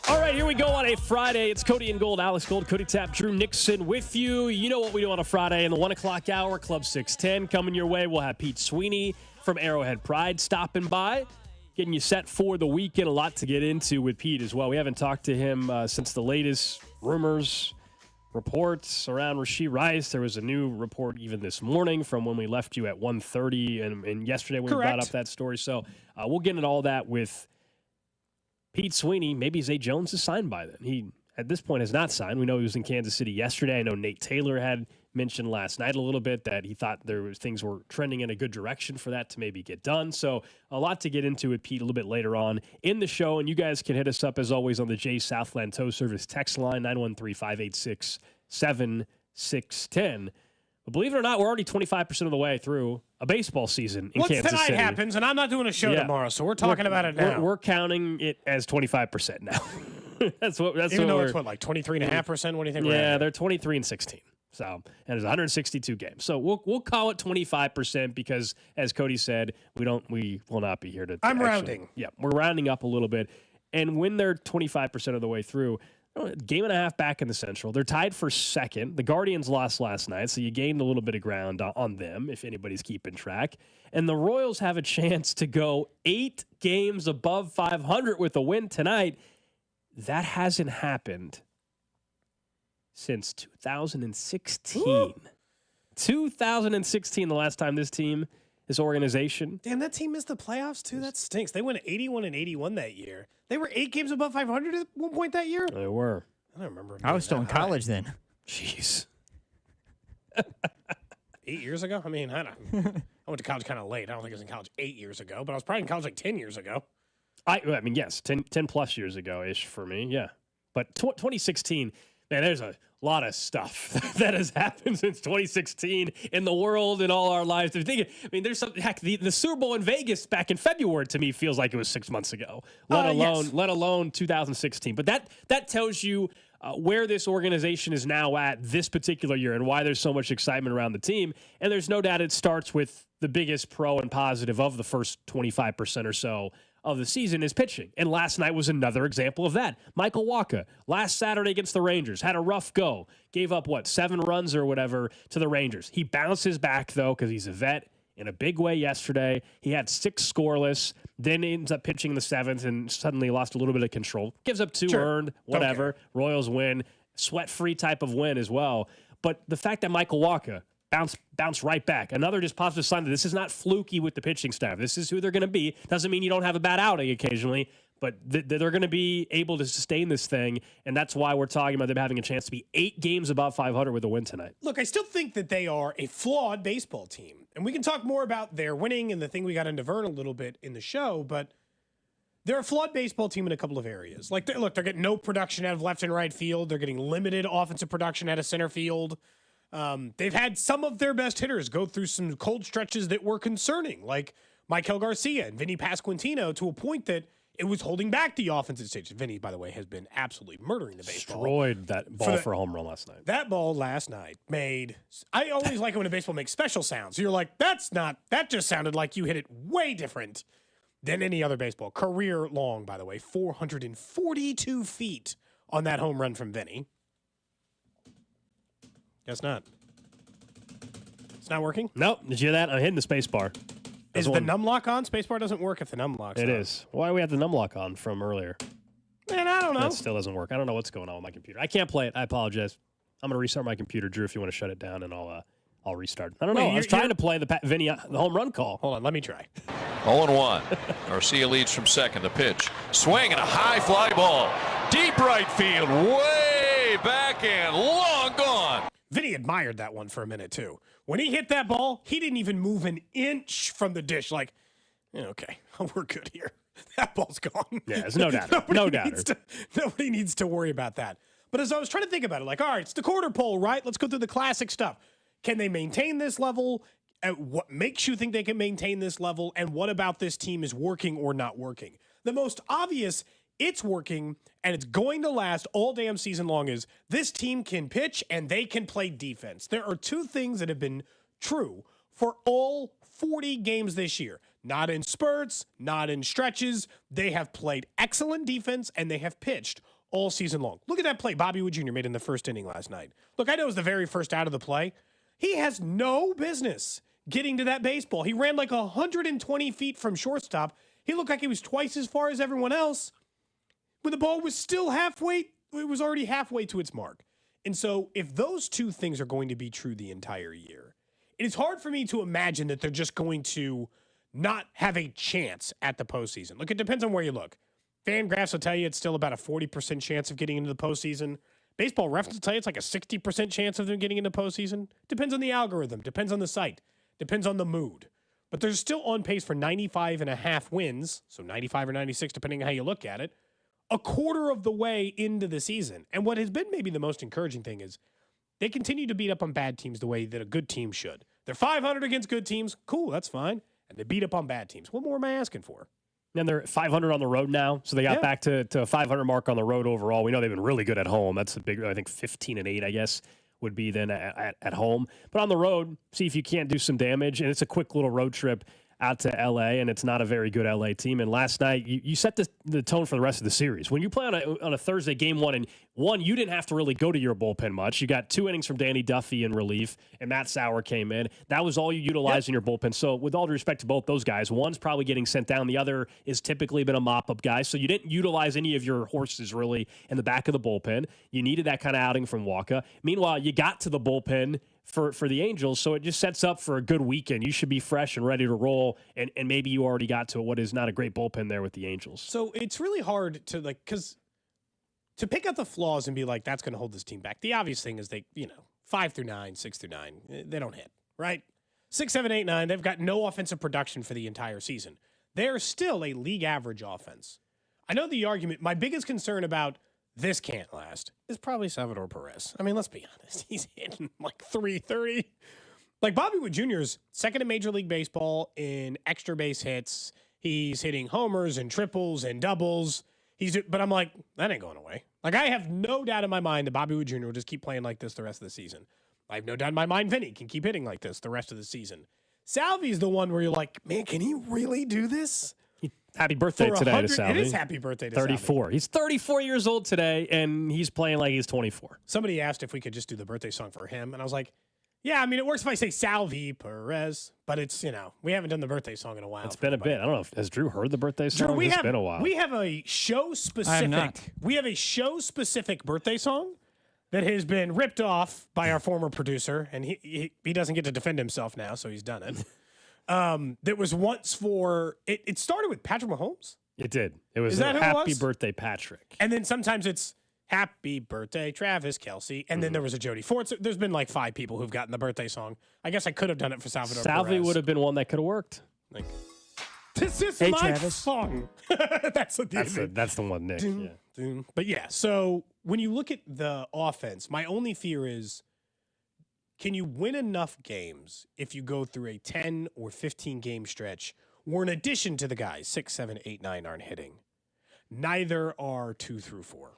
All right, here we go on a Friday. It's Cody and Gold, Alex Gold, Cody Tapp, Drew Nixon with you. You know what we do on a Friday in the 1 o'clock hour, Club 610 coming your way. We'll have Pete Sweeney from Arrowhead Pride stopping by, getting you set for the weekend. A lot to get into with Pete as well. We haven't talked to him since the latest rumors, reports around Rashee Rice. There was a new report even this morning from when we left you at 1:30 and yesterday when we brought up that story. So we'll get into all that with Pete Sweeney. Maybe Zay Jones is signed by then. He, at this point, has not signed. We know he was in Kansas City yesterday. I know Nate Taylor had mentioned last night a little bit that he thought things were trending in a good direction for that to maybe get done. So a lot to get into with Pete a little bit later on in the show. And you guys can hit us up, as always, on the J Southland Tow Service text line, 913-586-7610. But believe it or not, we're already 25% of the way through a baseball season in Kansas City. Once tonight happens, and I'm not doing a show tomorrow, so we're talking about it now. We're counting it as 25% now. That's Even though it's like 23.5%. What do you think? Yeah, they're 23-16. So, and there's 162 games. So we'll call it 25% because, as Cody said, we will not be here to. I'm rounding. Yeah, we're rounding up a little bit, and when they're 25% of the way through. Game and a half back in the Central. They're tied for second. The Guardians lost last night, so you gained a little bit of ground on them, if anybody's keeping track. And the Royals have a chance to go 8 games above 500 with a win tonight. That hasn't happened since 2016. Woo! 2016, the last time this organization. Damn, that team missed the playoffs, too? That stinks. They went 81-81 that year. They were 8 games above 500 at one point that year? They were. I don't remember. I was still in college then. Jeez. 8 years ago? I mean, I went to college kind of late. I don't think I was in college 8 years ago, but I was probably in college like 10 years ago. I mean, yes, 10 plus years ago-ish for me, yeah. But 2016, man, there's a lot of stuff that has happened since 2016 in the world and all our lives. There's some heck. The Super Bowl in Vegas back in February to me feels like it was 6 months ago. Let alone 2016. But that tells you where this organization is now at this particular year and why there's so much excitement around the team. And there's no doubt it starts with the biggest pro and positive of the first 25% or so of the season is pitching. And last night was another example of that. Michael Wacha, last Saturday against the Rangers, had a rough go. Gave up, 7 runs or whatever to the Rangers. He bounces back, though, because he's a vet in a big way yesterday. He had 6 scoreless, then ends up pitching in the 7th and suddenly lost a little bit of control. Gives up 2 earned, whatever. Royals win. Sweat-free type of win as well. But the fact that Michael Wacha bounce right back. Another just positive sign that this is not fluky with the pitching staff. This is who they're going to be. Doesn't mean you don't have a bad outing occasionally, but they're going to be able to sustain this thing, and that's why we're talking about them having a chance to be 8 games above 500 with a win tonight. Look, I still think that they are a flawed baseball team, and we can talk more about their winning and the thing we got into Vern a little bit in the show, but they're a flawed baseball team in a couple of areas. They're getting no production out of left and right field. They're getting limited offensive production out of center field. They've had some of their best hitters go through some cold stretches that were concerning, like Michael Garcia and Vinny Pasquantino, to a point that it was holding back the offensive stage. Vinny, by the way, has been absolutely murdering the baseball. Destroyed that ball for a home run last night. That ball last night made – I always like it when a baseball makes special sounds. You're like, that just sounded like you hit it way different than any other baseball. Career long, by the way, 442 feet on that home run from Vinny. Guess not. It's not working? Nope. Did you hear that? I'm hitting the space bar. Is the num lock on? Space bar doesn't work if the num lock's on. It is. Why do we have the num lock on from earlier? Man, I don't know. That still doesn't work. I don't know what's going on with my computer. I can't play it. I apologize. I'm going to restart my computer, Drew, if you want to shut it down, and I'll restart. I don't know. I was trying to play the home run call. Hold on. Let me try. 0-1. Garcia leads from second. The pitch. Swing and a high fly ball. Deep right field. Way back and long gone. Vinny admired that one for a minute, too. When he hit that ball, he didn't even move an inch from the dish. Like, okay, we're good here. That ball's gone. Yeah, there's no doubt. Nobody needs to worry about that. But as I was trying to think about it, like, all right, it's the quarter pole, right? Let's go through the classic stuff. Can they maintain this level? What makes you think they can maintain this level? And what about this team is working or not working? The most obvious, it's working, and it's going to last all damn season long, is this team can pitch and they can play defense. There are 2 things that have been true for all 40 games this year. Not in spurts, not in stretches. They have played excellent defense, and they have pitched all season long. Look at that play Bobby Wood Jr. made in the first inning last night. Look, I know it was the very first out of the play. He has no business getting to that baseball. He ran like 120 feet from shortstop. He looked like he was twice as far as everyone else. When the ball was still halfway, it was already halfway to its mark. And so if those two things are going to be true the entire year, it is hard for me to imagine that they're just going to not have a chance at the postseason. Look, it depends on where you look. FanGraphs will tell you it's still about a 40% chance of getting into the postseason. Baseball Reference will tell you it's like a 60% chance of them getting into the postseason. Depends on the algorithm, depends on the site, depends on the mood. But they're still on pace for 95.5 wins, so 95 or 96, depending on how you look at it, a quarter of the way into the season. And what has been maybe the most encouraging thing is they continue to beat up on bad teams the way that a good team should. They're 500 against good teams. Cool, that's fine. And they beat up on bad teams. What more am I asking for? And they're 500 on the road now, so they got back to a 500 mark on the road overall. We know they've been really good at home. That's a big, I think 15-8, I guess, would be then at home. But on the road, see if you can't do some damage. And it's a quick little road trip out to L.A., and it's not a very good L.A. team. And last night, you set the tone for the rest of the series. When you play on a Thursday, game one, you didn't have to really go to your bullpen much. You got 2 innings from Danny Duffy in relief, and Matt Sauer came in. That was all you utilized in your bullpen. So with all due respect to both those guys, one's probably getting sent down. The other is typically been a mop-up guy. So you didn't utilize any of your horses really in the back of the bullpen. You needed that kind of outing from Walker. Meanwhile, you got to the bullpen for the Angels, so it just sets up for a good weekend. You should be fresh and ready to roll, and maybe you already got to what is not a great bullpen there with the Angels. So it's really hard to, because to pick out the flaws and be like, that's going to hold this team back. The obvious thing is 5 through 9, 6 through 9, they don't hit, right? 6, 7, 8, 9, they've got no offensive production for the entire season. They're still a league average offense. I know the argument, my biggest concern about this can't last is probably Salvador Perez. I mean, let's be honest. He's hitting like 330. Like Bobby Wood Jr.'s second in Major League Baseball in extra base hits. He's hitting homers and triples and doubles. But I'm like, that ain't going away. Like, I have no doubt in my mind that Bobby Wood Jr. will just keep playing like this the rest of the season. I have no doubt in my mind Vinny can keep hitting like this the rest of the season. Salvi's the one where you're like, man, can he really do this? Happy birthday today to Salvi. It is happy birthday to 34. Salvi. He's 34 years old today, and he's playing like he's 24. Somebody asked if we could just do the birthday song for him, and I was like, yeah, I mean, it works if I say Salvi Perez, but it's, we haven't done the birthday song in a while. It's been a bit. I don't know. Has Drew heard the birthday song? Drew, It's been a while. We have a show-specific birthday song that has been ripped off by our former producer, and he doesn't get to defend himself now, so he's done it. That was once for it started with Patrick Mahomes. It did. It was Happy Birthday, Patrick. And then sometimes it's Happy Birthday, Travis Kelce. And then there was a Jody Ford. So there's been like 5 people who've gotten the birthday song. I guess I could have done it for Salvador Salvi Perez. would have been one that could have worked. Like, this is Hey, my Travis. song. That's That's the one, Nick. Yeah. But yeah, so when you look at the offense, my only fear is, can you win enough games if you go through a 10 or 15 game stretch where, in addition to the guys 6, 7, 8, 9 aren't hitting, neither are 2 through 4?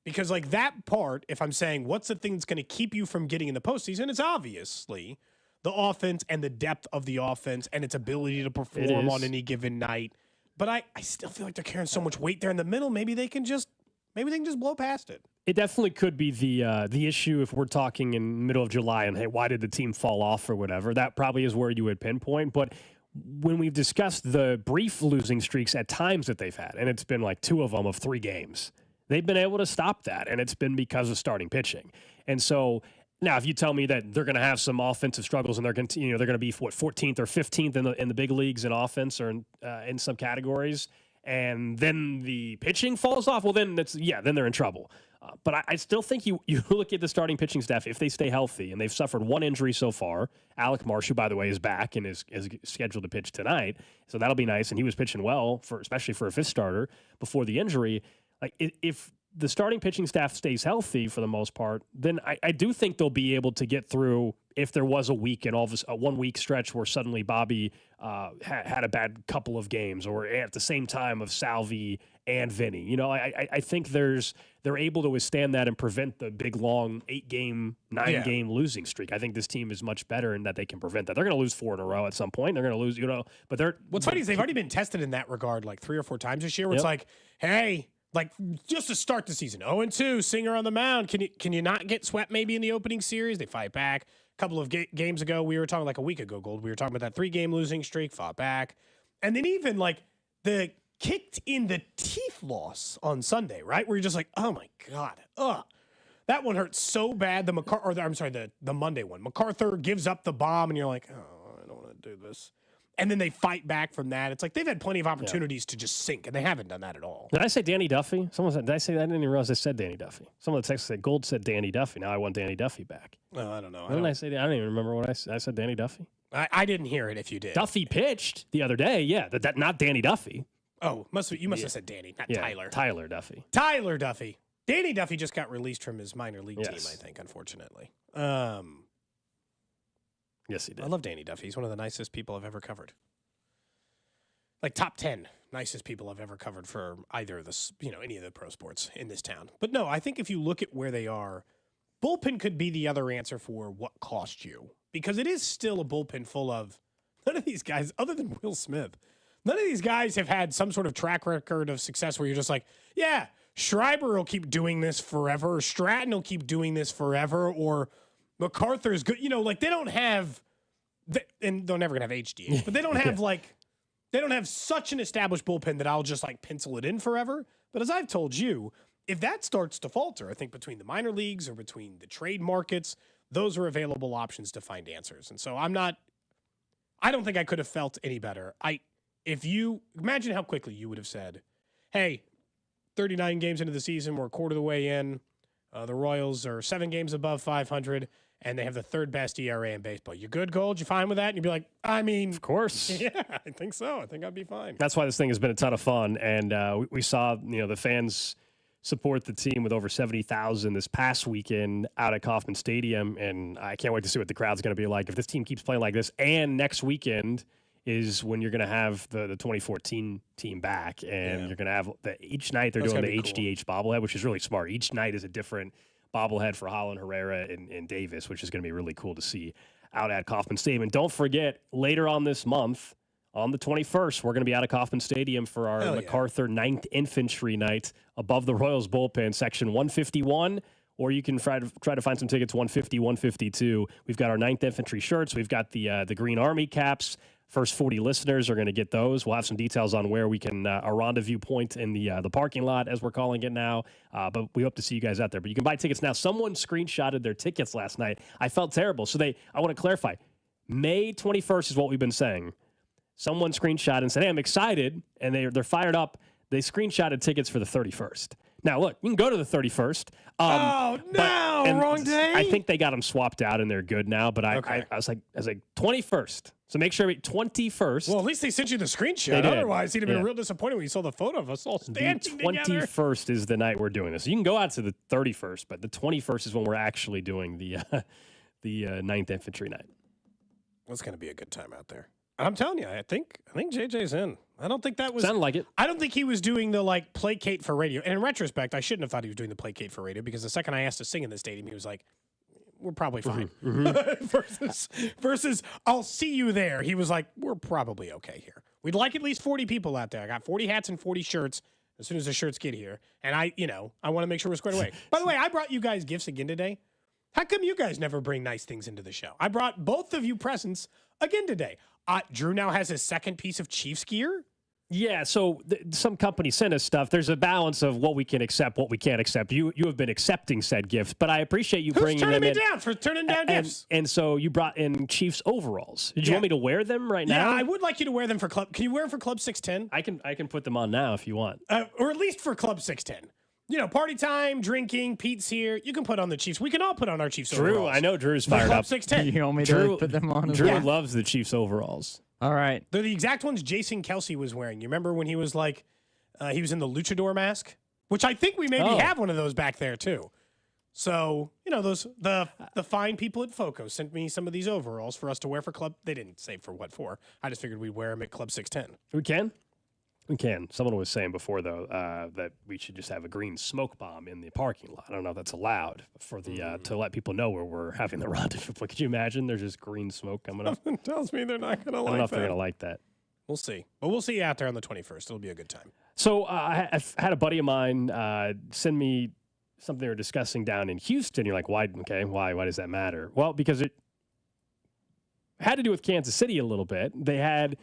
Because like that part, if I'm saying what's the thing that's going to keep you from getting in the postseason, it's obviously the offense and the depth of the offense and its ability to perform on any given night. But I still feel like they're carrying so much weight there in the middle. Maybe they can just blow past it. It definitely could be the issue if we're talking in middle of July and, hey, why did the team fall off or whatever? That probably is where you would pinpoint. But when we've discussed the brief losing streaks at times that they've had, and it's been like 2 of them of 3 games, they've been able to stop that, and it's been because of starting pitching. And so now if you tell me that they're going to have some offensive struggles and they're going to be, 14th or 15th in the big leagues in offense or in some categories, and then the pitching falls off, well, then they're in trouble. But I still think you look at the starting pitching staff, if they stay healthy, and they've suffered 1 injury so far. Alec Marsh, who, by the way, is back and is scheduled to pitch tonight, so that'll be nice. And he was pitching well, especially for a 5th starter before the injury. Like, if the starting pitching staff stays healthy for the most part, then I do think they'll be able to get through if there was a week and all of a 1 week stretch where suddenly Bobby had a bad couple of games, or at the same time of Salvi and Vinny. You know, I think they're able to withstand that and prevent the big, long 8-game, 9-game losing streak. I think this team is much better in that they can prevent that. They're going to lose 4 in a row at some point. They're going to lose, but they're. What's funny is they've already been tested in that regard like 3 or 4 times this year. Where it's like, hey, like just to start the season, 0-2, Singer on the mound. Can you not get swept maybe in the opening series? They fight back. A couple of games ago, we were talking like a week ago, Gold. We were talking about that 3-game losing streak, fought back, and then even like the kicked in the teeth loss on Sunday, right? Where you're just like, oh my God. That one hurt so bad. The Monday one. MacArthur gives up the bomb and you're like, oh, I don't want to do this. And then they fight back from that. It's like they've had plenty of opportunities to just sink, and they haven't done that at all. Did I say Danny Duffy? Someone said, did I say that? I didn't even realize I said Danny Duffy. Someone texted said Gold said Danny Duffy. Now I want Danny Duffy back. Oh, I don't know. What did I say? I don't even remember what I said. I said Danny Duffy. I didn't hear it if you did. Duffy pitched the other day. Yeah, that not Danny Duffy. Oh, you must have said Danny, not Tyler. Tyler Duffy. Tyler Duffy. Danny Duffy just got released from his minor league team, I think, unfortunately. Yes, he did. I love Danny Duffy. He's one of the nicest people I've ever covered. Like top 10 nicest people I've ever covered for either of this, any of the pro sports in this town. But no, I think if you look at where they are, bullpen could be the other answer for what cost you, because it is still a bullpen full of none of these guys, other than Will Smith, none of these guys have had some sort of track record of success where you're just like, yeah, Schreiber will keep doing this forever, or Stratton will keep doing this forever, or MacArthur's good. Like they don't have, and they're never going to have HDH, but they don't have they don't have such an established bullpen that I'll just like pencil it in forever. But as I've told you, if that starts to falter, I think between the minor leagues or between the trade markets, those are available options to find answers. And so I don't think I could have felt any better. If you imagine how quickly you would have said, hey, 39 games into the season, we're a quarter of the way in. The Royals are 7 games above 500, and they have the 3rd best ERA in baseball. You good, Gold? You fine with that? And you'd be like, I mean, of course. Yeah, I think so. I think I'd be fine. That's why this thing has been a ton of fun. And we saw, the fans support the team with over 70,000 this past weekend out at Kauffman Stadium. And I can't wait to see what the crowd's going to be like if this team keeps playing like this. And next weekend is when you're going to have the 2014 team back, and you're going to have each night they're doing the HDH bobblehead, which is really smart. Each night is a different bobblehead for Holland, Herrera, and Davis, which is going to be really cool to see out at Kauffman Stadium. And don't forget, later on this month, on the 21st, we're going to be out at Kauffman Stadium for our MacArthur 9th Infantry Night above the Royals bullpen, section 151. Or you can try to find some tickets, 150, 152. We've got our 9th Infantry shirts. We've got the Green Army caps. First 40 listeners are going to get those. We'll have some details on where we can a rendezvous point in the parking lot, as we're calling it now. But we hope to see you guys out there. But you can buy tickets now. Someone screenshotted their tickets last night. I felt terrible. So I want to clarify. May 21st is what we've been saying. Someone screenshotted and said, hey, I'm excited. And they're fired up. They screenshotted tickets for the 31st. Now, look, you can go to the 31st. Wrong day. I think they got them swapped out and they're good now. But I was like 21st. So make sure 21st. Well, at least they sent you the screenshot. Otherwise, he'd have been real disappointed when you saw the photo of us all standing together. The 21st is the night we're doing this. You can go out to the 31st, but the 21st is when we're actually doing the 9th Infantry Night. It's going to be a good time out there. I'm telling you, I think JJ's in. I don't think that was... Sounded like it. I don't think he was doing the, placate for radio. And in retrospect, I shouldn't have thought he was doing the placate for radio, because the second I asked to sing in the stadium, he was like, we're probably fine. versus, I'll see you there. He was like, we're probably okay here. We'd like at least 40 people out there. I got 40 hats and 40 shirts as soon as the shirts get here. And I want to make sure we're squared away. By the way, I brought you guys gifts again today. How come you guys never bring nice things into the show? I brought both of you presents again today. Drew now has his second piece of Chiefs gear. Yeah, so some companies send us stuff. There's a balance of what we can accept, what we can't accept. You have been accepting said gifts, but I appreciate you bringing them in. Who's turning me down for turning down gifts? And so you brought in Chiefs overalls. Did you want me to wear them right now? Yeah, I would like you to wear them for Club. Can you wear them for Club 610? I can put them on now if you want. Or at least for Club 610. Party time, drinking, Pete's here. You can put on the Chiefs. We can all put on our Chiefs overalls. Drew, I know Drew's fired Club up. 610. You want me to put them on? Drew loves the Chiefs overalls. All right. They're the exact ones Jason Kelsey was wearing. You remember when he was he was in the luchador mask? Which I think we maybe have one of those back there too. So, those the fine people at FOCO sent me some of these overalls for us to wear for Club. They didn't say for what for. I just figured we'd wear them at Club 610. We can? We can. Someone was saying before, though, that we should just have a green smoke bomb in the parking lot. I don't know if that's allowed for the to let people know where we're having the rendezvous. But could you imagine there's just green smoke coming up? Something tells me they're not going to like that. I don't know if they're going to like that. We'll see. But we'll see you out there on the 21st. It'll be a good time. So I've had a buddy of mine send me something they were discussing down in Houston. You're like, why? Okay, why? Why does that matter? Well, because it had to do with Kansas City a little bit. They had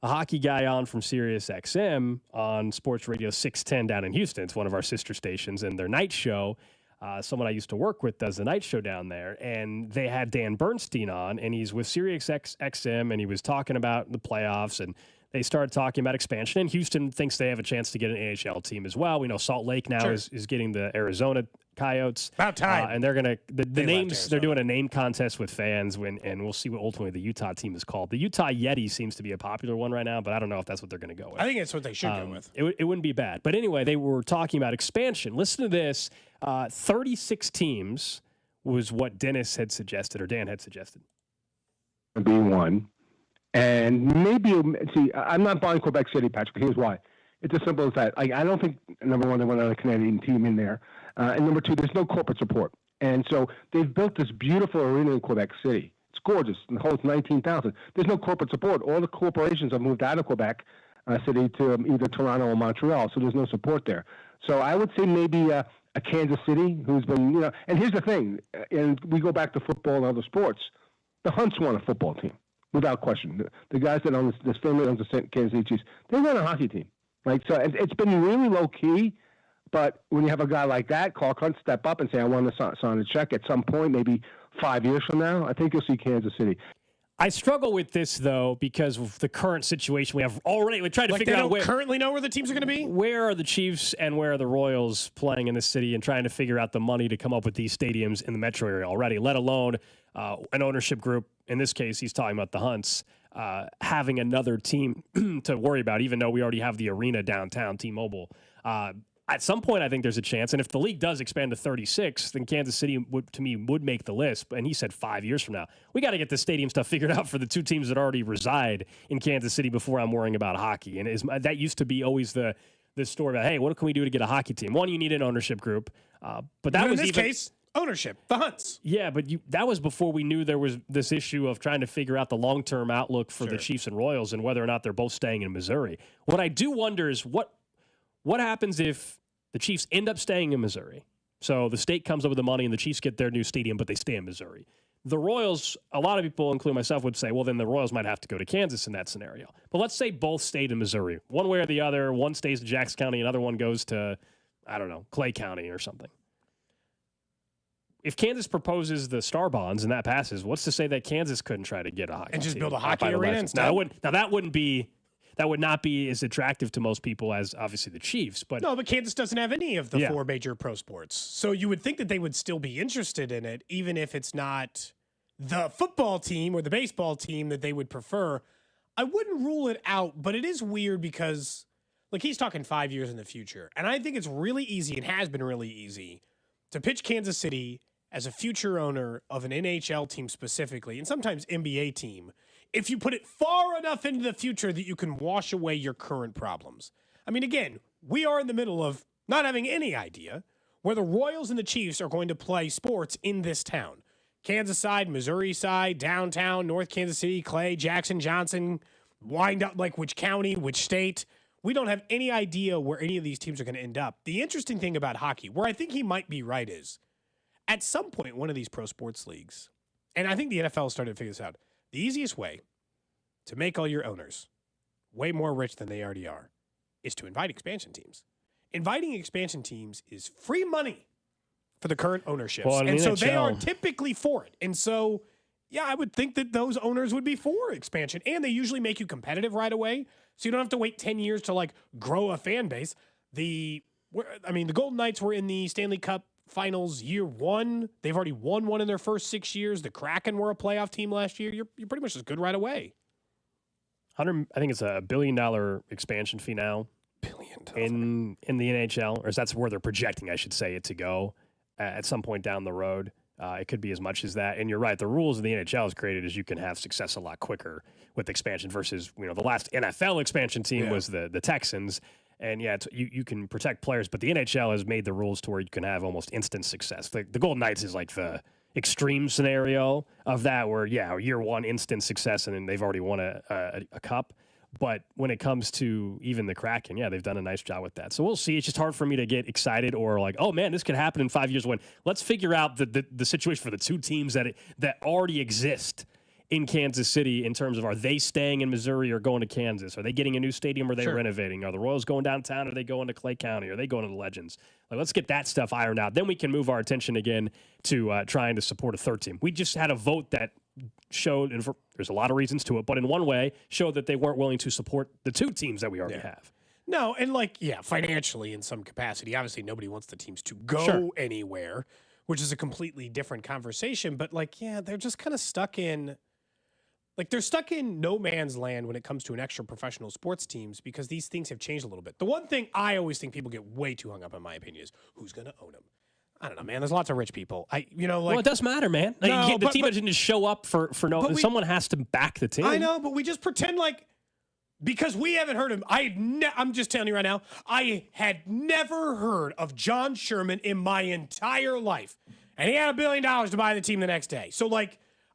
a hockey guy on from Sirius XM on Sports Radio 610 down in Houston. It's one of our sister stations, and their night show, someone I used to work with does the night show down there, and they had Dan Bernstein on, and he's with Sirius XM, and he was talking about the playoffs, and they started talking about expansion, and Houston thinks they have a chance to get an AHL team as well. We know Salt Lake now is getting the Arizona Coyotes. About time. And they're going to, the names, they're doing a name contest with fans, and we'll see what ultimately the Utah team is called. The Utah Yeti seems to be a popular one right now, but I don't know if that's what they're going to go with. I think it's what they should go with. It wouldn't be bad. But anyway, they were talking about expansion. Listen to this. 36 teams was what Dennis had suggested, or Dan had suggested. Be one. And maybe, see, I'm not buying Quebec City, Patrick. Here's why. It's as simple as that. I don't think, number one, they want another Canadian team in there. And number two, there's no corporate support. And so they've built this beautiful arena in Quebec City. It's gorgeous. It holds 19,000. There's no corporate support. All the corporations have moved out of Quebec City to either Toronto or Montreal, so there's no support there. So I would say maybe a Kansas City, who's been, you know, and here's the thing, and we go back to football and other sports. The Hunts want a football team. Without question. The guys that own this family owns the Kansas City Chiefs, they run a hockey team. Like, so it's been really low key, but when you have a guy like that, Clark Hunt, step up and say, I want to sign a check at some point, maybe 5 years from now, I think you'll see Kansas City. I struggle with this, though, because of the current situation we have already. We tried to figure out where currently know where the teams are going to be? Where are the Chiefs and where are the Royals playing in this city, and trying to figure out the money to come up with these stadiums in the metro area already, let alone an ownership group. In this case, he's talking about the Hunts, having another team to worry about, even though we already have the arena downtown, T-Mobile. At some point, I think there's a chance. And if the league does expand to 36, then Kansas City, would make the list. And he said 5 years from now. We got to get the stadium stuff figured out for the two teams that already reside in Kansas City before I'm worrying about hockey. And that used to be always the story about, hey, what can we do to get a hockey team? One, you need an ownership group. But that was in this case, ownership, the Hunts. Yeah, but that was before we knew there was this issue of trying to figure out the long-term outlook for the Chiefs and Royals and whether or not they're both staying in Missouri. What I do wonder is what happens if the Chiefs end up staying in Missouri. So the state comes up with the money and the Chiefs get their new stadium, but they stay in Missouri. The Royals, a lot of people, including myself, would say, well, then the Royals might have to go to Kansas in that scenario. But let's say both stayed in Missouri. One way or the other, one stays to Jackson County, another one goes to, I don't know, Clay County or something. If Kansas proposes the Star Bonds and that passes, what's to say that Kansas couldn't try to get a hockey and just team build a hockey arena instead? That would not be as attractive to most people as obviously the Chiefs. But no, but Kansas doesn't have any of the four major pro sports. So you would think that they would still be interested in it, even if it's not the football team or the baseball team that they would prefer. I wouldn't rule it out, but it is weird because, like, he's talking 5 years in the future. And I think it's really easy, and has been really easy, to pitch Kansas City as a future owner of an NHL team specifically, and sometimes NBA team, if you put it far enough into the future that you can wash away your current problems. I mean, again, we are in the middle of not having any idea where the Royals and the Chiefs are going to play sports in this town. Kansas side, Missouri side, downtown, North Kansas City, Clay, Jackson, Johnson, wind up like which county, which state. We don't have any idea where any of these teams are going to end up. The interesting thing about hockey, where I think he might be right, is at some point, one of these pro sports leagues, and I think the NFL started to figure this out, the easiest way to make all your owners way more rich than they already are is to invite expansion teams. Inviting expansion teams is free money for the current ownerships. Well, and so they are typically for it. And so, yeah, I would think that those owners would be for expansion. And they usually make you competitive right away. So you don't have to wait 10 years to, like, grow a fan base. The Golden Knights were in the Stanley Cup Finals year one. They've already won one in their first 6 years. The Kraken were a playoff team last year. You're pretty much as good right away. I think it's $1 billion expansion fee now. In the NHL, or that's where they're projecting, I should say, it to go at some point down the road. It could be as much as that. And you're right. The rules of the NHL is created as you can have success a lot quicker with expansion versus, the last NFL expansion team was the Texans. And yeah, you can protect players, but the NHL has made the rules to where you can have almost instant success. The Golden Knights is like the extreme scenario of that where, year one instant success and then they've already won a cup. But when it comes to even the Kraken, they've done a nice job with that. So we'll see. It's just hard for me to get excited or like, oh man, this could happen in 5 years. When let's figure out the situation for the two teams that already exist in Kansas City in terms of, are they staying in Missouri or going to Kansas? Are they getting a new stadium or are they renovating? Are the Royals going downtown? Or are they going to Clay County? Are they going to the Legends? Like, let's get that stuff ironed out. Then we can move our attention again to trying to support a third team. We just had a vote that showed, and there's a lot of reasons to it, but in one way, showed that they weren't willing to support the two teams that we already have. No, and financially in some capacity, obviously nobody wants the teams to go anywhere, which is a completely different conversation. But they're just kind of stuck in... they're stuck in no man's land when it comes to an extra professional sports teams because these things have changed a little bit. The one thing I always think people get way too hung up on, in my opinion, is who's going to own them. I don't know, man. There's lots of rich people. Well, it does matter, man. The team doesn't just show up for no. Someone has to back the team. I know, but we just pretend because we haven't heard of him. I'm just telling you right now, I had never heard of John Sherman in my entire life, and he had $1 billion to buy the team the next day. So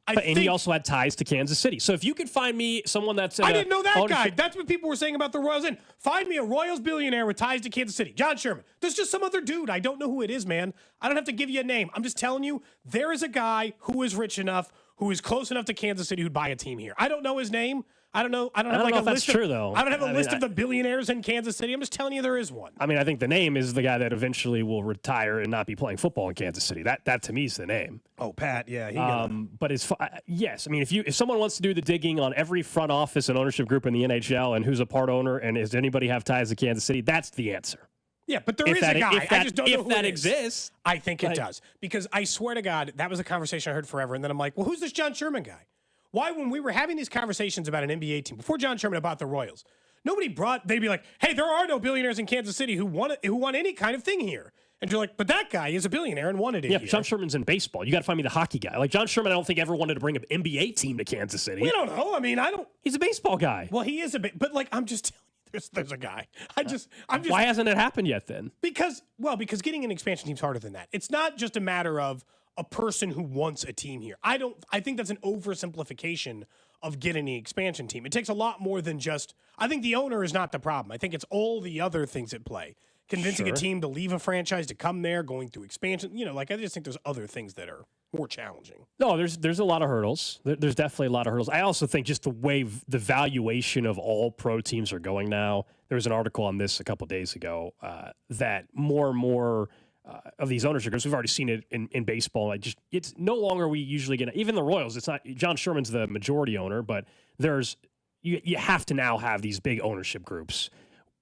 and he also had ties to Kansas City. So if you could find me someone that's... I didn't know that guy. That's what people were saying about the Royals. Find me a Royals billionaire with ties to Kansas City. John Sherman. There's just some other dude. I don't know who it is, man. I don't have to give you a name. I'm just telling you, there is a guy who is rich enough, who is close enough to Kansas City who'd buy a team here. I don't know his name. I don't know. I don't have know a if that's list. True, though. I don't have a list of the billionaires in Kansas City. I'm just telling you there is one. I mean, I think the name is the guy that eventually will retire and not be playing football in Kansas City. That to me is the name. Oh, Pat. Yeah. But yes, I mean, if someone wants to do the digging on every front office and ownership group in the NHL and who's a part owner and does anybody have ties to Kansas City, that's the answer. Yeah, but there is a guy. I just don't know who that it exists. I think it does. Because I swear to God, that was a conversation I heard forever. And then I'm like, well, who's this John Sherman guy? Why, when we were having these conversations about an NBA team, before John Sherman about the Royals, they'd be like, hey, there are no billionaires in Kansas City who want any kind of thing here. And you're like, but that guy is a billionaire and wanted it here. John Sherman's in baseball. You got to find me the hockey guy. Like, John Sherman, I don't think ever wanted to bring an NBA team to Kansas City. We don't know. I mean, He's a baseball guy. Well, he is a bit, but I'm just telling you, there's a guy. I'm just. Why hasn't it happened yet then? Because getting an expansion team's harder than that. It's not just a matter of a person who wants a team here. I think that's an oversimplification of getting an expansion team. It takes a lot more than just, I think the owner is not the problem. I think it's all the other things at play. Convincing a team to leave a franchise to come there, going through expansion. I just think there's other things that are more challenging. No, there's a lot of hurdles. There's definitely a lot of hurdles. I also think just the way the valuation of all pro teams are going now. There was an article on this a couple days ago that more and more of these ownership groups, we've already seen it in baseball. It's no longer we usually get, even the Royals. It's not John Sherman's the majority owner, but you have to now have these big ownership groups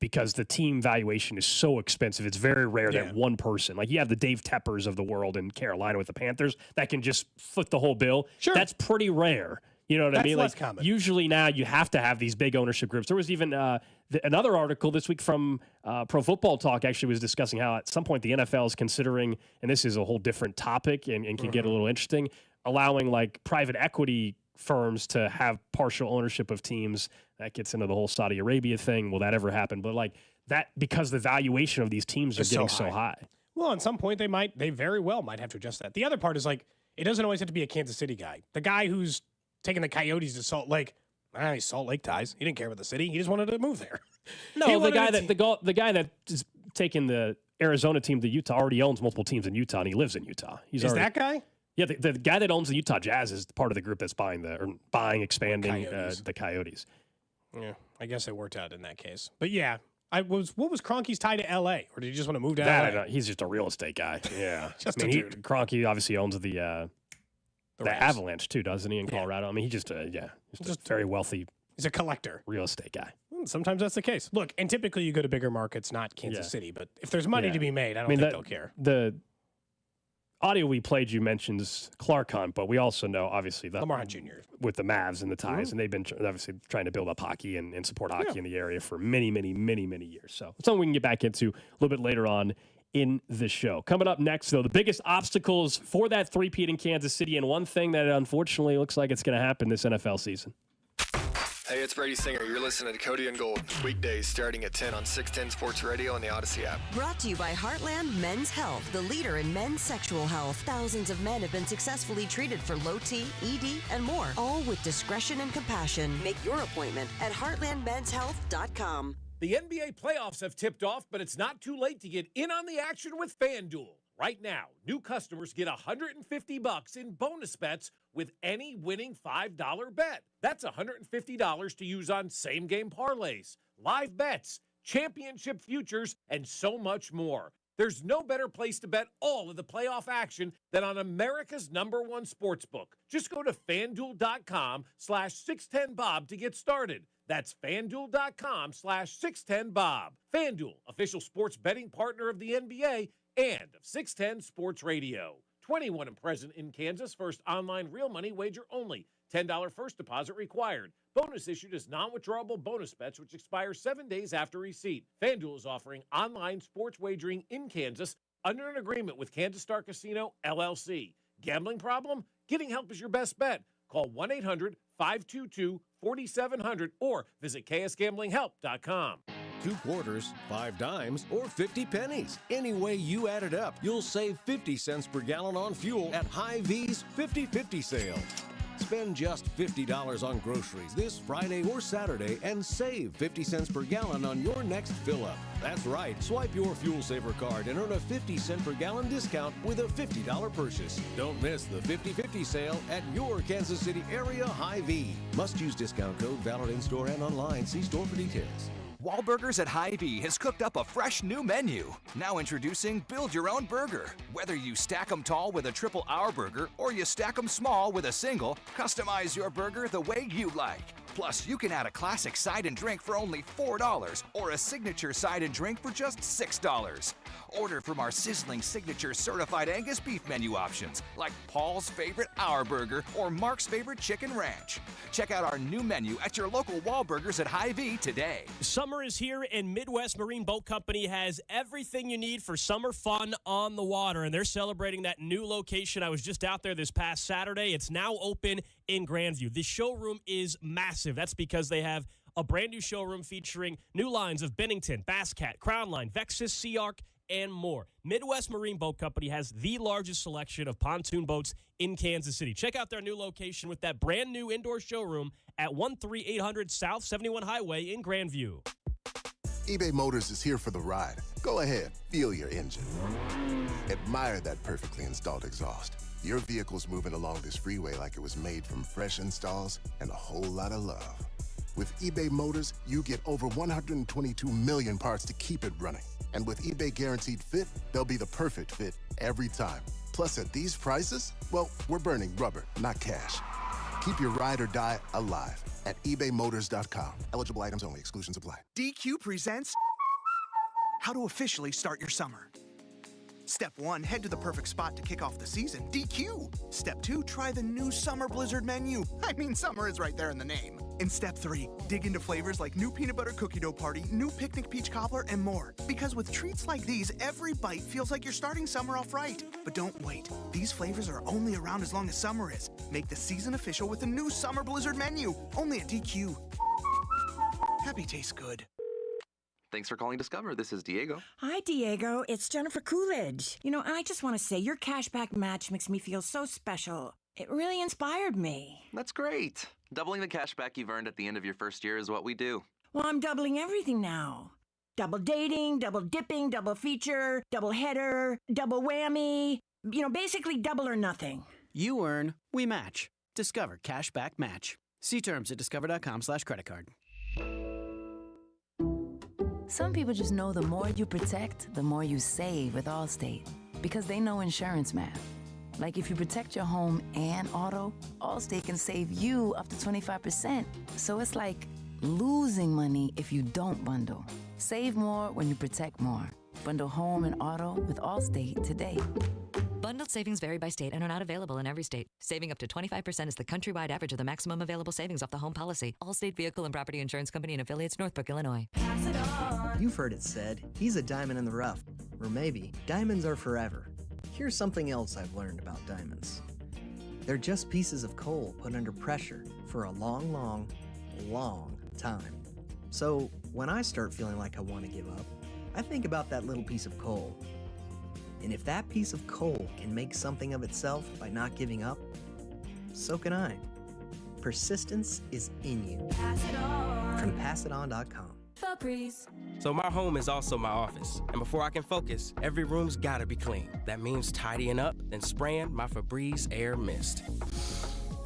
because the team valuation is so expensive. It's very rare that one person, like you have the Dave Teppers of the world in Carolina with the Panthers, that can just foot the whole bill. Sure. That's pretty rare. You know what I mean? Less common. Usually now you have to have these big ownership groups. There was even another article this week from Pro Football Talk actually was discussing how at some point the NFL is considering, and this is a whole different topic and can get a little interesting, allowing like private equity firms to have partial ownership of teams. That gets into the whole Saudi Arabia thing. Will that ever happen? But like that, because the valuation of these teams are getting so high. Well, at some point they very well might have to adjust that. The other part is like, it doesn't always have to be a Kansas City guy. The guy who's taking the Coyotes to Salt Lake, he's Salt Lake ties. He didn't care about the city. He just wanted to move there. No, the guy that is taking the Arizona team to Utah already owns multiple teams in Utah, and he lives in Utah. That guy? Yeah, the guy that owns the Utah Jazz is part of the group that's expanding the Coyotes. Yeah, I guess it worked out in that case. But yeah, what was Kroenke's tie to L.A., or did he just want to move to L.A.? He's just a real estate guy. Yeah, just a dude. Kroenke obviously owns the Avalanche too, doesn't he? In Colorado. I mean, he just a very wealthy. He's a collector, real estate guy. Sometimes that's the case. Look, and typically you go to bigger markets, not Kansas City. But if there's money to be made, I don't think they'll care. The audio we played you mentions Clark Hunt, but we also know obviously that Lamar Hunt Jr. with the Mavs and the ties, and they've been obviously trying to build up hockey and support hockey in the area for many, many, many, many years. So it's something we can get back into a little bit later on in the show. Coming up next, though, the biggest obstacles for that three-peat in Kansas City, and one thing that unfortunately looks like it's going to happen this NFL season. Hey, it's Brady Singer. You're listening to Cody and Gold, weekdays starting at 10 on 610 Sports Radio and the Odyssey app. Brought to you by Heartland Men's Health, the leader in men's sexual health. Thousands of men have been successfully treated for low T, ED, and more, all with discretion and compassion. Make your appointment at heartlandmenshealth.com. The NBA playoffs have tipped off, but it's not too late to get in on the action with FanDuel. Right now, new customers get $150 in bonus bets with any winning $5 bet. That's $150 to use on same-game parlays, live bets, championship futures, and so much more. There's no better place to bet all of the playoff action than on America's #1 sportsbook. Just go to FanDuel.com/610Bob to get started. That's FanDuel.com/610Bob. FanDuel, official sports betting partner of the NBA and of 610 Sports Radio. 21 and present in Kansas. First online real money wager only. $10 first deposit required. Bonus issued as non-withdrawable bonus bets, which expire 7 days after receipt. FanDuel is offering online sports wagering in Kansas under an agreement with Kansas Star Casino, LLC. Gambling problem? Getting help is your best bet. Call 1-800-522-4700 or visit ksgamblinghelp.com. 2 quarters, 5 dimes, or 50 pennies. Any way you add it up, you'll save 50 cents per gallon on fuel at Hy-Vee's 50/50 sale. Spend just $50 on groceries this Friday or Saturday and save 50 cents per gallon on your next fill-up. That's right. Swipe your Fuel Saver card and earn a 50 cent per gallon discount with a $50 purchase. Don't miss the 50/50 sale at your Kansas City area Hy-Vee. Must use discount code valid in-store and online. See store for details. Wahlburgers at Hy-Vee has cooked up a fresh new menu. Now introducing Build Your Own Burger. Whether you stack them tall with a triple hour burger or you stack them small with a single, customize your burger the way you like. Plus, you can add a classic side and drink for only $4 or a signature side and drink for just $6. Order from our sizzling signature certified Angus beef menu options like Paul's favorite Our Burger or Mark's favorite Chicken Ranch. Check out our new menu at your local Wahlburgers at Hy-Vee today. Summer is here, and Midwest Marine Boat Company has everything you need for summer fun on the water, and they're celebrating that new location. I was just out there this past Saturday. It's now open in Grandview. The showroom is massive. That's because they have a brand new showroom featuring new lines of Bennington, Bass Cat, Crown Line, Vexus, Sea Arc, and more. Midwest Marine Boat Company has the largest selection of pontoon boats in Kansas City. Check out their new location with that brand new indoor showroom at 13800 South 71 Highway in Grandview. eBay Motors is here for the ride. Go ahead, feel your engine. Admire that perfectly installed exhaust. Your vehicle's moving along this freeway like it was made from fresh installs and a whole lot of love. With eBay Motors, you get over 122 million parts to keep it running. And with eBay Guaranteed Fit, they'll be the perfect fit every time. Plus, at these prices, well, we're burning rubber, not cash. Keep your ride or die alive at ebaymotors.com. Eligible items only. Exclusions apply. DQ presents how to officially start your summer. Step 1, head to the perfect spot to kick off the season, DQ. Step 2, try the new Summer Blizzard menu. I mean, summer is right there in the name. And Step 3, dig into flavors like new peanut butter cookie dough party, new picnic peach cobbler, and more. Because with treats like these, every bite feels like you're starting summer off right. But don't wait. These flavors are only around as long as summer is. Make the season official with the new Summer Blizzard menu, only at DQ. Happy tastes good. Thanks for calling Discover. This is Diego. Hi, Diego. It's Jennifer Coolidge. You know, I just want to say your cashback match makes me feel so special. It really inspired me. That's great. Doubling the cashback you've earned at the end of your first year is what we do. Well, I'm doubling everything now. Double dating, double dipping, double feature, double header, double whammy. You know, basically double or nothing. You earn, we match. Discover Cashback Match. See terms at discover.com/creditcard. Some people just know the more you protect, the more you save with Allstate. Because they know insurance math. Like if you protect your home and auto, Allstate can save you up to 25%. So it's like losing money if you don't bundle. Save more when you protect more. Bundle home and auto with Allstate today. Bundled savings vary by state and are not available in every state. Saving up to 25% is the countrywide average of the maximum available savings off the home policy. Allstate Vehicle and Property Insurance Company and affiliates, Northbrook, Illinois. You've heard it said, he's a diamond in the rough. Or maybe, diamonds are forever. Here's something else I've learned about diamonds. They're just pieces of coal put under pressure for a long, long, long time. So when I start feeling like I want to give up, I think about that little piece of coal. And if that piece of coal can make something of itself by not giving up, so can I. Persistence is in you. Pass it on. From PassItOn.com. Febreze. So my home is also my office, and before I can focus, every room's gotta be clean. That means tidying up, then spraying my Febreze Air Mist.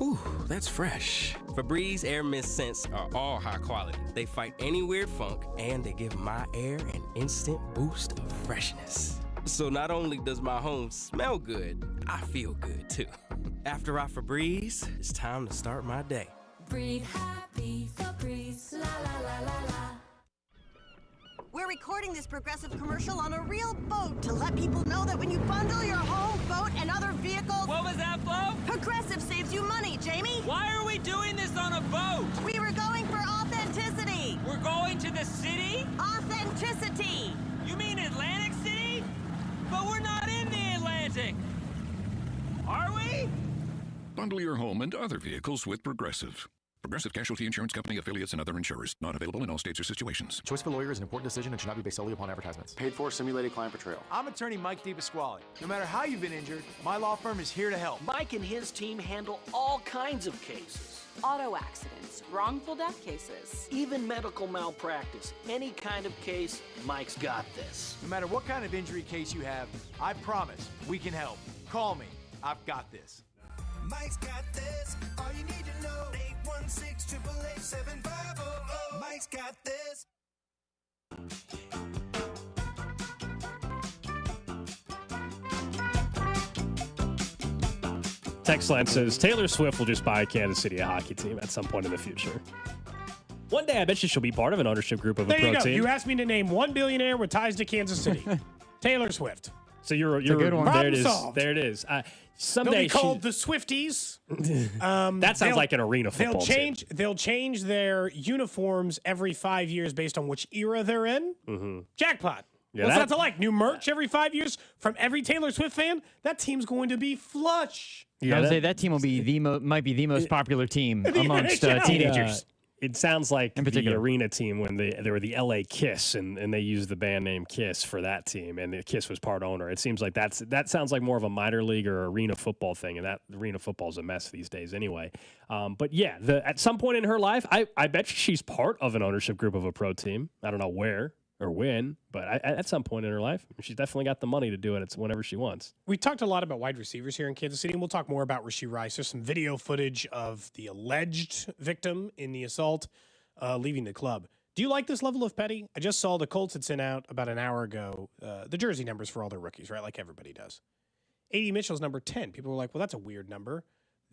Ooh, that's fresh. Febreze Air Mist scents are all high quality. They fight any weird funk, and they give my air an instant boost of freshness. So not only does my home smell good, I feel good too. After I Febreze, it's time to start my day. Breathe happy, Febreze. La la la la la. We're recording this Progressive commercial on a real boat to let people know that when you bundle your home, boat, and other vehicles... What was that, Flo? Progressive saves you money, Jamie. Why are we doing this on a boat? We were going for authenticity. We're going to the city? Authenticity. You mean Atlantic City? But we're not in the Atlantic. Are we? Bundle your home and other vehicles with Progressive. Progressive Casualty Insurance Company, affiliates, and other insurers. Not available in all states or situations. Choice of a lawyer is an important decision and should not be based solely upon advertisements. Paid for simulated client portrayal. I'm attorney Mike DePasquale. No matter how you've been injured, my law firm is here to help. Mike and his team handle all kinds of cases. Auto accidents, wrongful death cases. Even medical malpractice. Any kind of case, Mike's got this. No matter what kind of injury case you have, I promise we can help. Call me. I've got this. Mike's got this. All you need to know. 816-888-7500. Mike's got this. Text line says Taylor Swift will just buy Kansas City a hockey team at some point in the future. One day, I bet you she'll be part of an ownership group of There a pro you go. team. You asked me to name one billionaire with ties to Kansas City. Taylor Swift. So you're a good one. There it Problem is. solved. There it is. They'll Someday be called the Swifties. That sounds like an arena football team. They'll change their uniforms every 5 years based on which era they're in. Mm-hmm. Jackpot. Yeah, What's that to like? New merch every 5 years from every Taylor Swift fan? That team's going to be flush. Yeah, I would say that team will be might be the most popular team amongst teenagers. It sounds like In the particular. arena team when they were the LA Kiss and they used the band name Kiss for that team, and the Kiss was part owner. It seems like that sounds like more of a minor league or arena football thing, and that arena football is a mess these days anyway. But yeah, at some point in her life, I bet she's part of an ownership group of a pro team. I don't know where or when, but at some point in her life, she's definitely got the money to do it. It's whenever she wants. We talked a lot about wide receivers here in Kansas City, and we'll talk more about Rashee Rice. There's some video footage of the alleged victim in the assault leaving the club. Do you like this level of petty? I just saw the Colts had sent out about an hour ago the jersey numbers for all their rookies, right? Like everybody does. A.D. Mitchell's number 10. People were like, well, that's a weird number.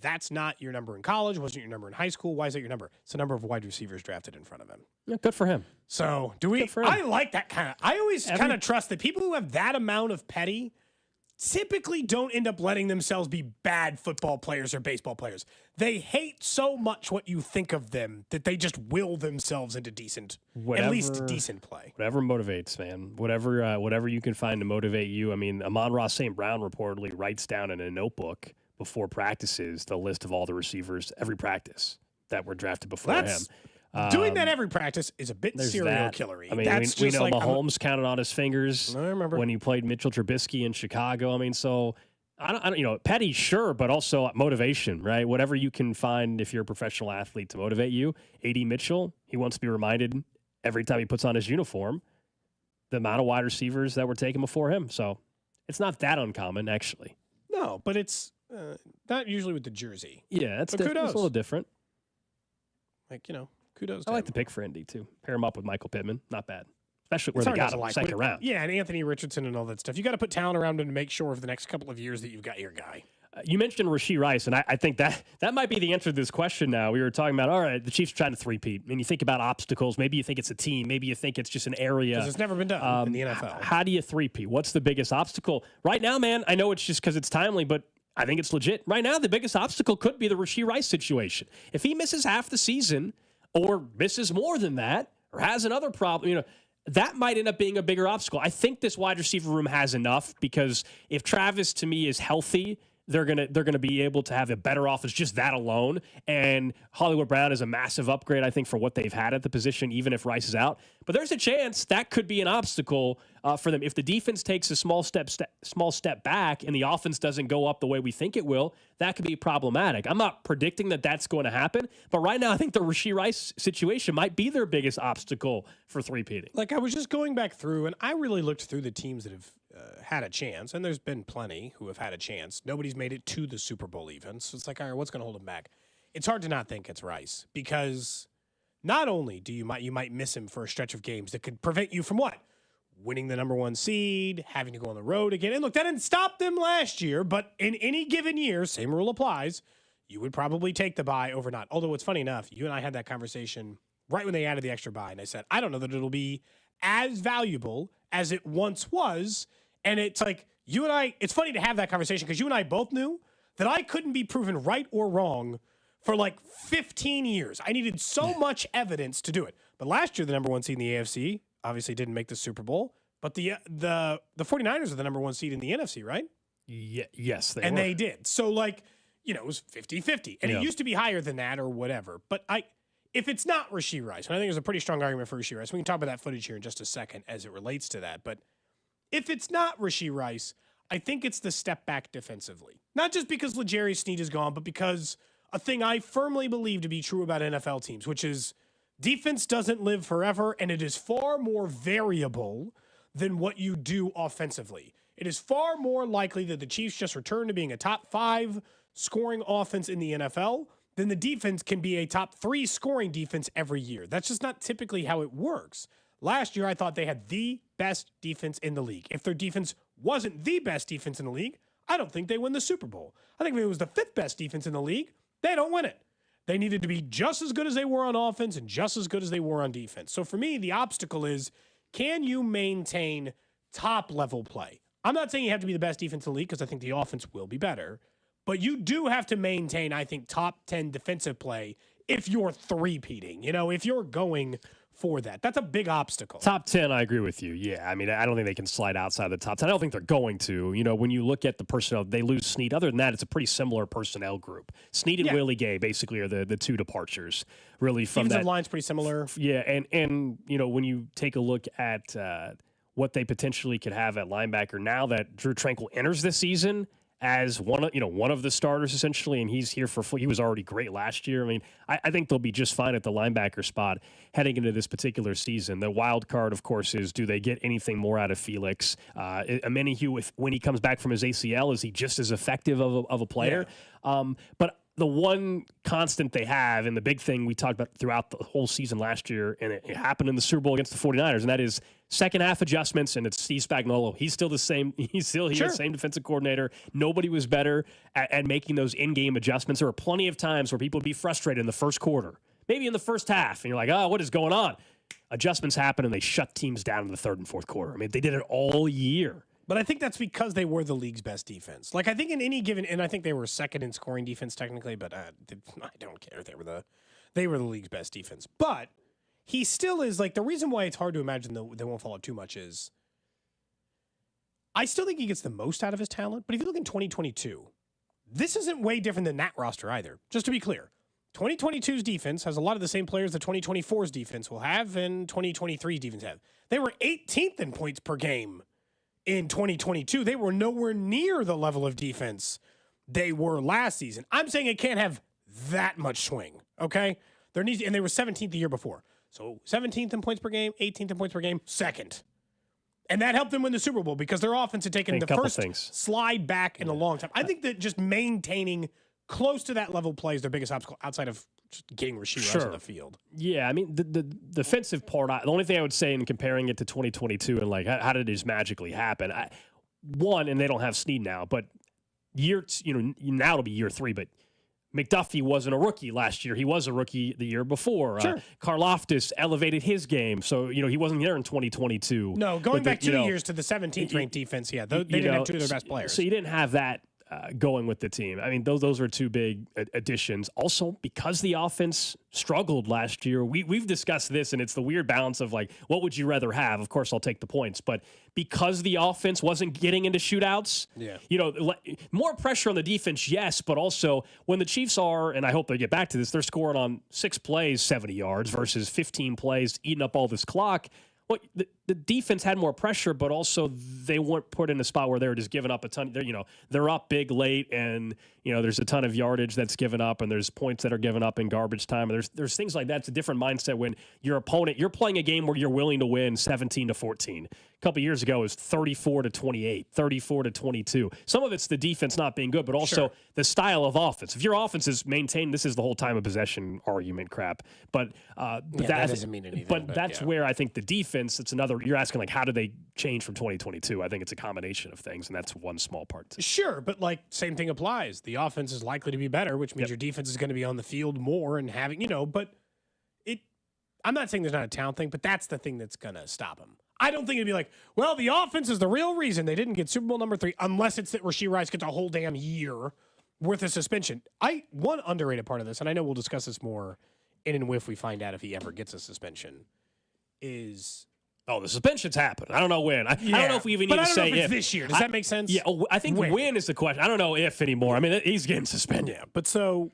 That's not your number in college. Wasn't your number in high school. Why is that your number? It's the number of wide receivers drafted in front of him. Yeah, good for him. So do we? I like that kind of. I always kind of trust that people who have that amount of petty typically don't end up letting themselves be bad football players or baseball players. They hate so much what you think of them that they just will themselves into decent, at least decent play. Whatever motivates, man. Whatever you can find to motivate you. I mean, Amon-Ra St. Brown reportedly writes down in a notebook before practices the list of all the receivers every practice that were drafted before him. Doing that every practice is a bit serial killery. I mean, That's we just know like, Mahomes counted on his fingers I remember when he played Mitchell Trubisky in Chicago. I mean, so I don't petty, sure, but also motivation, right? Whatever you can find if you're a professional athlete to motivate you. A.D. Mitchell, he wants to be reminded every time he puts on his uniform the amount of wide receivers that were taken before him. So it's not that uncommon, actually. No, but it's not usually with the jersey. Yeah, it's But different. kudos. It's a little different. Like, kudos. I like the pick for Indy, too. Pair him up with Michael Pittman. Not bad. Especially where It's they hard got not to him, like. second round. Yeah, and Anthony Richardson and all that stuff. You got to put talent around him to make sure for the next couple of years that you've got your guy. You mentioned Rashee Rice, and I think that might be the answer to this question now. We were talking about, all right, the Chiefs trying to three-peat. And you think about obstacles. Maybe you think it's a team. Maybe you think it's just an area. Because it's never been done in the NFL. How do you three-peat? What's the biggest obstacle? Right now, man, I know it's just because it's timely, but I think it's legit. Right now, the biggest obstacle could be the Rashee Rice situation. If he misses half the season or misses more than that or has another problem, that might end up being a bigger obstacle. I think this wide receiver room has enough because if Travis, to me, is healthy, they're gonna be able to have a better offense, just that alone. And Hollywood Brown is a massive upgrade, I think, for what they've had at the position, even if Rice is out. But there's a chance that could be an obstacle for them if the defense takes a small step back and the offense doesn't go up the way we think it will. That could be problematic. I'm not predicting that that's going to happen, but right now I think the Rashee Rice situation might be their biggest obstacle for three-peating. Like, I was just going back through, and I really looked through the teams that have had a chance, and there's been plenty who have had a chance. Nobody's made it to the Super Bowl even, so it's like, all right, what's going to hold them back? It's hard to not think it's Rice, because not only do you might miss him for a stretch of games that could prevent you from what? Winning the number 1 seed, having to go on the road again. And look, that didn't stop them last year, but in any given year, same rule applies, you would probably take the bye over not. Although it's funny enough, you and I had that conversation right when they added the extra bye, and I said, I don't know that it'll be as valuable as it once was. And it's like, you and I, it's funny to have that conversation because you and I both knew that I couldn't be proven right or wrong for like 15 years. I needed so much evidence to do it. But last year, the number 1 seed in the AFC obviously didn't make the Super Bowl. But the 49ers are the number 1 seed in the NFC, right? Yes, they and were. they did. So, like, it was 50-50. And it used to be higher than that or whatever. But if it's not Rashee Rice, and I think there's a pretty strong argument for Rashee Rice, we can talk about that footage here in just a second as it relates to that. But if it's not Rashee Rice, I think it's the step back defensively. Not just because L'Jarius Sneed is gone, but because a thing I firmly believe to be true about NFL teams, which is defense doesn't live forever, and it is far more variable than what you do offensively. It is far more likely that the Chiefs just return to being a top 5 scoring offense in the NFL than the defense can be a top 3 scoring defense every year. That's just not typically how it works. Last year, I thought they had the best defense in the league. If their defense wasn't the best defense in the league, I don't think they win the Super Bowl. I think if it was the 5th best defense in the league, they don't win it. They needed to be just as good as they were on offense and just as good as they were on defense. So for me, the obstacle is, can you maintain top-level play? I'm not saying you have to be the best defense in the league because I think the offense will be better, but you do have to maintain, I think, top 10 defensive play if you're three-peating. If you're going for that. That's a big obstacle. Top 10, I agree with you. Yeah, I mean, I don't think they can slide outside the top 10. I don't think they're going to. When you look at the personnel, they lose Snead. Other than that, it's a pretty similar personnel group. Snead and Willie Gay basically are the 2 departures, really, from Defensive that. line's pretty similar. Yeah, and when you take a look at what they potentially could have at linebacker now that Drew Tranquil enters this season as one of the starters essentially, and he's here he was already great last year. I mean, I think they'll be just fine at the linebacker spot heading into this particular season. The wild card, of course, is do they get anything more out of Felix? Amenihue, when he comes back from his ACL, is he just as effective of a player? Yeah. But the one constant they have, and the big thing we talked about throughout the whole season last year, and it happened in the Super Bowl against the 49ers, and that is second half adjustments, and it's Steve Spagnuolo. He's still the same. He's the same defensive coordinator. Nobody was better at making those in-game adjustments. There were plenty of times where people would be frustrated in the first quarter, maybe in the first half, and you're like, oh, what is going on? Adjustments happen, and they shut teams down in the third and fourth quarter. I mean, they did it all year. But I think that's because they were the league's best defense. Like, I think in any given, and I think they were second in scoring defense technically, but I don't care. They were the league's best defense. But he still is, like, the reason why it's hard to imagine they won't fall out too much is I still think he gets the most out of his talent. But if you look in 2022, this isn't way different than that roster either. Just to be clear, 2022's defense has a lot of the same players that 2024's defense will have and 2023's defense have. They were 18th in points per game. In 2022, they were nowhere near the level of defense they were last season. I'm saying it can't have that much swing, okay? And they were 17th the year before. So 17th in points per game, 18th in points per game, second. And that helped them win the Super Bowl because their offense had taken the first slide back in a long time. I think that just maintaining close to that level play is their biggest obstacle outside of just getting Rashee Rice on the field. Yeah, I mean, the defensive part, the only thing I would say in comparing it to 2022 and, like, how did it just magically happen? And they don't have Snead now, but now it'll be year 3, but McDuffie wasn't a rookie last year. He was a rookie the year before. Sure. Karlaftis elevated his game, so he wasn't there in 2022. No, going back 2 years to the 17th ranked defense, they didn't have 2 of their best players. So you didn't have that going with the team. I mean, those are 2 big additions. Also, because the offense struggled last year, we've discussed this, and it's the weird balance of like, what would you rather have? Of course, I'll take the points, but because the offense wasn't getting into shootouts, more pressure on the defense, yes, but also when the Chiefs are, and I hope they get back to this, they're scoring on 6 plays, 70 yards versus 15 plays, eating up all this clock. Well, the defense had more pressure, but also they weren't put in a spot where they were just giving up a ton. They're up big late, and there's a ton of yardage that's given up, and there's points that are given up in garbage time. And there's things like that. It's a different mindset when your opponent, you're playing a game where you're willing to win 17-14. A couple years ago, it was 34-28, 34-22. Some of it's the defense not being good, but also the style of offense. If your offense is maintained, this is the whole time of possession argument crap. But that doesn't mean anything. But that's where I think the defense. It's another. You're asking like, how do they change from 2022? I think it's a combination of things, and that's one small part. Sure, but same thing applies. The offense is likely to be better, which means your defense is going to be on the field more and having But I'm not saying there's not a talent thing, but that's the thing that's going to stop them. I don't think it'd be like, well, the offense is the real reason they didn't get Super Bowl number 3, unless it's that Rashee Rice gets a whole damn year worth of suspension. One underrated part of this, and I know we'll discuss this more in and if we find out if he ever gets a suspension, is... Oh, the suspension's happened. I don't know when. I don't know if we even need to say if. But I don't know if it's this year. Does that make sense? Yeah, I think when is the question. I don't know if anymore. I mean, he's getting suspended. Yeah, but so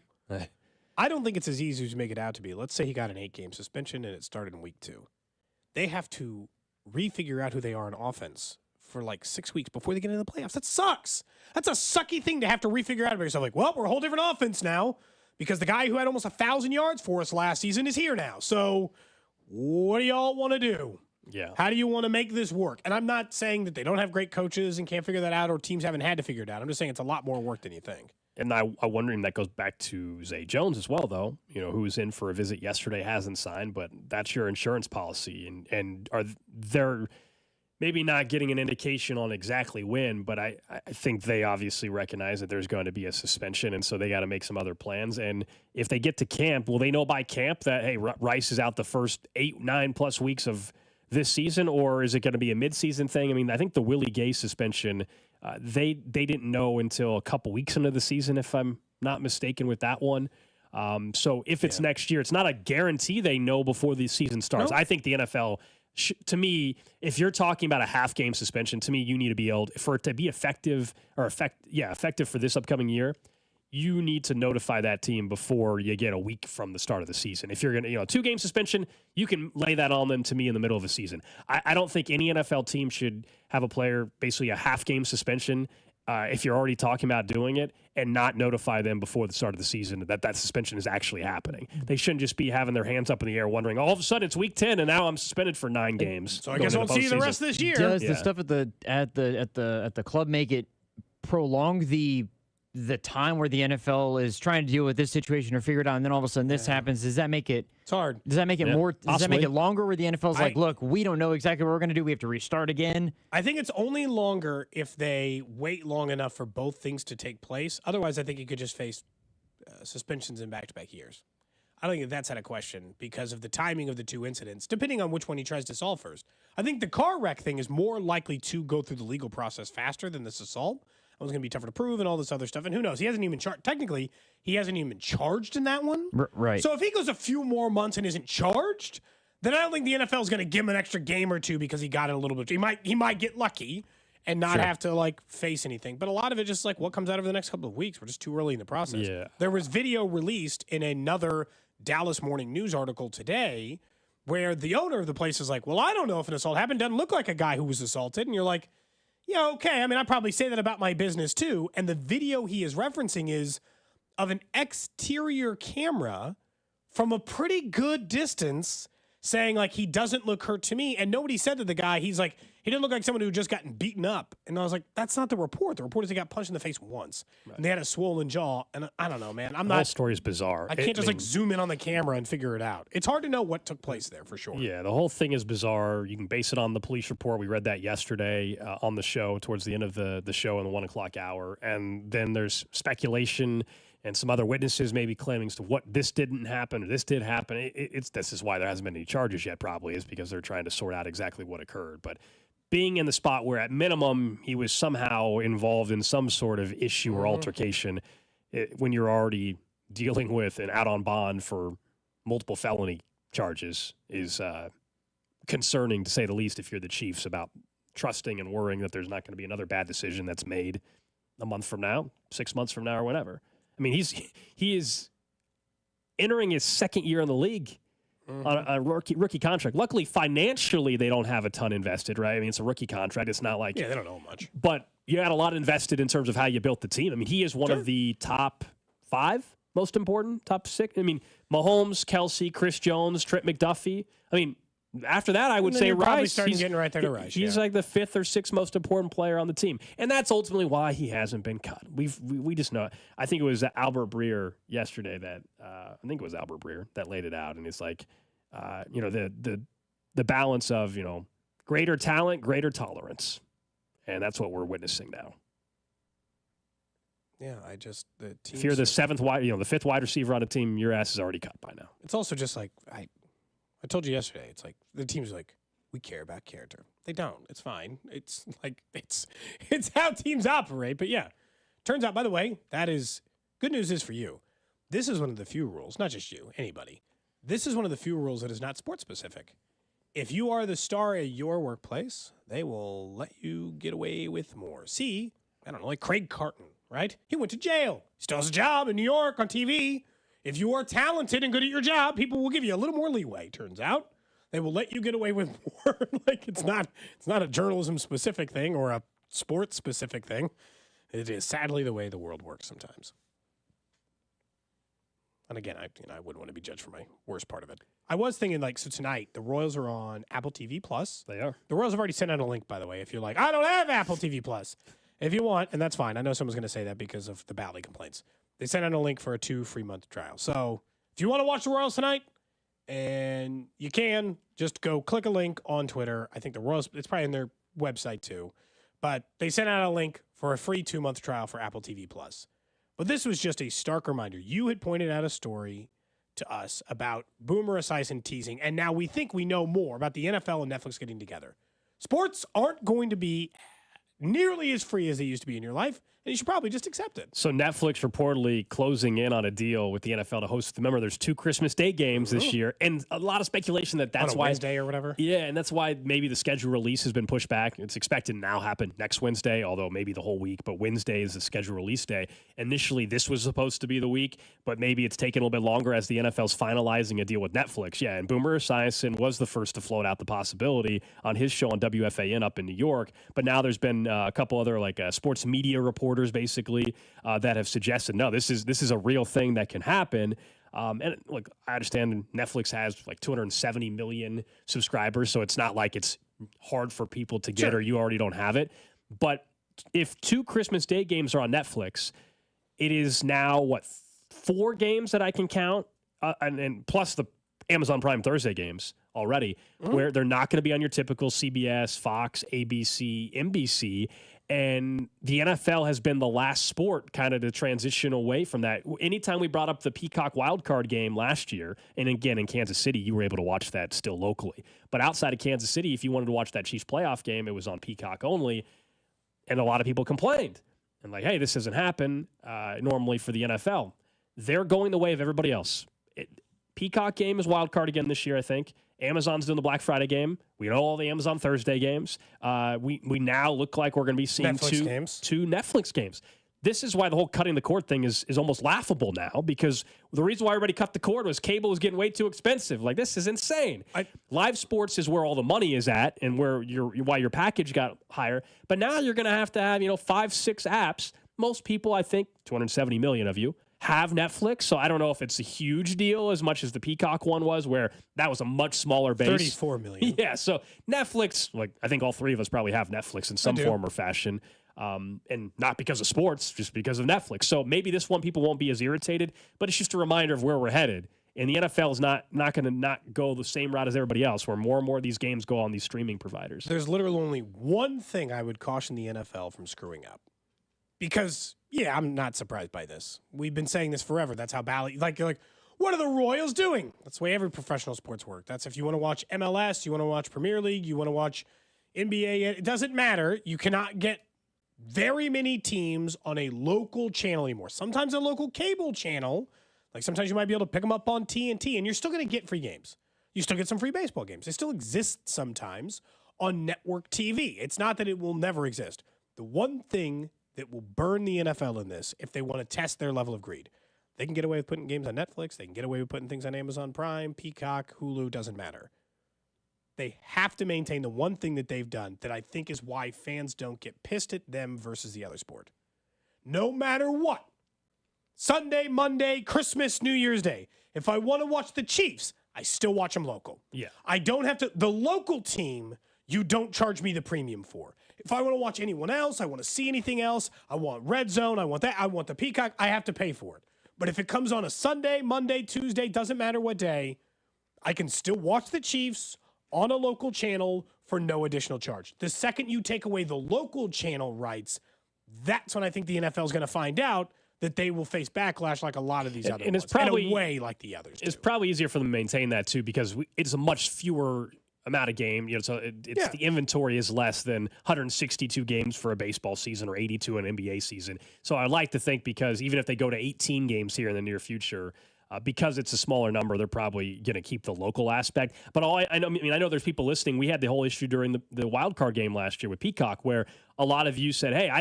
I don't think it's as easy as you make it out to be. Let's say he got an 8-game suspension and it started in week 2. They have to refigure out who they are in offense for 6 weeks before they get into the playoffs. That sucks. That's a sucky thing to have to refigure out about yourself. Well, we're a whole different offense now because the guy who had almost 1,000 yards for us last season is here now. So what do y'all want to do? Yeah. How do you want to make this work? And I'm not saying that they don't have great coaches and can't figure that out, or teams haven't had to figure it out. I'm just saying it's a lot more work than you think. And I'm wondering that goes back to Zay Jones as well, though. Who was in for a visit yesterday, hasn't signed, but that's your insurance policy. And are they're maybe not getting an indication on exactly when, but I think they obviously recognize that there's going to be a suspension, and so they got to make some other plans. And if they get to camp, will they know by camp that, hey, Rice is out the first 8-9+ weeks of this season, or is it going to be a midseason thing? I mean, I think the Willie Gay suspension, they didn't know until a couple weeks into the season, if I'm not mistaken with that one. So if it's next year, it's not a guarantee they know before the season starts. Nope. I think the NFL, to me, if you're talking about a half-game suspension, to me, you need to be able, for it to be effective for this upcoming year, you need to notify that team before you get a week from the start of the season. If you're going to, 2-game suspension, you can lay that on them to me in the middle of a season. I don't think any NFL team should have a player basically a half-game suspension if you're already talking about doing it and not notify them before the start of the season that suspension is actually happening. They shouldn't just be having their hands up in the air wondering, all of a sudden it's week 10 and now I'm suspended for 9 games. So I guess I'll see you the rest of this year. Does the stuff at the club make it prolong the time where the NFL is trying to deal with this situation or figure it out, and then all of a sudden this happens? Does that make it? It's hard. Does that make it more? Does that make it longer? Where the NFL's like, look, we don't know exactly what we're going to do. We have to restart again. I think it's only longer if they wait long enough for both things to take place. Otherwise, I think you could just face suspensions in back-to-back years. I don't think that's out of question because of the timing of the 2 incidents, depending on which one he tries to solve first. I think the car wreck thing is more likely to go through the legal process faster than this assault. It was going to be tougher to prove and all this other stuff. And who knows? He hasn't even technically, he hasn't even been charged in that one. Right. So if he goes a few more months and isn't charged, then I don't think the NFL is going to give him an extra game or 2 because he got it a little bit. He might get lucky and not have to face anything. But a lot of it just what comes out over the next couple of weeks. We're just too early in the process. Yeah. There was video released in another Dallas Morning News article today where the owner of the place is like, well, I don't know if an assault happened. Doesn't look like a guy who was assaulted. And you're like, yeah, okay. I mean, I probably say that about my business too. And the video he is referencing is of an exterior camera from a pretty good distance saying he doesn't look hurt to me. And nobody said to the guy, he's like, He didn't look like someone who just gotten beaten up. And I was like, that's not the report. The report is he got punched in the face once. Right. And they had a swollen jaw. And I don't know, man. The whole story is bizarre. I can't just zoom in on the camera and figure it out. It's hard to know what took place there for sure. Yeah, the whole thing is bizarre. You can base it on the police report. We read that yesterday on the show, towards the end of the show in the 1 o'clock hour. And then there's speculation and some other witnesses maybe claiming to what this didn't happen or this did happen. This is why there hasn't been any charges yet, probably, is because they're trying to sort out exactly what occurred. But being in the spot where at minimum he was somehow involved in some sort of issue or altercation, when you're already dealing with and out on bond for multiple felony charges is concerning, to say the least, if you're the Chiefs, about trusting and worrying that there's not going to be another bad decision that's made a month from now, 6 months from now, or whatever. I mean, he is entering his second year in the league on a rookie contract. Luckily, financially, they don't have a ton invested, right? I mean, it's a rookie contract. It's not like... Yeah, they don't know much. But you had a lot invested in terms of how you built the team. I mean, he is one of the top 5 most important, top 6. I mean, Mahomes, Kelsey, Chris Jones, Trent McDuffie. I mean, after that, I would say Rice. Getting right there to Rice. He's like the 5th or 6th most important player on the team, and that's ultimately why he hasn't been cut. We just know. I think it was Albert Breer yesterday that laid it out, and it's like, the balance of greater talent, greater tolerance, and that's what we're witnessing now. Yeah, the team. If you're the 7th wide, the 5th wide receiver on a team, your ass is already cut by now. It's also just like I told you yesterday, it's like the team's like, we care about character. They don't. It's fine. It's like it's how teams operate. But yeah, turns out, by the way, that is good news is for you. This is one of the few rules, not just you, anybody. This is one of the few rules that is not sports specific. If you are the star at your workplace, they will let you get away with more. See, I don't know, like Craig Carton, right? He went to jail. He still has a job in New York on TV. If you are talented and good at your job, people will give you a little more leeway, turns out. They will let you get away with more. Like it's not a journalism specific thing or a sports specific thing. It is sadly the way the world works sometimes. And again, I wouldn't want to be judged for my worst part of it. I was thinking so tonight the Royals are on Apple TV Plus. They are. The Royals have already sent out a link, by the way, if you're like, I don't have Apple TV Plus. If you want, and that's fine. I know someone's going to say that because of the Bally complaints. They sent out a link for a 2 free-month trial. So if you want to watch the Royals tonight, and you can, just go click a link on Twitter. I think the Royals, it's probably in their website too. But they sent out a link for a free 2-month trial for Apple TV Plus. But this was just a stark reminder. You had pointed out a story to us about Boomer Esiason teasing, and now we think we know more about the NFL and Netflix getting together. Sports aren't going to be nearly as free as they used to be in your life, and you should probably just accept it. So Netflix reportedly closing in on a deal with the NFL to host. Remember, there's 2 Christmas Day games this year, and a lot of speculation that's why Wednesday or whatever. Yeah, and that's why maybe the schedule release has been pushed back. It's expected to now happen next Wednesday, although maybe the whole week. But Wednesday is the schedule release day. Initially, this was supposed to be the week, but maybe it's taken a little bit longer as the NFL's finalizing a deal with Netflix. Yeah, and Boomer Esiason was the first to float out the possibility on his show on WFAN up in New York. But now there's been a couple other sports media reporters basically that have suggested, no, this is a real thing that can happen. And look, I understand Netflix has 270 million subscribers, so it's not like it's hard for people to get or you already don't have it. But if 2 Christmas Day games are on Netflix, it is now, 4 games that I can count, and plus the Amazon Prime Thursday games already, where they're not going to be on your typical CBS, Fox, ABC, NBC. And the NFL has been the last sport kind of to transition away from that. Anytime we brought up the Peacock wildcard game last year, and again in Kansas City, you were able to watch that still locally. But outside of Kansas City, if you wanted to watch that Chiefs playoff game, it was on Peacock only. And a lot of people complained. And hey, this doesn't happen normally for the NFL. They're going the way of everybody else. Peacock game is wildcard again this year, I think. Amazon's doing the Black Friday game. We know all the Amazon Thursday games. We now look like we're going to be seeing two Netflix games. This is why the whole cutting the cord thing is almost laughable now, because the reason why everybody cut the cord was cable was getting way too expensive. This is insane. Live sports is where all the money is at and why your package got higher. But now you're going to have 5, 6 apps. Most people, I think, 270 million of you, have Netflix, so I don't know if it's a huge deal as much as the Peacock one was, where that was a much smaller base. 34 million. Yeah, so Netflix, like I think all three of us probably have Netflix in some form or fashion, and not because of sports, just because of Netflix. So maybe this one people won't be as irritated, but it's just a reminder of where we're headed. And the NFL is not going to not go the same route as everybody else, where more and more of these games go on these streaming providers. There's literally only one thing I would caution the NFL from screwing up. Because, yeah, I'm not surprised by this. We've been saying this forever. That's how Bally, like, what are the Royals doing? That's the way every professional sports work. That's if you want to watch MLS, you want to watch Premier League, you want to watch NBA. It doesn't matter. You cannot get very many teams on a local channel anymore. Sometimes a local cable channel. Like sometimes you might be able to pick them up on TNT, and you're still going to get free games. You still get some free baseball games. They still exist sometimes on network TV. It's not that it will never exist. The one thing that will burn the NFL in this, if they want to test their level of greed, they can get away with putting games on Netflix. They can get away with putting things on Amazon Prime, Peacock, Hulu, doesn't matter. They have to maintain the one thing that they've done that I think is why fans don't get pissed at them versus the other sport. No matter what, Sunday, Monday, Christmas, New Year's Day, if I want to watch the Chiefs, I still watch them local. Yeah. I don't have to, the local team, you don't charge me the premium for. If I want to watch anyone else, I want to see anything else, I want Red Zone, I want that, I want the Peacock, I have to pay for it. But if it comes on a Sunday, Monday, Tuesday, doesn't matter what day, I can still watch the Chiefs on a local channel for no additional charge. The second you take away the local channel rights, that's when I think the NFL is going to find out that they will face backlash like a lot of these other ones. It's probably, in a way like the others. It's probably easier for them to maintain that too, because it's a much fewer amount of game. So the inventory is less than 162 games for a baseball season or 82 an NBA season. So I like to think, because even if they go to 18 games here in the near future, because it's a smaller number, they're probably going to keep the local aspect. But I know there's people listening. We had the whole issue during the wild card game last year with Peacock, where a lot of you said, "Hey,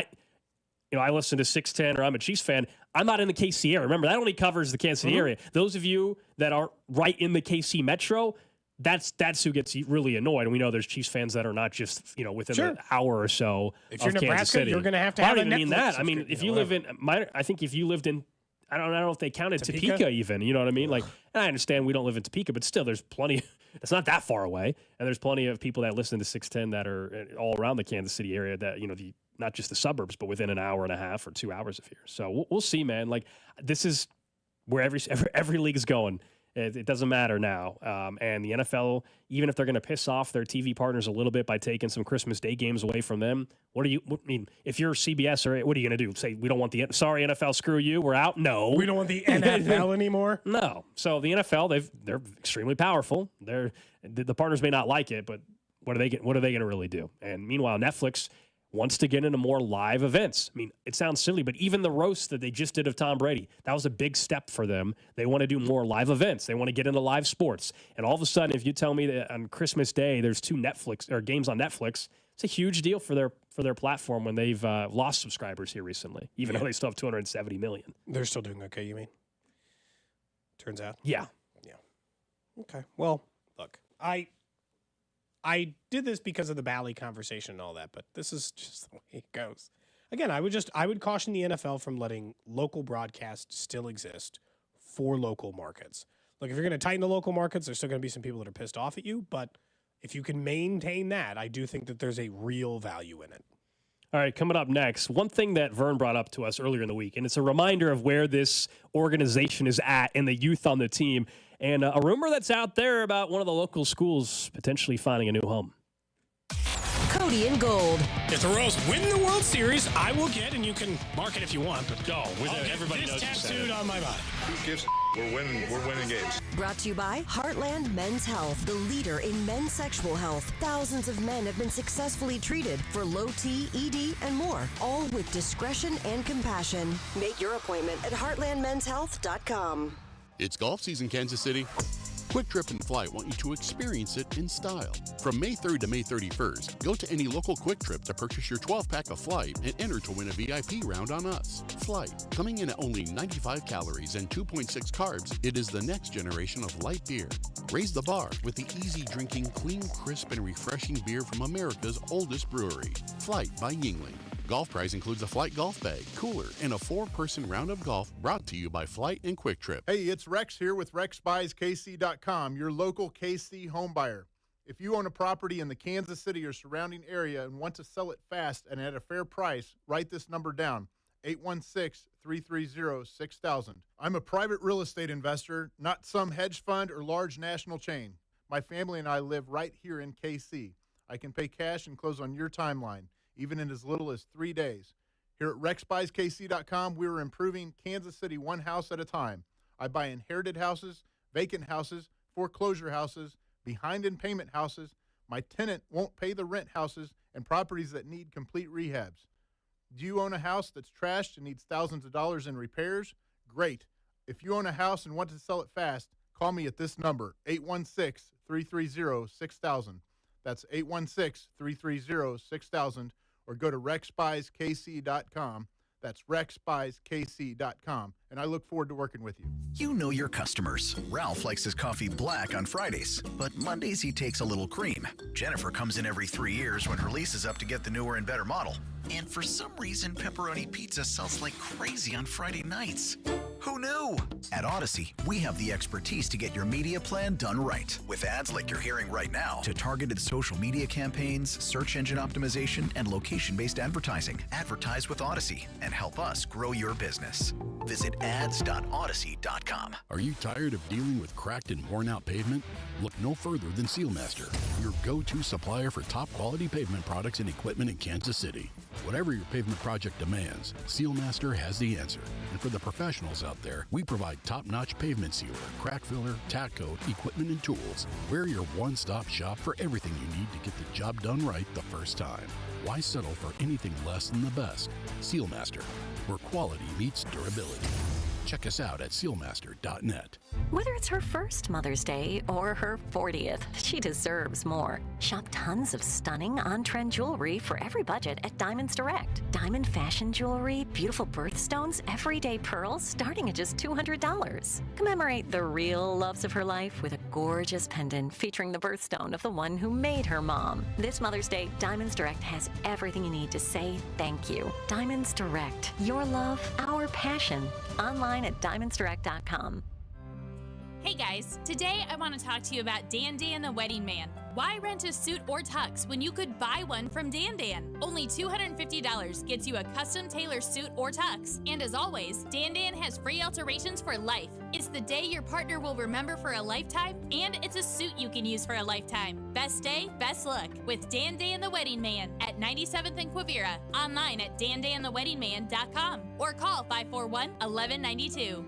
I listen to 610, or I'm a Chiefs fan. I'm not in the KC area." Remember, that only covers the Kansas City area. Those of you that aren't right in the KC metro, that's who gets really annoyed. And we know there's Chiefs fans that are not just within an hour or so. If you're of Nebraska, Kansas City. you're going to have to I have don't a even mean Netflix that. I mean, if you live in, I think if you lived in, I don't know if they counted Topeka even. You know what I mean? Like, and I understand we don't live in Topeka, but still, there's plenty. It's not that far away, and there's plenty of people that listen to 610 that are all around the Kansas City area. That not just the suburbs, but within an hour and a half or 2 hours of here. So we'll see, man. Like, this is where every league is going. It doesn't matter now. And the NFL, even if they're going to piss off their TV partners a little bit by taking some Christmas Day games away from them, if you're CBS, or what are you going to do? Say, we don't want sorry, NFL, screw you, we're out? No. We don't want the NFL anymore? No. So the NFL, they're extremely powerful. The partners may not like it, but what are they going to really do? And meanwhile, Netflix wants to get into more live events. I mean, it sounds silly, but even the roast that they just did of Tom Brady, that was a big step for them. They want to do more live events. They want to get into live sports. And all of a sudden, if you tell me that on Christmas Day there's 2 Netflix or games on Netflix, it's a huge deal for their platform when they've lost subscribers here recently, even though they still have 270 million. They're still doing okay, you mean? Turns out. Yeah. Okay. Well, look, I did this because of the Bally conversation and all that, but this is just the way it goes. Again, I would caution the NFL from letting local broadcasts still exist for local markets. Look, if you're going to tighten the local markets, there's still going to be some people that are pissed off at you, but if you can maintain that, I do think that there's a real value in it. All right, coming up next, one thing that Vern brought up to us earlier in the week, and it's a reminder of where this organization is at and the youth on the team, and a rumor that's out there about one of the local schools potentially finding a new home. Cody and Gold. If the Royals win the World Series, I will get, and you can mark it if you want, but Go. Everybody knows this tattooed on my body. Who gives? We're winning games. Brought to you by Heartland Men's Health, the leader in men's sexual health. Thousands of men have been successfully treated for low T, ED, and more, all with discretion and compassion. Make your appointment at heartlandmenshealth.com. It's golf season, Kansas City. Quick Trip and Flight want you to experience it in style. From May 3rd to May 31st, go to any local Quick Trip to purchase your 12-pack of Flight and enter to win a VIP round on us. Flight, coming in at only 95 calories and 2.6 carbs, it is the next generation of light beer. Raise the bar with the easy-drinking, clean, crisp, and refreshing beer from America's oldest brewery. Flight by Yingling. Golf Prize includes a Flight golf bag, cooler, and a 4-person round of golf brought to you by Flight and Quick Trip. Hey, it's Rex here with RexBuysKC.com, your local KC home buyer. If you own a property in the Kansas City or surrounding area and want to sell it fast and at a fair price, write this number down, 816-330-6000. I'm a private real estate investor, not some hedge fund or large national chain. My family and I live right here in KC. I can pay cash and close on your timeline, even in as little as 3 days. Here at RexBuysKC.com, we're improving Kansas City one house at a time. I buy inherited houses, vacant houses, foreclosure houses, behind in payment houses, my tenant won't pay the rent houses, and properties that need complete rehabs. Do you own a house that's trashed and needs thousands of dollars in repairs? Great. If you own a house and want to sell it fast, call me at this number, 816-330-6000. That's 816-330-6000, or go to RexBuysKC.com. That's RexBuysKC.com, and I look forward to working with you. You know your customers. Ralph likes his coffee black on Fridays, but Mondays he takes a little cream. Jennifer comes in every 3 years when her lease is up to get the newer and better model. And for some reason, pepperoni pizza sells like crazy on Friday nights. Who knew? At Odyssey, we have the expertise to get your media plan done right. With ads like you're hearing right now, to targeted social media campaigns, search engine optimization, and location-based advertising. Advertise with Odyssey and help us grow your business. Visit ads.odyssey.com. Are you tired of dealing with cracked and worn-out pavement? Look no further than Sealmaster, your go-to supplier for top-quality pavement products and equipment in Kansas City. Whatever your pavement project demands, Sealmaster has the answer. And for the professionals out there, we provide top-notch pavement sealer, crack filler, tack coat, equipment, and tools. We're your one-stop shop for everything you need to get the job done right the first time. Why settle for anything less than the best? Sealmaster, where quality meets durability. Check us out at sealmaster.net. Whether it's her first Mother's Day or her 40th, she deserves more. Shop tons of stunning on-trend jewelry for every budget at Diamonds Direct. Diamond fashion jewelry, beautiful birthstones, everyday pearls starting at just $200. Commemorate the real loves of her life with a gorgeous pendant featuring the birthstone of the one who made her mom. This Mother's Day, Diamonds Direct has everything you need to say thank you. Diamonds Direct, your love, our passion. Online at diamondsdirect.com. Hey guys, today I want to talk to you about Dan Dan the Wedding Man. Why rent a suit or tux when you could buy one from Dan Dan? Only $250 gets you a custom tailored suit or tux. And as always, Dan Dan has free alterations for life. It's the day your partner will remember for a lifetime, and it's a suit you can use for a lifetime. Best day, best look with Dan Dan the Wedding Man at 97th and Quivira. Online at dandantheweddingman.com or call 541-1192.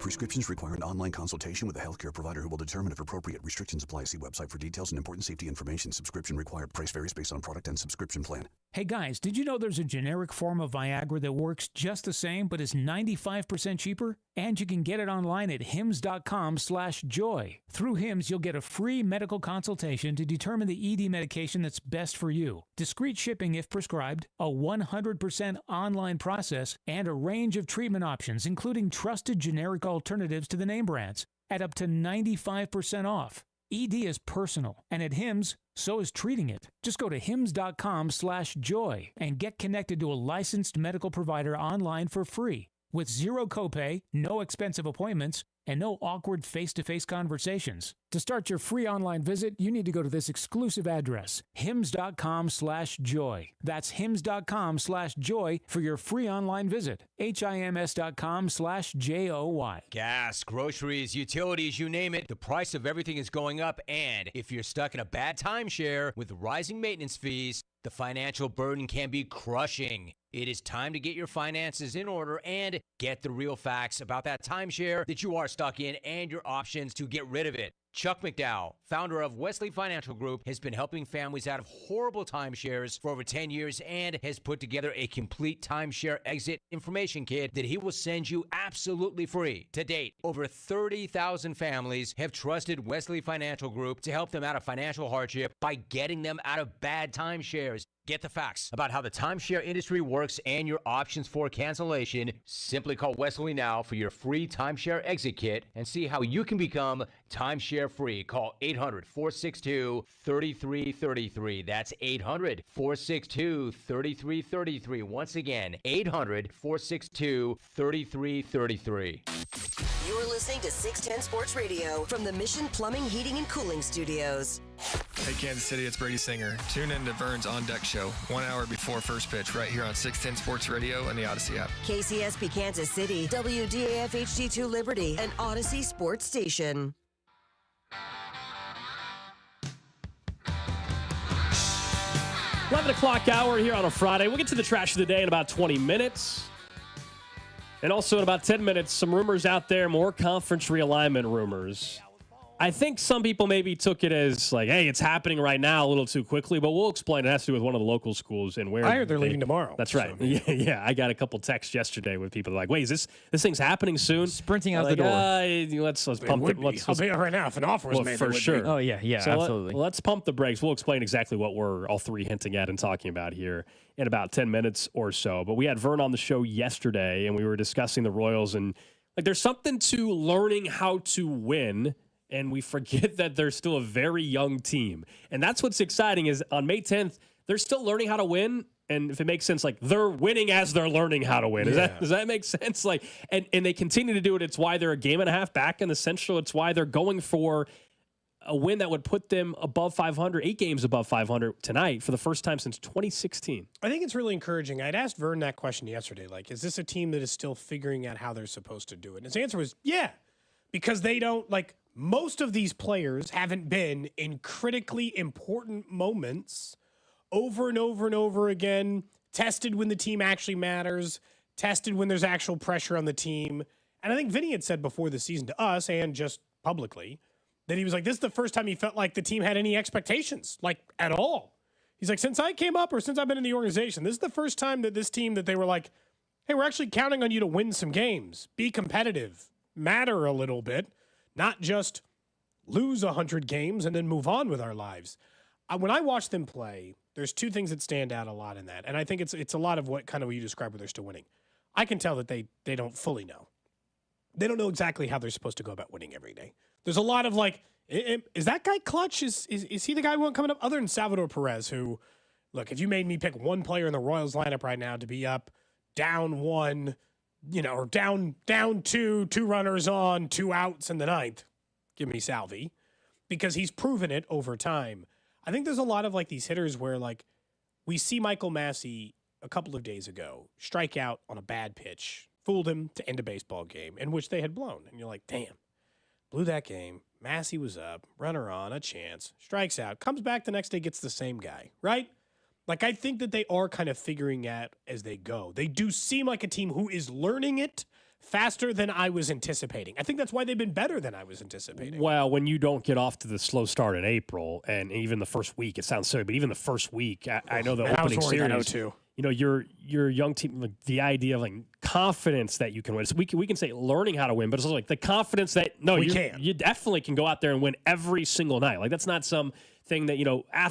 Prescriptions require an online consultation with a healthcare provider who will determine if appropriate. Restrictions apply. See website for details and important safety information. Subscription required. Price varies based on product and subscription plan. Hey guys, did you know there's a generic form of Viagra that works just the same but is 95% cheaper? And you can get it online at hims.com/joy. Through Hims, you'll get a free medical consultation to determine the ED medication that's best for you, discreet shipping if prescribed, a 100% online process, and a range of treatment options, including trusted generic alternatives to the name brands, at up to 95% off. ED is personal, and at Hims, so is treating it. Just go to hims.com/joy and get connected to a licensed medical provider online for free, with zero copay, no expensive appointments, and no awkward face-to-face conversations. To start your free online visit, you need to go to this exclusive address, hims.com/joy. That's hims.com/joy for your free online visit. hims.com/joy. Gas, groceries, utilities, you name it, the price of everything is going up, and if you're stuck in a bad timeshare with rising maintenance fees, the financial burden can be crushing. It is time to get your finances in order and get the real facts about that timeshare that you are stuck in and your options to get rid of it. Chuck McDowell, founder of Wesley Financial Group, has been helping families out of horrible timeshares for over 10 years and has put together a complete timeshare exit information kit that he will send you absolutely free. To date, over 30,000 families have trusted Wesley Financial Group to help them out of financial hardship by getting them out of bad timeshares. Get the facts about how the timeshare industry works and your options for cancellation. Simply call Wesley now for your free timeshare exit kit and see how you can become timeshare free. Call 800-462-3333. That's 800-462-3333. Once again, 800-462-3333. You're listening to 610 Sports Radio from the Mission Plumbing, Heating, and Cooling Studios. Hey, Kansas City, it's Brady Singer. Tune in to Vern's On Deck Show, 1 hour before first pitch, right here on 610 Sports Radio and the Odyssey app. KCSP Kansas City, WDAF HD2 Liberty, and Odyssey Sports Station. 11 o'clock hour here on a Friday. We'll get to the trash of the day in about 20 minutes. And also in about 10 minutes, some rumors out there, more conference realignment rumors. I think some people maybe took it as like, hey, it's happening right now a little too quickly, but we'll explain. It has to do with one of the local schools and where. I heard they're leaving tomorrow. That's right. So. Yeah. I got a couple texts yesterday with people like, wait, is this thing's happening soon? Sprinting out the door. Let's pump it. I'll be right now if an offer was made. For sure. Oh, yeah, so absolutely. Let's pump the brakes. We'll explain exactly what we're all three hinting at and talking about here in about 10 minutes or so. But we had Vern on the show yesterday, and we were discussing the Royals. And like, there's something to learning how to win, and we forget that they're still a very young team. And that's what's exciting is on May 10th, they're still learning how to win. And if it makes sense, like they're winning as they're learning how to win. Does that make sense? Like, and they continue to do it. It's why they're a game and a half back in the Central. It's why they're going for a win that would put them above 500, 8 games above 500 tonight for the first time since 2016. I think it's really encouraging. I'd asked Vern that question yesterday. Like, is this a team that is still figuring out how they're supposed to do it? And his answer was, yeah, because they don't, like, most of these players haven't been in critically important moments over and over and over again, tested when the team actually matters, tested when there's actual pressure on the team. And I think Vinny had said before the season to us and just publicly that he was like, this is the first time he felt like the team had any expectations, like at all. He's like, since I came up or since I've been in the organization, this is the first time that this team that they were like, hey, we're actually counting on you to win some games, be competitive, matter a little bit, not just lose 100 games and then move on with our lives. When I watch them play, there's two things that stand out a lot in that. And I think it's a lot of what kind of what you described where they're still winning. I can tell that they don't fully know. They don't know exactly how they're supposed to go about winning every day. There's a lot of like, is that guy clutch? Is he the guy we want coming up? Other than Salvador Perez, who, look, if you made me pick one player in the Royals lineup right now to be up, down one, or down two runners on, 2 outs in the ninth, give me Salvi, because he's proven it over time. I think there's a lot of like these hitters where like we see Michael Massey a couple of days ago strike out on a bad pitch, fooled him to end a baseball game in which they had blown. And you're like, damn, blew that game. Massey was up, runner on, a chance, strikes out, comes back the next day, gets the same guy, right? Like, I think that they are kind of figuring out as they go. They do seem like a team who is learning it faster than I was anticipating. I think that's why they've been better than I was anticipating. Well, when you don't get off to the slow start in April, and even the first week, it sounds silly, but even the first week, I know the opening series, your young team, like the idea of like confidence that you can win. So we can say learning how to win, but it's also like the confidence that you definitely can go out there and win every single night. Like that's not some thing that,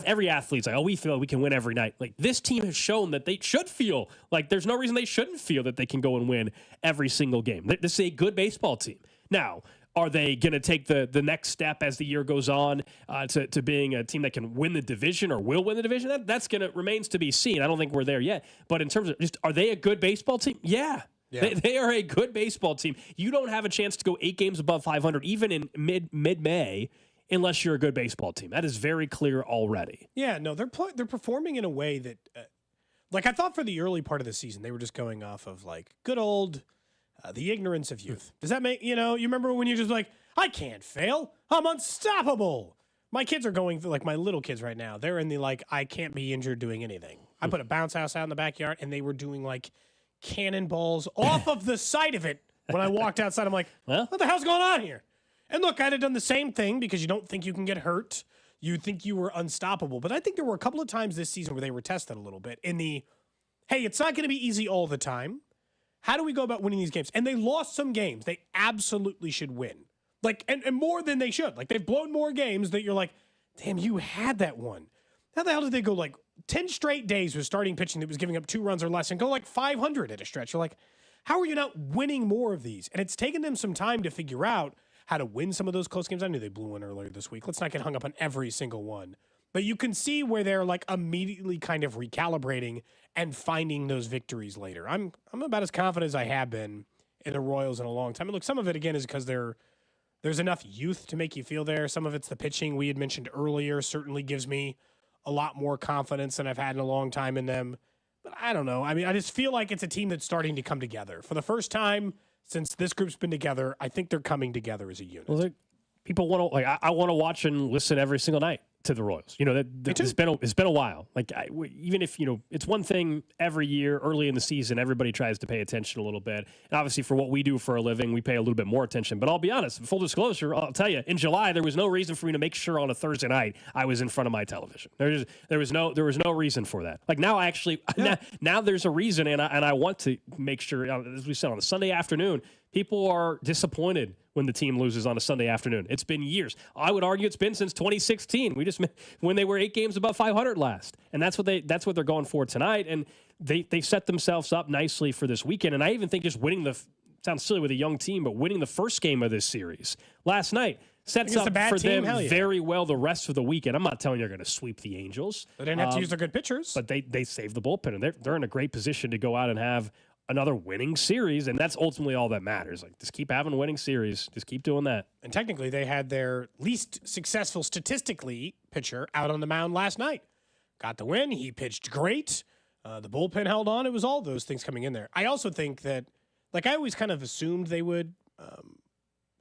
every athlete's like, oh, we feel we can win every night. Like this team has shown that they should feel like there's no reason they shouldn't feel that they can go and win every single game. This is a good baseball team. Now, are they going to take the next step as the year goes on to being a team that can win the division or will win the division? That's going to remains to be seen. I don't think we're there yet. But in terms of just, are they a good baseball team? Yeah. They are a good baseball team. You don't have a chance to go 8 games above 500, even in mid-May, unless you're a good baseball team. That is very clear already. Yeah, no, they're performing in a way that, like I thought for the early part of the season, they were just going off of like good old the ignorance of youth. Does that make, you remember when you're just like, I can't fail. I'm unstoppable. My kids are going through, like my little kids right now, they're in the like, I can't be injured doing anything. I put a bounce house out in the backyard and they were doing like cannonballs off of the side of it. When I walked outside, I'm like, what the hell's going on here? And look, I'd have done the same thing because you don't think you can get hurt. You think you were unstoppable. But I think there were a couple of times this season where they were tested a little bit in the, hey, it's not going to be easy all the time. How do we go about winning these games? And they lost some games they absolutely should win. Like, and more than they should. Like, they've blown more games that you're like, damn, you had that one. How the hell did they go like 10 straight days with starting pitching that was giving up 2 runs or less and go like 500 at a stretch? You're like, how are you not winning more of these? And it's taken them some time to figure out how to win some of those close games. I knew they blew one earlier this week. Let's not get hung up on every single one. But you can see where they're like immediately kind of recalibrating and finding those victories later. I'm about as confident as I have been in the Royals in a long time. And look, some of it again is because there's enough youth to make you feel there. Some of it's the pitching we had mentioned earlier certainly gives me a lot more confidence than I've had in a long time in them. But I don't know. I mean, I just feel like it's a team that's starting to come together. For the first time since this group's been together, I think they're coming together as a unit. Well, people want to I want to watch and listen every single night to the Royals. You know, it's been a while. Like even if, you know, it's one thing every year early in the season, everybody tries to pay attention a little bit. And obviously for what we do for a living, we pay a little bit more attention. But I'll be honest, full disclosure, I'll tell you, in July, there was no reason for me to make sure on a Thursday night I was in front of my television. There was no reason for that. Like now, now there's a reason, and I want to make sure, as we said, on a Sunday afternoon, people are disappointed when the team loses on a Sunday afternoon. It's been years. I would argue it's been since 2016. When they were 8 games above 500 last, and that's what they're going for tonight. And they set themselves up nicely for this weekend. And I even think just winning sounds silly with a young team, but winning the first game of this series last night sets up for them very well the rest of the weekend. I'm not telling you they're going to sweep the Angels. They didn't have to use their good pitchers, but they saved the bullpen, and they're in a great position to go out and have another winning series, and that's ultimately all that matters. Like, just keep having a winning series. Just keep doing that. And technically, they had their least successful statistically pitcher out on the mound last night. Got the win. He pitched great. The bullpen held on. It was all those things coming in there. I also think that, like, I always kind of assumed they would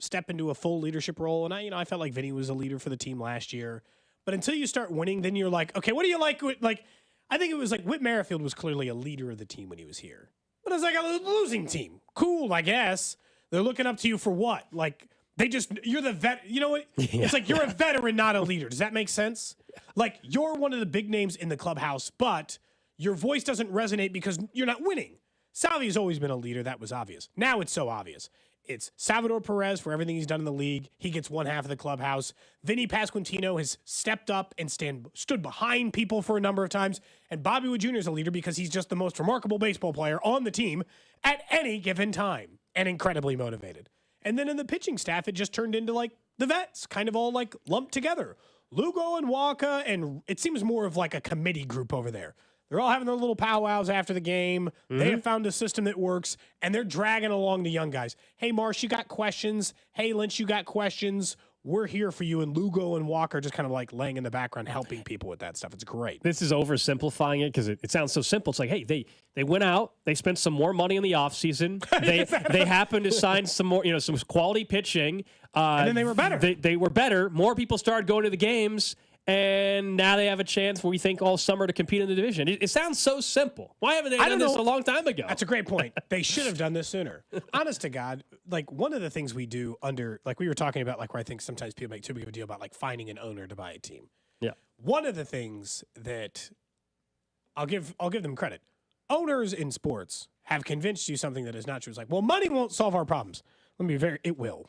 step into a full leadership role, and I felt like Vinny was a leader for the team last year. But until you start winning, then you're like, okay, what do you like? Like, I think it was like Whit Merrifield was clearly a leader of the team when he was here. But it's like a losing team. Cool, I guess. They're looking up to you for what? Like, you're the vet. You know what? Yeah, it's like you're a veteran, not a leader. Does that make sense? Like, you're one of the big names in the clubhouse, but your voice doesn't resonate because you're not winning. Salvi's always been a leader. That was obvious. Now it's so obvious. It's Salvador Perez for everything he's done in the league. He gets one half of the clubhouse. Vinny Pasquantino has stepped up and stood behind people for a number of times. And Bobby Wood Jr. is a leader because he's just the most remarkable baseball player on the team at any given time and incredibly motivated. And then in the pitching staff, it just turned into like the vets, kind of all like lumped together. Lugo and Waka, and it seems more of like a committee group over there. They're all having their little powwows after the game. Mm-hmm. They have found a system that works, and they're dragging along the young guys. Hey, Marsh, you got questions? Hey, Lynch, you got questions? We're here for you. And Lugo and Walker just kind of like laying in the background, helping people with that stuff. It's great. This is oversimplifying it because it sounds so simple. It's like, hey, they went out, they spent some more money in the offseason. They happened to sign some more, some quality pitching. And then they were better. They were better. More people started going to the games. And now they have a chance, we think, all summer to compete in the division. It sounds so simple. Why haven't they done this a long time ago? That's a great point. They should have done this sooner. Honest to God, like one of the things we do like we were talking about, like where I think sometimes people make too big of a deal about like finding an owner to buy a team. Yeah. One of the things that I'll give them credit. Owners in sports have convinced you something that is not true. It's like, well, money won't solve our problems. It will.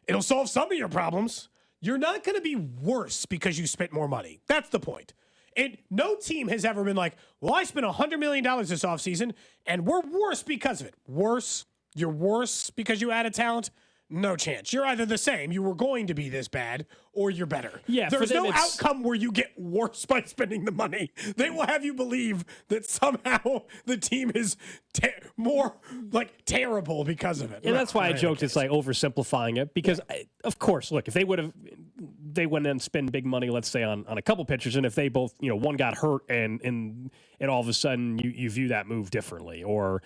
It'll solve some of your problems. You're not going to be worse because you spent more money. That's the point. And no team has ever been like, well, I spent $100 million this offseason, and we're worse because of it. Worse? You're worse because you added talent? No chance. You're either the same, you were going to be this bad, or you're better. Yeah, there's no outcome where you get worse by spending the money. They will have you believe that somehow the team is more like terrible because of it. And that's why I joked it's like oversimplifying it because, of course, look, if they went and spend big money, let's say on a couple pitchers, and if they both, one got hurt and all of a sudden you view that move differently, or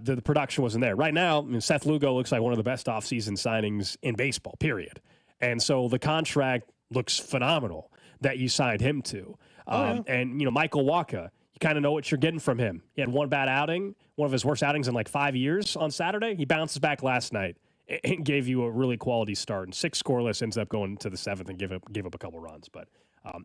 the production wasn't there. Right now, Seth Lugo looks like one of the best offseason signings in baseball, period. And so the contract looks phenomenal that you signed him to. And, Michael Waka, you kind of know what you're getting from him. He had one bad outing, one of his worst outings in like 5 years on Saturday. He bounces back last night and gave you a really quality start. And 6 scoreless, ends up going to the 7th and gave up a couple runs. But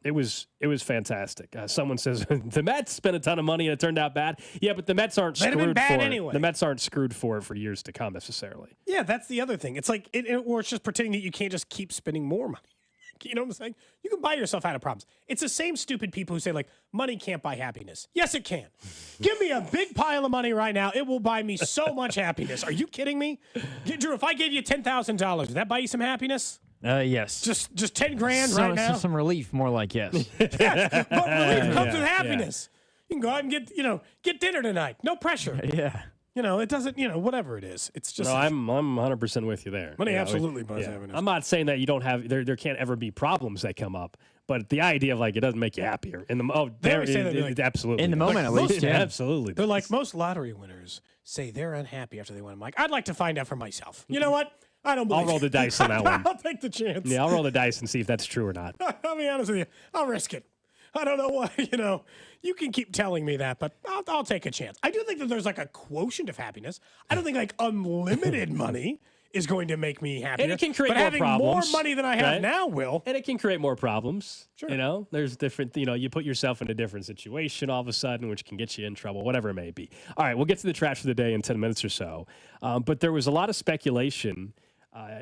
it was fantastic. Someone says the Mets spent a ton of money and it turned out bad. Yeah, but the Mets aren't screwed for anyway. The Mets aren't screwed for years to come necessarily. Yeah, that's the other thing. It's like, or it's just pretending that you can't just keep spending more money. You know what I'm saying? You can buy yourself out of problems. It's the same stupid people who say, like, money can't buy happiness. Yes, it can. Give me a big pile of money right now. It will buy me so much happiness. Are you kidding me? Drew, if I gave you $10,000, would that buy you some happiness? Yes. Just 10 grand right now? Some relief, more like yes. Yes, but relief comes with happiness. You can go out and get dinner tonight. No pressure. Yeah. It doesn't, whatever it is. It's just. No, I'm 100% with you there. Money absolutely buys happiness. I'm not saying that you don't have, there can't ever be problems that come up, but the idea of like, it doesn't make you happier. Absolutely. In the moment, at least. Yeah. Absolutely. They're like, most lottery winners say they're unhappy after they win. I'm like, I'd like to find out for myself. You know what? I don't believe I'll roll the dice on that one. I'll take the chance. Yeah, I'll roll the dice and see if that's true or not. I'll be honest with you. I'll risk it. I don't know why, you can keep telling me that, but I'll take a chance. I do think that there's like a quotient of happiness. I don't think like unlimited money is going to make me happy. And it can create but more having problems. more money than I have right? now will. And it can create more problems. Sure. There's different, you put yourself in a different situation all of a sudden, which can get you in trouble, whatever it may be. All right, we'll get to the trash of the day in 10 minutes or so. But there was a lot of speculation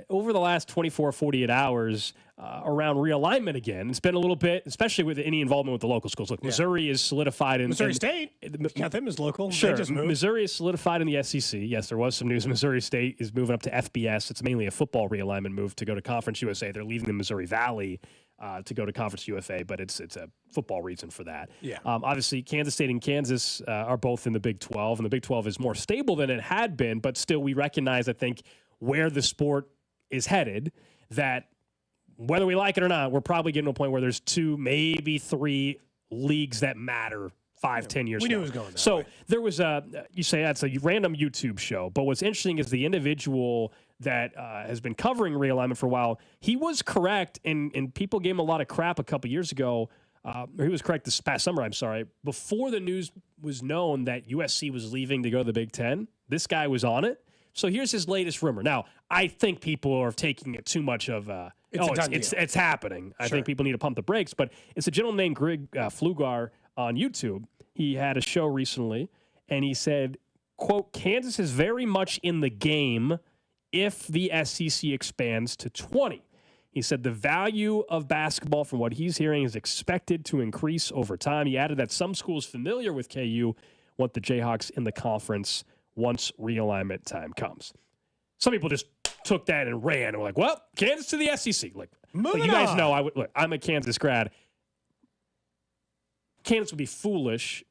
over the last 24, 48 hours around realignment again. It's been a little bit, especially with any involvement with the local schools. Look, Missouri is solidified in Missouri State. Count them as local. Sure. They just moved. Missouri is solidified in the SEC. Yes, there was some news. Missouri State is moving up to FBS. It's mainly a football realignment move to go to Conference USA. They're leaving the Missouri Valley to go to Conference UFA, but it's a football reason for that. Yeah. Obviously, Kansas State and Kansas are both in the Big 12, and the Big 12 is more stable than it had been, but still we recognize, I think, where the sport is headed, that whether we like it or not, we're probably getting to a point where there's 2, maybe 3 leagues that matter 5, 10 years we from knew now. it was going that So way. there was you say that's a random YouTube show, but what's interesting is the individual that has been covering realignment for a while, he was correct, and people gave him a lot of crap a couple years ago. Or he was correct this past summer, I'm sorry. Before the news was known that USC was leaving to go to the Big Ten, this guy was on it. So here's his latest rumor. Now, I think people are taking it too much of it's happening. I think people need to pump the brakes. But it's a gentleman named Greg Flugar on YouTube. He had a show recently, and he said, quote, Kansas is very much in the game if the SEC expands to 20. He said the value of basketball, from what he's hearing, is expected to increase over time. He added that some schools familiar with KU want the Jayhawks in the conference once realignment time comes. Some people just took that and ran and were like, well, Kansas to the SEC. Like, you guys know, I'm a Kansas grad. Kansas would be foolish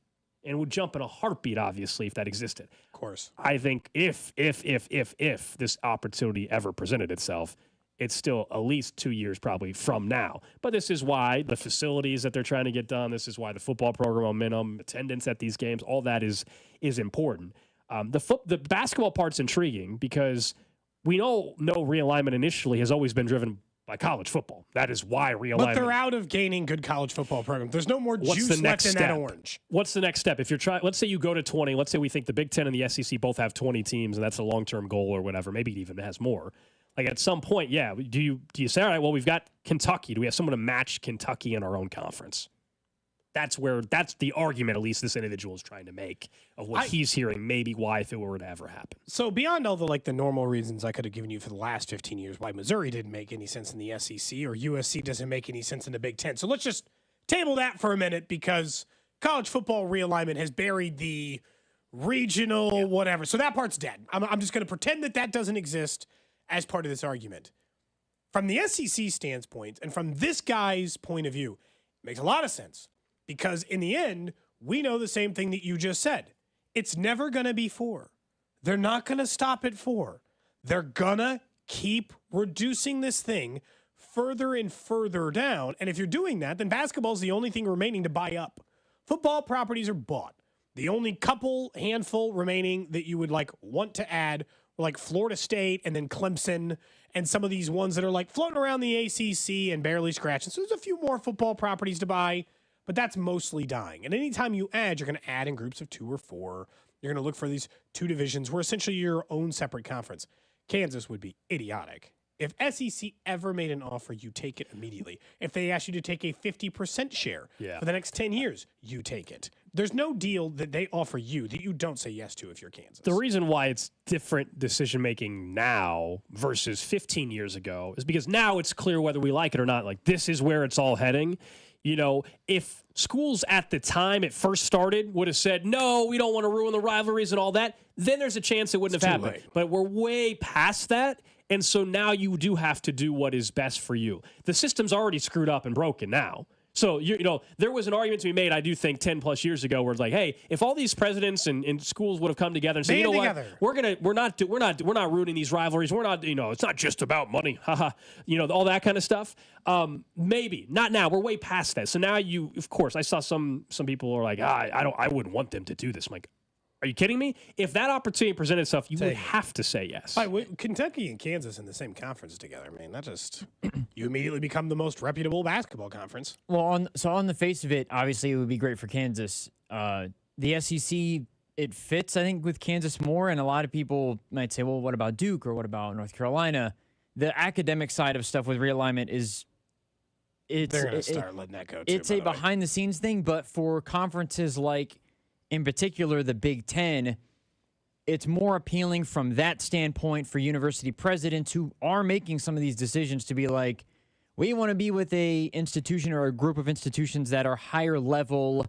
and would jump in a heartbeat, obviously, if that existed. Of course. I think if this opportunity ever presented itself, it's still at least 2 years probably from now. But this is why the facilities that they're trying to get done, this is why the football program momentum, attendance at these games, all that is important. The basketball part's intriguing because we know no realignment initially has always been driven by college football. That is why realignment. But they're out of gaining good college football programs. There's no more juice left in that orange. What's the next step? If you're trying, let's say you go to 20. Let's say we think the Big Ten and the SEC both have 20 teams, and that's a long-term goal or whatever. Maybe it even has more. Like at some point, yeah. Do you say, all right, well, we've got Kentucky. Do we have someone to match Kentucky in our own conference? That's the argument, at least this individual is trying to make of what he's hearing, maybe why if it were to ever happen. So beyond all the normal reasons I could have given you for the last 15 years why Missouri didn't make any sense in the SEC or USC doesn't make any sense in the Big Ten. So let's just table that for a minute because college football realignment has buried the regional whatever. So that part's dead. I'm just going to pretend that doesn't exist as part of this argument. From the SEC standpoint and from this guy's point of view, it makes a lot of sense. Because in the end, we know the same thing that you just said. It's never going to be 4. They're not going to stop at 4. They're going to keep reducing this thing further and further down. And if you're doing that, then basketball is the only thing remaining to buy up. Football properties are bought. The only handful remaining that you would want to add were Florida State and then Clemson and some of these ones that are floating around the ACC and barely scratching. So there's a few more football properties to buy. But that's mostly dying. And anytime you add, you're going to add in groups of 2 or 4. You're going to look for these 2 divisions where essentially you're your own separate conference. Kansas would be idiotic. If SEC ever made an offer, you take it immediately. If they asked you to take a 50% share for the next 10 years, you take it. There's no deal that they offer you that you don't say yes to if you're Kansas. The reason why it's different decision-making now versus 15 years ago is because now it's clear whether we like it or not. Like, this is where it's all heading. You know, if schools at the time it first started would have said, no, we don't want to ruin the rivalries and all that, then there's a chance it wouldn't have happened. Late. But we're way past that. And so now you do have to do what is best for you. The system's already screwed up and broken now. So, you know, there was an argument to be made, I do think, 10 plus years ago where it's like, hey, if all these presidents and schools would have come together and said, you know what, we're not ruining these rivalries. We're not, you know, it's not just about money. Haha. You know, all that kind of stuff. Maybe not now. We're way past that. So now of course, I saw some people are like, I wouldn't want them to do this. I'm like, are you kidding me? If that opportunity presented itself, you would have to say yes. Kentucky and Kansas in the same conference together, man. That just you immediately become the most reputable basketball conference. Well, on the face of it, obviously it would be great for Kansas. The SEC, it fits, I think, with Kansas more, and a lot of people might say, well, what about Duke or what about North Carolina? The academic side of stuff with realignment they're going to start letting that go too. It's a behind-the-scenes thing, but for conferences like, in particular, the Big Ten, it's more appealing from that standpoint for university presidents who are making some of these decisions to be like, we want to be with a institution or a group of institutions that are higher level,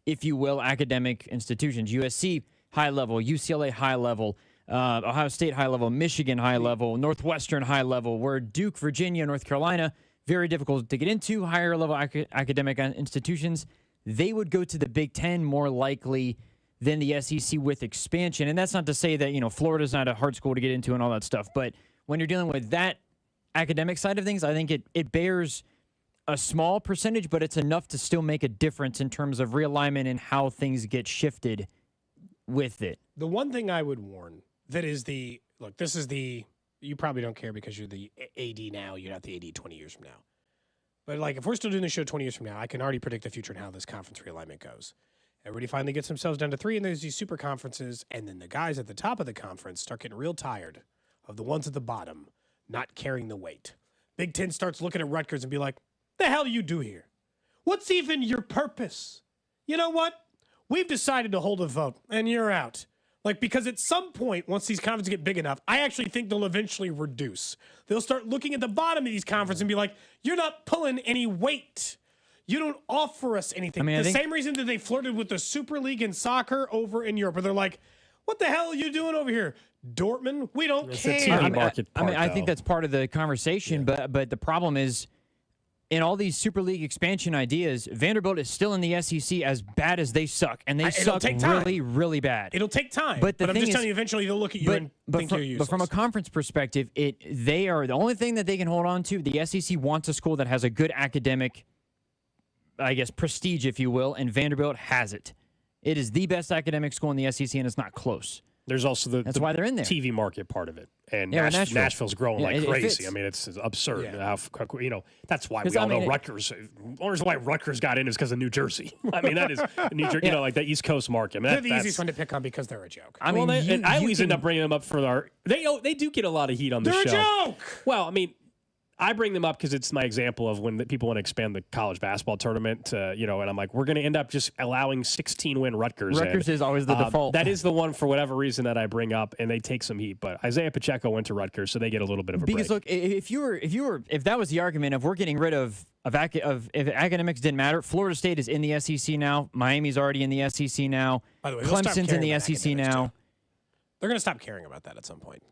if you will, academic institutions. USC, high level. UCLA, high level. Ohio State, high level. Michigan, high level. Northwestern, high level. Where Duke, Virginia, North Carolina, very difficult to get into, higher level academic institutions. They would go to the Big Ten more likely than the SEC with expansion. And that's not to say that, you know, Florida's not a hard school to get into and all that stuff. But when you're dealing with that academic side of things, I think it bears a small percentage, but it's enough to still make a difference in terms of realignment and how things get shifted with it. The one thing I would warn that is you probably don't care because you're the AD now, you're not the AD 20 years from now. But, like, if we're still doing the show 20 years from now, I can already predict the future and how this conference realignment goes. Everybody finally gets themselves down to 3, and there's these super conferences, and then the guys at the top of the conference start getting real tired of the ones at the bottom not carrying the weight. Big Ten starts looking at Rutgers and be like, the hell do you do here? What's even your purpose? You know what? We've decided to hold a vote, and you're out. Like, because at some point, once these conferences get big enough, I actually think they'll eventually reduce. They'll start looking at the bottom of these conferences and be like, you're not pulling any weight. You don't offer us anything. I think same reason that they flirted with the Super League in soccer over in Europe, where they're like, what the hell are you doing over here? Dortmund, we don't care. I think that's part of the conversation, but the problem is, in all these Super League expansion ideas, Vanderbilt is still in the SEC as bad as they suck, and they suck really, really bad. It'll take time, but I'm just telling you, eventually they'll look at you and think you're useless. But from a conference perspective, they are the only thing that they can hold on to. The SEC wants a school that has a good academic, I guess, prestige, if you will, and Vanderbilt has it. It is the best academic school in the SEC, and it's not close. There's also that's why they're in there. TV market part of it, and Nashville. Nashville's growing like crazy. I mean, it's absurd. How, you know, that's why we all know Rutgers. The only reason why Rutgers got in is because of New Jersey. I mean, that is New Jersey. You know, like that East Coast market. I mean, they're the easiest one to pick on because they're a joke. I mean, I always end up bringing them up for our. They do get a lot of heat on the show. They're a joke. Well, I mean, I bring them up because it's my example of when people want to expand the college basketball tournament, and I'm like, we're going to end up just allowing 16-win Rutgers. Rutgers is always the default. That is the one for whatever reason that I bring up, and they take some heat. But Isaiah Pacheco went to Rutgers, so they get a little bit of a break. Because look, if that was the argument of we're getting rid of if academics didn't matter, Florida State is in the SEC now. Miami's already in the SEC now. By the way, Clemson's in the SEC now. Too. They're going to stop caring about that at some point.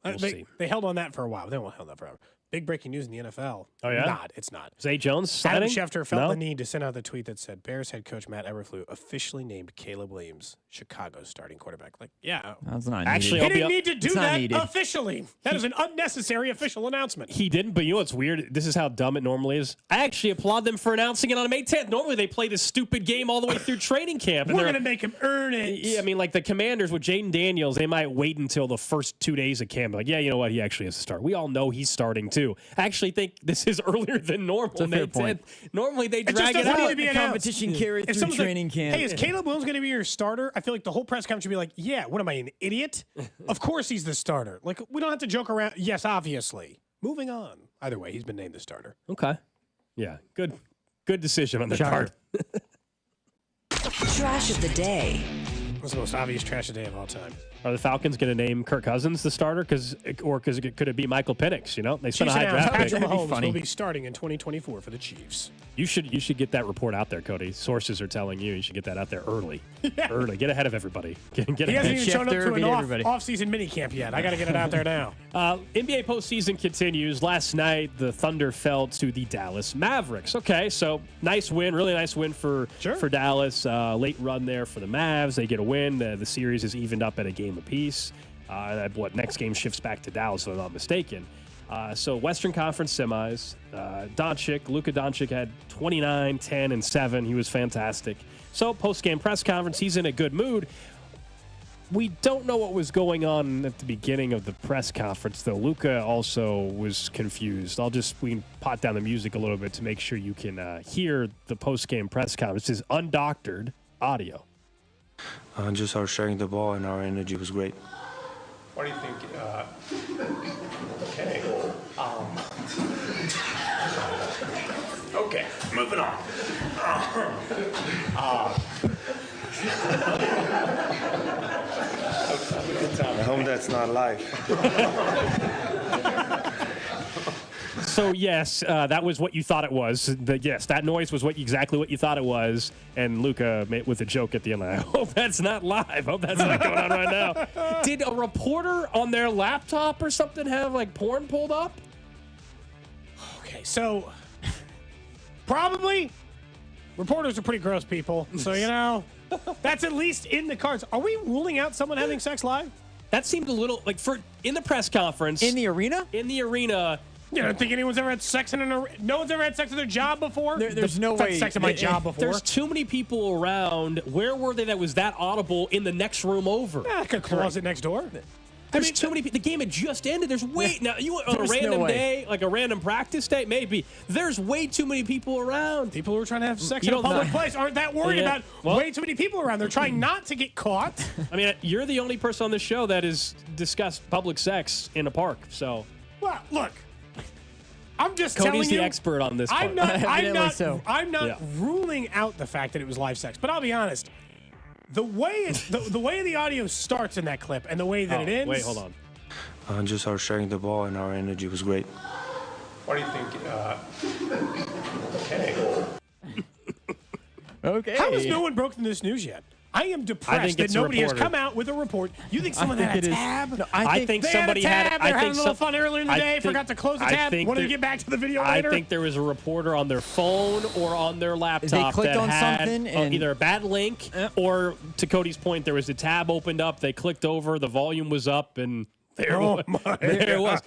We'll see. They held on that for a while. They won't hold that forever. Big breaking news in the NFL. Oh, yeah? It's not. Zay Jones Adam signing? Schefter felt the need to send out the tweet that said, Bears head coach Matt Eberflus officially named Caleb Williams Chicago's starting quarterback. Like, yeah. That's not actually needed. He didn't need to do that officially. That is an unnecessary official announcement. He didn't, but you know what's weird? This is how dumb it normally is. I actually applaud them for announcing it on May 10th. Normally they play this stupid game all the way through training camp. We're going to make him earn it. Yeah, I mean, like the Commanders with Jaden Daniels, they might wait until the first 2 days of camp. Like, yeah, you know what? He actually has to start. We all know he's starting too. I actually think this is earlier than normal. May 10th. Normally they drag it out. The competition carried through training camp. Hey, is Caleb Williams going to be your starter? I feel like the whole press conference should be like, yeah, what am I, an idiot? Of course he's the starter. Like, we don't have to joke around. Yes, obviously. Moving on. Either way, he's been named the starter. Okay. Yeah, good decision on the part. Trash of the day. What's the most obvious trash of the day of all time? Are the Falcons going to name Kirk Cousins the starter? Could it be Michael Penix? You know, they spent a high draft pick. Patrick Mahomes will be starting in 2024 for the Chiefs. You should get that report out there, Cody. Sources are telling you should get that out there early. Early. Get ahead of everybody. Get he ahead. hasn't even shown up to an off-season minicamp yet. I got to get it out there now. NBA postseason continues. Last night, the Thunder fell to the Dallas Mavericks. Okay, so nice win, really nice win for Dallas. Late run there for the Mavs. They get a win. The series is evened up at a game apiece. Next game shifts back to Dallas, if I'm not mistaken. So Western Conference semis. Luka Doncic had 29, 10, and 7. He was fantastic. So post-game press conference, he's in a good mood. We don't know what was going on at the beginning of the press conference, though. Luka also was confused. We can pot down the music a little bit to make sure you can hear the post-game press conference. This is undoctored audio. Just our sharing the ball and our energy was great. What do you think? Okay, moving on. I hope that's not live. So, yes, that was what you thought it was. Yes, that noise was exactly what you thought it was. And Luka with a joke at the end. I hope that's not live. I hope that's not going on right now. Did a reporter on their laptop or something have, porn pulled up? Okay, so probably reporters are pretty gross people. So, that's at least in the cards. Are we ruling out someone having sex live? That seemed a little, in the press conference. In the arena? In the arena. You don't think anyone's ever had sex no one's ever had sex in their job before? There's no way. Sex in my job before. There's too many people around. Where were they that was that audible in the next room over? Like a closet next door. There's too many people. The game had just ended. There's now you on a random day, like a random practice day, maybe. There's way too many people around. People who are trying to have sex in a public place aren't that worried about way too many people around. They're trying not to get caught. I mean, you're the only person on this show that has discussed public sex in a park. So, well, look. I'm just Cody's telling you. the expert on this part. I'm not ruling out the fact that it was live sex, but I'll be honest. The way the audio starts in that clip and the way that it ends. Wait, hold on. Just our sharing the ball and our energy was great. What do you think? Okay. How has no one broken this news yet? I am depressed that nobody has come out with a report. You think someone had a tab? No, I think somebody had a tab. They were having a little fun earlier in the day, forgot to close the tab, wanted to get back to the video later. I think there was a reporter on their phone or on their laptop they clicked that on had something and either a bad link or, to Cody's point, there was a tab opened up. They clicked over, the volume was up, and there it was.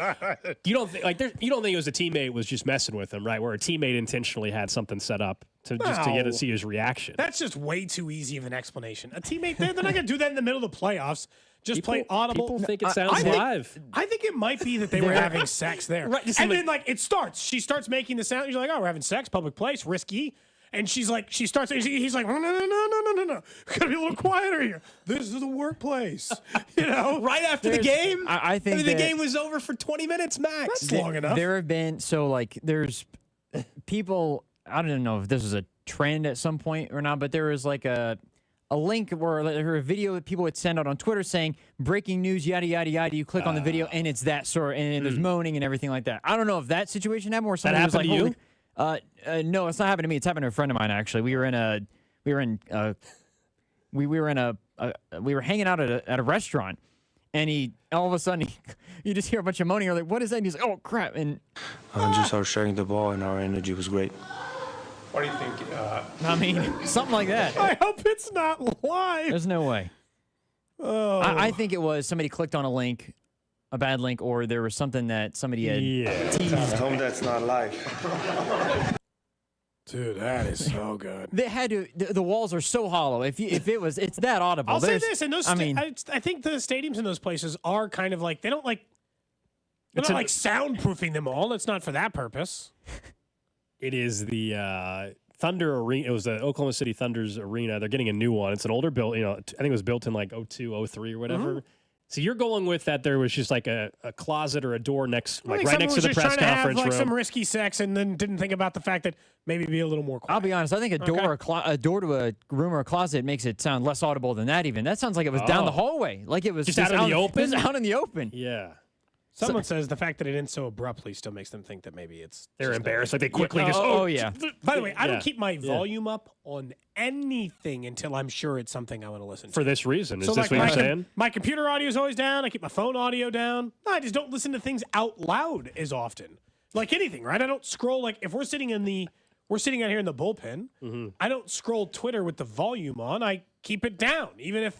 You don't think it was a teammate was just messing with him, right? Where a teammate intentionally had something set up to get to see his reaction. That's just way too easy of an explanation. A teammate, they're not going to do that in the middle of the playoffs. Just play audible. People think it sounds live. I think it might be that they were having sex there. Right, and then it starts. She starts making the sound. You're like, oh, we're having sex, public place, risky. And she's like, he's like, no. Gotta be a little quieter here. This is the workplace. Right after the game? I think the game was over for 20 minutes max. That's long enough. There have been, there's people, I don't know if this was a trend at some point or not, but there was a link or a video that people would send out on Twitter saying, breaking news, yada, yada, yada. You click on the video and it's that sort, and there's moaning and everything like that. I don't know if that situation happened or something was like, to you? No, it's not happened to me. It's happened to a friend of mine, actually. We were hanging out at a restaurant, and all of a sudden you just hear a bunch of moaning. You're like, what is that? And he's like, oh crap! And just our sharing the ball and our energy was great. What do you think? I mean, something like that. I hope it's not live. There's no way. Oh. I think it was somebody clicked on a bad link, or there was something that somebody had teased. I hope that's not live. Dude, that is so good. They had to. The walls are so hollow. If it's that audible. I'll say this, and I think the stadiums in those places are kind of like they're not soundproofing them all. It's not for that purpose. It is the Thunder Arena. It was the Oklahoma City Thunder's arena. They're getting a new one. It's an older build. I think it was built in 02, 03 or whatever. So you're going with that there was just like a closet or a door next, I like think right next to the someone was press just trying to conference have, like, room. some risky sex and then didn't think about the fact that maybe be a little more quiet. I'll be honest. I think a door to a room or a closet makes it sound less audible than that. Even that sounds like it was down the hallway, like it was Just out in the open? Just out in the open. Yeah. Someone says the fact that it ends so abruptly still makes them think that maybe it's They're just embarrassed. a- Like they quickly just. Oh, yeah. By the way, I Yeah. don't keep my Yeah. volume up on anything until I'm sure it's something I want to listen to. For this reason. Is So, this like, what you're my saying? my computer audio is always down. I keep my phone audio down. No, I just don't listen to things out loud as often. Like anything, right? I don't scroll. Like if we're sitting out here in the bullpen. Mm-hmm. I don't scroll Twitter with the volume on. I keep it down, even if.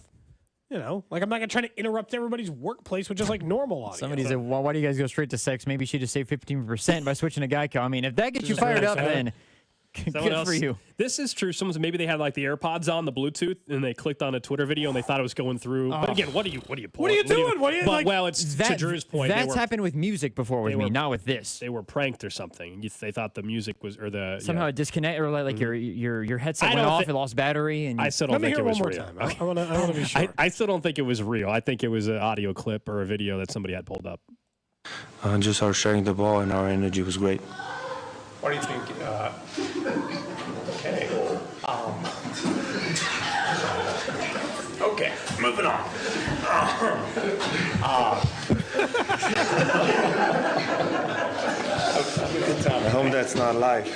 Like I'm not gonna try to interrupt everybody's workplace with just like normal audio. Somebody said, well, why do you guys go straight to sex? Maybe she just saved 15% by switching to Geico. I mean, if that gets you fired up, then Someone good else, for you. This is true. Maybe they had like the AirPods on, the Bluetooth, and they clicked on a Twitter video and they thought it was going through. But again, what are you What are you pulling? doing? What are you But, like? well, it's to Drew's point. That's happened with music before with me, not with this. They were pranked or something. They thought the music was or the Somehow yeah. it disconnected, or like your headset I went don't off, thi- it lost battery, and I still don't Let me think hear it one was more real. time. I want to be sure. I still don't think it was real. I think it was an audio clip or a video that somebody had pulled up. Just our sharing the ball and our energy was great. What do you think? Okay. Okay, moving on. I hope that's not live.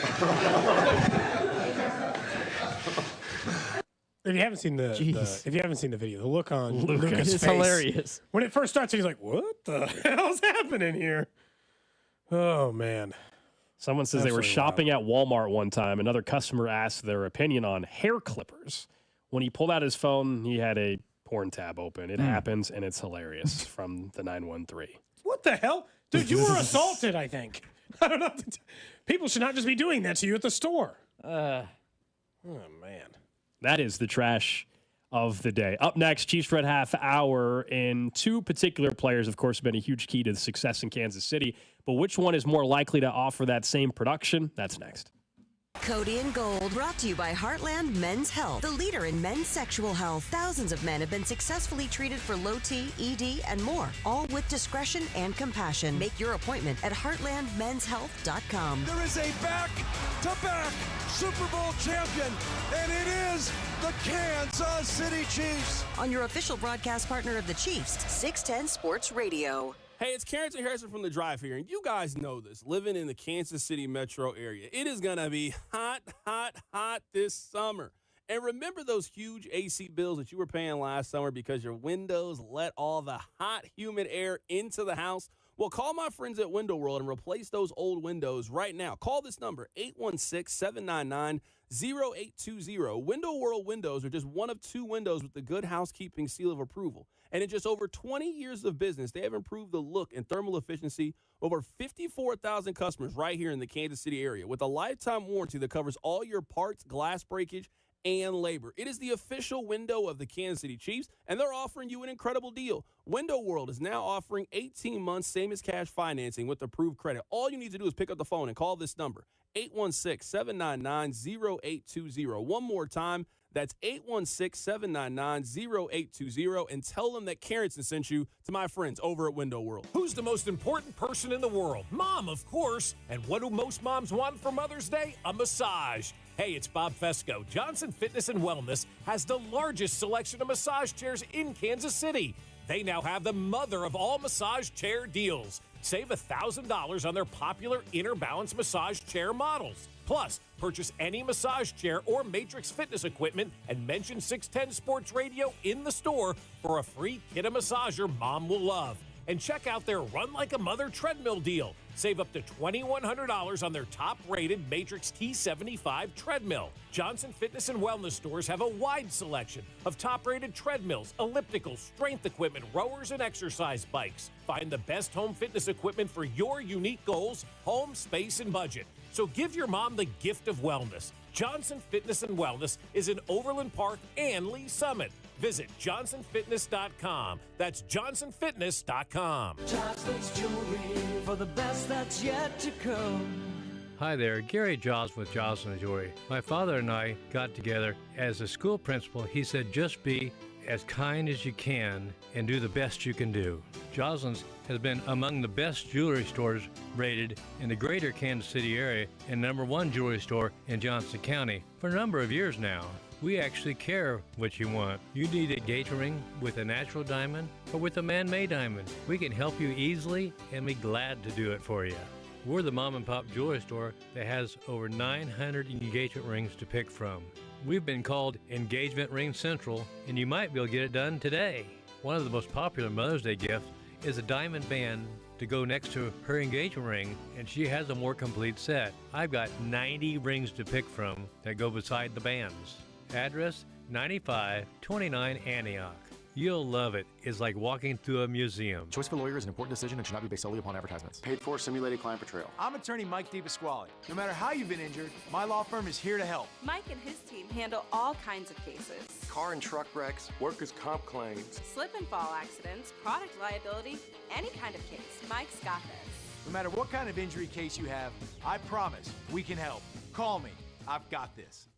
If you haven't seen the video, the look on Lucas' It's face hilarious. when it first starts, he's like, "What the hell's happening here?" Oh man! Someone says they were Absolutely shopping at Walmart one time. Another customer asked their opinion on hair clippers. When he pulled out his phone, he had a porn tab open. It happens, and it's hilarious from the 913. What the hell, dude? You were assaulted. I think. I don't know. People should not just be doing that to you at the store. Oh man. That is the trash of the day. Up next, Chiefs Red Half Hour, and two particular players, of course, have been a huge key to the success in Kansas City. But which one is more likely to offer that same production? That's next. Cody and Gold, brought to you by Heartland Men's Health, the leader in men's sexual health. Thousands of men have been successfully treated for low T, ED, and more, all with discretion and compassion. Make your appointment at heartlandmenshealth.com. There is a back-to-back Super Bowl champion, and it is the Kansas City Chiefs. On your official broadcast partner of the Chiefs, 610 Sports Radio. Hey, it's Carrington Harrison from The Drive here, and you guys know this, living in the Kansas City metro area. It is going to be hot, hot, hot this summer. And remember those huge AC bills that you were paying last summer because your windows let all the hot, humid air into the house? Well, call my friends at Window World and replace those old windows right now. Call this number, 816-799-0820. Window World windows are just one of two windows with the Good Housekeeping seal of approval. And in just over 20 years of business, they have improved the look and thermal efficiency over 54,000 customers right here in the Kansas City area with a lifetime warranty that covers all your parts, glass breakage, and labor. It is the official window of the Kansas City Chiefs, and they're offering you an incredible deal. Window World is now offering 18 months same as cash financing with approved credit. All you need to do is pick up the phone and call this number, 816-799-0820. One more time, that's 816-799-0820, and tell them that Carrington sent you to my friends over at Window World. Who's the most important person in the world? Mom, of course. And what do most moms want for Mother's Day? A massage. Hey, it's Bob Fesco. Johnson Fitness and Wellness has the largest selection of massage chairs in Kansas City. They now have the mother of all massage chair deals. Save $1,000 on their popular Inner Balance massage chair models. Plus, purchase any massage chair or Matrix fitness equipment and mention 610 Sports Radio in the store for a free kit of massager Mom will love. And check out their Run Like a Mother treadmill deal. Save up to $2,100 on their top-rated Matrix T75 treadmill. Johnson Fitness and Wellness stores have a wide selection of top-rated treadmills, ellipticals, strength equipment, rowers, and exercise bikes. Find the best home fitness equipment for your unique goals, home, space, and budget. So give your mom the gift of wellness. Johnson Fitness and Wellness is in Overland Park and Lee Summit. Visit johnsonfitness.com. That's johnsonfitness.com. Johnson's Jewelry for the best that's yet to come. Hi there, Gary Jaws with Jaws and Jewelry. My father and I got together. As a school principal, he said, just be as kind as you can and do the best you can do. Joslin's has been among the best jewelry stores rated in the greater Kansas City area and #1 jewelry store in Johnson County for a number of years now. We actually care what you want. You need a engagement ring with a natural diamond or with a man-made diamond. We can help you easily and be glad to do it for you. We're the mom and pop jewelry store that has over 900 engagement rings to pick from. We've been called Engagement Ring Central, and you might be able to get it done today. One of the most popular Mother's Day gifts is a diamond band to go next to her engagement ring, and she has a more complete set. I've got 90 rings to pick from that go beside the bands. Address 9529 Antioch. You'll love it. It's like walking through a museum. Choice of a lawyer is an important decision and should not be based solely upon advertisements. Paid for simulated client portrayal. I'm attorney Mike DePasquale. No matter how you've been injured, my law firm is here to help. Mike and his team handle all kinds of cases. Car and truck wrecks, workers' comp claims. Slip and fall accidents, product liability, any kind of case. Mike's got this. No matter what kind of injury case you have, I promise we can help. Call me. I've got this.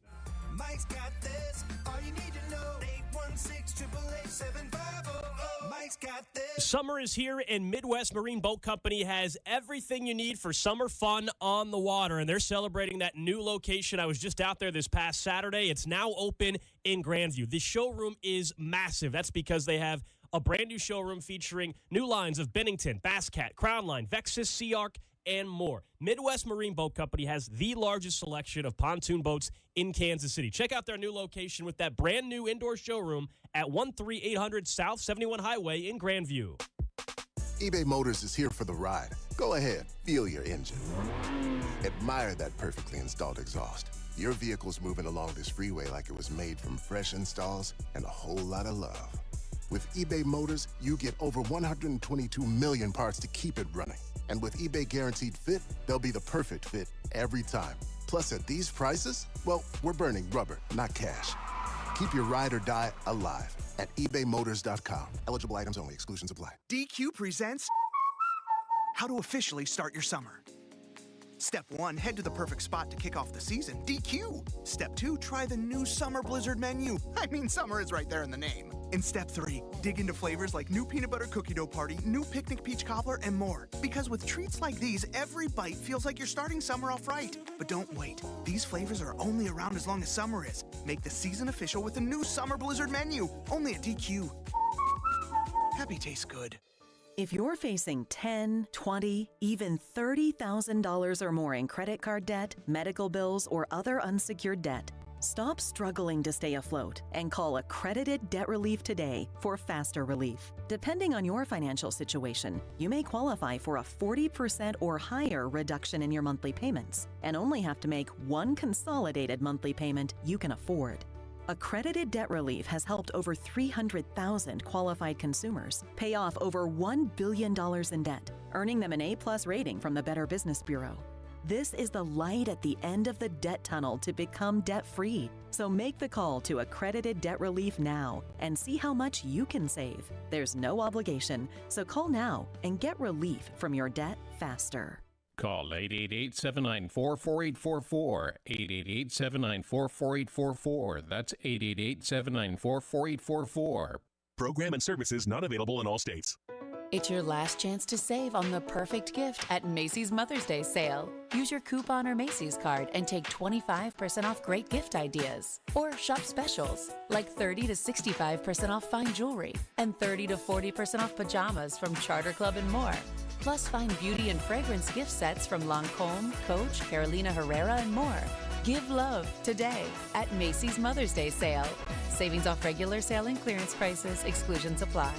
Mike's got this. All you need to know. 816-888-7500. Mike's got this. Summer is here, and Midwest Marine Boat Company has everything you need for summer fun on the water, and they're celebrating that new location. I was just out there this past Saturday. It's now open in Grandview. The showroom is massive. That's because they have a brand new showroom featuring new lines of Bennington, Basscat, Crownline, Vexus, Sea Arc, and more. Midwest Marine Boat Company has the largest selection of pontoon boats in Kansas City. Check out their new location with that brand new indoor showroom at 13800 South 71 Highway in Grandview. eBay Motors is here for the ride. Go ahead, feel your engine. Admire that perfectly installed exhaust. Your vehicle's moving along this freeway like it was made from fresh installs and a whole lot of love. With eBay Motors, you get over 122 million parts to keep it running. And with eBay Guaranteed Fit, they'll be the perfect fit every time. Plus, at these prices, well, we're burning rubber, not cash. Keep your ride or die alive at ebaymotors.com. Eligible items only. Exclusions apply. DQ presents how to officially start your summer. Step 1, head to the perfect spot to kick off the season, DQ. Step 2, try the new Summer Blizzard menu. I mean, summer is right there in the name. In Step 3, dig into flavors like new peanut butter cookie dough party, new picnic peach cobbler, and more. Because with treats like these, every bite feels like you're starting summer off right. But don't wait. These flavors are only around as long as summer is. Make the season official with the new Summer Blizzard menu, only at DQ. Happy tastes good. If you're facing $10,000, $20,000, even $30,000 or more in credit card debt, medical bills, or other unsecured debt, stop struggling to stay afloat and call Accredited Debt Relief today for faster relief. Depending on your financial situation, you may qualify for a 40% or higher reduction in your monthly payments and only have to make one consolidated monthly payment you can afford. Accredited Debt Relief has helped over 300,000 qualified consumers pay off over $1 billion in debt, earning them an A+ rating from the Better Business Bureau. This is the light at the end of the debt tunnel to become debt-free. So make the call to Accredited Debt Relief now and see how much you can save. There's no obligation, so call now and get relief from your debt faster. Call 888-794-4844, 888-794-4844. That's 888-794-4844. Program and services not available in all states. It's your last chance to save on the perfect gift at Macy's Mother's Day sale. Use your coupon or Macy's card and take 25% off great gift ideas. Or shop specials like 30 to 65% off fine jewelry and 30 to 40% off pajamas from Charter Club and more. Plus, find beauty and fragrance gift sets from Lancôme, Coach, Carolina Herrera, and more. Give love today at Macy's Mother's Day sale. Savings off regular sale and clearance prices. Exclusions apply.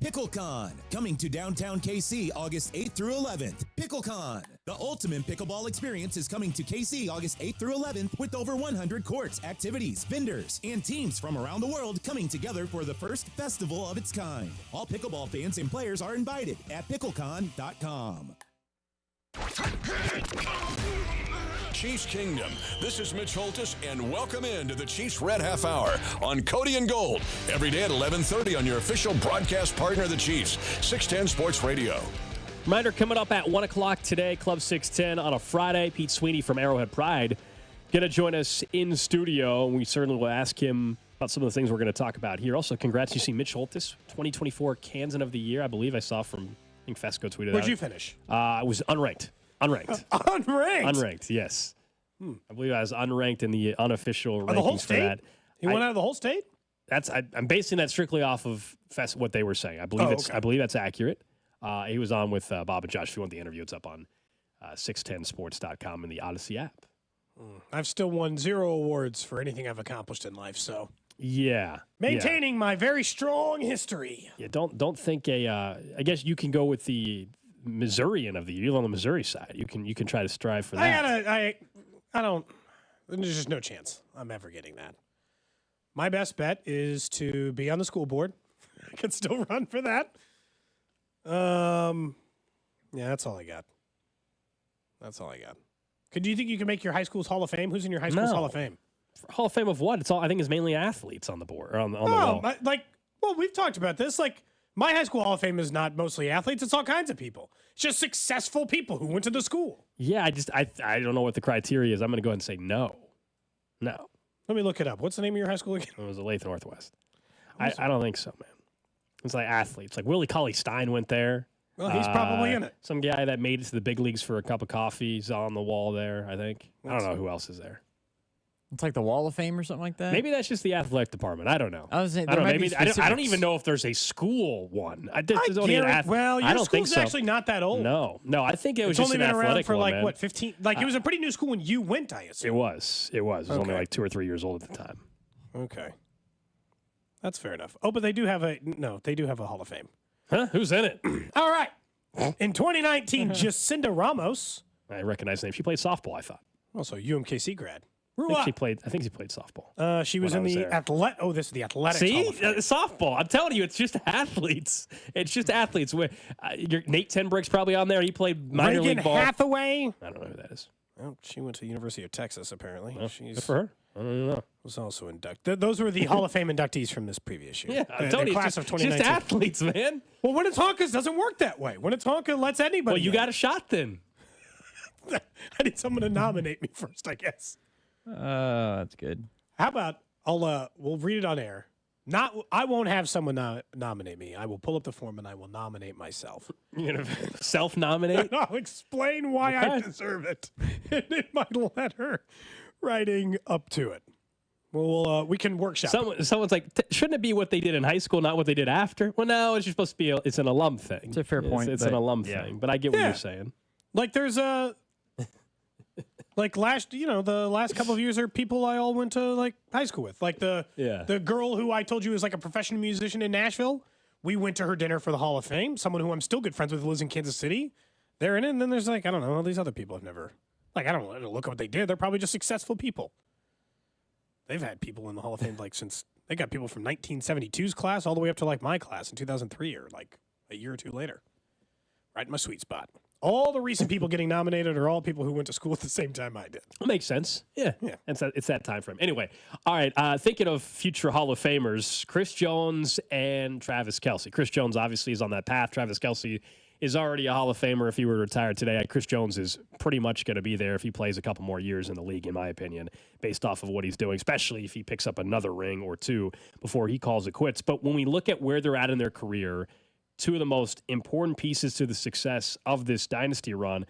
PickleCon, coming to downtown KC August 8th through 11th. PickleCon, the ultimate pickleball experience, is coming to KC August 8th through 11th with over 100 courts, activities, vendors, and teams from around the world coming together for the first festival of its kind. All pickleball fans and players are invited at picklecon.com. Chiefs Kingdom. This is Mitch Holtis, and welcome into the Chiefs Red Half Hour on Cody and Gold. Every day at 11:30 on your official broadcast partner of the Chiefs, 610 Sports Radio. Reminder, coming up at 1 o'clock today, Club 610 on a Friday. Pete Sweeney from Arrowhead Pride going to join us in studio. We certainly will ask him about some of the things we're going to talk about here. Also, congrats. You see Mitch Holthus, 2024 Kansan of the Year, I believe I saw from, I think Fesco tweeted Where'd out. you finish? I was unranked. Unranked? Unranked, yes. I believe I was unranked in the unofficial rankings the whole for state? that. He went out of the whole state? I'm basing that strictly off of what they were saying. I believe I believe that's accurate. He was on with Bob and Josh. If you want the interview, it's up on 610sports.com and the Odyssey app. I've still won 0 awards for anything I've accomplished in life, so yeah, maintaining my very strong history. Yeah, don't think I guess you can go with the Missourian of the year on the Missouri side. You can try to strive for that. I don't. There's just no chance I'm ever getting that. My best bet is to be on the school board. I can still run for that. Yeah, that's all I got. Do you think you can make your high school's Hall of Fame? Who's in your high school's Hall of Fame? Hall of Fame of what? I think it's mainly athletes on the board or on the wall. We've talked about this. Like, my high school Hall of Fame is not mostly athletes. It's all kinds of people. It's just successful people who went to the school. Yeah, I don't know what the criteria is. I'm going to go ahead and say no. No. Let me look it up. What's the name of your high school again? It was Olathe Northwest. I don't think so, man. It's like athletes. Like Willie Cauley-Stein went there. Well, he's probably in it. Some guy that made it to the big leagues for a cup of coffee is on the wall there, I think. I don't know who else is there. It's like the Wall of Fame or something like that? Maybe that's just the athletic department. I don't know. I was saying, I don't even know if there's a school one. Your school's actually not that old. No, I think it was just only an been around athletic for one, man. 15? Like, it was a pretty new school when you went, I assume. It was. It was only like 2 or 3 years old at the time. Okay. That's fair enough. Oh, but they do have a Hall of Fame. Huh? Who's in it? All right. In 2019, Jacinda Ramos. I recognize the name. She played softball, I thought. Also, UMKC grad. I think she played softball. She was in the athletic. Oh, this is the athletic. See, softball. I'm telling you, it's just athletes. It's just athletes. Nate Tenbrick's probably on there. He played minor league ball. Hathaway. I don't know who that is. Well, she went to the University of Texas, apparently. Well, good for her. I don't even know. Was also inducted. Those were the Hall of Fame inductees from this previous year. Yeah, I'm telling you, class it's of 2019. just athletes, man. Well, Winnetonka's doesn't work that way. Winnetonka lets anybody. Well, you got a shot then. I need someone to nominate me first, I guess. That's good. How about we'll read it on air. I won't have someone nominate me. I will pull up the form and I will nominate myself. You're gonna self-nominate? I'll explain why I deserve it in my letter, writing up to it. Well, we can workshop. Someone's like, shouldn't it be what they did in high school, not what they did after? Well, no, it's just supposed to be. It's an alum thing. It's a fair point. It's an alum thing, but I get what you're saying. Like there's like the last couple of years are people I all went to like high school with. Like the girl who I told you is like a professional musician in Nashville. We went to her dinner for the Hall of Fame. Someone who I'm still good friends with who lives in Kansas City. They're in it. And then there's like, I don't know, all these other people I've never, like, I don't look at what they did. They're probably just successful people. They've had people in the Hall of Fame since they got people from 1972's class all the way up to like my class in 2003 or like a year or two later. Right in my sweet spot. All the recent people getting nominated are all people who went to school at the same time I did. That makes sense. Yeah. It's that time frame. Anyway, all right. Thinking of future Hall of Famers, Chris Jones and Travis Kelce. Chris Jones obviously is on that path. Travis Kelce is already a Hall of Famer if he were to retire today. Chris Jones is pretty much going to be there if he plays a couple more years in the league, in my opinion, based off of what he's doing, especially if he picks up another ring or two before he calls it quits. But when we look at where they're at in their career, two of the most important pieces to the success of this dynasty run,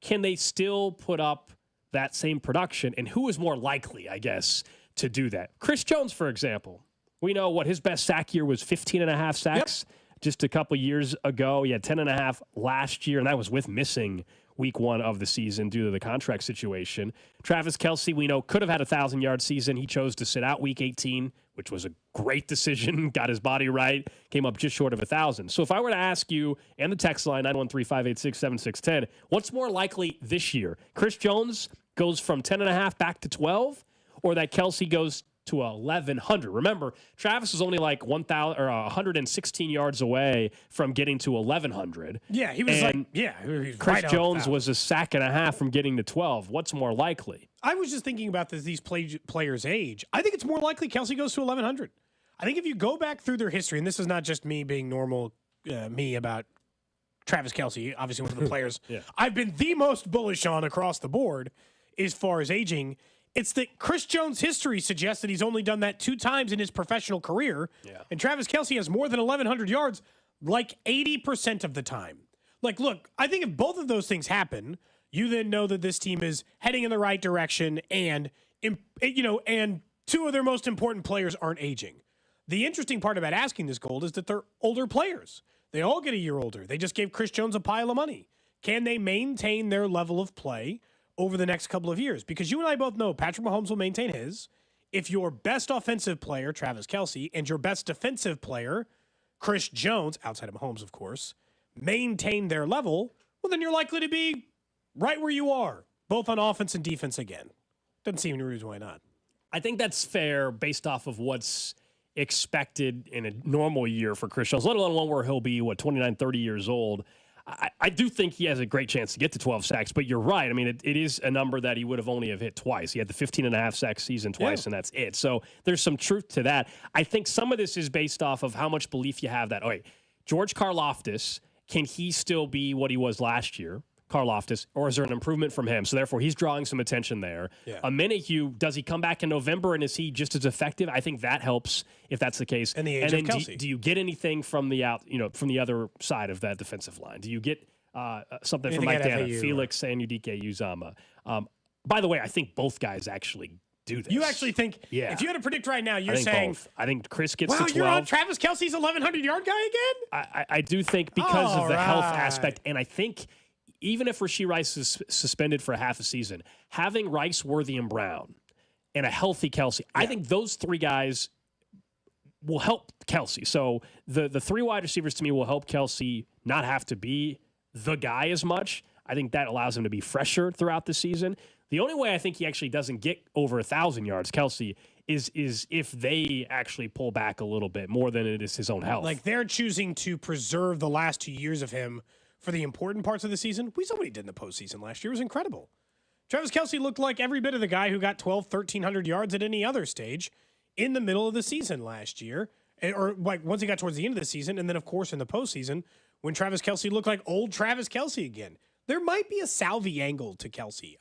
can they still put up that same production? And who is more likely, I guess, to do that? Chris Jones, for example. We know what his best sack year was, 15.5 sacks. Yep. Just a couple years ago. He had 10.5 last year, and that was with missing week 1 of the season due to the contract situation. Travis Kelce, we know, could have had a 1,000-yard season. He chose to sit out week 18, which was a great decision, got his body right, came up just short of 1,000. So if I were to ask you, and the text line, 913-586-7610, what's more likely this year? Chris Jones goes from 10.5 back to 12, or that Kelce goes to 1,100. Remember, Travis was only like 116 yards away from getting to 1,100. Yeah, he was Chris right Jones was a sack and a half from getting to 12. What's more likely? I was just thinking about these players' age. I think it's more likely Kelce goes to 1,100. I think if you go back through their history, and this is not just me being normal, me about Travis Kelce, obviously one of the players I've been the most bullish on across the board as far as aging. It's that Chris Jones' history suggests that he's only done that 2 times in his professional career. Yeah. And Travis Kelce has more than 1,100 yards like 80% of the time. Like, look, I think if both of those things happen, you then know that this team is heading in the right direction and, and 2 of their most important players aren't aging. The interesting part about asking this, Gold, is that they're older players. They all get a year older. They just gave Chris Jones a pile of money. Can they maintain their level of play over the next couple of years? Because you and I both know Patrick Mahomes will maintain his. If your best offensive player, Travis Kelce, and your best defensive player, Chris Jones, outside of Mahomes, of course, maintain their level, well, then you're likely to be right where you are, both on offense and defense again. Doesn't seem any reason why not. I think that's fair based off of what's expected in a normal year for Chris Jones, let alone one where he'll be, 29, 30 years old. I do think he has a great chance to get to 12 sacks, but you're right. I mean, it is a number that he would have only have hit twice. He had the 15.5 sack season twice, and that's it. So there's some truth to that. I think some of this is based off of how much belief you have that, George Karlaftis, can he still be what he was last year? Karlaftis, or is there an improvement from him? So therefore, he's drawing some attention there. Yeah. Minihue, does he come back in November, and is he just as effective? I think that helps if that's the case. And the age of Kelce. Do you get anything from the from the other side of that defensive line? Do you get something from Mike Dana, Felix, and Udike Uzama? By the way, I think both guys actually do this. You actually think, if you had to predict right now, you're saying, both. I think Chris gets to 12. You're on Travis Kelce's 1,100-yard guy again? I do think because of the health aspect, and I think even if Rashee Rice is suspended for half a season, having Rice, Worthy, and Brown and a healthy Kelce, I think those 3 guys will help Kelce. So the 3 wide receivers to me will help Kelce not have to be the guy as much. I think that allows him to be fresher throughout the season. The only way I think he actually doesn't get over 1,000 yards, Kelce, is if they actually pull back a little bit more than it is his own health. Like they're choosing to preserve the last 2 years of him for the important parts of the season. We saw what he did in the postseason last year. It was incredible. Travis Kelce looked like every bit of the guy who got 1,300 yards at any other stage in the middle of the season last year, or like once he got towards the end of the season, and then, of course, in the postseason when Travis Kelce looked like old Travis Kelce again. There might be a Salvi angle to Kelce.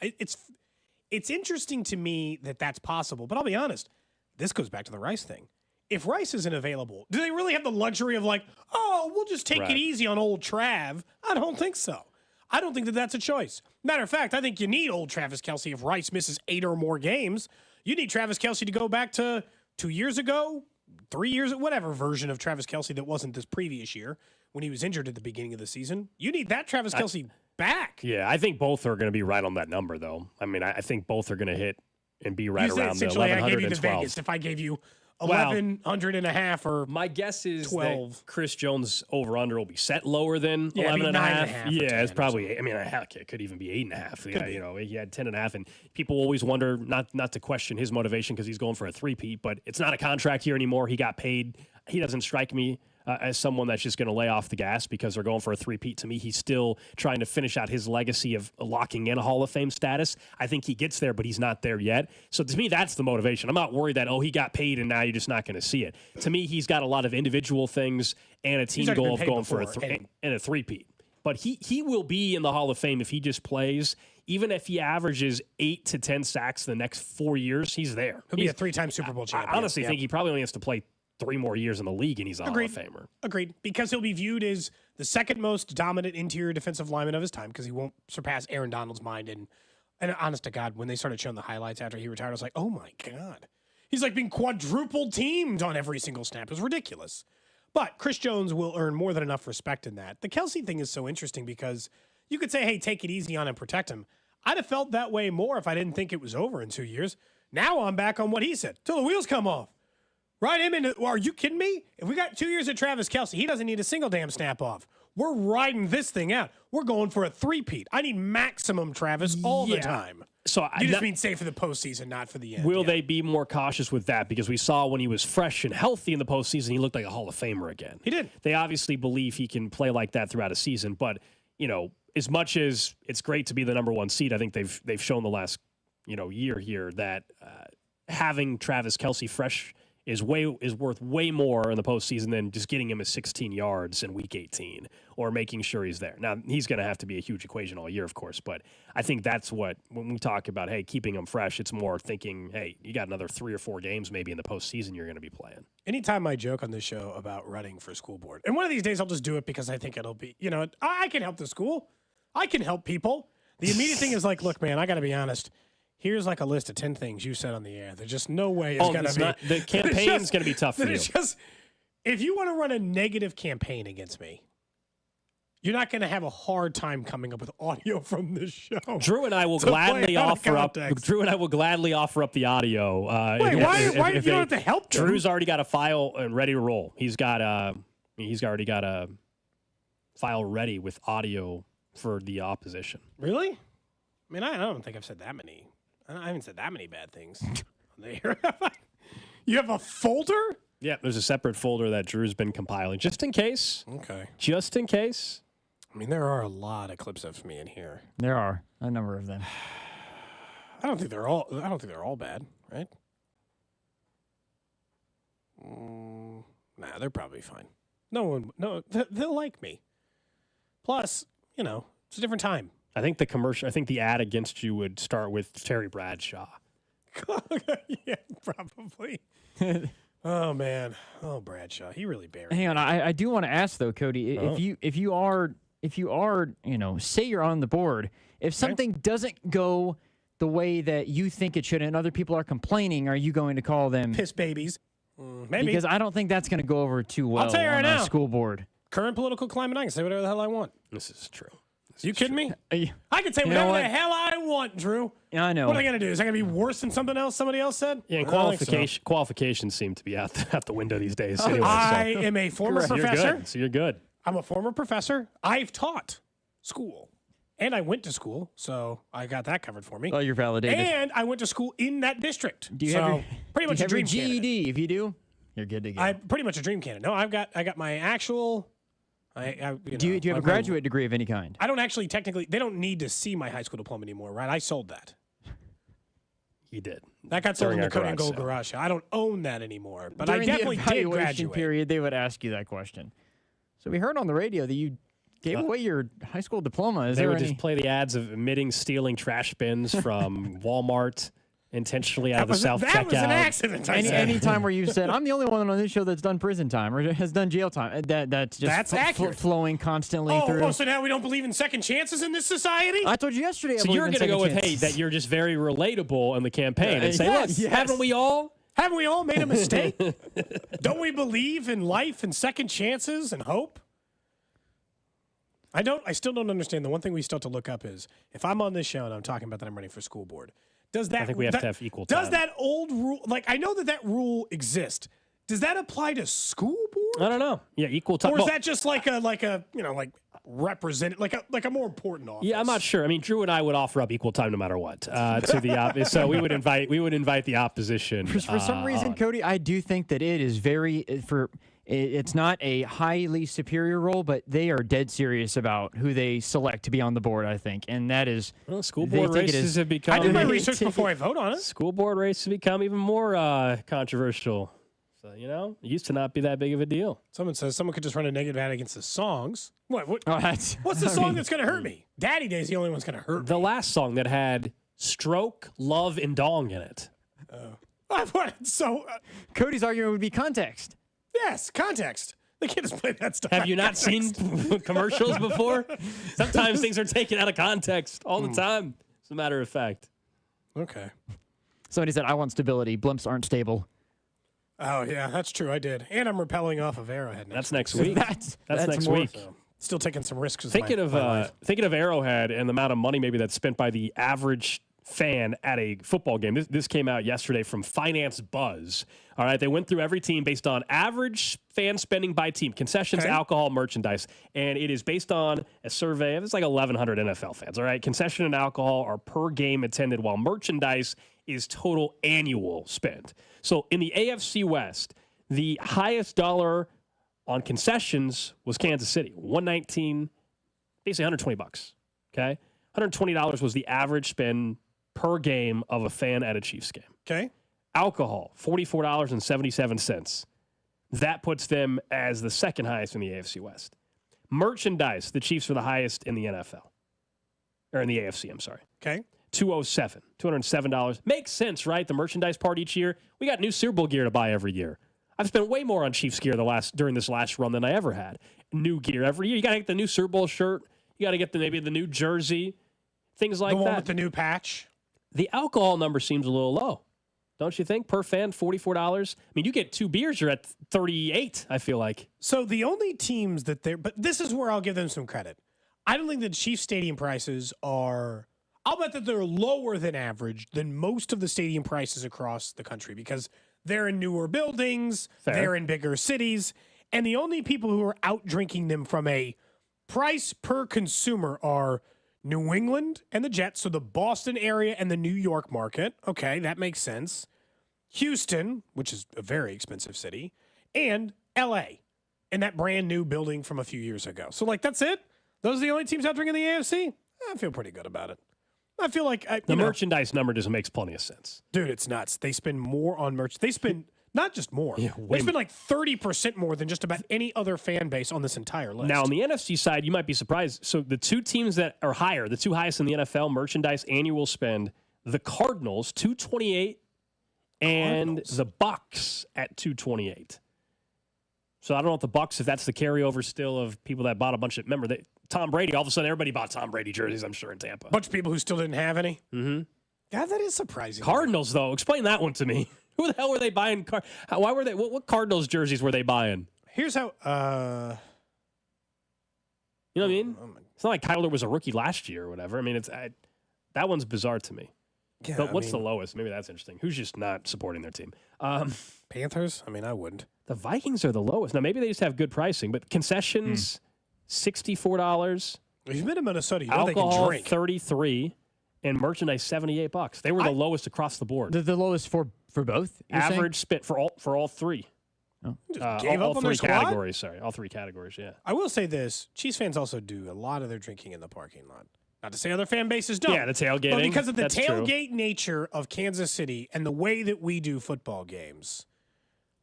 It's interesting to me that that's possible, but I'll be honest, this goes back to the Rice thing. If Rice isn't available, do they really have the luxury of we'll just take it easy on old Trav? I don't think so. I don't think that that's a choice. Matter of fact, I think you need old Travis Kelce if Rice misses 8 or more games. You need Travis Kelce to go back to 2 years ago, 3 years, whatever version of Travis Kelce that wasn't this previous year when he was injured at the beginning of the season. You need that Travis Kelce back. Yeah, I think both are going to be right on that number, though. I mean, I think both are going to hit and be right around the 1,112. I gave you the Vegas if I gave you 1,100 and a half or my guess is 12. that Chris Jones over-under will be set lower than 11 and a half. Yeah, it's probably, heck, it could even be 8.5. Yeah, he had 10.5, and people always wonder, not to question his motivation because he's going for a 3-peat, but it's not a contract year anymore. He got paid. He doesn't strike me as someone that's just going to lay off the gas because they're going for a 3-peat. To me, he's still trying to finish out his legacy of locking in a Hall of Fame status. I think he gets there, but he's not there yet. So to me, that's the motivation. I'm not worried that, he got paid and now you're just not going to see it. To me, he's got a lot of individual things and a team goal of going for a 3-peat. But he will be in the Hall of Fame if he just plays. Even if he averages 8 to 10 sacks the next 4 years, he's there. He'll be a 3-time Super Bowl champion. I honestly think he probably only has to play 3 more years in the league, and he's a Hall of Famer. Agreed. Because he'll be viewed as the second most dominant interior defensive lineman of his time because he won't surpass Aaron Donald's mind. And honest to God, when they started showing the highlights after he retired, I was like, oh, my God. He's like being quadruple teamed on every single snap. It was ridiculous. But Chris Jones will earn more than enough respect in that. The Kelce thing is so interesting because you could say, hey, take it easy on him, protect him. I'd have felt that way more if I didn't think it was over in 2 years. Now I'm back on what he said. Till the wheels come off. Ride him into, are you kidding me? If we got 2 years of Travis Kelce, he doesn't need a single damn snap off. We're riding this thing out. We're going for a 3-peat. I need maximum Travis all the time. So you just mean safe for the postseason, not for the end. Will they be more cautious with that? Because we saw when he was fresh and healthy in the postseason, he looked like a Hall of Famer again. He did. They obviously believe he can play like that throughout a season. But, as much as it's great to be the number 1 seed, I think they've shown the last, year here that having Travis Kelce fresh is worth way more in the postseason than just getting him his 16 yards in Week 18 or making sure he's there. Now, he's going to have to be a huge equation all year, of course, but I think that's what, when we talk about, hey, keeping him fresh, it's more thinking, hey, you got another 3 or 4 games maybe in the postseason you're going to be playing. Anytime I joke on this show about running for school board, and one of these days I'll just do it because I think it'll be, I can help the school. I can help people. The immediate thing is like, look, man, I got to be honest. Here's like a list of 10 things you said on the air. There's just no way it's going to be. The campaign's going to be tough for you. If you want to run a negative campaign against me, you're not going to have a hard time coming up with audio from this show. Drew and I will gladly offer up. Drew and I will gladly offer up the audio. Wait, why you don't have to help them? Drew's already got a file ready to roll. He's already got a file ready with audio for the opposition. Really? I mean, I don't think I've said that many. I haven't said that many bad things. You have a folder? Yeah, there's a separate folder that Drew's been compiling just in case. Okay. Just in case. I mean, there are a lot of clips of me in here. There are a number of them. I don't think they're all bad, right? Nah, they're probably fine. No, they'll like me. Plus, it's a different time. I think the ad against you would start with Terry Bradshaw. Yeah, probably. Oh man, Bradshaw, he really buried. Hang on, I do want to ask though, Cody, if you are, say you're on the board, if something doesn't go the way that you think it should, and other people are complaining, are you going to call them piss babies? Maybe, because I don't think that's going to go over too well. I'll tell you right on now, our school board. Current political climate, I can say whatever the hell I want. This is true. You kidding me? I can say whatever the hell I want, Drew. Yeah, I know. What am I going to do? Is that going to be worse than something else somebody else said? Yeah, and qualifications seem to be out the window these days. Anyway, I am a former professor. You're good. So you're good. I'm a former professor. I've taught school. And I went to school, so I got that covered for me. Oh, you're validated. And I went to school in that district. Do you have pretty much a dream GED? candidate. If you do, you're good to go. I'm pretty much a dream candidate. No, I got my actual. Do you have a graduate degree of any kind? I don't actually technically. They don't need to see my high school diploma anymore, right? I sold that. You did. That got sold in the Cody and Gold garage. I don't own that anymore, but During I definitely the did evaluation graduate. period, they would ask you that question. So we heard on the radio that you gave away your high school diploma. They would just play the ads of admitting stealing trash bins from Walmart intentionally out of the self-checkout. That was an accident. Any time where you said, I'm the only one on this show that's done prison time or has done jail time. That's just accurate. Flowing constantly through. Oh, so now we don't believe in second chances in this society? I told you yesterday. So you're going to go with, hey, that you're just very relatable in the campaign and say, look, haven't we all made a mistake? Don't we believe in life and second chances and hope? I still don't understand. The one thing we still have to look up is if I'm on this show and I'm talking about that I'm running for school board, I think we have to have equal time. Does that old rule, I know that rule exists. Does that apply to school board? I don't know. Yeah, equal time. Or is that just like represent, like a more important office? Yeah, I'm not sure. I mean, Drew and I would offer up equal time no matter what to the so we would invite the opposition. For some reason, Cody, I do think that it is it's not a highly superior role, but they are dead serious about who they select to be on the board, I think. And that is... Well, school board races have become... I did my research before I vote on it. School board races have become even more controversial. So, it used to not be that big of a deal. Someone says someone could just run a negative ad against the songs. What? Oh, what's the song that's going to hurt me? Daddy Day's the only one that's going to hurt me. The last song that had stroke, love, and dong in it. Cody's argument would be context. Yes, context. They can't just play that stuff. Have you not seen commercials before? Sometimes things are taken out of context all the time, as a matter of fact. Okay. Somebody said, I want stability. Blimps aren't stable. Oh, yeah, that's true. I did. And I'm repelling off of Arrowhead That's next week. That's next more, week. So, still taking some risks. Thinking of Arrowhead and the amount of money maybe that's spent by the average fan at a football game. This came out yesterday from Finance Buzz. All right, they went through every team based on average fan spending by team, concessions, alcohol, merchandise, and it is based on a survey of it's like 1,100 NFL fans. All right, concession and alcohol are per game attended, while merchandise is total annual spend. So in the AFC West, the highest dollar on concessions was Kansas City, $119, basically $120. Okay, $120 was the average spend per game of a fan at a Chiefs game. Okay. Alcohol, $44.77. That puts them as the second highest in the AFC West. Merchandise, the Chiefs are the highest in the NFL. Or in the AFC, I'm sorry. Okay. $207. Makes sense, right? The merchandise part each year. We got new Super Bowl gear to buy every year. I've spent way more on Chiefs gear during this last run than I ever had. New gear every year. You got to get the new Super Bowl shirt. You got to get maybe the new jersey. Things like that. The one with the new patch. The alcohol number seems a little low. Don't you think? Per fan, $44. I mean, you get 2 beers, you're at $38, I feel like. So the only teams that but this is where I'll give them some credit. I don't think the Chiefs stadium prices are, I'll bet that they're lower than average than most of the stadium prices across the country because they're in newer buildings, they're in bigger cities, and the only people who are out drinking them from a price per consumer are New England and the Jets, so the Boston area and the New York market. Okay, that makes sense. Houston, which is a very expensive city, and L.A. and that brand new building from a few years ago. So, that's it? Those are the only teams out drinking the AFC? I feel pretty good about it. I feel like the merchandise number just makes plenty of sense. Dude, it's nuts. They spend more on merch. They spend not just more. They spend 30% more than just about any other fan base on this entire list. Now, on the NFC side, you might be surprised. So the two teams that are higher, the two highest in the NFL merchandise annual spend, the Cardinals, $228, and the Bucks at $228. So I don't know if the Bucks, if that's the carryover still of people that bought a bunch of. Remember, Tom Brady. All of a sudden, everybody bought Tom Brady jerseys. I'm sure in Tampa. A bunch of people who still didn't have any. Mm-hmm. God, that is surprising. Cardinals, though, explain that one to me. Who the hell were they buying? Why were they? What Cardinals jerseys were they buying? Here's how. You know what I mean? It's not like Kyler was a rookie last year or whatever. I mean, that one's bizarre to me. Yeah, but what's the lowest? Maybe that's interesting. Who's just not supporting their team? Panthers? I mean, I wouldn't. The Vikings are the lowest. Now, maybe they just have good pricing, but concessions, $64. If you've been in Minnesota, you know alcohol, they can drink. $33, and merchandise, $78. They were the lowest across the board. The lowest for both? Average spent for all three. Oh. Gave up all on three their squad? categories. Sorry, all three categories. Yeah. I will say this: Chiefs fans also do a lot of their drinking in the parking lot. Not to say other fan bases don't. Yeah, the tailgating. But because of the that's tailgate true. nature of Kansas City and the way that we do football games,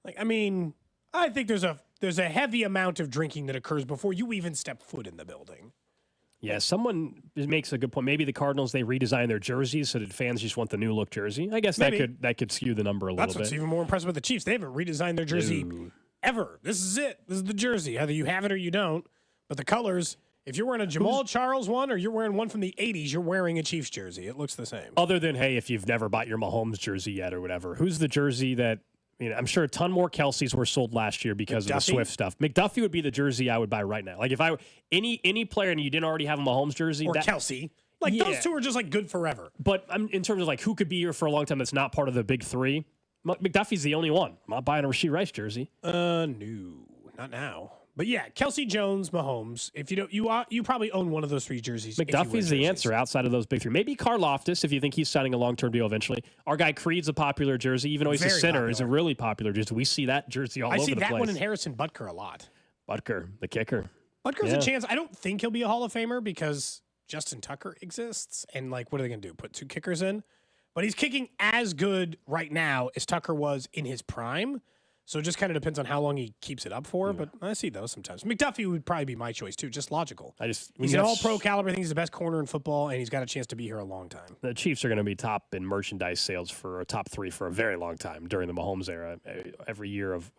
I think there's a heavy amount of drinking that occurs before you even step foot in the building. Yeah, someone makes a good point. Maybe the Cardinals, they redesigned their jerseys so that fans just want the new look jersey. I guess that could skew the number a little bit. That's what's even more impressive with the Chiefs. They haven't redesigned their jersey ever. This is it. This is the jersey. Either you have it or you don't. But the colors, if you're wearing a Jamal Charles one or you're wearing one from the 80s, you're wearing a Chiefs jersey. It looks the same. Other than, hey, if you've never bought your Mahomes jersey yet or whatever, who's the jersey that, I'm sure a ton more Kelce's were sold last year because of the Swift stuff. McDuffie would be the jersey I would buy right now. Like if I any player and you didn't already have a Mahomes jersey. Or Kelce. Those two are just good forever. But in terms of who could be here for a long time that's not part of the big three, McDuffie's the only one. I'm not buying a Rasheed Rice jersey. No, not now. But yeah, Kelce, Jones, Mahomes. If you don't, you probably own one of those three jerseys. McDuffie's the answer outside of those big three. Maybe Karlaftis, if you think he's signing a long-term deal eventually. Our guy Creed's a popular jersey, even though he's a center, is a really popular jersey. We see that jersey all over the place. I see that one in Harrison Butker a lot. Butker, the kicker. Butker's a chance. I don't think he'll be a Hall of Famer because Justin Tucker exists, and what are they going to do? Put two kickers in? But he's kicking as good right now as Tucker was in his prime. So it just kind of depends on how long he keeps it up for, but I see those sometimes. McDuffie would probably be my choice, too, just logical. He's an all-pro caliber. I think he's the best corner in football, and he's got a chance to be here a long time. The Chiefs are going to be top in merchandise sales for top three for a very long time during the Mahomes era. Every year of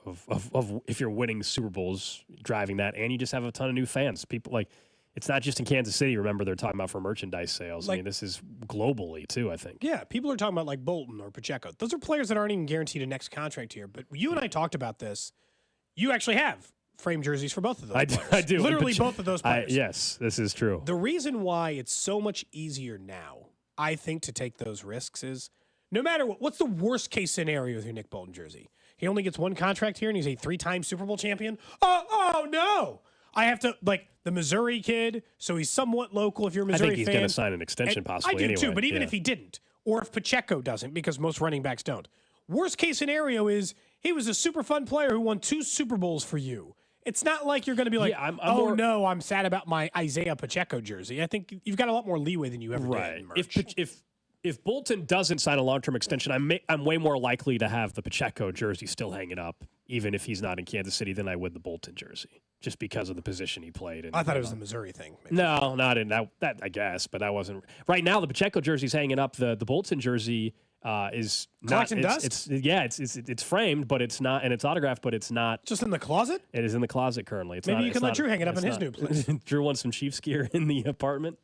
if you're winning Super Bowls, driving that, and you just have a ton of new fans. People it's not just in Kansas City, remember, they're talking about for merchandise sales. This is globally, too, I think. Yeah, people are talking about Bolton or Pacheco. Those are players that aren't even guaranteed a next contract here. But you and I talked about this. You actually have framed jerseys for both of those players. I do. Literally both of those players. Yes, this is true. The reason why it's so much easier now, I think, to take those risks is no matter what's the worst case scenario with your Nick Bolton jersey? He only gets one contract here and he's a 3-time Super Bowl champion? Oh no! I have to, the Missouri kid, so he's somewhat local if you're a Missouri fan. I think he's going to sign an extension possibly anyway. I do too, but even if he didn't, or if Pacheco doesn't, because most running backs don't. Worst case scenario is he was a super fun player who won 2 Super Bowls for you. It's not like you're going to be no, I'm sad about my Isaiah Pacheco jersey. I think you've got a lot more leeway than you ever did. If if Bolton doesn't sign a long-term extension, I'm way more likely to have the Pacheco jersey still hanging up, even if he's not in Kansas City, than I would the Bolton jersey, just because of the position he played. I thought it was the Missouri thing. Maybe. No, not in that I guess, but that wasn't. Right now, the Pacheco jersey's hanging up. The Bolton jersey is not. It's framed, but it's not, and it's autographed, but it's not. Just in the closet? It is in the closet currently. It's Maybe not, you can let Drew hang it up in his new place. Drew wants some Chiefs gear in the apartment.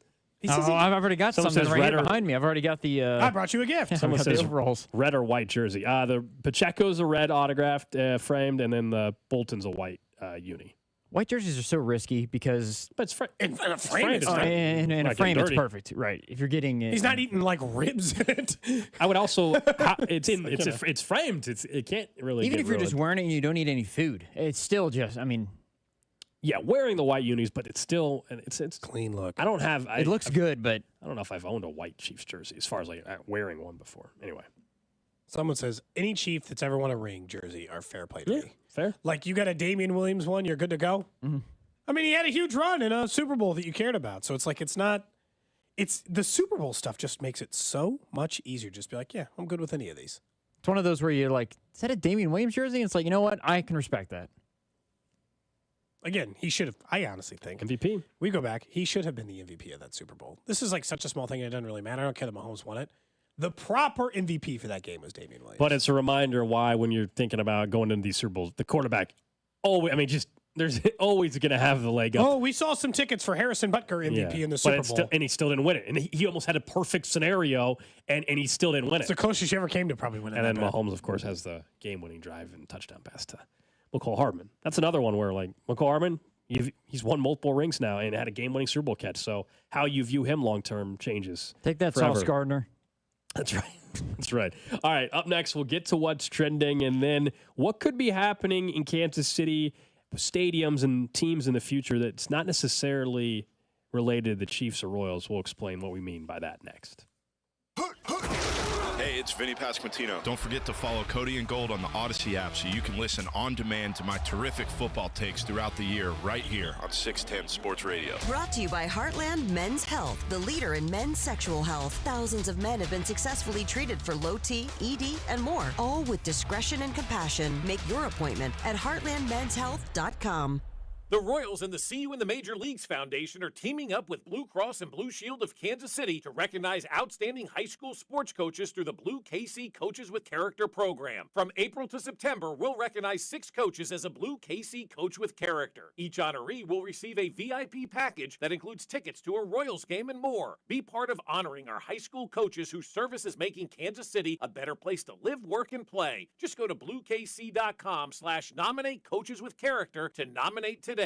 I've already got something right here behind me. I've already got the. I brought you a gift. Someone says overalls. Red or white jersey. The Pacheco's a red autographed, framed, and then the Bolton's a white uni. White jerseys are so risky because. But it's in a frame. In a frame, it's perfect. Right. If you're getting. He's not eating like ribs in it. I would also. It's framed. It can't really. Even if you're just wearing it and you don't eat any food, it's still just. I mean. Yeah, wearing the white unis, but it's still it's clean look. I don't have. It looks good, but I don't know if I've owned a white Chiefs jersey as far as like wearing one before. Anyway, someone says any Chief that's ever won a ring jersey are fair play to me. Fair. Like you got a Damian Williams one, you're good to go. Mm-hmm. I mean, he had a huge run in a Super Bowl that you cared about, so it's like it's not. It's the Super Bowl stuff just makes it so much easier. Just be like, yeah, I'm good with any of these. It's one of those where you're like, is that a Damian Williams jersey? And it's like, you know what? I can respect that. Again, he should have, I honestly think. MVP. We go back. He should have been the MVP of that Super Bowl. This is like such a small thing, it doesn't really matter. I don't care that Mahomes won it. The proper MVP for that game was Damian Williams. But it's a reminder why, when you're thinking about going into these Super Bowls, the quarterback, there's always going to have the leg up. Oh, we saw some tickets for Harrison Butker MVP in the Super Bowl. And he still didn't win it. And he almost had a perfect scenario, and he still didn't win it. It's the closest you ever came to probably winning. And then Mahomes, of course, has the game-winning drive and touchdown pass to McCole Hardman. That's another one where, like, McCole Hardman, he's won multiple rings now and had a game-winning Super Bowl catch. So how you view him long-term changes. Take that, forever. Sauce Gardner. That's right. That's right. All right, up next, we'll get to what's trending and then what could be happening in Kansas City stadiums and teams in the future that's not necessarily related to the Chiefs or Royals. We'll explain what we mean by that next. Hey, it's Vinny Pasquantino. Don't forget to follow Cody and Gold on the Odyssey app so you can listen on demand to my terrific football takes throughout the year right here on 610 Sports Radio. Brought to you by Heartland Men's Health, the leader in men's sexual health. Thousands of men have been successfully treated for low T, ED, and more, all with discretion and compassion. Make your appointment at heartlandmenshealth.com. The Royals and the See You in the Major Leagues Foundation are teaming up with Blue Cross and Blue Shield of Kansas City to recognize outstanding high school sports coaches through the Blue KC Coaches with Character program. From April to September, we'll recognize 6 coaches as a Blue KC Coach with Character. Each honoree will receive a VIP package that includes tickets to a Royals game and more. Be part of honoring our high school coaches whose service is making Kansas City a better place to live, work, and play. Just go to bluekc.com/nominate coaches with character to nominate today.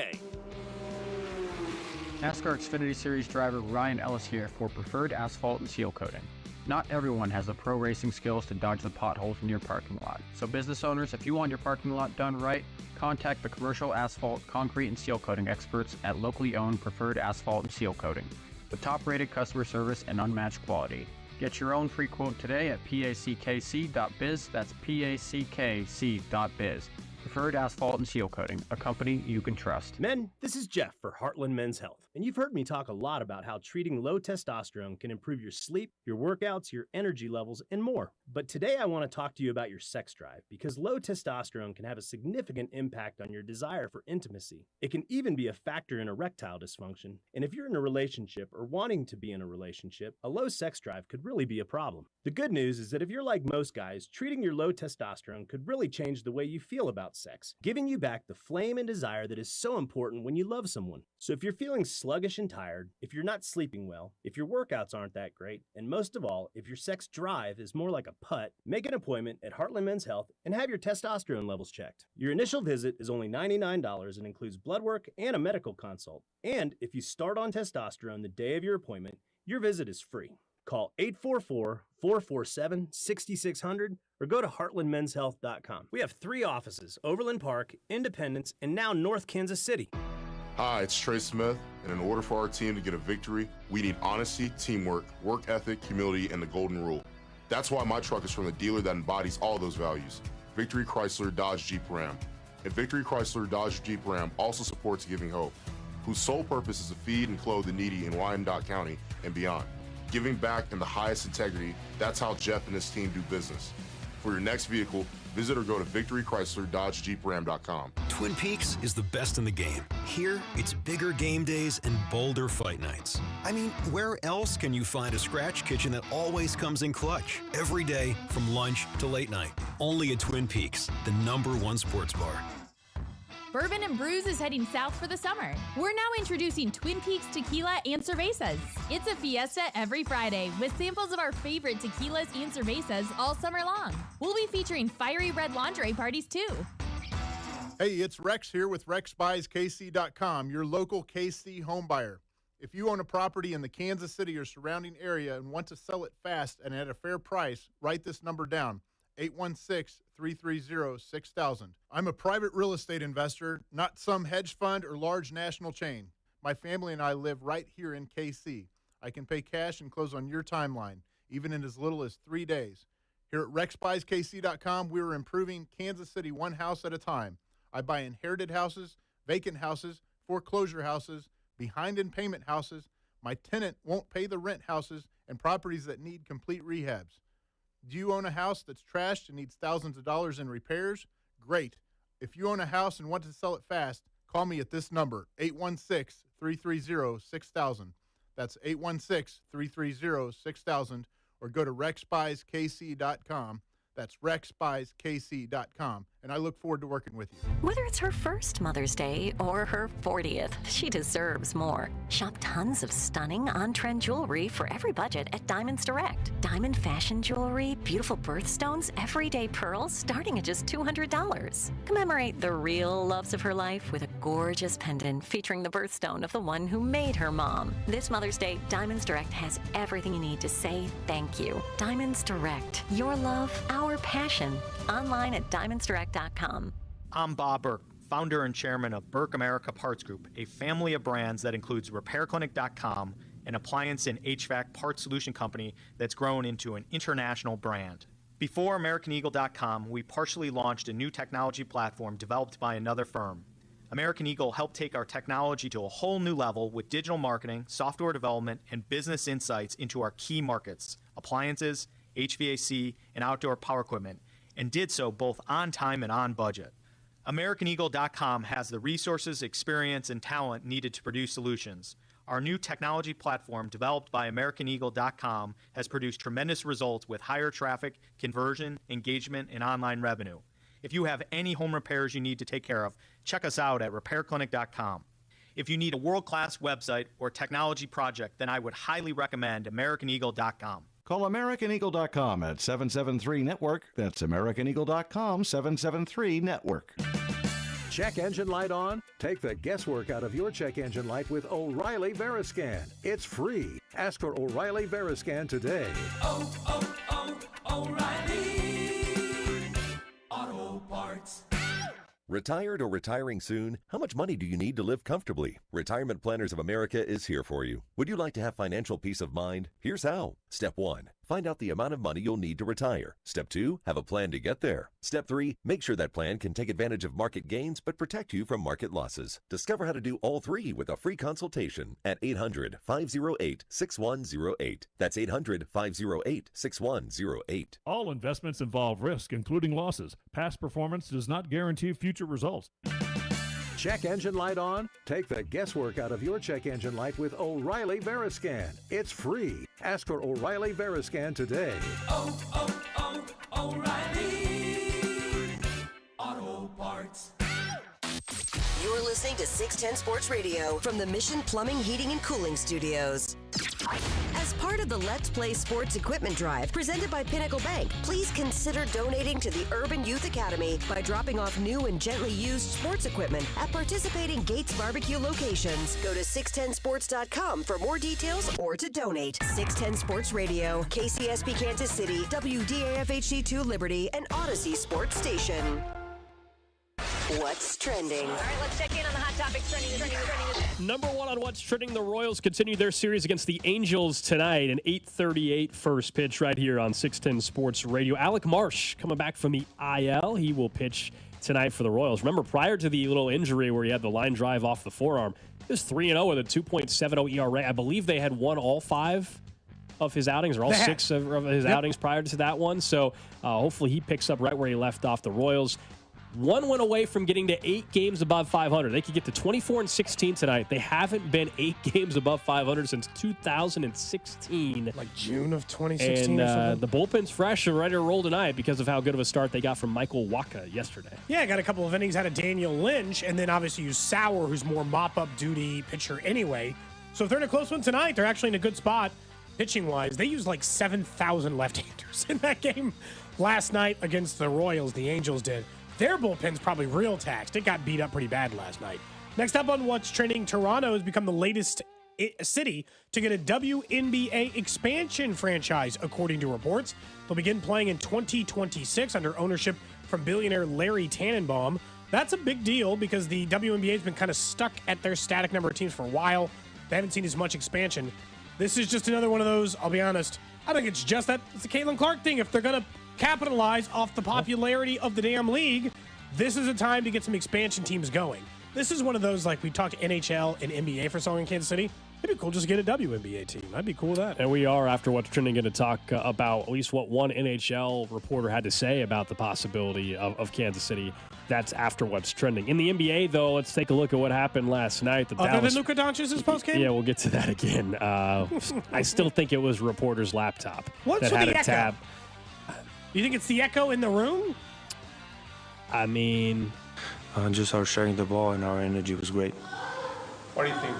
NASCAR Xfinity Series driver Ryan Ellis here for Preferred Asphalt and Seal Coating. Not everyone has the pro racing skills to dodge the potholes in your parking lot. So business owners, if you want your parking lot done right, contact the commercial asphalt, concrete, and seal coating experts at locally owned Preferred Asphalt and Seal Coating. With top-rated customer service and unmatched quality. Get your own free quote today at packc.biz. That's packc.biz. Preferred Asphalt and Seal Coating, a company you can trust. Men, this is Jeff for Heartland Men's Health. And you've heard me talk a lot about how treating low testosterone can improve your sleep, your workouts, your energy levels, and more. But today I want to talk to you about your sex drive, because low testosterone can have a significant impact on your desire for intimacy. It can even be a factor in erectile dysfunction. And if you're in a relationship or wanting to be in a relationship, a low sex drive could really be a problem. The good news is that if you're like most guys, treating your low testosterone could really change the way you feel about sex, giving you back the flame and desire that is so important when you love someone. So if you're feeling sluggish and tired, if you're not sleeping well, if your workouts aren't that great, and most of all, if your sex drive is more like a putt, make an appointment at Heartland Men's Health and have your testosterone levels checked. Your initial visit is only $99 and includes blood work and a medical consult. And if you start on testosterone the day of your appointment, your visit is free. Call 844-447-6600 or go to heartlandmenshealth.com. We have 3 offices, Overland Park, Independence, and now North Kansas City. Hi, it's Trey Smith, and in order for our team to get a victory, we need honesty, teamwork, work ethic, humility, and the golden rule. That's why my truck is from the dealer that embodies all those values, Victory Chrysler Dodge Jeep Ram. And Victory Chrysler Dodge Jeep Ram also supports Giving Hope, whose sole purpose is to feed and clothe the needy in Wyandotte County and beyond. giving back, and the highest integrity. That's how Jeff and his team do business. For your next vehicle, visit or go to victorychrysler.com. Twin Peaks is the best in the game. Here, it's bigger game days and bolder fight nights. I mean, where else can you find a scratch kitchen that always comes in clutch? Every day, from lunch to late night. Only at Twin Peaks, the #1 sports bar. Bourbon and Brews is heading south for the summer. We're now introducing Twin Peaks Tequila and Cervezas. It's a fiesta every Friday with samples of our favorite tequilas and cervezas all summer long. We'll be featuring fiery red lingerie parties too. Hey, it's Rex here with RexBuysKC.com, your local KC home buyer. If you own a property in the Kansas City or surrounding area and want to sell it fast and at a fair price, write this number down. 816-330-6000. I'm a private real estate investor, not some hedge fund or large national chain. My family and I live right here in KC. I can pay cash and close on your timeline, even in as little as 3 days. Here at RexBuysKC.com, we're improving Kansas City one house at a time. I buy inherited houses, vacant houses, foreclosure houses, behind in payment houses, my tenant won't pay the rent houses, and properties that need complete rehabs. Do you own a house that's trashed and needs thousands of dollars in repairs? Great. If you own a house and want to sell it fast, call me at this number, 816-330-6000. That's 816-330-6000, or go to RexBuysKC.com. That's RexBuysKC.com, and I look forward to working with you. Whether it's her first Mother's Day or her 40th, she deserves more. Shop tons of stunning on-trend jewelry for every budget at Diamonds Direct. Diamond fashion jewelry, beautiful birthstones, everyday pearls starting at just $200. Commemorate the real loves of her life with a gorgeous pendant featuring the birthstone of the one who made her mom. This Mother's Day, Diamonds Direct has everything you need to say thank you. Diamonds Direct. Your love, our passion. Online at diamondsdirect.com. I'm Bob Burke, founder and chairman of Burke America Parts Group, a family of brands that includes RepairClinic.com, an appliance and HVAC parts solution company that's grown into an international brand. Before AmericanEagle.com, we partially launched a new technology platform developed by another firm. American Eagle helped take our technology to a whole new level with digital marketing, software development, and business insights into our key markets, appliances, HVAC, and outdoor power equipment, and did so both on time and on budget. AmericanEagle.com has the resources, experience, and talent needed to produce solutions. Our new technology platform, developed by AmericanEagle.com, has produced tremendous results with higher traffic, conversion, engagement, and online revenue. If you have any home repairs you need to take care of, check us out at RepairClinic.com. If you need a world-class website or technology project, then I would highly recommend AmericanEagle.com. Call AmericanEagle.com at 773-NETWORK. That's AmericanEagle.com, 773-NETWORK. Check engine light on? Take the guesswork out of your check engine light with O'Reilly Veriscan. It's free. Ask for O'Reilly Veriscan today. O'Reilly Auto Parts. Retired or retiring soon? How much money do you need to live comfortably? Retirement Planners of America is here for you. Would you like to have financial peace of mind? Here's how. Step 1. Find out the amount of money you'll need to retire. Step 2. Have a plan to get there. Step 3. Make sure that plan can take advantage of market gains but protect you from market losses. Discover how to do all three with a free consultation at 800-508-6108. That's 800-508-6108. All investments involve risk, including losses. Past performance does not guarantee future results. Check engine light on? Take the guesswork out of your check engine light with O'Reilly Veriscan. It's free. Ask for O'Reilly Veriscan today. O'Reilly Auto Parts. You're listening to 610 Sports Radio from the Mission Plumbing, Heating, and Cooling Studios. As part of the Let's Play Sports Equipment Drive presented by Pinnacle Bank, please consider donating to the Urban Youth Academy by dropping off new and gently used sports equipment at participating Gates Barbecue locations. Go to 610sports.com for more details or to donate. 610 Sports Radio, KCSP Kansas City, WDAFHC2 Liberty, and Odyssey Sports Station. What's trending? All right, let's check in on the hot topics trending. Number one on What's Trending, the Royals continue their series against the Angels tonight. An 8:38 first pitch right here on 610 Sports Radio. Alec Marsh coming back from the IL. He will pitch tonight for the Royals. Remember, prior to the little injury where he had the line drive off the forearm, he was 3-0 with a 2.70 ERA. I believe they had won all 5 of his outings, or all 6 of his outings prior to that one. So hopefully he picks up right where he left off. The Royals, 1 win away from getting to 8 games above 500. They could get to 24-16 tonight. They haven't been 8 games above 500 since 2016. Like June of 2016 or and something? the bullpen's fresh and ready to roll tonight because of how good of a start they got from Michael Wacha yesterday. Yeah, got a couple of innings out of Daniel Lynch, and then obviously you Sauer, who's more mop-up duty pitcher anyway. So if they're in a close one tonight, they're actually in a good spot pitching-wise. They used like 7,000 left-handers in that game last night against the Royals. The Angels did. Their bullpen's probably real taxed. It got beat up pretty bad last night. Next up on What's Trending, Toronto has become the latest city to get a WNBA expansion franchise, according to reports. They'll begin playing in 2026 under ownership from billionaire Larry Tannenbaum. That's a big deal because the WNBA has been kind of stuck at their static number of teams for a while. They haven't seen as much expansion. This is just another one of those, I'll be honest, I think it's just that it's a Caitlin Clark thing. If they're going to capitalize off the popularity of the damn league, this is a time to get some expansion teams going. This is one of those, like we talked NHL and NBA for so long in Kansas City. It'd be cool just to get a WNBA team. I'd be cool with that. And we are, after What's Trending, going to talk about at least what one NHL reporter had to say about the possibility of Kansas City. That's after What's Trending. In the NBA, though, let's take a look at what happened last night. Other than Luka Doncic's postgame? Yeah, we'll get to that again. I still think it was a reporter's laptop What's that had with a the tab. echo? You think it's the echo in the room? I mean... just our sharing the ball and our energy was great. What do you think?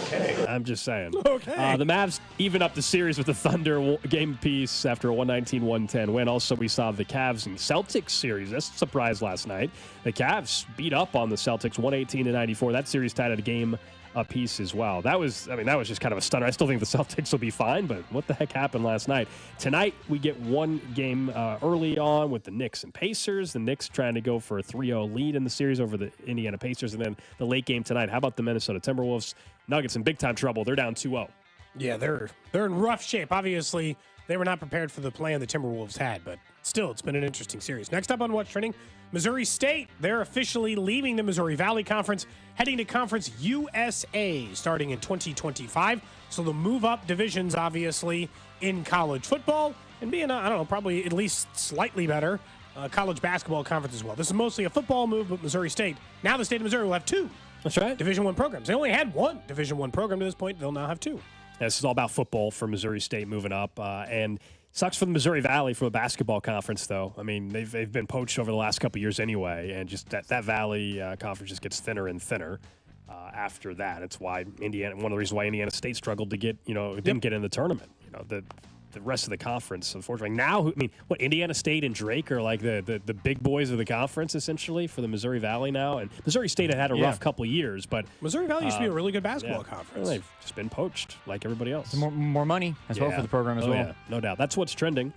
Okay. I'm just saying. Okay. The Mavs even up the series with the Thunder game piece after a 119-110 win. Also, we saw the Cavs and Celtics series. That's a surprise last night. The Cavs beat up on the Celtics 118-94. That series tied at a game apiece as well. That was just kind of a stunner. I still think the Celtics will be fine, but what the heck happened last night? Tonight, we get one game early on with the Knicks and Pacers. The Knicks trying to go for a 3-0 lead in the series over the Indiana Pacers, and then the late game tonight. How about the Minnesota Timberwolves? Nuggets in big-time trouble. They're down 2-0. Yeah, they're in rough shape. Obviously, they were not prepared for the plan the Timberwolves had, but still, it's been an interesting series. Next up on What's Trending, Missouri State. They're officially leaving the Missouri Valley Conference, heading to Conference USA starting in 2025. So they'll move up divisions, obviously, in college football and be in, probably at least slightly better college basketball conference as well. This is mostly a football move, but Missouri State, now the state of Missouri will have 2. That's right. Division I programs. They only had 1 Division I program to this point. They'll now have 2. This is all about football for Missouri State moving up, and sucks for the Missouri Valley from a basketball conference, though. I mean, they've been poached over the last couple of years anyway, and just that Valley conference just gets thinner and thinner after that. It's why one of the reasons why Indiana State struggled to didn't get in the tournament. The rest of the conference, unfortunately. Now, Indiana State and Drake are like the big boys of the conference, essentially, for the Missouri Valley now. And Missouri State had a rough couple of years, but Missouri Valley used to be a really good basketball conference. Well, they've just been poached like everybody else. More money as well for the program as well. Yeah, no doubt. That's what's trending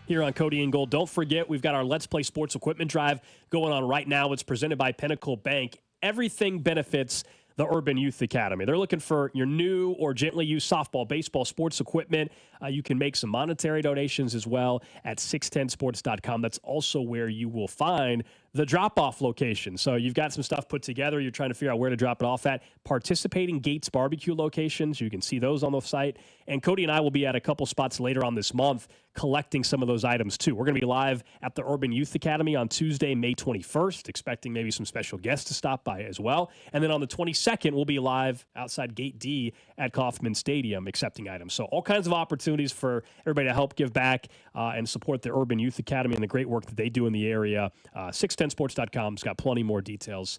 here on Cody and Gold. Don't forget, we've got our Let's Play Sports Equipment Drive going on right now. It's presented by Pinnacle Bank. Everything benefits the Urban Youth Academy. They're looking for your new or gently used softball, baseball, sports equipment. You can make some monetary donations as well at 610sports.com. That's also where you will find the drop-off location. So you've got some stuff put together. You're trying to figure out where to drop it off at. Participating Gates barbecue locations. You can see those on the site. And Cody and I will be at a couple spots later on this month collecting some of those items too. We're going to be live at the Urban Youth Academy on Tuesday, May 21st, expecting maybe some special guests to stop by as well. And then on the 22nd, we'll be live outside Gate D at Kauffman Stadium accepting items. So all kinds of opportunities for everybody to help give back and support the Urban Youth Academy and the great work that they do in the area. 610sports.com's got plenty more details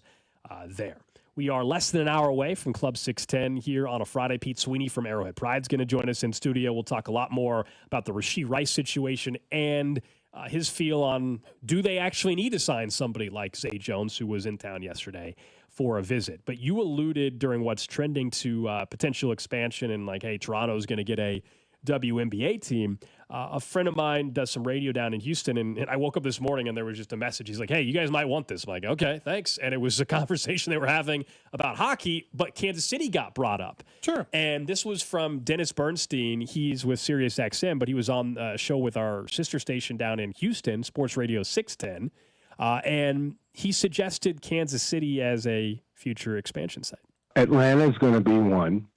there. We are less than an hour away from Club 610 here on a Friday. Pete Sweeney from Arrowhead Pride's going to join us in studio. We'll talk a lot more about the Rashee Rice situation and his feel on, do they actually need to sign somebody like Zay Jones, who was in town yesterday for a visit? But you alluded during What's Trending to potential expansion and like, hey, Toronto's going to get a WNBA team. A friend of mine does some radio down in Houston, and I woke up this morning and there was just a message. He's like, hey, you guys might want this. I'm like, okay, thanks. And it was a conversation they were having about hockey, but Kansas City got brought up. Sure. And this was from Dennis Bernstein. He's with Sirius XM, but he was on a show with our sister station down in Houston, Sports Radio 610. And he suggested Kansas City as a future expansion site. Atlanta is going to be one.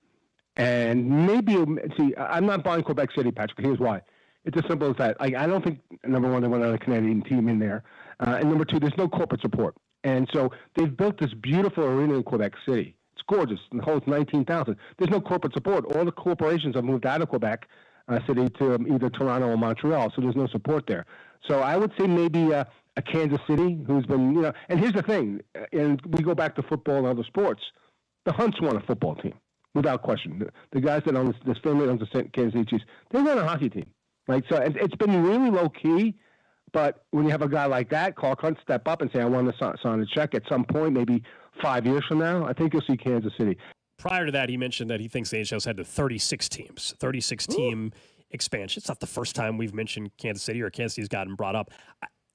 And maybe, see, I'm not buying Quebec City, Patrick. Here's why. It's as simple as that. I don't think, number one, they want another Canadian team in there. And number two, there's no corporate support. And so they've built this beautiful arena in Quebec City. It's gorgeous. It holds 19,000. There's no corporate support. All the corporations have moved out of Quebec City to either Toronto or Montreal, so there's no support there. So I would say maybe a Kansas City, who's been, and here's the thing, and we go back to football and other sports. The Hunts won a football team, without question. The guys that own this family owns the Kansas City Chiefs, they run a hockey team. Like, so it's been really low key, but when you have a guy like that, Clark Hunt, step up and say, I want to sign a check at some point, maybe 5 years from now, I think you'll see Kansas City. Prior to that, he mentioned that he thinks the NHL's had to 36 teams, 36-team expansion. It's not the first time we've mentioned Kansas City or Kansas City's gotten brought up.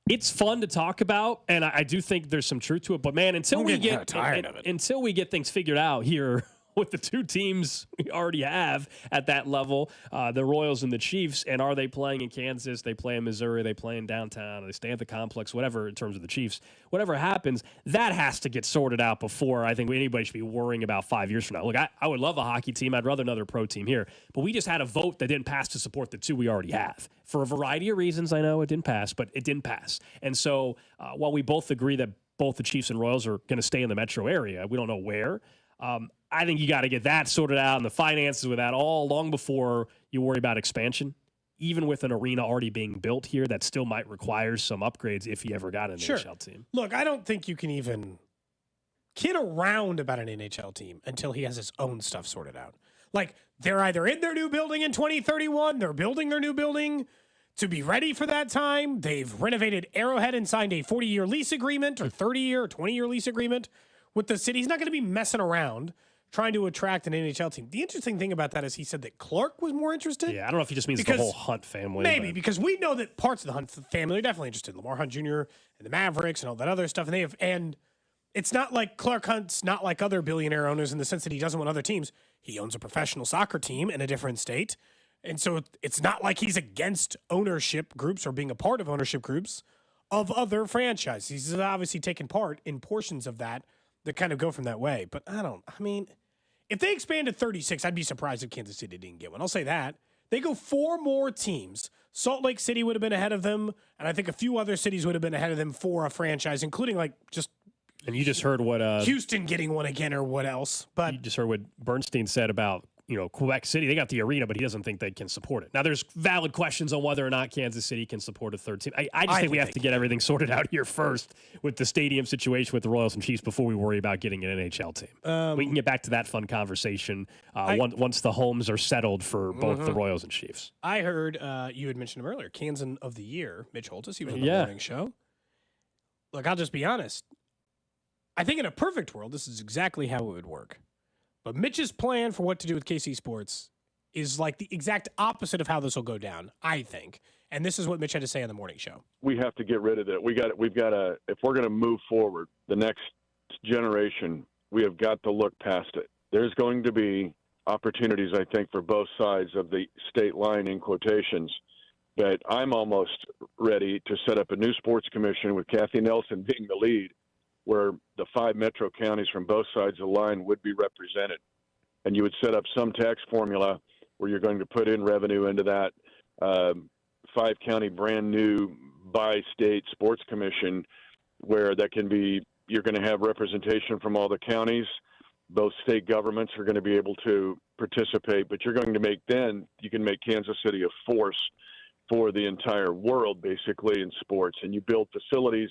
It's fun to talk about, and I do think there's some truth to it. But, man, until we get things figured out here with the two teams we already have at that level, the Royals and the Chiefs, and are they playing in Kansas? They play in Missouri. They play in downtown. They stay at the complex, whatever, in terms of the Chiefs. Whatever happens, that has to get sorted out before I think anybody should be worrying about 5 years from now. Look, I would love a hockey team. I'd rather another pro team here. But we just had a vote that didn't pass to support the two we already have. For a variety of reasons, I know it didn't pass, but it didn't pass. And so while we both agree that both the Chiefs and Royals are going to stay in the metro area, we don't know where. I think you got to get that sorted out and the finances with that all long before you worry about expansion. Even with an arena already being built here, that still might require some upgrades if you ever got an NHL team. Look, I don't think you can even kid around about an NHL team until he has his own stuff sorted out. Like, they're either in their new building in 2031, they're building their new building to be ready for that time. They've renovated Arrowhead and signed a 40-year lease agreement or 30-year or 20-year lease agreement with the city. He's not going to be messing around trying to attract an NHL team. The interesting thing about that is he said that Clark was more interested. Yeah, I don't know if he just means the whole Hunt family. Maybe, because we know that parts of the Hunt family are definitely interested. Lamar Hunt Jr. and the Mavericks and all that other stuff. And it's not like Clark Hunt's not like other billionaire owners in the sense that he doesn't want other teams. He owns a professional soccer team in a different state. And so it's not like he's against ownership groups or being a part of ownership groups of other franchises. He's obviously taken part in portions of that kind of go from that way. But if they expand to 36, I'd be surprised if Kansas City didn't get one. I'll say that. They go 4 more teams. Salt Lake City would have been ahead of them, and I think a few other cities would have been ahead of them for a franchise, including And you just heard what Houston getting one again or what else. But you just heard what Bernstein said about Quebec City. They got the arena, but he doesn't think they can support it. Now, there's valid questions on whether or not Kansas City can support a third team. I just think we have to get everything sorted out here first with the stadium situation with the Royals and Chiefs before we worry about getting an NHL team. We can get back to that fun conversation once the homes are settled for both the Royals and Chiefs. I heard you had mentioned him earlier, Kansan of the Year, Mitch Holtis. He was on the morning show. Look, I'll just be honest. I think in a perfect world, this is exactly how it would work. But Mitch's plan for what to do with KC Sports is like the exact opposite of how this will go down, I think. And this is what Mitch had to say on the morning show. We have to get rid of it. We've got to, if we're going to move forward, the next generation, we have got to look past it. There's going to be opportunities, I think, for both sides of the state line in quotations. But I'm almost ready to set up a new sports commission with Kathy Nelson being the lead, where the 5 metro counties from both sides of the line would be represented. And you would set up some tax formula where you're going to put in revenue into that 5-county brand new bi-state sports commission where that can be, you're going to have representation from all the counties. Both state governments are going to be able to participate, but you're going to you can make Kansas City a force for the entire world, basically, in sports. And you build facilities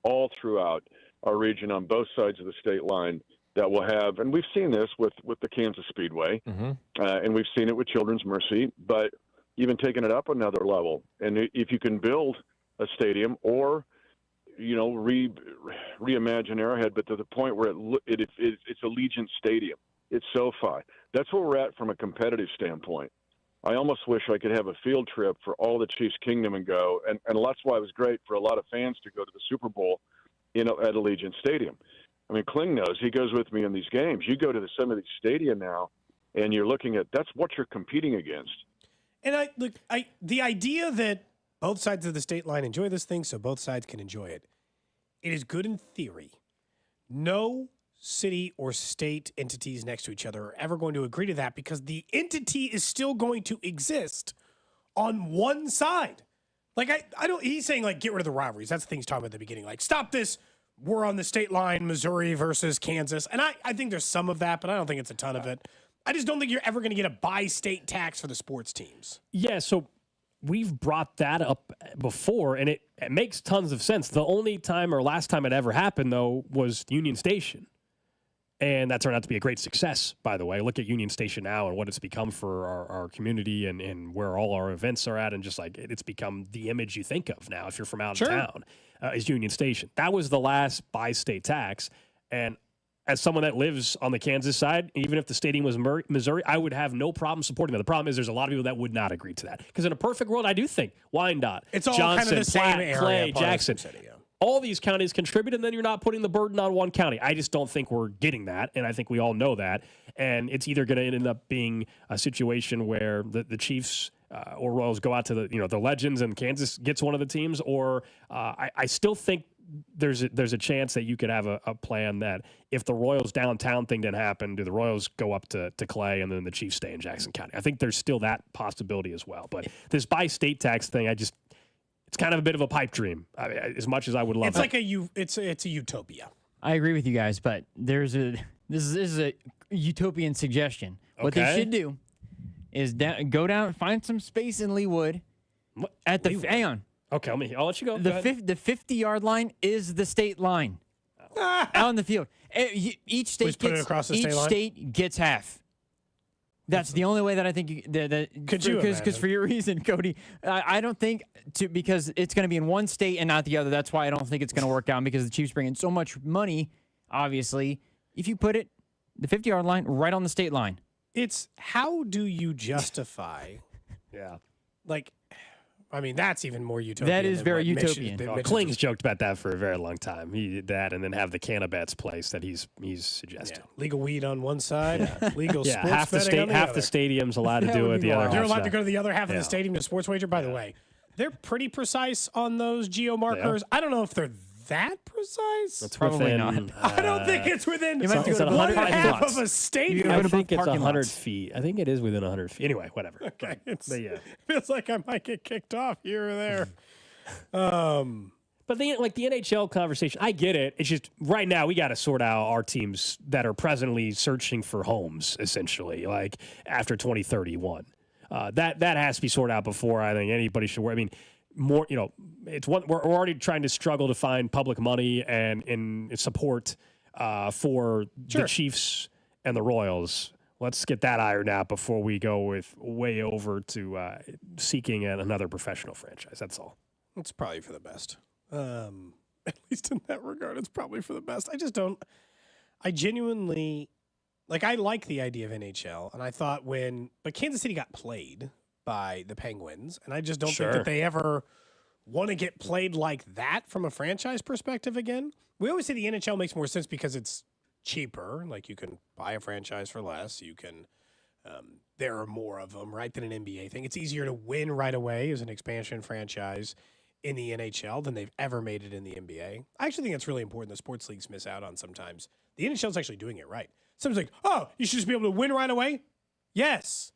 all throughout our region on both sides of the state line that will have, and we've seen this with the Kansas Speedway, and we've seen it with Children's Mercy, but even taking it up another level. And if you can build a stadium or, reimagine Arrowhead, but to the point where it's Allegiant Stadium, it's SoFi. That's where we're at from a competitive standpoint. I almost wish I could have a field trip for all the Chiefs Kingdom and go, and that's why it was great for a lot of fans to go to the Super Bowl at Allegiant Stadium. I mean, Kling knows. He goes with me in these games. You go to some of these stadia now, and you're looking at that's what you're competing against. And the idea that both sides of the state line enjoy this thing, so both sides can enjoy it. It is good in theory. No city or state entities next to each other are ever going to agree to that because the entity is still going to exist on one side. Like, I don't, he's saying, like, get rid of the rivalries. That's the thing he's talking about at the beginning. Like, stop this. We're on the state line, Missouri versus Kansas. And I think there's some of that, but I don't think it's a ton of it. I just don't think you're ever going to get a bi-state tax for the sports teams. Yeah, so we've brought that up before, and it makes tons of sense. The only time or last time it ever happened, though, was Union Station. And that turned out to be a great success, by the way. Look at Union Station now and what it's become for our community and where all our events are at. And just like it's become the image you think of now if you're from out of town is Union Station. That was the last bi-state tax. And as someone that lives on the Kansas side, even if the stadium was Missouri, I would have no problem supporting that. The problem is there's a lot of people that would not agree to that. Because in a perfect world, I do think Wyandotte, it's all Johnson, kind of the Platte, same area, Clay, Jackson. City, yeah. All these counties contribute, and then you're not putting the burden on one county. I just don't think we're getting that, and I think we all know that. And it's either going to end up being a situation where the Chiefs or Royals go out to the Legends and Kansas gets one of the teams, or I still think there's a chance that you could have a plan that if the Royals downtown thing didn't happen, do the Royals go up to Clay and then the Chiefs stay in Jackson County? I think there's still that possibility as well. But this bi-state tax thing, it's kind of a bit of a pipe dream, as much as I would love it. It's a utopia. I agree with you guys, but this is a utopian suggestion. What they should do is go down, find some space in Leawood. At the hang on. Okay, I'll let you go. The 50-yard line is the state line out on the field. Each state gets half. That's the only way that I think because for your reason, Cody, I don't think because it's going to be in one state and not the other. That's why I don't think it's going to work out because the Chiefs bring in so much money. Obviously, if you put it the 50-yard line right on the state line, it's how do you justify? Like, I mean, that's even more utopian. That is very utopian. Kling's joked about that for a very long time. He did that and then have the Cannabets place that he's suggested. Yeah. Legal weed on one side, legal sports half the betting on the half other. the stadium's allowed to do it. The other they're allowed half to go to the other half of the stadium to sports wager. By the way, they're pretty precise on those geo markers. I don't know if they're that precise. It's probably not. I don't think it's within it's one half of a stadium. I think it's 100 feet. I think it is within 100 feet. Anyway, whatever. Okay, it feels like I might get kicked off here or there. But the NHL conversation, I get it. It's just right now we got to sort out our teams that are presently searching for homes, essentially, like after 2031. That has to be sorted out before I think anybody should worry. I mean, more, it's one we're already trying to struggle to find public money and in support for the Chiefs and the Royals. Let's get that ironed out before we go way over to seeking another professional franchise. That's all. It's probably for the best. At least in that regard, it's probably for the best. I genuinely, I like the idea of NHL, and I thought but Kansas City got played by the Penguins, and I just don't think that they ever want to get played like that from a franchise perspective again. We always say the NHL makes more sense because it's cheaper. Like, you can buy a franchise for less. You can, there are more of them, right, than an NBA thing. It's easier to win right away as an expansion franchise in the NHL than they've ever made it in the NBA. I actually think it's really important that sports leagues miss out on sometimes. The NHL is actually doing it right. Someone's like, oh, you should just be able to win right away? Yes.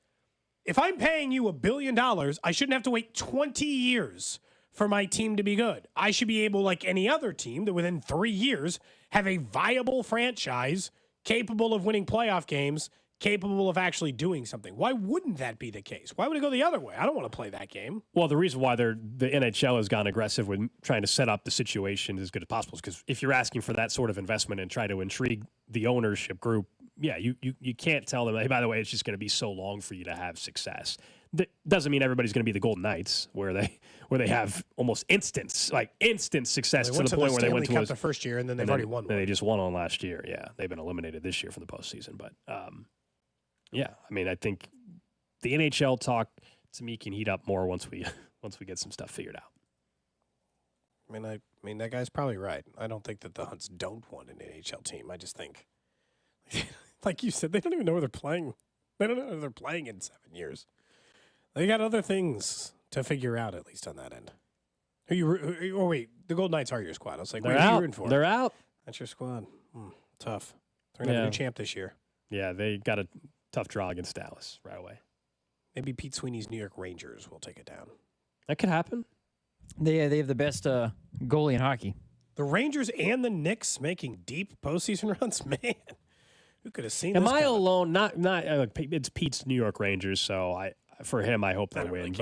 If I'm paying you $1 billion, I shouldn't have to wait 20 years for my team to be good. I should be able, like any other team, that within 3 years have a viable franchise capable of winning playoff games, capable of actually doing something. Why wouldn't that be the case? Why would it go the other way? I don't want to play that game. Well, the reason why the NHL has gone aggressive with trying to set up the situation as good as possible is because if you're asking for that sort of investment and try to intrigue the ownership group, you can't tell them, hey, by the way, it's just going to be so long for you to have success. That doesn't mean everybody's going to be the Golden Knights, where they have almost instant success to the point where they went to the first year and then they've already won one. They just won on last year. Yeah, they've been eliminated this year from the postseason. But I think the NHL talk to me can heat up more once we get some stuff figured out. I mean that guy's probably right. I don't think that the Hunts don't want an NHL team. I just think, like you said, they don't even know where they're playing. They don't know where they're playing in 7 years. They got other things to figure out, at least on that end. The Golden Knights are your squad. I was like, what are you rooting for? They're out. That's your squad. Tough. They're going to have a new champ this year. Yeah, they got a tough draw against Dallas right away. Maybe Pete Sweeney's New York Rangers will take it down. That could happen. They have the best goalie in hockey. The Rangers and the Knicks making deep postseason runs, man. Who could have seen? Am this I coming? alone? Not. It's Pete's New York Rangers, so for him, I hope they win.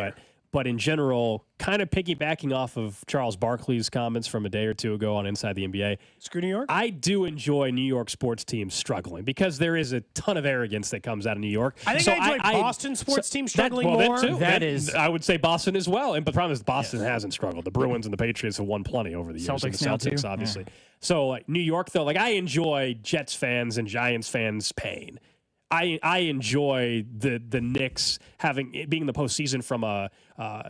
But in general, kind of piggybacking off of Charles Barkley's comments from a day or two ago on Inside the NBA. Screw New York? I do enjoy New York sports teams struggling because there is a ton of arrogance that comes out of New York. I think I enjoy Boston sports teams struggling more. That is, I would say Boston as well. But the problem is Boston hasn't struggled. The Bruins and the Patriots have won plenty over the years. Celtics and the now, Celtics, too. obviously. So New York, though, I enjoy Jets fans and Giants fans' pain. I enjoy the Knicks being in the postseason from a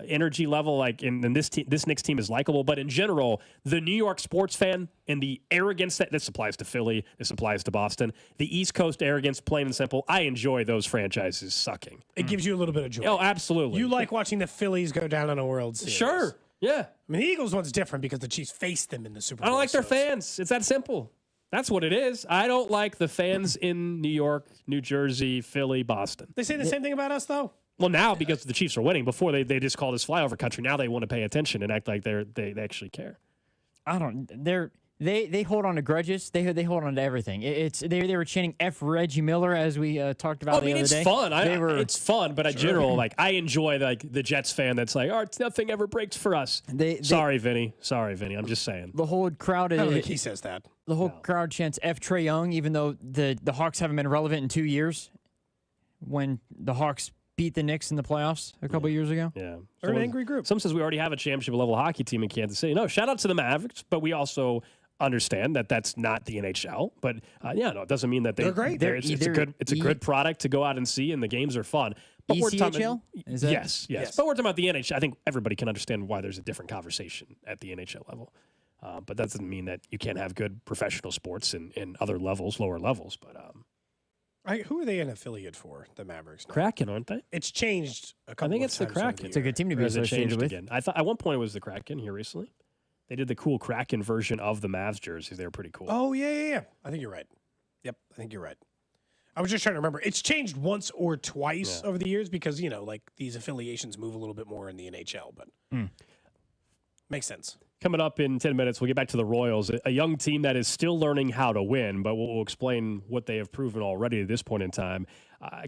energy level. And this Knicks team is likable, but in general, the New York sports fan and the arrogance that this applies to Philly, this applies to Boston, the East Coast arrogance, plain and simple. I enjoy those franchises sucking. It gives you a little bit of joy. Oh, absolutely. You like watching the Phillies go down on a World Series. Sure. Yeah. I mean, the Eagles one's different because the Chiefs faced them in the Super Bowl. I don't like their fans. It's that simple. That's what it is. I don't like the fans in New York, New Jersey, Philly, Boston. They say the same thing about us, though. Well, now because the Chiefs are winning. Before they just called us flyover country. Now they want to pay attention and act like they actually care. I don't. They hold on to grudges. They hold on to everything. They were chanting F Reggie Miller as we talked about the other day. It's fun. It's fun, but in general, I enjoy the Jets fan that's like, oh, nothing ever breaks for us. Sorry, Vinny. I'm just saying. The whole crowd. I don't think he says that. The whole crowd chants F Trae Young, even though the Hawks haven't been relevant in 2 years. When the Hawks beat the Knicks in the playoffs a couple years ago. Yeah, they're an angry group. Some says we already have a championship level hockey team in Kansas City. No, shout out to the Mavericks, but we also understand that that's not the NHL, but it doesn't mean that they're great. It's a good product to go out and see, and the games are fun. But ECHL? we're talking, yes. But we're talking about the NHL. I think everybody can understand why there's a different conversation at the NHL level. But that doesn't mean that you can't have good professional sports in other levels, lower levels. But who are they an affiliate for? The Mavericks. Now? Kraken, aren't they? It's changed a couple. I think of it's the times over Kraken. the It's a good team to be Or has it associated changed with. again? I thought at one point it was the Kraken here recently. They did the cool Kraken version of the Mavs jerseys. They were pretty cool. Oh, yeah. I think you're right. Yep, I think you're right. I was just trying to remember. It's changed once or twice over the years because, these affiliations move a little bit more in the NHL, but makes sense. Coming up in 10 minutes, we'll get back to the Royals, a young team that is still learning how to win, but we'll explain what they have proven already at this point in time.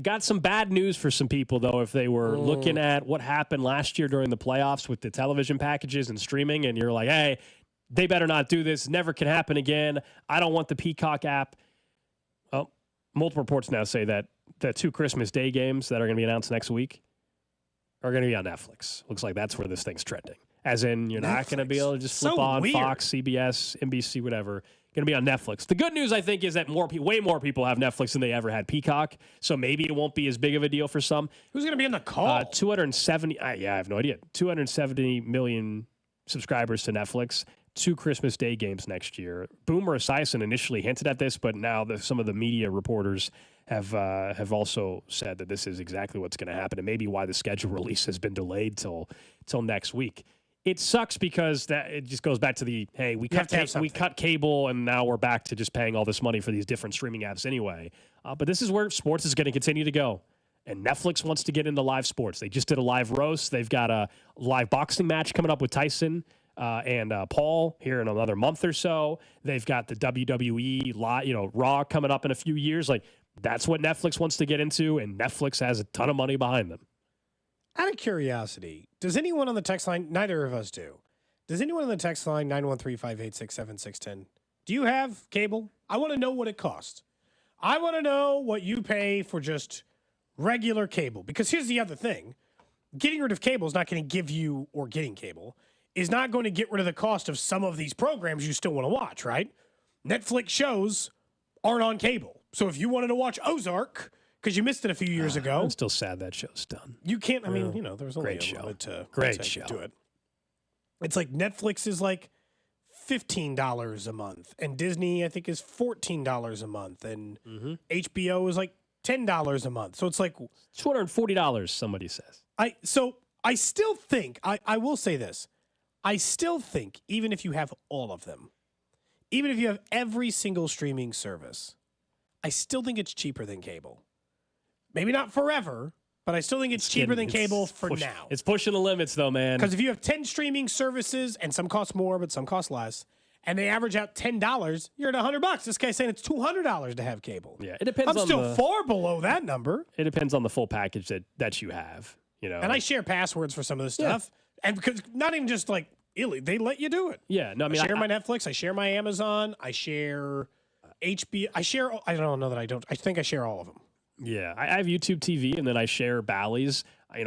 Got some bad news for some people, though, if they were looking at what happened last year during the playoffs with the television packages and streaming, and you're like, hey, they better not do this. Never can happen again. I don't want the Peacock app. Well, multiple reports now say that the 2 Christmas Day games that are going to be announced next week are going to be on Netflix. Looks like that's where this thing's trending. As in, you're not going to be able to just flip on weird. Fox, CBS, NBC, whatever. Going to be on Netflix. The good news, I think, is that way more people have Netflix than they ever had Peacock. So maybe it won't be as big of a deal for some. Who's going to be on the call? 270. I have no idea. 270 million subscribers to Netflix. 2 Christmas Day games next year. Boomer Esiason initially hinted at this, but now some of the media reporters have also said that this is exactly what's going to happen, and maybe why the schedule release has been delayed till next week. It sucks because it just goes back to we cut cable and now we're back to just paying all this money for these different streaming apps anyway. But this is where sports is going to continue to go. And Netflix wants to get into live sports. They just did a live roast. They've got a live boxing match coming up with Tyson and Paul here in another month or so. They've got the WWE Raw coming up in a few years. That's what Netflix wants to get into, and Netflix has a ton of money behind them. Out of curiosity, does anyone on the text line, neither of us do, does anyone on the text line, 913-586-7610, do you have cable? I want to know what it costs. I want to know what you pay for just regular cable. Because here's the other thing. Getting rid of cable is not going to give you, or getting cable, is not going to get rid of the cost of some of these programs you still want to watch, right? Netflix shows aren't on cable. So if you wanted to watch Ozark, because you missed it a few years ago. I'm still sad that show's done. You can't, there was only Great a show. limit to show. do it. It's like Netflix is like $15 a month, and Disney, I think, is $14 a month, and HBO is like $10 a month. So it's like $240, somebody says. I still think, I will say this, I still think, even if you have all of them, even if you have every single streaming service, I still think it's cheaper than cable. Maybe not forever, but I still think it's cheaper than cable for now. It's pushing the limits, though, man. Because if you have 10 streaming services, and some cost more, but some cost less, and they average out $10, you're at $100. This guy's saying it's $200 to have cable. Yeah, it depends. I'm still far below that number. It depends on the full package that you have. And I share passwords for some of this stuff, and because not even just like they let you do it. Yeah, no, I mean, I share my Netflix, I share my Amazon, I share HBO, I don't know that I don't. I think I share all of them. Yeah, I have YouTube TV, and then I share Bally's. And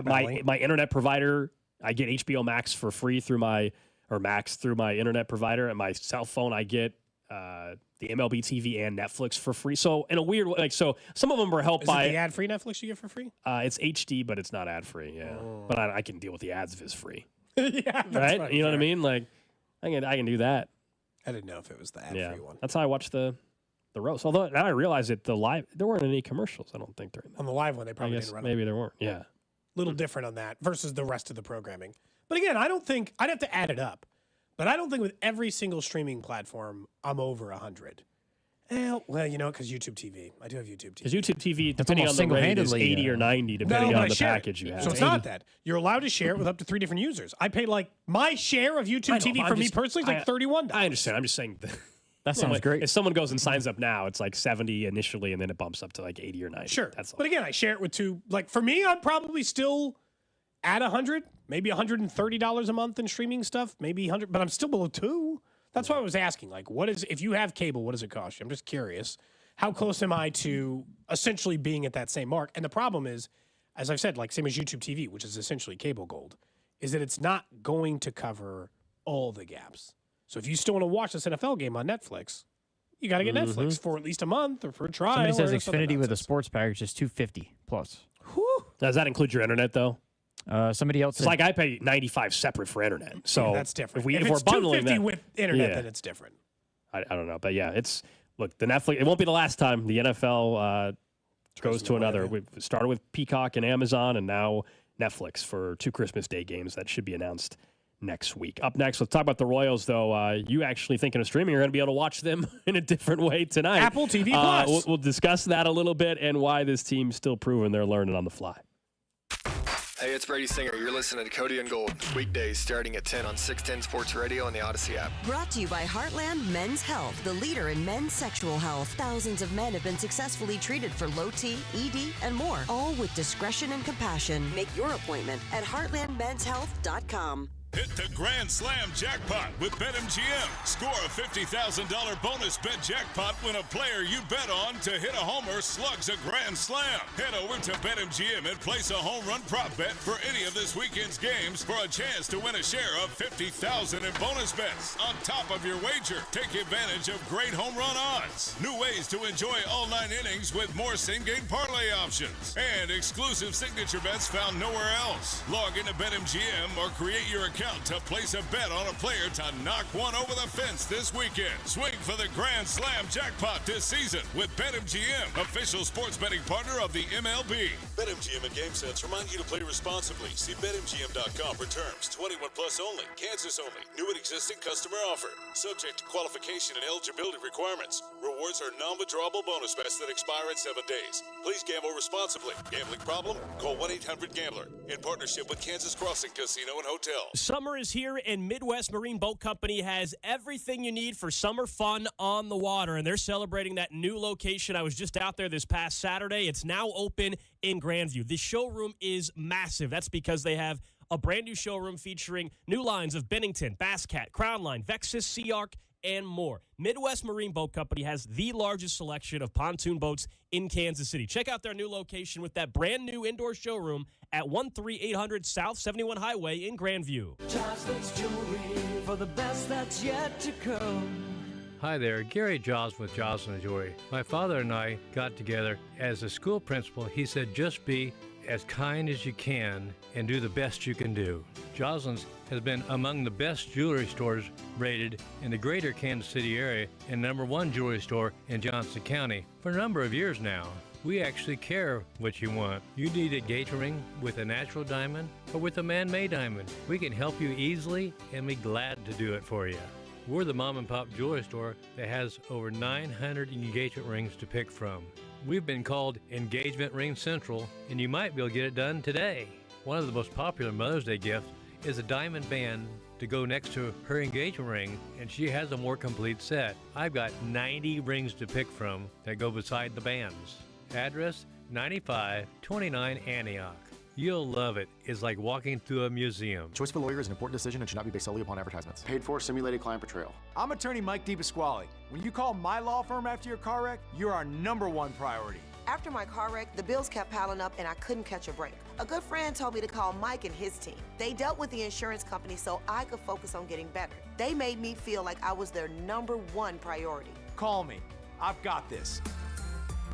my internet provider, I get HBO Max for free through my internet provider, and my cell phone I get the MLB TV and Netflix for free. So in a weird way, so some of them are helped by the ad-free Netflix you get for free. It's HD, but it's not ad-free. Yeah, but I can deal with the ads if it's free. Yeah, right. You know what I mean? Like I can do that. I didn't know if it was the ad-free one. That's how I watch the roast. Although now I realize that there weren't any commercials. I don't think during that. On the live one, they probably didn't run. Maybe there weren't. Yeah, little different on that versus the rest of the programming. But again, I don't think I'd have to add it up. But I don't think with every single streaming platform, I'm over 100. Well, because YouTube TV. I do have YouTube TV. Because YouTube TV, depending on the rate, is 80 or 90, depending on the package you have. So it's not that. You're allowed to share it with up to 3 different users. I pay my share of YouTube TV for me personally is like $31. I understand. I'm just saying that sounds great. If someone goes and signs up now, it's like 70 initially, and then it bumps up to like 80 or 90. Sure. That's all. But again, I share it with 2. Like for me, I'm probably still at 100, maybe $130 a month in streaming stuff, maybe 100, but I'm still below 2. That's why I was asking, like, if you have cable, what does it cost you? I'm just curious. How close am I to essentially being at that same mark? And the problem is, as I've said, like same as YouTube TV, which is essentially cable gold, is that it's not going to cover all the gaps. So if you still want to watch this NFL game on Netflix, you got to get Netflix for at least a month or for a trial. Somebody says Xfinity with a sports package is $250 plus. Whew. Does that include your internet though? Somebody else. It's like I pay $95 separate for internet, so that's different. If we're bundling that with internet, then it's different. I don't know, but yeah, the Netflix. It won't be the last time the NFL goes to another. We started with Peacock and Amazon, and now Netflix for 2 Christmas Day games that should be announced next week. Up next, let's talk about the Royals. Though you actually thinking of streaming, you're going to be able to watch them in a different way tonight. Apple TV Plus. We'll discuss that a little bit and why this team's still proving they're learning on the fly. Hey, it's Brady Singer. You're listening to Cody and Gold, weekdays starting at 10 on 610 Sports Radio and the Odyssey app. Brought to you by Heartland Men's Health, the leader in men's sexual health. Thousands of men have been successfully treated for low T, ED, and more, all with discretion and compassion. Make your appointment at heartlandmenshealth.com. Hit the Grand Slam jackpot with BetMGM. Score a $50,000 bonus bet jackpot when a player you bet on to hit a homer slugs a Grand Slam. Head over to BetMGM and place a home run prop bet for any of this weekend's games for a chance to win a share of $50,000 in bonus bets. On top of your wager, take advantage of great home run odds, new ways to enjoy all 9 innings with more same-game parlay options, and exclusive signature bets found nowhere else. Log into BetMGM or create your account to place a bet on a player to knock one over the fence this weekend. Swing for the Grand Slam jackpot this season with BetMGM, official sports betting partner of the MLB. BetMGM and GameSense remind you to play responsibly. See BetMGM.com for terms. 21 plus only. Kansas only. New and existing customer offer. Subject to qualification and eligibility requirements. Rewards are non-withdrawable bonus bets that expire in 7 days. Please gamble responsibly. Gambling problem? Call 1-800-GAMBLER. In partnership with Kansas Crossing Casino and Hotel. Summer is here, and Midwest Marine Boat Company has everything you need for summer fun on the water, and they're celebrating that new location. I was just out there this past Saturday. It's now open in Grandview. The showroom is massive. That's because they have a brand new showroom featuring new lines of Bennington, Basscat, Crownline, Vexus, Sea Arc, and more. Midwest Marine Boat Company has the largest selection of pontoon boats in Kansas City. Check out their new location with that brand new indoor showroom at 13800 South 71 Highway in Grandview. Jocelyn's Jewelry for the best that's yet to come. Hi there, Gary Jaws with Jocelyn Jewelry. My father and I got together. As a school principal, he said just be as kind as you can and do the best you can do. Jocelyn's has been among the best jewelry stores rated in the greater Kansas City area and #1 jewelry store in Johnson County for a number of years now. We actually care what you want. You need a gauge ring with a natural diamond or with a man-made diamond. We can help you easily and be glad to do it for you. We're the mom and pop jewelry store that has over 900 engagement rings to pick from. We've been called Engagement Ring Central, and you might be able to get it done today. One of the most popular Mother's Day gifts is a diamond band to go next to her engagement ring, and she has a more complete set. I've got 90 rings to pick from that go beside the bands. Address 9529 Antioch. You'll love it. It's like walking through a museum. Choice of a lawyer is an important decision and should not be based solely upon advertisements. Paid for simulated client portrayal. I'm attorney Mike DePasquale. When you call my law firm after your car wreck, you're our #1 priority. After my car wreck, the bills kept piling up and I couldn't catch a break. A good friend told me to call Mike and his team. They dealt with the insurance company so I could focus on getting better. They made me feel like I was their #1 priority. Call me. I've got this.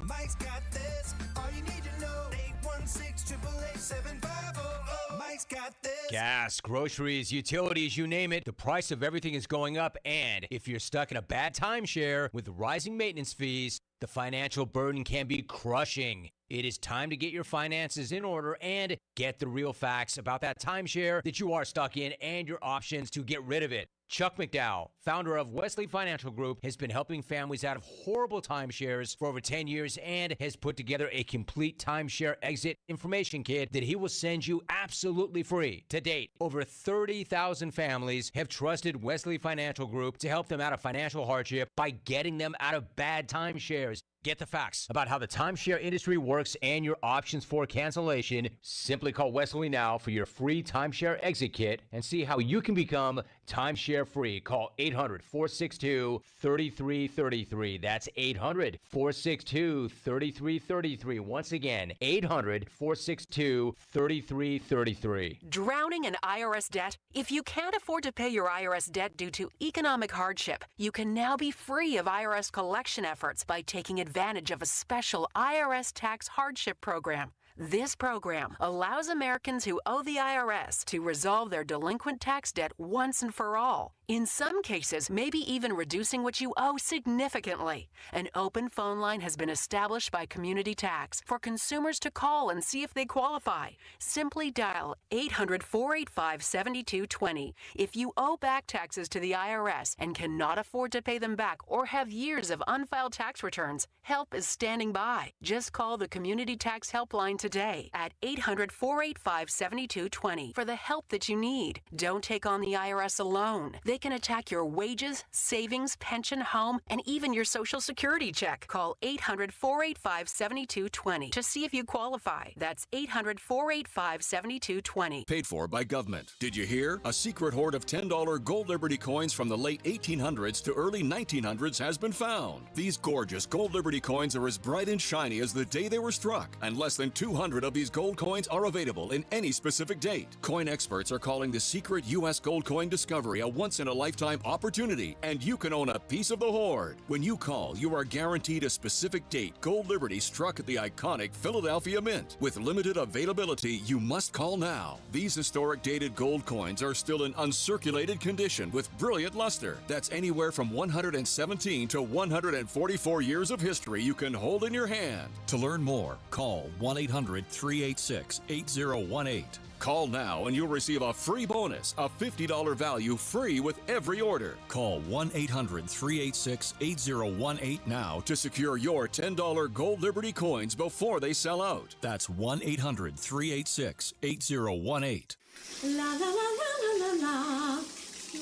Mike's got this. All you need to know. 816-888-7500. Mike's got this. Gas, groceries, utilities, you name it. The price of everything is going up. And if you're stuck in a bad timeshare with rising maintenance fees, the financial burden can be crushing. It is time to get your finances in order and get the real facts about that timeshare that you are stuck in and your options to get rid of it. Chuck McDowell, founder of Wesley Financial Group, has been helping families out of horrible timeshares for over 10 years and has put together a complete timeshare exit information kit that he will send you absolutely free. To date, over 30,000 families have trusted Wesley Financial Group to help them out of financial hardship by getting them out of bad timeshares. Get the facts about how the timeshare industry works and your options for cancellation. Simply call Wesley now for your free timeshare exit kit and see how you can become timeshare free. Call 800-462-3333. That's 800-462-3333. Once again, 800-462-3333. Drowning in IRS debt? If you can't afford to pay your IRS debt due to economic hardship, you can now be free of IRS collection efforts by taking advantage of a special IRS tax hardship program. This program allows Americans who owe the IRS to resolve their delinquent tax debt once and for all. In some cases, maybe even reducing what you owe significantly. An open phone line has been established by Community Tax for consumers to call and see if they qualify. Simply dial 800-485-7220. If you owe back taxes to the IRS and cannot afford to pay them back or have years of unfiled tax returns, help is standing by. Just call the Community Tax Helpline today at 800-485-7220 for the help that you need. Don't take on the IRS alone. They can attack your wages, savings, pension, home, and even your Social Security check. Call 800-485-7220 to see if you qualify. That's 800-485-7220. Paid for by government. Did you hear? A secret hoard of $10 Gold Liberty coins from the late 1800s to early 1900s has been found. These gorgeous Gold Liberty coins are as bright and shiny as the day they were struck, and less than 200 of these gold coins are available in any specific date. Coin experts are calling the secret U.S. gold coin discovery a once-in-a-lifetime opportunity, and you can own a piece of the hoard. When you call, you are guaranteed a specific date Gold Liberty struck at the iconic Philadelphia Mint. With limited availability, you must call now. These historic dated gold coins are still in uncirculated condition with brilliant luster. That's anywhere from 117 to 144 years of history you can hold in your hand. To learn more, call 1-800-386-8018. Call now and you'll receive a free bonus, a $50 value free with every order. Call 1-800-386-8018 now to secure your $10 Gold Liberty coins before they sell out. That's 1-800-386-8018. La la la la la la la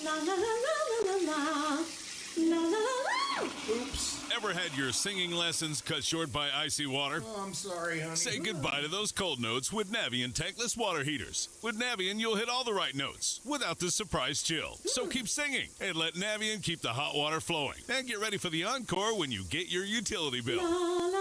la la la la la la. Oops. Ever had your singing lessons cut short by icy water? Oh, I'm sorry, honey. Say goodbye to those cold notes with Navien tankless water heaters. With Navien, you'll hit all the right notes without the surprise chill. So keep singing and let Navien keep the hot water flowing. And get ready for the encore when you get your utility bill. La la la la la.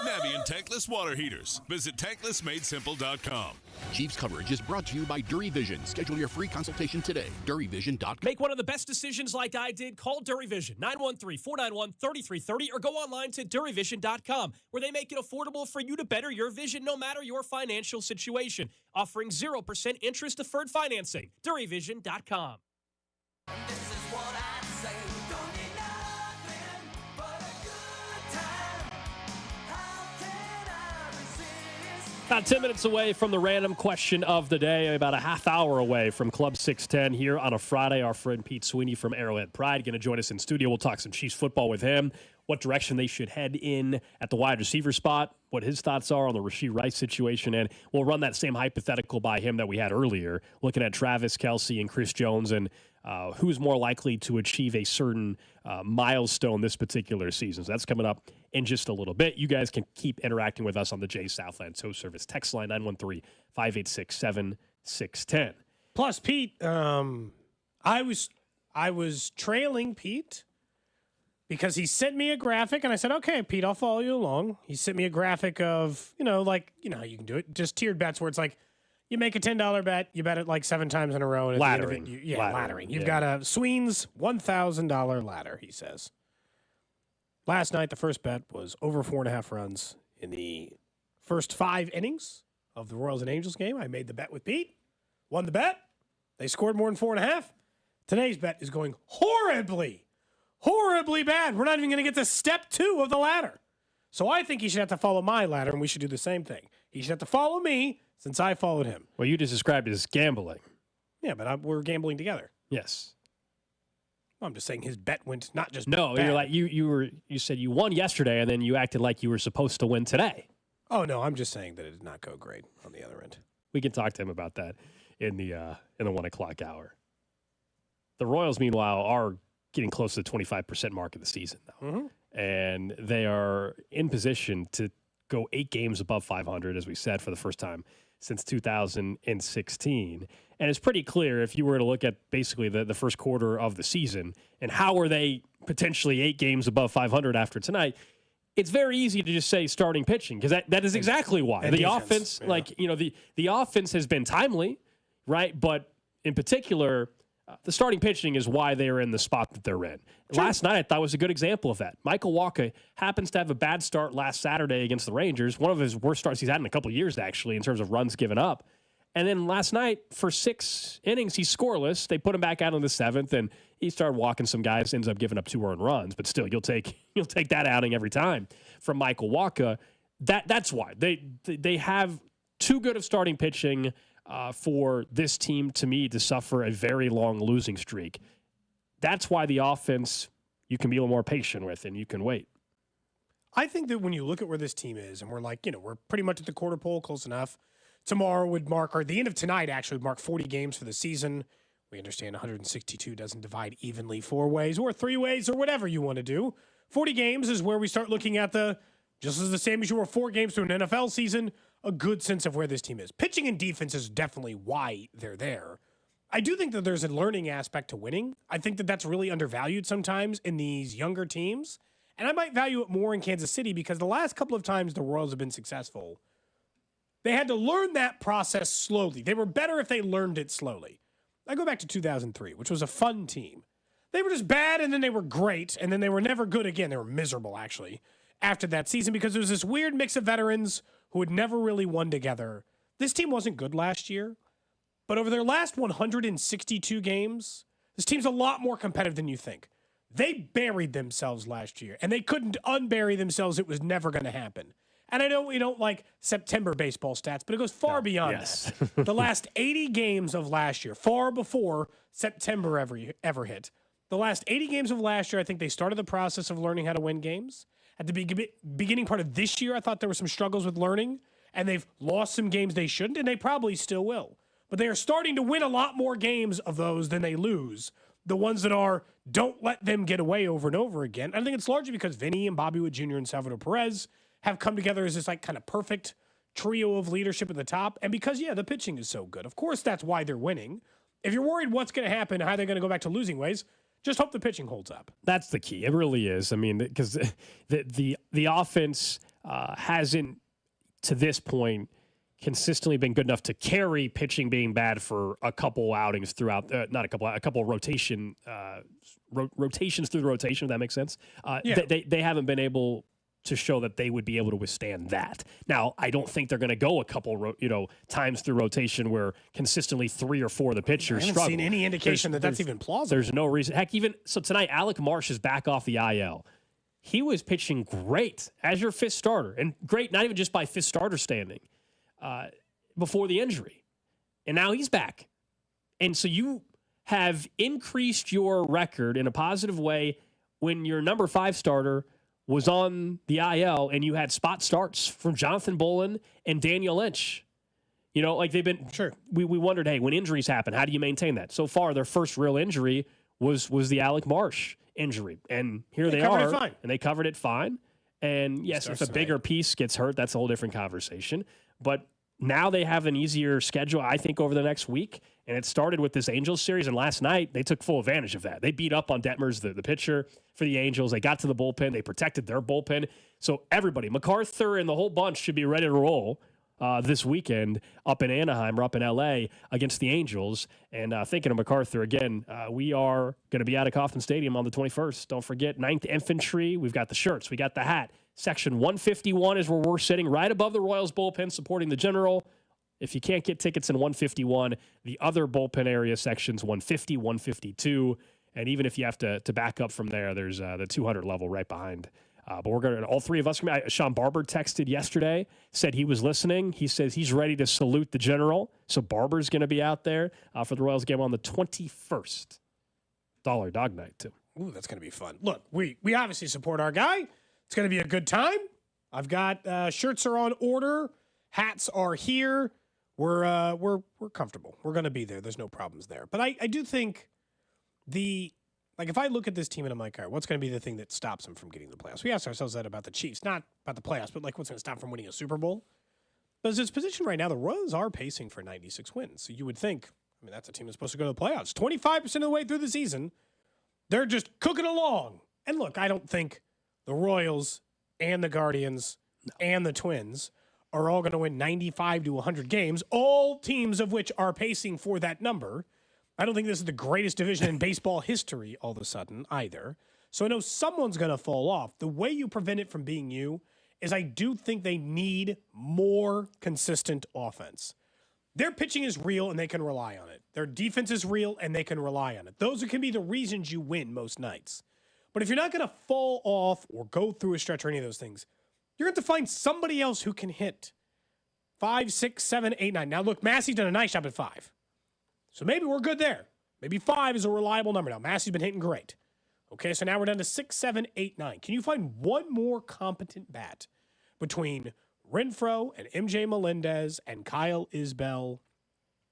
Navien tankless water heaters. Visit tanklessmadesimple.com. Chiefs coverage is brought to you by DuriVision. Schedule your free consultation today. DuriVision.com. Make one of the best decisions like I did. Call DuriVision, 913-491-3330, or go online to DuriVision.com, where they make it affordable for you to better your vision no matter your financial situation. Offering 0% interest deferred financing. DuriVision.com. This is what I say. Don't need nothing but a good time. How can I resist? About 10 minutes away from the random question of the day, about a half hour away from Club 610 here on a Friday. Our friend Pete Sweeney from Arrowhead Pride going to join us in studio. We'll talk some Chiefs football with him, what direction they should head in at the wide receiver spot, what his thoughts are on the Rashee Rice situation, and we'll run that same hypothetical by him that we had earlier, looking at Travis Kelce and Chris Jones and who's more likely to achieve a certain milestone this particular season. So that's coming up in just a little bit. You guys can keep interacting with us on the J Southland Tow Service text line 913-586-7610. Plus, Pete, I was trailing Pete because he sent me a graphic, and I said, okay, Pete, I'll follow you along. He sent me a graphic of, how you can do it, just tiered bets where it's like, you make a $10 bet, you bet it like 7 times in a row. And Laddering. Laddering. You've got a Sween's $1,000 ladder, he says. Last night, the first bet was over 4.5 runs in the first 5 innings of the Royals and Angels game. I made the bet with Pete, won the bet. They scored more than 4.5. Today's bet is going horribly bad. We're not even going to get to step 2 of the ladder. So I think he should have to follow my ladder, and we should do the same thing. He should have to follow me since I followed him. Well, you just described it as gambling. Yeah, but we're gambling together. Yes. Well, I'm just saying his bet went not just No, bad. you're like you said you won yesterday, and then you acted like you were supposed to win today. Oh no, I'm just saying that it did not go great on the other end. We can talk to him about that in the 1 o'clock hour. The Royals, meanwhile, are getting close to the 25% mark of the season, though. Mm-hmm. And they are in position to go 8 games above 500, as we said, for the first time since 2016. And it's pretty clear if you were to look at basically the first quarter of the season and how are they potentially 8 games above 500 after tonight, it's very easy to just say starting pitching because that is exactly why. And the defense, offense, yeah. the offense has been timely, right? But in particular, the starting pitching is why they're in the spot that they're in. Sure. Last night, I thought was a good example of that. Michael Wacha happens to have a bad start last Saturday against the Rangers, one of his worst starts he's had in a couple of years, actually, in terms of runs given up. And then last night, for 6 innings, he's scoreless. They put him back out in the 7th, and he started walking some guys, ends up giving up 2 earned runs. But still, you'll take that outing every time from Michael Wacha. That's why. They have too good of starting pitching for this team, to me, to suffer a very long losing streak. That's why the offense you can be a little more patient with and you can wait. I think that when you look at where this team is, and we're like, we're pretty much at the quarter pole, close enough. Tomorrow would mark, or the end of tonight actually would mark 40 games for the season. We understand 162 doesn't divide evenly 4 ways or 3 ways or whatever you want to do. 40 games is where we start looking at just as the same as you were 4 games through an NFL season, a good sense of where this team is. Pitching and defense is definitely why they're there. I do think that there's a learning aspect to winning. I think that that's really undervalued sometimes in these younger teams. And I might value it more in Kansas City because the last couple of times the Royals have been successful, they had to learn that process slowly. They were better if they learned it slowly. I go back to 2003, which was a fun team. They were just bad, and then they were great, and then they were never good again. They were miserable, actually, after that season because there was this weird mix of veterans who had never really won together. This team wasn't good last year, but over their last 162 games, this team's a lot more competitive than you think. They buried themselves last year, and they couldn't unbury themselves. It was never going to happen. And I know we don't like September baseball stats, but it goes far beyond that. The last 80 games of last year, far before September ever hit, the last 80 games of last year, I think they started the process of learning how to win games. At the beginning part of this year, I thought there were some struggles with learning, and they've lost some games they shouldn't, and they probably still will. But they are starting to win a lot more games of those than they lose. The ones that are, don't let them get away over and over again. I think it's largely because Vinny and Bobby Wood Jr. and Salvador Perez have come together as this like kind of perfect trio of leadership at the top. And because, the pitching is so good. Of course, that's why they're winning. If you're worried what's going to happen, how they're going to go back to losing ways, just hope the pitching holds up. That's the key. It really is. I mean, because the offense hasn't, to this point, consistently been good enough to carry pitching being bad for a couple outings throughout, a couple rotations through the rotation, if that makes sense. They haven't been able to show that they would be able to withstand that. Now, I don't think they're going to go a couple, times through rotation where consistently 3 or 4 of the pitchers struggle. I haven't seen any indication that's even plausible. There's no reason. Heck, even so tonight, Alec Marsh is back off the IL. He was pitching great as your 5th starter, and great not even just by 5th starter standing. before the injury. And now he's back. And so you have increased your record in a positive way when your number 5 starter was on the IL and you had spot starts from Jonathan Bolin and Daniel Lynch. You know, like they've been, sure. We wondered, hey, when injuries happen, how do you maintain that? So far, their first real injury was the Alec Marsh injury. And here they are. It fine. And they covered it fine. And yes, if a bigger piece gets hurt, that's a whole different conversation. But now they have an easier schedule, I think, over the next week. And it started with this Angels series. And last night, they took full advantage of that. They beat up on Detmers, the pitcher for the Angels. They got to the bullpen. They protected their bullpen. So everybody, MacArthur and the whole bunch should be ready to roll this weekend up in Anaheim or up in L.A. against the Angels. And thinking of MacArthur, again, we are going to be out of Kauffman Stadium on the 21st. Don't forget, 9th Infantry. We've got the shirts. We got the hat. Section 151 is where we're sitting, right above the Royals bullpen, supporting the General. If you can't get tickets in 151, the other bullpen area sections 150, 152. And even if you have to back up from there, there's the 200 level right behind. But we're going to, all three of us, Sean Barber texted yesterday, said he was listening. He says he's ready to salute the General. So Barber's going to be out there for the Royals game on the 21st. Dollar Dog Night, too. Ooh, that's going to be fun. Look, we obviously support our guy. It's going to be a good time. I've got shirts are on order. Hats are here. We're comfortable. We're going to be there. There's no problems there. But I do think if I look at this team and I'm like, all right, what's going to be the thing that stops them from getting the playoffs? We asked ourselves that about the Chiefs, not about the playoffs, but like what's going to stop them from winning a Super Bowl? But as it's positioned right now, the Royals are pacing for 96 wins. So you would think, that's a team that's supposed to go to the playoffs. 25% of the way through the season, they're just cooking along. And look, I don't think the Royals and the Guardians and the Twins are all going to win 95 to 100 games, all teams of which are pacing for that number. I don't think this is the greatest division in baseball history all of a sudden either. So I know someone's going to fall off. The way you prevent it from being you is I do think they need more consistent offense. Their pitching is real and they can rely on it. Their defense is real and they can rely on it. Those can be the reasons you win most nights. But if you're not going to fall off or go through a stretch or any of those things, you're going to have to find somebody else who can hit 5, 6, 7, 8, 9. Now, look, Massey's done a nice job at 5. So maybe we're good there. Maybe 5 is a reliable number. Now, Massey's been hitting great. Okay, so now we're down to 6, 7, 8, 9. Can you find one more competent bat between Renfroe and MJ Melendez and Kyle Isbell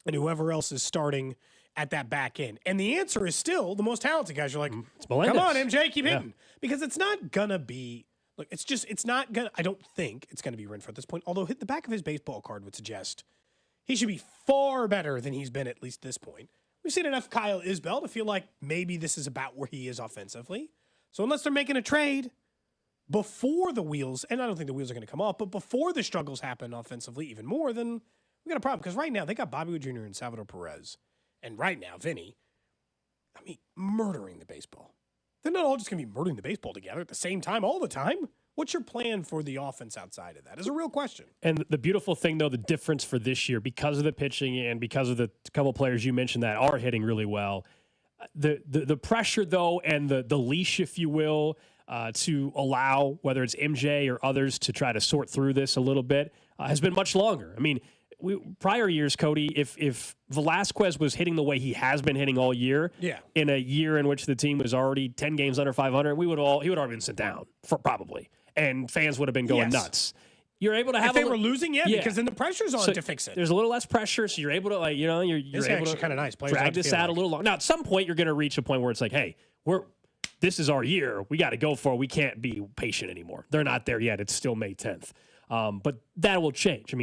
and whoever else is starting at that back end? And the answer is still the most talented guys. You're like, come on, MJ, keep hitting. Because it's not going to be, look, it's not going to, I don't think it's going to be Renfroe at this point, although the back of his baseball card would suggest he should be far better than he's been at least this point. We've seen enough Kyle Isbell to feel like maybe this is about where he is offensively. So unless they're making a trade before the wheels, and I don't think the wheels are going to come off, but before the struggles happen offensively even more, then we got a problem. Because right now, they got Bobby Wood Jr. and Salvador Perez. And right now, Vinny, murdering the baseball. They're not all just going to be murdering the baseball together at the same time all the time. What's your plan for the offense outside of that is a real question. And the beautiful thing, though, the difference for this year, because of the pitching and because of the couple players you mentioned that are hitting really well, the pressure, though, and the leash, if you will, to allow whether it's MJ or others to try to sort through this a little bit has been much longer. Prior years, Cody, if Velasquez was hitting the way he has been hitting all year, in a year in which the team was already 10 games under 500, he would already been sent down probably, and fans would have been going nuts. You're able to have if they were losing, because then the pressure's on to fix it. There's a little less pressure, so you're able to you're able to kind of nice. Players drag this out a little long. Now, at some point, you're going to reach a point where it's like, hey, this is our year. We got to go for it. We can't be patient anymore. They're not there yet. It's still May 10th. But that will change.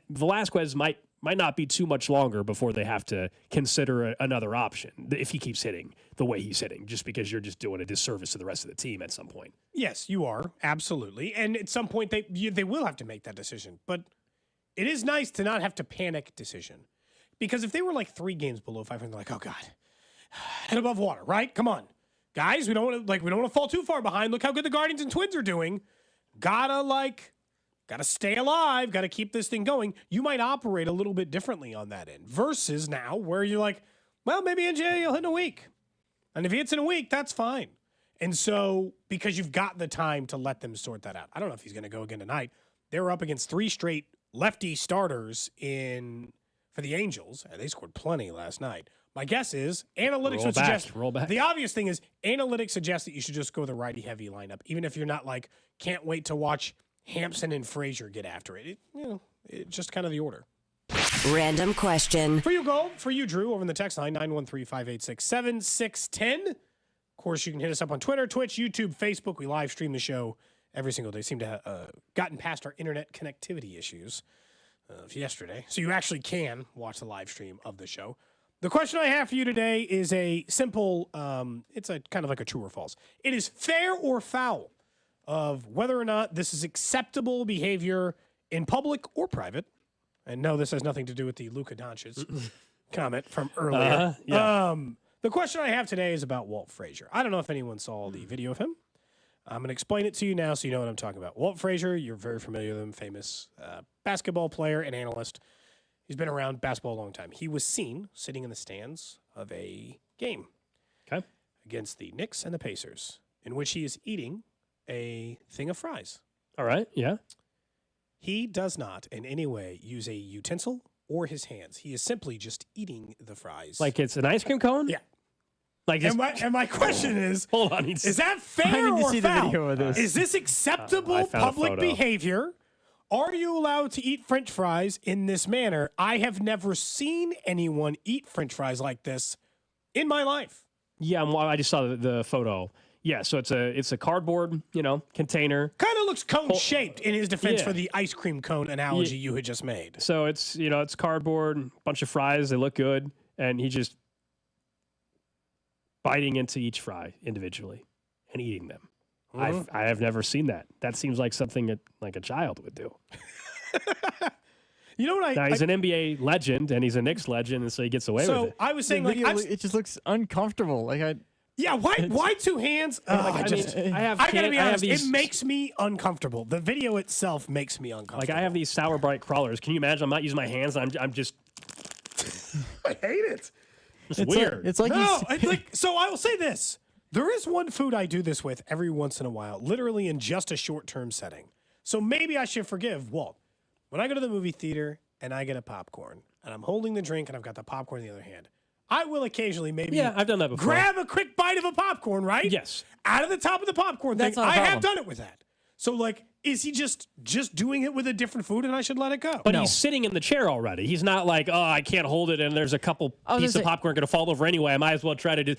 Velasquez might not be too much longer before they have to consider another option if he keeps hitting the way he's hitting, just because you're just doing a disservice to the rest of the team at some point. Yes, you are. Absolutely. And at some point, they will have to make that decision. But it is nice to not have to panic decision. Because if they were 3 games below 500, they're like, oh, God, head above water, right? Come on. Guys, we don't want to fall too far behind. Look how good the Guardians and Twins are doing. Got to stay alive, got to keep this thing going. You might operate a little bit differently on that end versus now where you're like, well, maybe NJ will hit in a week. And if he hits in a week, that's fine. And so because you've got the time to let them sort that out. I don't know if he's going to go again tonight. They were up against 3 straight lefty starters for the Angels. They scored plenty last night. My guess is analytics would suggest. Roll back. The obvious thing is analytics suggest that you should just go with a righty-heavy lineup, even if you're not like can't wait to watch Hampson and Frazier get after it. It's just kind of the order. Random question. For you, Gold. For you, Drew, over in the text line, 913-586-7610. Of course, you can hit us up on Twitter, Twitch, YouTube, Facebook. We live stream the show every single day. Seem to have gotten past our internet connectivity issues yesterday. So you actually can watch the live stream of the show. The question I have for you today is a simple, it's a kind of like a true or false. It is fair or foul of whether or not this is acceptable behavior in public or private. And no, this has nothing to do with the Luka Doncic comment from earlier. The question I have today is about Walt Frazier. I don't know if anyone saw the video of him. I'm going to explain it to you now so you know what I'm talking about. Walt Frazier, you're very familiar with him, famous basketball player and analyst. He's been around basketball a long time. He was seen sitting in the stands of a game against the Knicks and the Pacers, in which he is eating a thing of fries. All right, yeah. He does not in any way use a utensil or his hands. He is simply just eating the fries. Like it's an ice cream cone? Yeah. Like and my question is, hold on, is that fair or foul? Is this acceptable public behavior? Are you allowed to eat French fries in this manner? I have never seen anyone eat French fries like this in my life. Yeah, I just saw the photo. Yeah, so it's a cardboard, container. Kind of looks cone shaped in his defense for the ice cream cone analogy you had just made. So it's cardboard, bunch of fries. They look good, and he just biting into each fry individually and eating them. I have never seen that. That seems like something like a child would do. You know what? Now he's an NBA legend and he's a Knicks legend, and so he gets away with it. So I was saying, it just looks uncomfortable. Why two hands? I gotta be honest. It makes me uncomfortable. The video itself makes me uncomfortable. Like I have these Sour Bright crawlers. Can you imagine? I'm not using my hands. I'm just. I hate it. It's weird. It's like so. I will say this. There is one food I do this with every once in a while, literally in just a short-term setting. So maybe I should forgive Walt. When I go to the movie theater and I get a popcorn, and I'm holding the drink and I've got the popcorn in the other hand, I will occasionally I've done that before. Grab a quick bite of a popcorn, right? Yes. Out of the top of the popcorn That's thing. not a I problem. have done it with that. So, is he just doing it with a different food and I should let it go? But he's sitting in the chair already. He's not like, I can't hold it and there's a couple pieces of popcorn going to fall over anyway. I might as well try to do,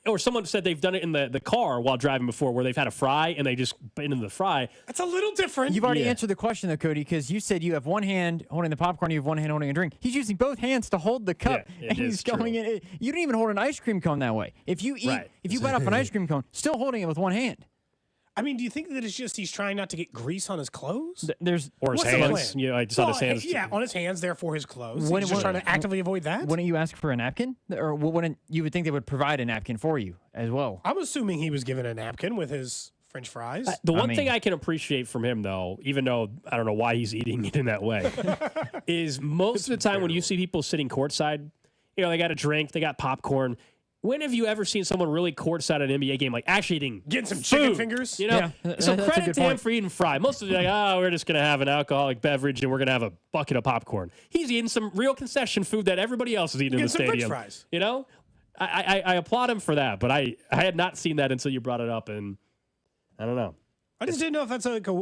or someone said they've done it in the car while driving before where they've had a fry and they just bite into the fry. That's a little different. You've already answered the question, though, Cody, because you said you have one hand holding the popcorn, you have one hand holding a drink. He's using both hands to hold the cup, and he's going in. You don't even hold an ice cream cone that way. If you bite off an ice cream cone, still holding it with one hand. I mean, do you think that it's just he's trying not to get grease on his clothes? Or his hands. I just on his hands. Yeah, on his hands, therefore his clothes. He's just trying to actively avoid that? Wouldn't you ask for a napkin? Or wouldn't you would think they would provide a napkin for you as well? I'm assuming he was given a napkin with his French fries. The one thing I can appreciate from him, though, even though I don't know why he's eating it in that way, is most of the time when you see people sitting courtside, they got a drink, they got popcorn. When have you ever seen someone really courtside at an NBA game, like actually getting some food, chicken fingers? So credit to him for eating fry. Most of the like, we're just going to have an alcoholic beverage and we're going to have a bucket of popcorn. He's eating some real concession food that everybody else is eating in the stadium. French fries. I applaud him for that, but I had not seen that until you brought it up, and I don't know. I just didn't know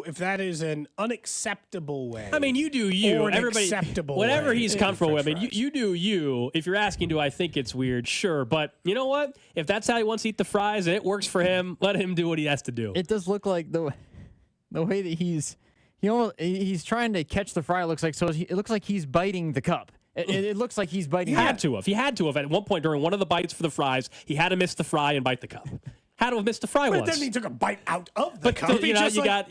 if that is an unacceptable way. I mean, you do you. Or Everybody, acceptable whatever way he's comfortable with. I mean, you do you. If you're asking, do I think it's weird? Sure, but you know what? If that's how he wants to eat the fries and it works for him, let him do what he has to do. It does look like the way that he's trying to catch the fry. It looks like he's biting the cup. It looks like he's biting. He had to have at one point during one of the bites for the fries. He had to miss the fry and bite the cup. Had to have missed the fry once. But then he took a bite out of the cup. But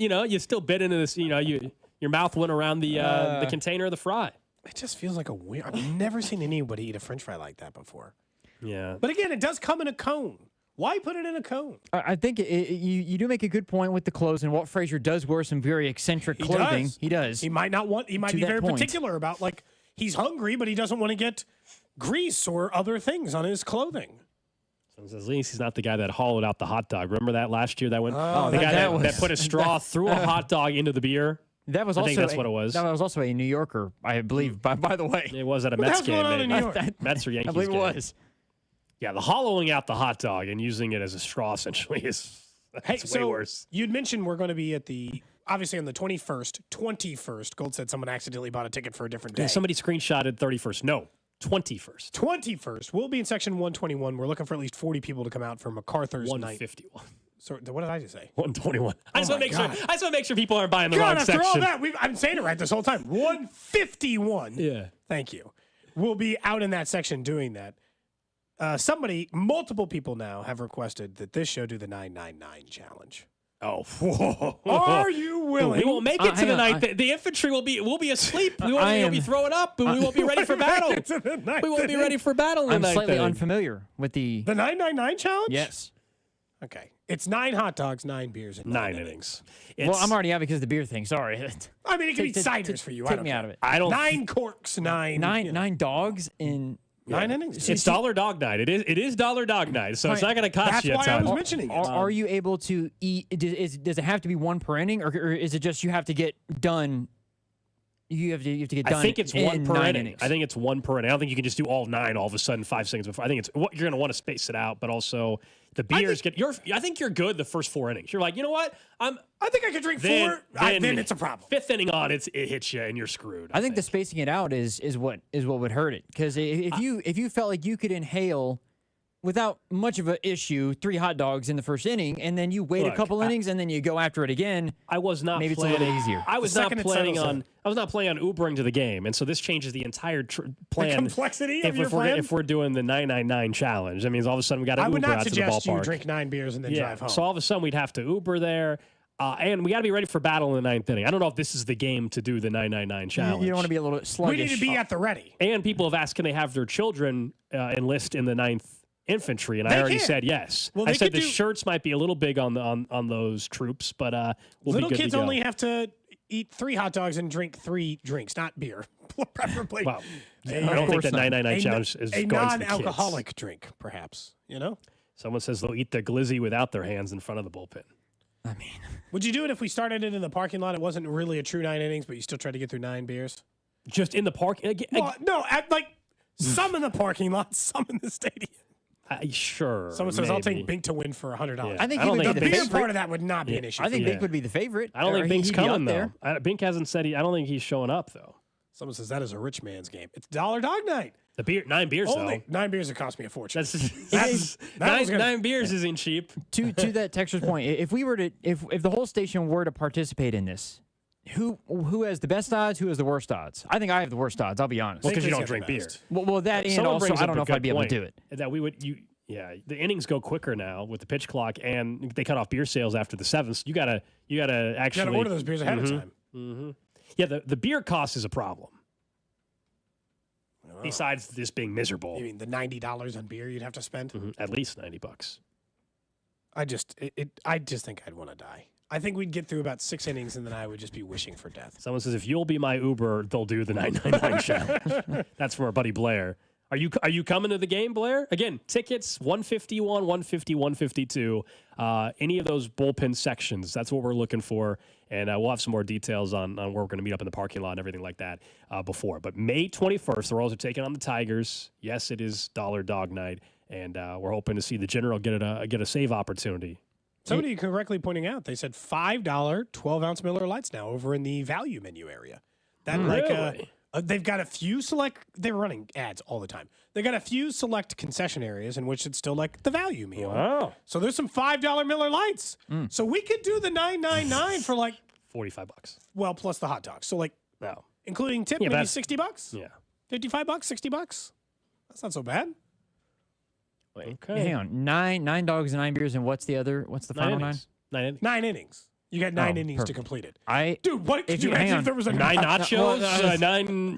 you still bit into this. Your mouth went around the container of the fry. It just feels like a weird. I've never seen anybody eat a French fry like that before. Yeah. But again, it does come in a cone. Why put it in a cone? I think you do make a good point with the clothes, and Walt Frazier does wear some very eccentric clothing. He does. He might be very particular about he's hungry, but he doesn't want to get grease or other things on his clothing. At least he's not the guy that hollowed out the hot dog. Remember that last year that went? Oh, the guy that put a straw through a hot dog into the beer. That was I also think that's what it was. That was also a New Yorker, I believe. By the way, It was at a What the Mets hell's going game. on in maybe. New York? Mets or Yankees I believe it game. was. Yeah, the hollowing out the hot dog and using it as a straw essentially is Hey, that's way so worse. you'd mentioned we're going to be at obviously on the 21st. Gold said someone accidentally bought a ticket for a different day. Yeah, somebody screenshotted 31st. No, 21st. 21st. We'll be in section 121. We're looking for at least 40 people to come out for MacArthur's night. 151. So what did I just say? 121. I just Oh want to my make sure. God. I just want to make sure people aren't buying the God, wrong after section. all that, I'm saying it right this whole time. 151. Yeah. Thank you. We'll be out in that section doing that. Multiple people now have requested that this show do the 999 challenge. Oh, Are you willing? We won't make it to hang the on, night. The infantry will be asleep. We won't be throwing up, and we won't be ready for battle. We won't be ready for battle. I'm tonight, slightly then. unfamiliar with the 999 challenge? Yes. Okay. It's 9 hot dogs, 9 beers, and 9 innings. Well, I'm already out because of the beer thing. Sorry. I mean, it could be ciders for you. Take me out of it. I don't. 9 corks, 9. Nine dogs in 9 innings. It's dollar dog night. It is dollar dog night, so it's not going to cost That's you a why I ton. was mentioning it. Are you able to eat? Does it have to be one per inning, or is it just you have to get done? You have to get done. I think it's one in per 9 inning. innings. I think it's one per inning. I don't think you can just do all 9 all of a sudden 5 seconds before. I think it's you're going to want to space it out, but also the beers get. I think you're good the first 4 innings. You're like, you know what? I think I could drink 4. Then it's a problem. 5th inning on, it hits you and you're screwed. I think the spacing it out is what would hurt it, because if you felt like you could inhale without much of an issue 3 hot dogs in the first inning, and then you wait a couple innings and then you go after it again. I was not. Maybe planning, it's a little easier. I was not planning on. I was not planning on Ubering to the game, and so this changes the entire plan. The complexity of your plan? If we're doing the 999 challenge, that means all of a sudden we got to I Uber would out not to the ballpark. suggest you drink 9 beers and then drive home. So all of a sudden we'd have to Uber there. And we got to be ready for battle in the 9th inning. I don't know if this is the game to do the 999 challenge. You don't want to be a little sluggish. We need to be at the ready. And people have asked, can they have their children enlist in the 9th Infantry? And I already said yes. Well, I they said could the shirts might be a little big on those troops, but we'll Little be good kids to go. only have to eat 3 hot dogs and drink 3 drinks, not beer. Preferably. Well, I don't think that 999 challenge is a going to the non-alcoholic kids. drink, perhaps. You know. Someone says they'll eat the glizzy without their hands in front of the bullpen. I mean, would you do it if we started it in the parking lot? It wasn't really a true 9 innings, but you still tried to get through 9 beers. Just in the parking? Well, no, some in the parking lot, some in the stadium. Sure. Someone says, "I'll maybe. take Bink to win for $100." Yeah. I think I he don't would think be The the beer favorite. part of that would not be an issue. I think for Bink would be the favorite. I don't think Or Bink's he'd be up coming there. though. Bink hasn't said I don't think he's showing up though. Someone says that is a rich man's game. It's dollar dog night. The beer, 9 beers Only though. 9 beers would cost me a fortune. That's that was gonna- 9 beers isn't cheap. To that texter's point, if we were to if the whole station were to participate in this, who has the best odds? Who has the worst odds? I think I have the worst odds. I'll be honest. Well, because you don't drink beer. Well, that and Someone also brings I up don't a know if good I'd be able to point, do it. That we would the innings go quicker now with the pitch clock, and they cut off beer sales after the 7th. You gotta actually You gotta order those beers ahead of time. Mm-hmm. Yeah, the beer cost is a problem. Besides this being miserable, You mean the $90 on beer you'd have to spend? At least $90. I just think I'd want to die. I think we'd get through about 6 innings and then I would just be wishing for death. Someone says if you'll be my Uber, they'll do the 999 challenge. That's from our buddy Blair. Are you coming to the game, Blair? Again, tickets 151, 150, 152. Any of those bullpen sections. That's what we're looking for. And we'll have some more details on where we're going to meet up in the parking lot and everything like that before. But May 21st, the Royals are taking on the Tigers. Yes, it is Dollar Dog Night, and we're hoping to see the General get a save opportunity. Somebody correctly pointing out, they said $5 12-ounce Miller Lights now over in the value menu area. That Really? they've got a few select. They're running ads all the time. They got a few select concession areas in which it's still like the value meal. Wow. So there's some $5 Miller Lights. So we could do the $9.99 for like $45. well plus the hot dogs. So like No. including tip, Yeah, maybe that's- $60. Yeah. $55, $60. That's not so bad. Okay. Hang on, nine dogs and 9 beers, and what's the final 9? 9 innings. 9 innings. You got 9 Oh, innings to perfect. complete it. Dude, what could you hang imagine on. if there was a 9 nachos?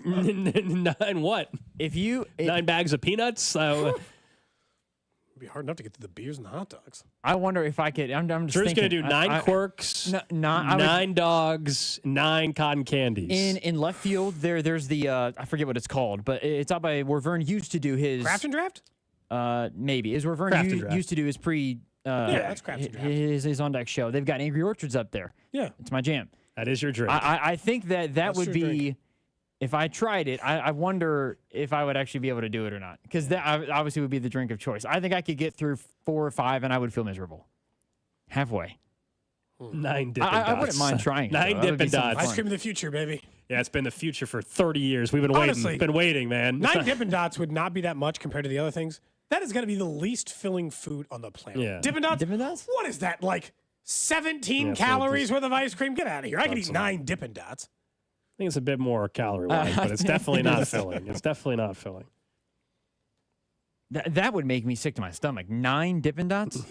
well, 9 what? If you 9 bags of peanuts? It'd be hard enough to get through the beers and the hot dogs. I wonder if I could. I'm just Drew's thinking. going to do 9 quirks, 9 dogs, 9 cotton candies. In left field, there's the I forget what it's called, but it's out by where Vern used to do his Craft and draft? Maybe is where Vern Craft and Draft. used to do his Yeah, that's Craft and Draft. his on deck show. They've got Angry Orchards up there. Yeah. It's my jam. That is your drink. I think that That's would your be, drink. if I tried it, I wonder if I would actually be able to do it or not. Because that obviously would be the drink of choice. I think I could get through 4 or 5 and I would feel miserable. Halfway. 9 Dippin' Dots. I wouldn't mind trying it. 9 though. That would be Dippin' something Dots. Ice cream of the future, baby. Yeah, it's been the future for 30 years. We've been Honestly, waiting. Been waiting, man. 9 Dippin' Dots would not be that much compared to the other things. That is going to be the least filling food on the planet. Yeah. Dippin' Dots? Dippin' Dots? What is that, like 17 Yeah, so calories just- worth of ice cream? Get out of here. I can That's eat a lot. 9 Dippin' Dots. I think it's a bit more calorie-wise, but it's definitely not filling. It's definitely not filling. That would make me sick to my stomach. 9 Dippin' Dots?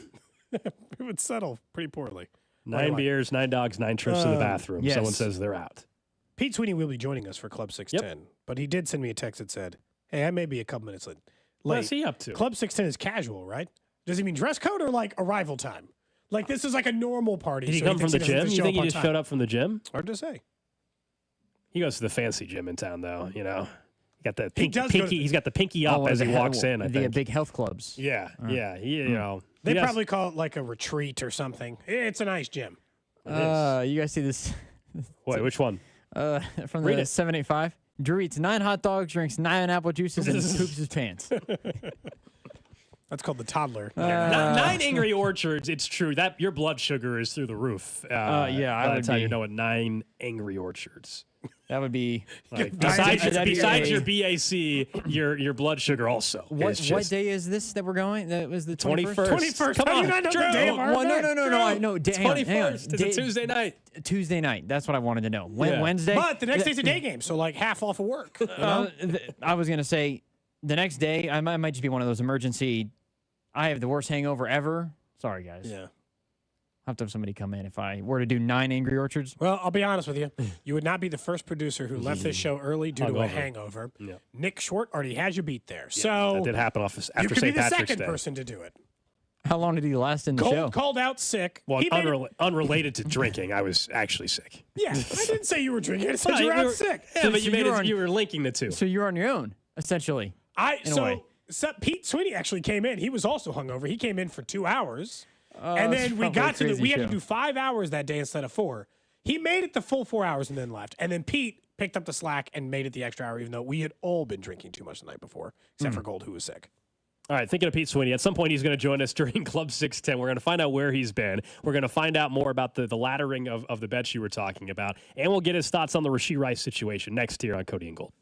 It would settle pretty poorly. 9 beers, 9 dogs, 9 trips to the bathroom. yes. Someone says they're out. Pete Sweeney will be joining us for Club 610, but he did send me a text that said, hey, I may be a couple minutes late. What's he up to? Club 610 is casual, right? Does he mean dress code or like arrival time? Like this is like a normal party. Did he so come from thinks the doesn't have gym? to You show think up he on just time. showed up from the gym? Hard to say. He goes to the fancy gym in town, though. You know, he got the He pinky. does go to the- He's got the pinky up as he walks in. I The think. big health clubs. Yeah, yeah. You know, They he has- probably call it like a retreat or something. It's a nice gym. You guys see this? Wait, which one? From Read the it. 785. Drew eats 9 hot dogs, drinks 9 apple juices, and poops his pants. That's called the toddler. 9 Angry Orchards. It's true that your blood sugar is through the roof. Yeah, I by the would time be. you know what 9 Angry Orchards. That would be. Like, That'd be besides a- your BAC, your blood sugar also. What is just day is this that we're going? That was the 21st. 21st. Come How do on, you not know the Drew. day of our Well, no, event? no, I know. Hang on. 21st. It's a Tuesday night. Tuesday night. That's what I wanted to know. Yeah. Wednesday. But the next day's a day game, so like half off of work. You know? I was gonna say the next day I might just be one of those emergency. I have the worst hangover ever. Sorry, guys. Yeah. I'll have to have somebody come in if I were to do 9 Angry Orchards. Well, I'll be honest with you. You would not be the first producer who left this show early due to a Hungover. hangover. Yeah. Nick Short already has you beat there. So That did happen after you could be St. the Patrick's second Day. person to do it. How long did he last in the show? Gold called out sick. Well, He made it- unrelated to drinking, I was actually sick. yeah, I didn't say you were drinking. I said Well, you were we out were- sick. Yeah, So- but so you made you're it. on- You were linking the two. So you're on your own, essentially. in a way. So Pete Sweeney actually came in. He was also hungover. He came in for 2 hours, and that's then we probably got a to crazy we had to show. do 5 hours that day instead of 4. He made it the full 4 hours and then left. And then Pete picked up the slack and made it the extra hour, even though we had all been drinking too much the night before, except for Gold, who was sick. All right, thinking of Pete Sweeney. At some point, he's going to join us during Club 610. We're going to find out where he's been. We're going to find out more about the laddering of the bets you were talking about. And we'll get his thoughts on the Rashee Rice situation next here on Cody and Gold.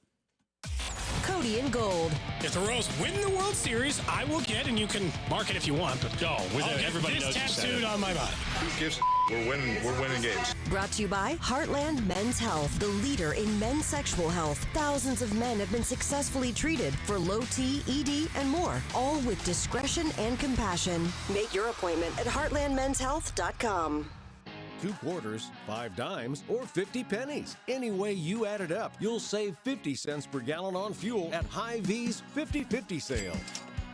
Cody and Gold. If the Royals win the World Series, I will get, and you can mark it if you want, but I'll everybody get knows this tattooed on my body. Who gives We're winning games. Brought to you by Heartland Men's Health, the leader in men's sexual health. Thousands of men have been successfully treated for low T, ED, and more, all with discretion and compassion. Make your appointment at heartlandmenshealth.com. 2 quarters, 5 dimes, or 50 pennies. Any way you add it up, you'll save 50 cents per gallon on fuel at Hy-Vee's 50/50 sale.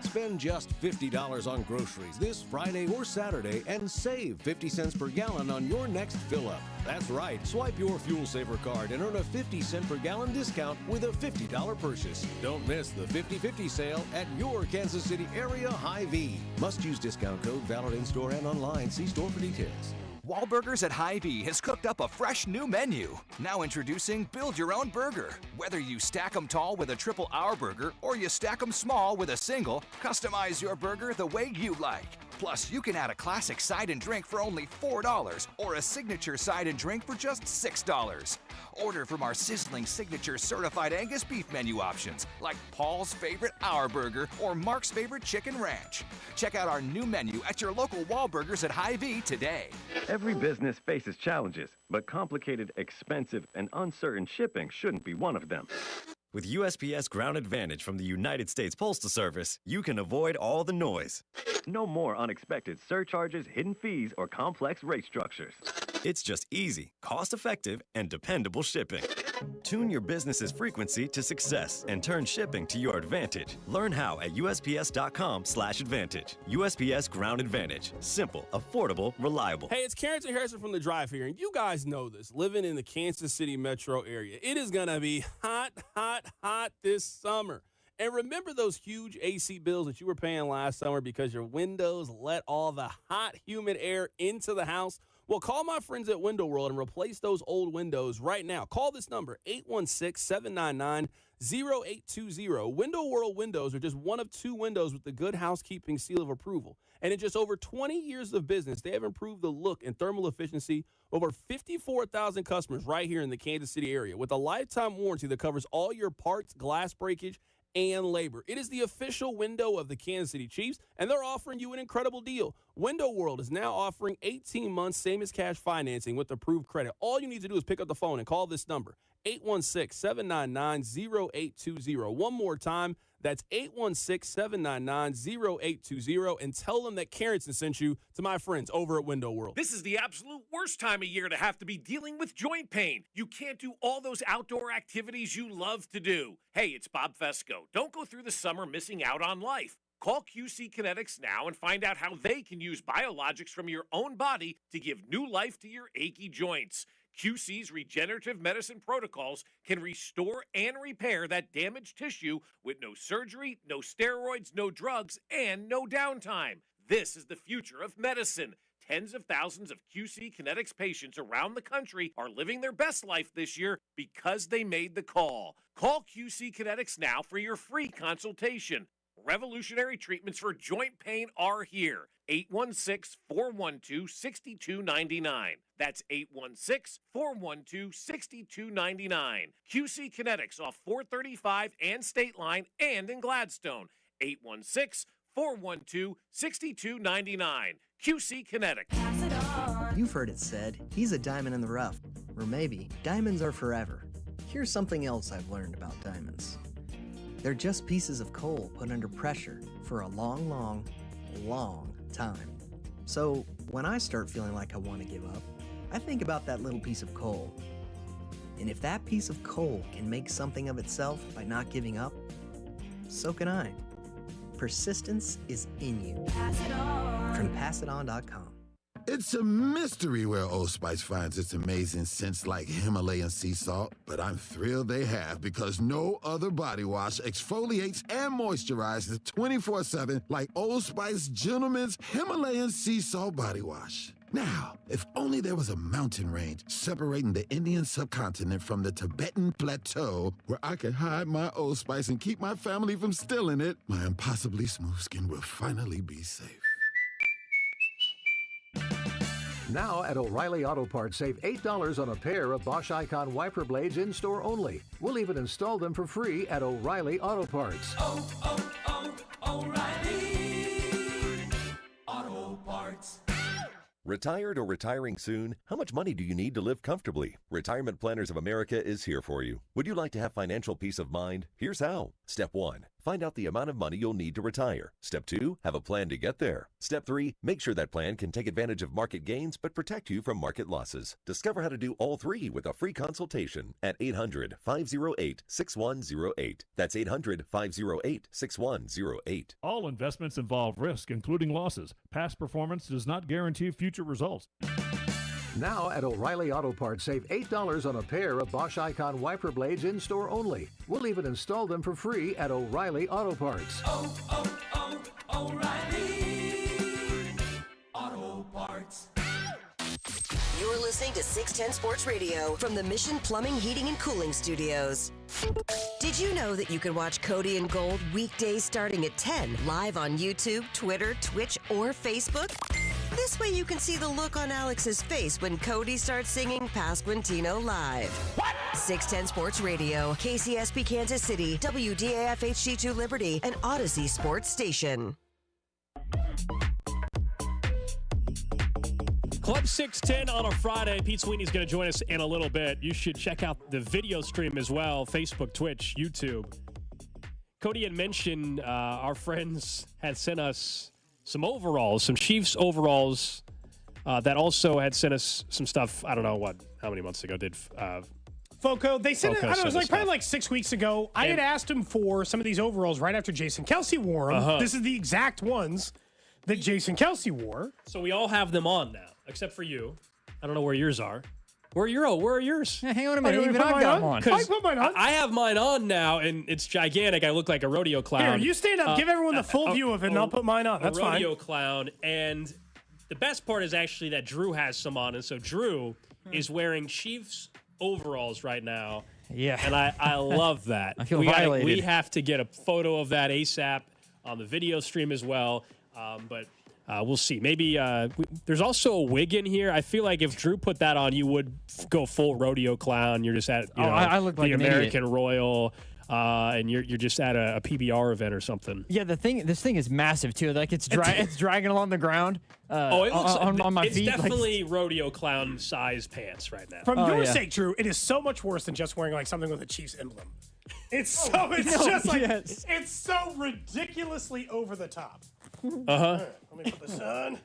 Spend just $50 on groceries this Friday or Saturday and save 50 cents per gallon on your next fill-up. That's right. Swipe your Fuel Saver card and earn a 50 cent per gallon discount with a $50 purchase. Don't miss the 50/50 sale at your Kansas City area Hy-Vee. Must use discount code valid in store and online. See store for details. Wahlburgers at Hy-Vee has cooked up a fresh new menu. Now introducing Build Your Own Burger. Whether you stack them tall with a triple hour burger or you stack them small with a single, customize your burger the way you like. Plus, you can add a classic side and drink for only $4 or a signature side and drink for just $6. Order from our sizzling signature certified Angus beef menu options like Paul's favorite Our Burger or Mark's favorite Chicken Ranch. Check out our new menu at your local Wahlburgers at Hy-Vee today. Every business faces challenges, but complicated, expensive, and uncertain shipping shouldn't be one of them. With USPS Ground Advantage from the United States Postal Service, you can avoid all the noise. No more unexpected surcharges, hidden fees, or complex rate structures. It's just easy, cost-effective, and dependable shipping. Tune your business's frequency to success and turn shipping to your advantage. Learn how at USPS.com/advantage. USPS Ground Advantage. Simple, affordable, reliable. Hey, it's Carrington Harrison from The Drive here, and you guys know this. Living in the Kansas City metro area, it is going to be hot, hot, hot this summer. And remember those huge AC bills that you were paying last summer because your windows let all the hot, humid air into the house? Well, call my friends at Window World and replace those old windows right now. Call this number, 816-799-0820. Window World windows are just one of 2 windows with the Good Housekeeping seal of approval. And in just over 20 years of business, they have improved the look and thermal efficiency of over 54,000 customers right here in the Kansas City area with a lifetime warranty that covers all your parts, glass breakage, and labor. It is the official window of the Kansas City Chiefs, and they're offering you an incredible deal. Window World is now offering 18 months same as cash financing with approved credit. All you need to do is pick up the phone and call this number, 816-799-0820. One more time, that's 816-799-0820, and tell them that Carrington sent you to my friends over at Window World. This is the absolute worst time of year to have to be dealing with joint pain. You can't do all those outdoor activities you love to do. Hey, it's Bob Fesco. Don't go through the summer missing out on life. Call QC Kinetics now and find out how they can use biologics from your own body to give new life to your achy joints. QC's regenerative medicine protocols can restore and repair that damaged tissue with no surgery, no steroids, no drugs, and no downtime. This is the future of medicine. Tens of thousands of QC Kinetics patients around the country are living their best life this year because they made the call. Call QC Kinetics now for your free consultation. Revolutionary treatments for joint pain are here. 816-412-6299. That's 816-412-6299. QC Kinetics off 435 and State Line and in Gladstone. 816-412-6299. QC Kinetics. You've heard it said, he's a diamond in the rough. Or maybe, diamonds are forever. Here's something else I've learned about diamonds. They're just pieces of coal put under pressure for a long, long, long time. So when I start feeling like I want to give up, I think about that little piece of coal. And if that piece of coal can make something of itself by not giving up, so can I. Persistence is in you. From PassItOn.com. It's a mystery where Old Spice finds its amazing scents like Himalayan sea salt, but I'm thrilled they have because no other body wash exfoliates and moisturizes 24/7 like Old Spice Gentleman's Himalayan sea salt body wash. Now, if only there was a mountain range separating the Indian subcontinent from the Tibetan plateau where I could hide my Old Spice and keep my family from stealing it, my impossibly smooth skin will finally be safe. Now at O'Reilly Auto Parts, save $8 on a pair of Bosch Icon wiper blades in-store only. We'll even install them for free at O'Reilly Auto Parts. O'Reilly Auto Parts. Retired or retiring soon? How much money do you need to live comfortably? Retirement Planners of America is here for you. Would you like to have financial peace of mind? Here's how. Step 1. Find out the amount of money you'll need to retire. Step 2. Have a plan to get there. Step 3. Make sure that plan can take advantage of market gains but protect you from market losses. Discover how to do all 3 with a free consultation at 800-508-6108. That's 800-508-6108. All investments involve risk, including losses. Past performance does not guarantee future results. Now at O'Reilly Auto Parts, save $8 on a pair of Bosch Icon wiper blades in-store only. We'll even install them for free at O'Reilly Auto Parts. O'Reilly Auto Parts. You're listening to 610 Sports Radio from the Mission Plumbing, Heating, and Cooling Studios. Did you know that you can watch Cody and Gold weekdays starting at 10 live on YouTube, Twitter, Twitch, or Facebook? This way you can see the look on Alex's face when Cody starts singing Pasquantino live. What? 610 Sports Radio, KCSP Kansas City, WDAF HD2 Liberty, and Odyssey Sports Station. Club 610 on a Friday. Pete Sweeney's going to join us in a little bit. You should check out the video stream as well, Facebook, Twitch, YouTube. Cody had mentioned our friends had sent us some overalls, some Chiefs overalls that also had sent us some stuff. I don't know how many months ago did Foco, they sent it, I don't know, it was like probably stuff. like 6 weeks ago. I had asked him for some of these overalls right after Jason Kelce wore them. This is the exact ones that Jason Kelce wore. So we all have them on now, except for you. I don't know where yours are. Where are yours? Yeah, hang on a minute. Even I've got them on. I put mine on. I have mine on now, and it's gigantic. I look like a rodeo clown. Here, you stand up. Give everyone the full view of it, and I'll put mine on. That's a rodeo fine. Clown, and the best part is actually that Drew has some on, and so Drew is wearing Chiefs overalls right now. Yeah. And I love that. I feel We violated. have to get a photo of that ASAP on the video stream as well. But we'll see. Maybe there's also a wig in here. I feel like if Drew put that on, you would go full rodeo clown. You're just at I look like the an American idiot. Royal, and you're just at a PBR event or something. Yeah, this thing is massive too. Like it's dragging along the ground. It looks on my it's feet. definitely rodeo clown size pants right now. From your sake, Drew, it is so much worse than just wearing like something with a Chiefs emblem. It's just like it's so ridiculously over the top. Let me put this on.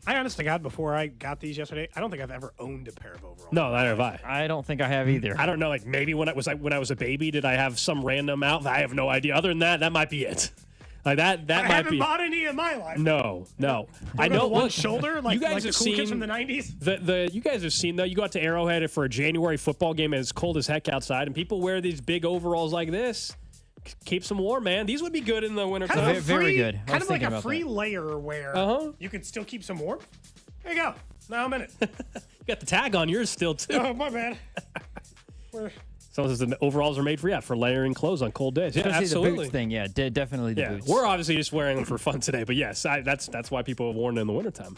I honest to God, before I got these yesterday, I don't think I've ever owned a pair of overalls. No, neither have I. I don't think I have either. I don't know. Like maybe when I was a baby, did I have some random outfit? I have no idea. Other than that might be it. Like that I might haven't be. bought any in my life. No. I Go know. to one Look, shoulder, like, you guys like the have cool seen kids from the 90s. The you guys have seen though. You go out to Arrowhead for a January football game and it's cold as heck outside, and people wear these big overalls like this. Keeps them warm, man. These would be good in the winter Kind time. of Very good. I Kind was of like thinking a about free that. layer where you could still keep some warm. There you go. Now I'm in it. You got the tag on yours still too. Oh, my bad. So the overalls are made for layering clothes on cold days. Yeah, Especially absolutely. the boots thing. Yeah, definitely the boots. We're obviously just wearing them for fun today, but yes, that's why people have worn them in the wintertime.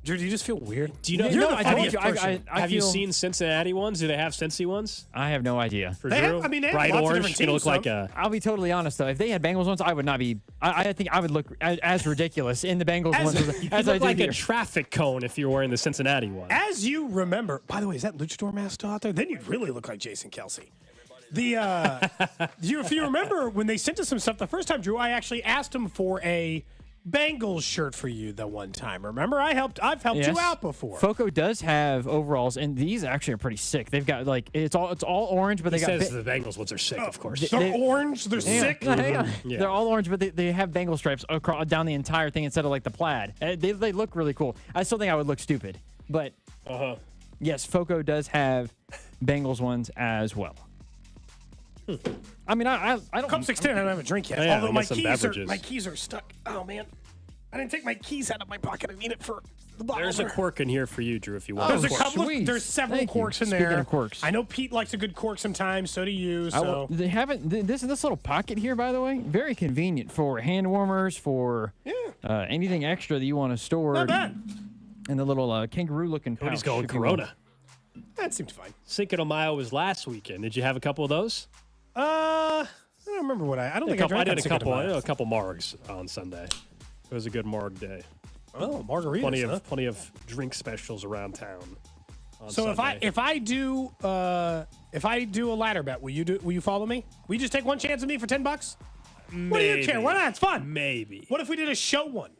Drew, do you just feel weird? Do you know? No, the I funniest told you, person. I Have you feel- seen Cincinnati ones? Do they have Cincy ones I have no idea. for They have- Drew? I mean, they have bright lots of orange. different Gonna look teams, like some. a. I'll be totally honest though. If they had Bengals ones, I would not be. I think I would look as ridiculous in the Bengals ones You as I look do like here. a traffic cone if you're wearing the Cincinnati one. As you remember, by the way, is that luchador mask still out there? Then you'd really look like Jason Kelsey. If you remember when they sent us some stuff the first time, Drew, I actually asked him for a Bengals shirt for you the one time. Remember, I've helped you out before. Foco does have overalls, and these actually are pretty sick. They've got like it's all orange, but He they got says the Bengals ones are sick, of course. They're orange. They're sick. Hang on. Yeah. They're all orange, but they have Bengal stripes across, down the entire thing instead of like the plaid. They look really cool. I still think I would look stupid, but yes, Foco does have Bengals ones as well. I mean, I don't. Cup 16, I don't have a drink yet. Yeah, Although we my got some keys beverages. my keys are stuck. Oh man, I didn't take my keys out of my pocket. I need it for the bottle. There's a opener. cork in here for you, Drew, if you want. There's a cork. couple. Sweet. There's several Thank you. corks in Speaking there. of corks. I know Pete likes a good cork sometimes. So do you. So They haven't. This little pocket here, by the way, very convenient for hand warmers, for anything extra that you want to store. not bad. And the little kangaroo-looking pouch. Cody's going if you will. Corona. That seemed fine. Cinco de Mayo was last weekend. Did you have a couple of those? I don't remember what I don't think I I drank did on a Cinco de couple. I Mayo. did a couple margs on Sunday. It was a good marg day. Oh, margaritas. Plenty of drink specials around town. On So Sunday. if I do a ladder bet, will you follow me? Will you just take one chance with me for $10? What do you care? Why not? It's fun. Maybe. What if we did a show one?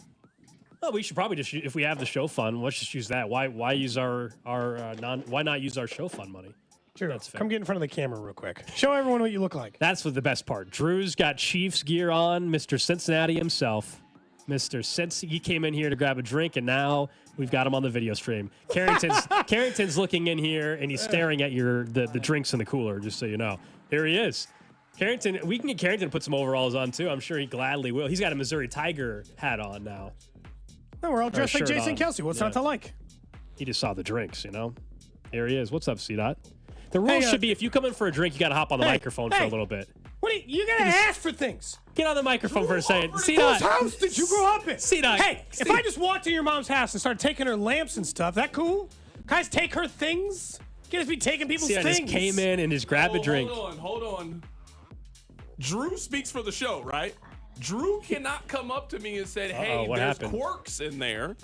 Well, we should probably just if we have the show fund, let's just use that. Why use why not use our show fund money? Drew, That's fair. come get in front of the camera real quick. Show everyone what you look like. That's what the best part. Drew's got Chiefs gear on, Mr. Cincinnati himself. Mr. Cincy, he came in here to grab a drink, and now we've got him on the video stream. Carrington's looking in here, and he's staring at the drinks in the cooler, just so you know. Here he is. Carrington, we can get Carrington to put some overalls on, too. I'm sure he gladly will. He's got a Missouri Tiger hat on now. No, we're all dressed like shirt Jason on. Kelsey. What's not to like? He just saw the drinks, you know? Here he is. What's up, C-Dot? The rule should be if you come in for a drink, you got to hop on the microphone for a little bit. What you gotta ask for things. Get on the microphone for a second. Whose C-Dot. house did you grow up in? C-Dot. Hey, if I just walked to your mom's house and started taking her lamps and stuff, that cool? Guys, take her things. Can't just be taking people's C-Dot things. just came in and just grabbed a drink. Hold on. Drew speaks for the show, right? Drew cannot come up to me and say, "Hey, what there's happened? quirks in there."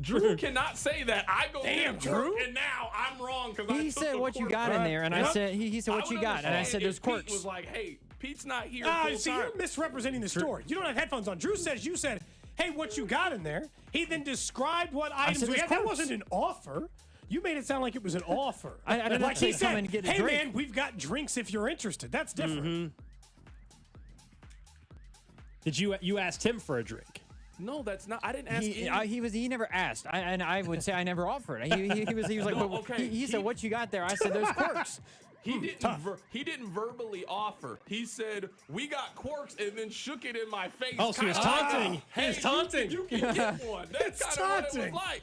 Drew. Cannot say that. I go Damn, get Drew. quirk, and now I'm wrong because I He took said the what you quirk. got in there, and I said he said what would you got, and I understand said there's if Pete quirks. was like, "Hey, Pete's not here." See, full you're time. misrepresenting the story. You don't have headphones on. Drew says you said, "Hey, what you got in there?" He then described what items said we there's had. That quirks. wasn't an offer. You made it sound like it was an offer. I did not like say he come said, and get a "Hey, drink." man, we've got drinks if you're interested." That's different. Did you asked him for a drink? No, that's not. I didn't ask. He never asked, and I would say I never offered. He was like, No, but okay. he said what you got there. I said there's quirks. He didn't verbally offer. He said, "We got quirks," and then shook it in my face. Oh, so he was taunting. He was taunting. You can get one. That's kind of what it was like.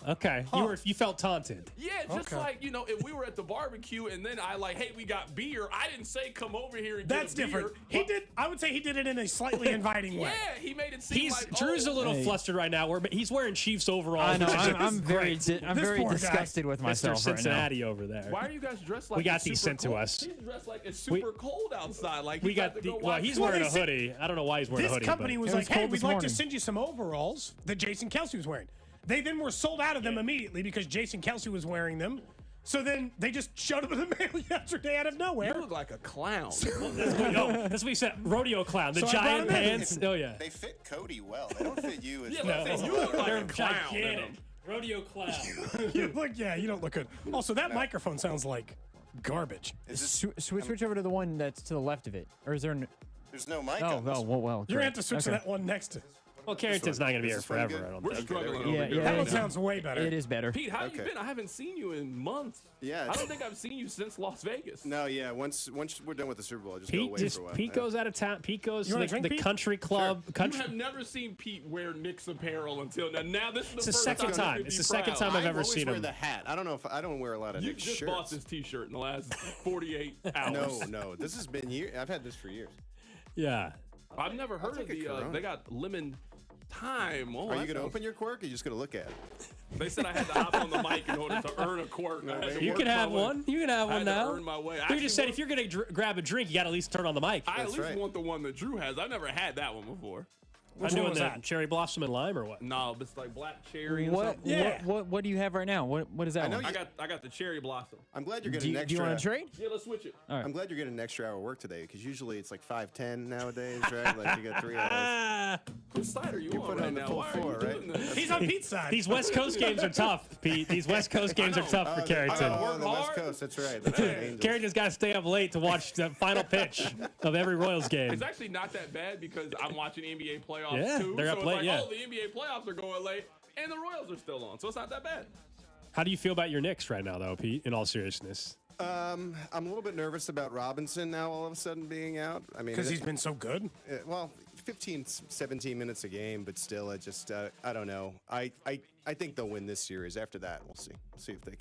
Okay, you felt taunted. Yeah, just like, if we were at the barbecue and then I hey, we got beer. I didn't say come over here and That's get a different. beer. I would say he did it in a slightly inviting way. Yeah, he made it seem Drew's a little flustered right now. He's wearing Chiefs overalls. I know. which is I'm very poor disgusted guy. with Mr. myself Cincinnati right now. over there. Why are you guys dressed like we got it's these super sent to cold? us? He's dressed like it's super cold outside. Like We got he's wearing a hoodie. I don't know why he's wearing a hoodie. This company was but like, hey, we'd like to send you some overalls that Jason Kelsey was wearing. They then were sold out of them immediately because Jason Kelsey was wearing them. So then they just showed up in the mail yesterday out of nowhere. You look like a clown. That's what he said. Rodeo clown. The giant pants. Oh, yeah. They fit Cody well. They don't fit you. You look like a clown. Gigantic. Rodeo clown. You don't look good. Also, that microphone sounds like garbage. Switch over to the one that's to the left of it. Or is there There's no mic. Oh, well. You're going to have to switch to that one next to. Well, Carrington's not going to be here forever, I don't We're think. struggling. Yeah, that one sounds way better. It is better. Pete, how you been? I haven't seen you in months. Yeah. I don't think I've seen you since Las Vegas. No, yeah. Once we're done with the Super Bowl, I'll just go away for a while. Pete goes out of town. Pete goes to the Pete? country club. You have never seen Pete wear Knicks apparel until now. Now this is the It's the first second time. It's the second time I've ever seen wear him. the hat. I don't know if I don't wear a lot of You Knicks just shirts. bought this T-shirt in the last 48 hours. No. This has been years. I've had this for years. Yeah. I've never heard of the. They got lemon time. Oh, Are you going to open your quirk or are you just going to look at it? They said I had to hop on the mic in order to earn a quirk. You can have one. You can have one now. Earn my way. You just said if you're going to grab a drink, you got to at least turn on the mic. I at least want the one that Drew has. I never had that one before. I'm doing that. Cherry blossom and lime or what? No, but it's like black cherry. What do you have right now? What is that one? I got the cherry blossom. I'm glad you're getting an extra. Do you want to trade? Yeah, let's switch it. All right. I'm glad you're getting an extra hour of work today because usually it's like 5:10 nowadays, right? Like you got 3 hours. Whose side are you on put right on the now? full Why are four, you doing right? this? He's on Pete's side. These West Coast games are tough, Pete. These West Coast games are tough for Carrington. On the West Coast, that's right. That's right. Angels. Carrington's got to stay up late to watch the final pitch of every Royals game. It's actually not that bad because I'm watching NBA playoffs Yeah, too. they're So up it's late, like, yeah. oh, the NBA playoffs are going late, and the Royals are still on, so it's not that bad. How do you feel about your Knicks right now, though, Pete, in all seriousness? I'm a little bit nervous about Robinson now all of a sudden being out. I mean, Because he's been so good. Well, 15, 17 minutes a game, but still, I just, I don't know. I think they'll win this series. After that, we'll see. We'll see if they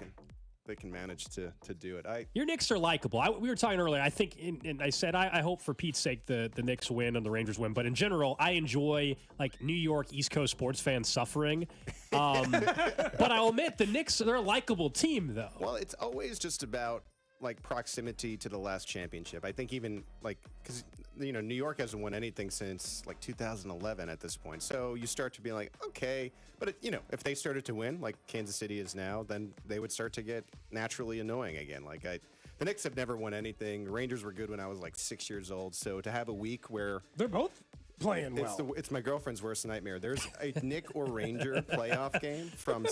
can manage to do it. Your Knicks are likable. We were talking earlier. I think, and I said I hope for Pete's sake the Knicks win and the Rangers win. But in general, I enjoy like New York East Coast sports fans suffering. But I'll admit the Knicks, they're a likable team, though. Well, it's always just about like proximity to the last championship. I think even like because New York hasn't won anything since like 2011 at this point. So you start to be like, okay, but if they started to win like Kansas City is now, then they would start to get naturally annoying again. Like the Knicks have never won anything. Rangers were good when I was like 6 years old. So to have a week where they're both playing well. It's my girlfriend's worst nightmare. There's a Knick or Ranger playoff game from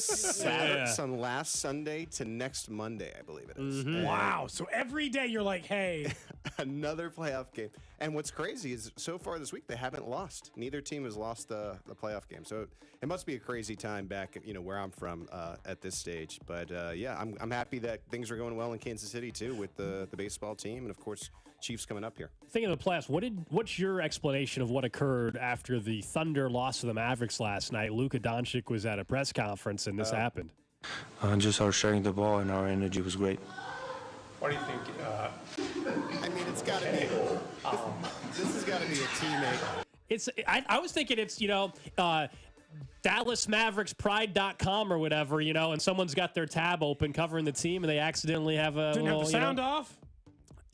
last Sunday to next Monday, I believe it is. Mm-hmm. Wow. So every day you're like, hey. Another playoff game. And what's crazy is so far this week, they haven't lost. Neither team has lost the playoff game. So it must be a crazy time back, where I'm from at this stage. But yeah, I'm happy that things are going well in Kansas City too with the baseball team. And of course, Chiefs coming up here. Thinking of the playoffs, what's your explanation of what occurred after the Thunder lost to the Mavericks last night? Luka Doncic was at a press conference and this happened. Just our sharing the ball and our energy was great. What do you think? I mean, it's got to be. This has got to be a teammate. I was thinking it's Dallas Mavericks Pride.com or whatever, and someone's got their tab open covering the team and they accidentally have a Didn't little, have the sound off.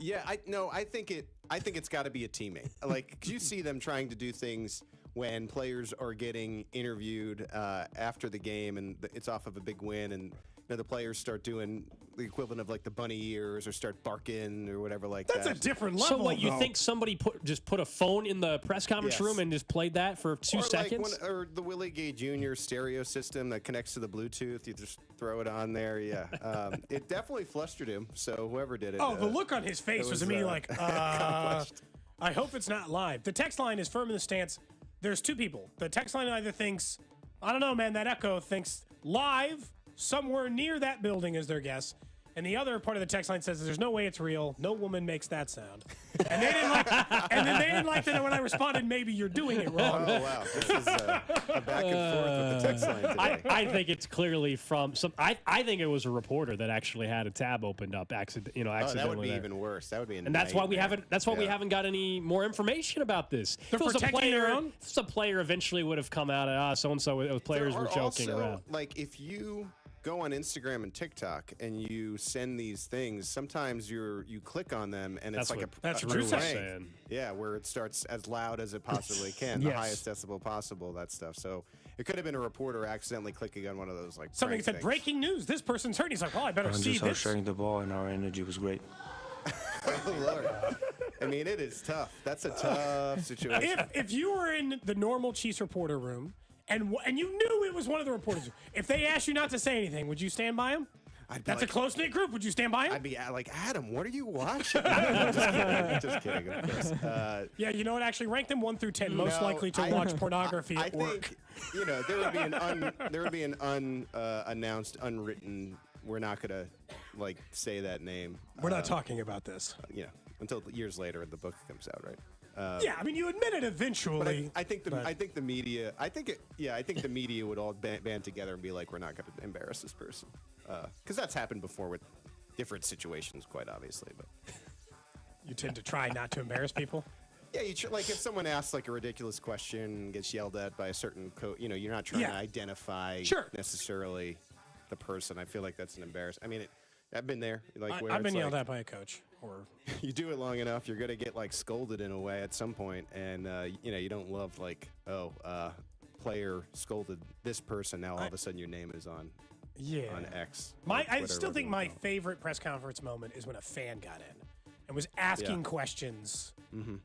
Yeah, I think it's got to be a teammate. Like, 'cause you see them trying to do things when players are getting interviewed after the game, and it's off of a big win, and the players start doing the equivalent of like the bunny ears or start barking or whatever like that. That's a different level. So what, you think somebody put a phone in the press conference room and just played that for 2 seconds? Or the Willie Gay Jr. stereo system that connects to the Bluetooth. You just throw it on there. Yeah. It definitely flustered him. So whoever did it. Oh, the look on his face was immediately like, I hope it's not live. The text line is firm in the stance. There's two people. The text line either thinks, I don't know, man, that echo thinks live somewhere near that building is their guess. And the other part of the text line says, "There's no way it's real. No woman makes that sound." And they didn't like. And then they didn't like that when I responded, "Maybe you're doing it wrong." Oh wow, this is a back and forth with the text line today. I think it's clearly from some. I think it was a reporter that actually had a tab opened up accidentally. That would be even worse. That would be. And that's why we haven't. That's why we haven't got any more information about this. They're protecting their own. If a player eventually would have come out at so and so players were joking also, around. Like if you go on Instagram and TikTok and you send these things, sometimes you click on them and it's that's a saying. Yeah, where it starts as loud as it possibly can, the highest decibel possible, that stuff. So it could have been a reporter accidentally clicking on one of those like something said things. Breaking news, this person's hurt. He's like, well, I better see just this. sharing the ball and our energy was great. Oh Lord. I mean, it is tough. That's a tough situation. If you were in the normal Chiefs reporter room and you knew it was one of the reporters, if they asked you not to say anything, would you stand by them? That's a close-knit group. Would you stand by him? I'd be like, Adam, what are you watching? Just kidding, of course. Yeah, you know what? Actually, rank them 1 through 10 most likely to watch pornography at work. I think, there would be an unannounced, unwritten. We're not gonna say that name. We're not talking about this. Until years later, the book comes out, right? Yeah, I mean, you admit it eventually. I think the media. I think the media would all band together and be like, we're not going to embarrass this person, because that's happened before with different situations, quite obviously. But you tend to try not to embarrass people. Yeah, if someone asks a ridiculous question and gets yelled at by a certain coach, you're not trying to identify necessarily the person. I feel like that's an embarrassment. I mean, I've been there. I've been yelled at by a coach. Or you do it long enough, you're gonna get scolded in a way at some point, and you don't love player scolded this person. Now all of a sudden your name is on X. I still think my favorite press conference moment is when a fan got in and was asking questions,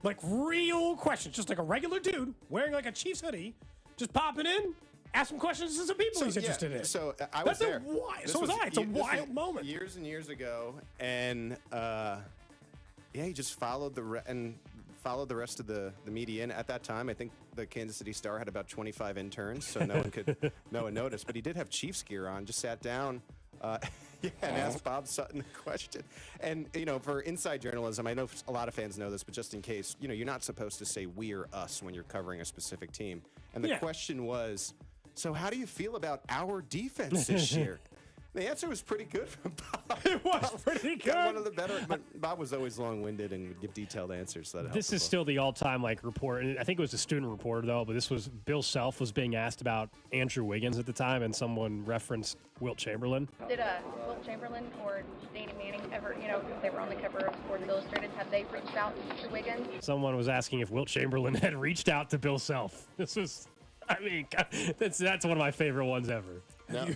like real questions, just like a regular dude wearing a Chiefs hoodie, just popping in. Ask some questions to some people he's interested in. So I was there. So was I. It's a wild moment. Years and years ago, and he just followed the rest of the media in. At that time, I think the Kansas City Star had about 25 interns, so no one noticed. But he did have Chiefs gear on. Just sat down. And asked Bob Sutton a question. And, for inside journalism, I know a lot of fans know this, but just in case, you're not supposed to say we or us when you're covering a specific team. And the question was, so how do you feel about our defense this year? The answer was pretty good from Bob. It was pretty good. One of the better, but Bob was always long-winded and would give detailed answers. So this is still the all-time report. And I think it was a student reporter though, but this was Bill Self was being asked about Andrew Wiggins at the time, and someone referenced Wilt Chamberlain. Did Wilt Chamberlain or Danny Manning ever, they were on the cover of Sports Illustrated, have they reached out to Wiggins? Someone was asking if Wilt Chamberlain had reached out to Bill Self. This was, that's one of my favorite ones ever. No.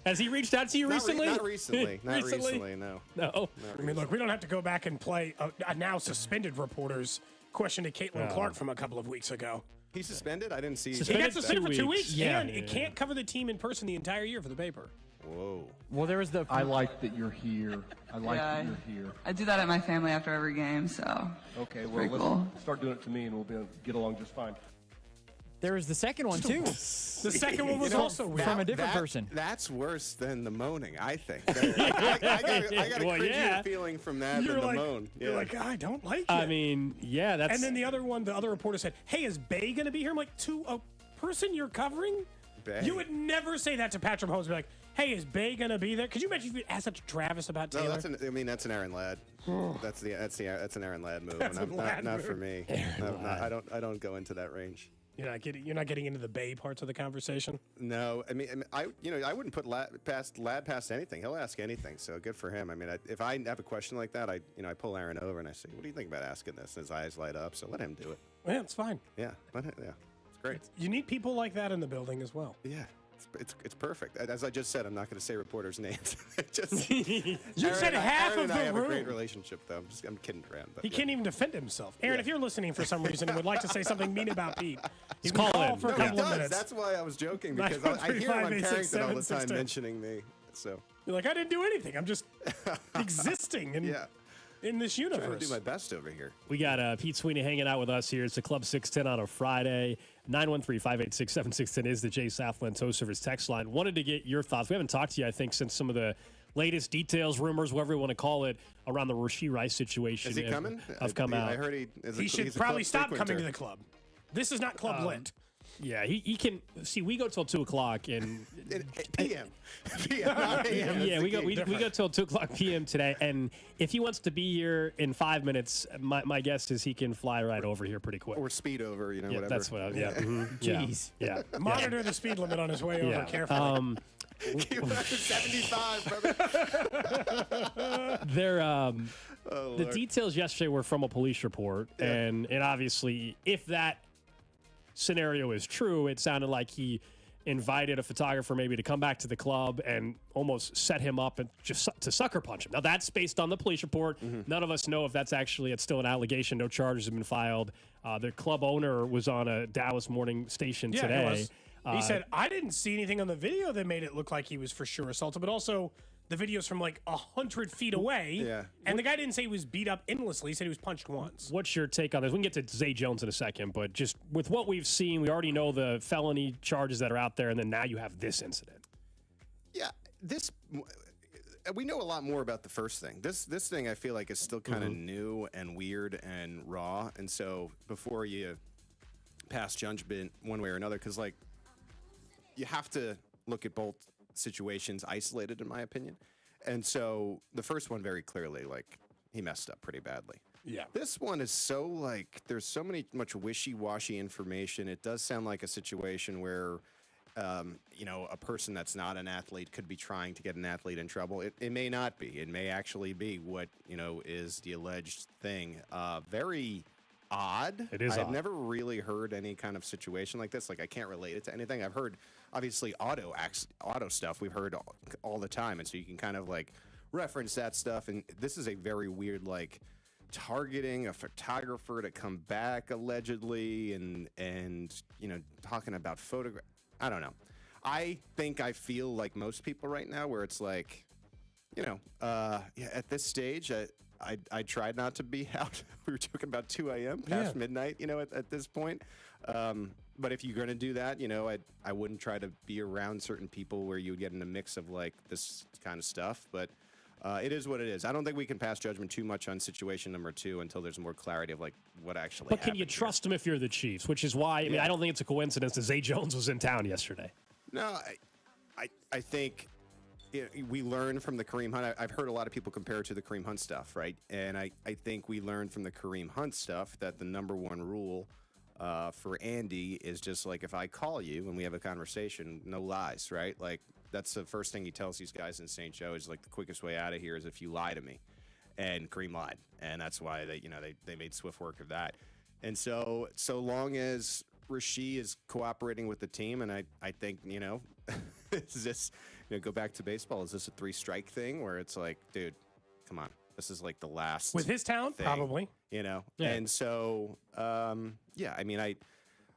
Has he reached out to you recently? Not recently. Not recently, no. No. I mean, look, we don't have to go back and play a now suspended reporter's question to Caitlin Clark from a couple of weeks ago. He's suspended? I didn't see. He got suspended for 2 weeks. Yeah. And it can't cover the team in person the entire year for the paper. Whoa. Well, there was the. I like that you're here. I like that you're here. I do that at my family after every game, so. Okay, well, let's start doing it to me, and we'll be able to get along just fine. There was the second one too. The second one was also weird. From a different person. That's worse than the moaning, I think. I got a cringier feeling from that than the moan. You're like, I don't like it. I mean, yeah, that's. And then the other reporter said, hey, is Bay going to be here? I'm like, to a person you're covering? Bay. You would never say that to Patrick Mahomes. Be like, hey, is Bay going to be there? Could you imagine if you asked that to Travis about Taylor? No, that's an Aaron Ladd. That's an Aaron Ladd move. That's not for me. I don't go into that range. You're not getting into the Bay parts of the conversation. No, I mean, I wouldn't put Ladd past anything. He'll ask anything, so good for him. I mean, if I have a question like that, I pull Aaron over and I say, "What do you think about asking this?" And his eyes light up, so let him do it. Yeah, it's fine. Yeah, it's great. You need people like that in the building as well. Yeah. It's perfect. As I just said, I'm not going to say reporters' names. You said half Aaron of and I the have room. a great relationship, though. I'm kidding around. But He can't even defend himself. Aaron, if you're listening for some reason and would like to say something mean about Pete, you call can call in. for a couple of minutes. That's why I was joking, because I hear him on Carrington all the time mentioning me. So you're like, I didn't do anything. I'm just existing in this universe. I'm trying to do my best over here. We got Pete Sweeney hanging out with us here. It's the Club 610 on a Friday. 913-586-7610 is the Jay Southland Tow Service text line. Wanted to get your thoughts. We haven't talked to you, I think, since some of the latest details, rumors, whatever you want to call it, around the Rashee Rice situation. Is he coming? Have come out. I heard he should probably stop coming to the club. This is not club lit. Yeah, he can see. We go till 2:00 and PM. not AM. Yeah, we go till 2:00 p.m. today. And if he wants to be here in 5 minutes, my guess is he can fly right over here pretty quick. Or speed over, whatever. That's what. Jeez. Yeah. Monitor the speed limit on his way over carefully. Keep it up to 75, brother. The details yesterday were from a police report, and obviously, if that scenario is true, it sounded like he invited a photographer maybe to come back to the club and almost set him up and just to sucker punch him. Now, that's based on the police report. None of us know if that's actually, it's still an allegation. No charges have been filed. The club owner was on a Dallas morning station today. He said, I didn't see anything on the video that made it look like he was for sure assaulted, but also the video's from like 100 feet away. Yeah. And the guy didn't say he was beat up endlessly. He said he was punched once. What's your take on this? We can get to Zay Jones in a second, but just with what we've seen, we already know the felony charges that are out there, and then now you have this incident. Yeah, we know a lot more about the first thing. This thing I feel like is still kind of new and weird and raw, and so before you pass judgment one way or another, because like you have to look at both situations isolated, in my opinion. And so the first one, very clearly, like, he messed up pretty badly. Yeah. This one is so, like, there's so much wishy-washy information. It does sound like a situation where, a person that's not an athlete could be trying to get an athlete in trouble. It may not be. It may actually be what, is the alleged thing. Very odd. It is I've odd. never really heard any kind of situation like this. Like, I can't relate it to anything. I've heard, obviously, auto stuff we've heard all the time, and so you can kind of like reference that stuff. And this is a very weird, like, targeting a photographer to come back allegedly, and talking about photograph. I don't know. I think I feel like most people right now, where it's like, at this stage, I tried not to be out. We were talking about 2 a.m. past midnight, at this point. But if you're going to do that, I wouldn't try to be around certain people where you would get in a mix of like this kind of stuff. But it is what it is. I don't think we can pass judgment too much on situation number 2 until there's more clarity of like what actually happened. But can you trust him if you're the Chiefs? Which is why, I mean, I don't think it's a coincidence that Zay Jones was in town yesterday. No, I think we learned from the Kareem Hunt. I've heard a lot of people compare it to the Kareem Hunt stuff, right? And I think we learned from the Kareem Hunt stuff that the number one rule for Andy is just like, if I call you and we have a conversation, no lies, right? Like, that's the first thing he tells these guys in St. Joe is like, the quickest way out of here is if you lie to me. And Kareem lied. And that's why they made swift work of that. And so long as Rashee is cooperating with the team, and I think, is this, go back to baseball, is this a 3-strike thing where it's like, dude, come on. This is like the last with his talent, thing, probably. Yeah. And so,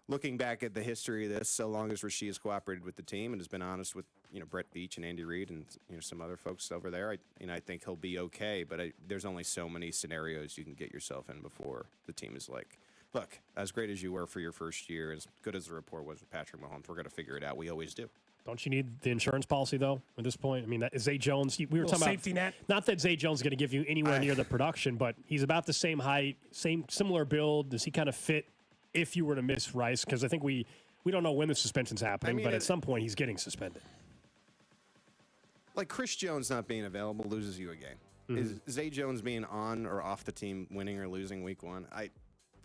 looking back at the history of this, so long as Rashee has cooperated with the team and has been honest with, Brett Beach and Andy Reid and, some other folks over there, I think he'll be okay. But there's only so many scenarios you can get yourself in before the team is like, look, as great as you were for your first year, as good as the report was with Patrick Mahomes, we're going to figure it out. We always do. Don't you need the insurance policy, though, at this point? I mean, that is Zay Jones. We were talking safety net. Not that Zay Jones is going to give you anywhere near the production, but he's about the same height, similar build. Does he kind of fit if you were to miss Rice? Because I think we don't know when the suspension's happening, but at some point he's getting suspended. Like Chris Jones not being available loses you a game. Is Zay Jones being on or off the team, winning or losing week 1?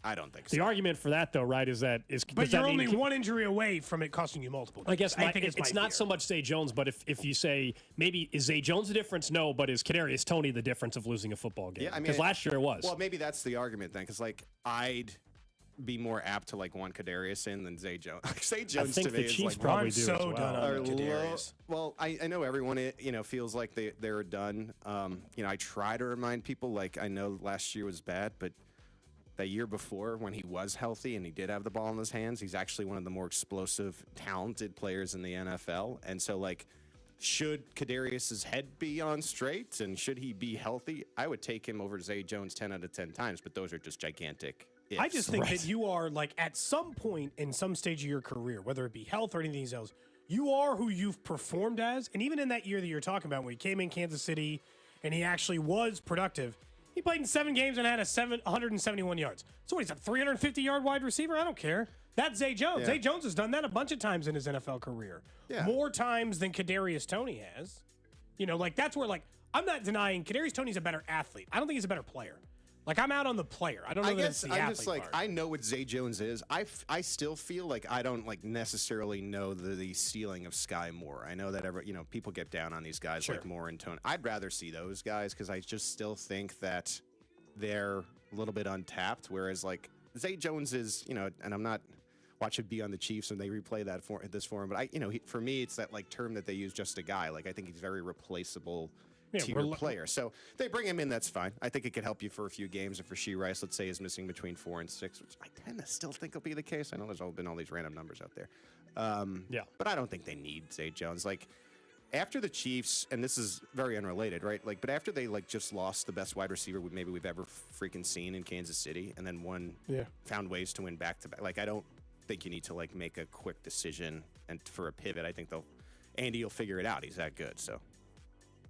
I don't think so. The argument for that, though, right, is that but you're only one injury away from it costing you multiple games. I guess I think it's not so much Zay Jones, but if you say maybe is Zay Jones the difference? No, but is Kadarius Toney the difference of losing a football game? Yeah, because last year it was. Well, maybe that's the argument then, because like I'd be more apt to like want Kadarius in than Zay Jones. Zay Jones I think to me the Chiefs is like, probably I'm do so as well. done on Kadarius. Well, I know everyone feels like they're done. I try to remind people, like, I know last year was bad, but that year before when he was healthy and he did have the ball in his hands, he's actually one of the more explosive, talented players in the NFL. And so, like, should Kadarius's head be on straight and should he be healthy, I would take him over Zay Jones 10 out of 10 times, but those are just gigantic ifs. I just think that you are, like, at some point in some stage of your career, whether it be health or anything else, You are who you've performed as. And even in that year that you're talking about, when he came in Kansas City and he actually was productive, he played in 7 games and had 171 yards. So what, he's a 350-yard wide receiver? I don't care. That's Zay Jones. Yeah. Zay Jones has done that a bunch of times in his NFL career. Yeah. More times than Kadarius Toney has. You know, like, that's where, like, I'm not denying Kadarius Toney's a better athlete. I don't think he's a better player. Like, I'm out on the player. I don't know that it's the I'm athlete just like, part. I know what Zay Jones is. I still feel like I don't like necessarily know the ceiling of Sky Moore. I know that people get down on these guys like Moore and Tone. I'd rather see those guys because I just still think that they're a little bit untapped. Whereas like Zay Jones is, and I'm not watching Be on the Chiefs and they replay that for him, but for me it's that like term that they use, just a guy. Like I think he's very replaceable. Tier player. So they bring him in, that's fine. I think it could help you for a few games. If Rashee Rice, let's say, is missing between 4 and 6, which I tend to still think will be the case. I know there's been all these random numbers out there. But I don't think they need Zay Jones. Like, after the Chiefs, and this is very unrelated, right? Like, but after they like just lost the best wide receiver maybe we've ever freaking seen in Kansas City, and then found ways to win back to back. Like, I don't think you need to like make a quick decision and for a pivot. I think Andy will figure it out. He's that good. So.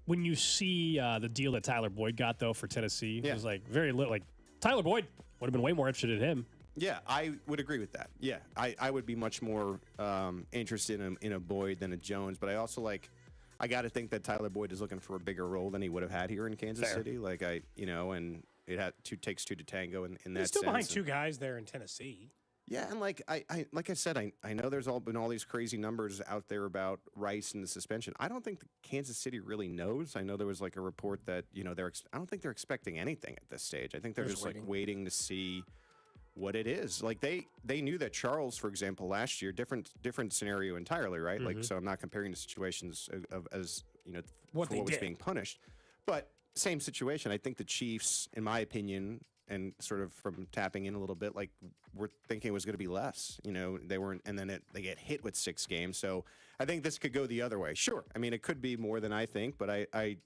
When you see the deal that Tyler Boyd got, though, for Tennessee, it was like very little. Like, Tyler Boyd would have been way more interested in him. Yeah, I would agree with that. Yeah, I would be much more interested in a Boyd than a Jones. But I also I got to think that Tyler Boyd is looking for a bigger role than he would have had here in Kansas City. Like, and it takes two to tango in that sense. He's still behind 2 guys there in Tennessee. Yeah, and like I said, I know there's been all these crazy numbers out there about Rice and the suspension. I don't think Kansas City really knows. I know there was like a report that I don't think they're expecting anything at this stage. I think they're just like waiting to see what it is. Like they knew that Charles, for example, last year, different scenario entirely, right? Mm-hmm. Like, so I'm not comparing the situations as what was being punished, but same situation. I think the Chiefs, in my opinion, and sort of from tapping in a little bit, like we're thinking it was going to be less. They weren't, and then they get hit with 6 games. So I think this could go the other way. Sure, I mean it could be more than I think, but I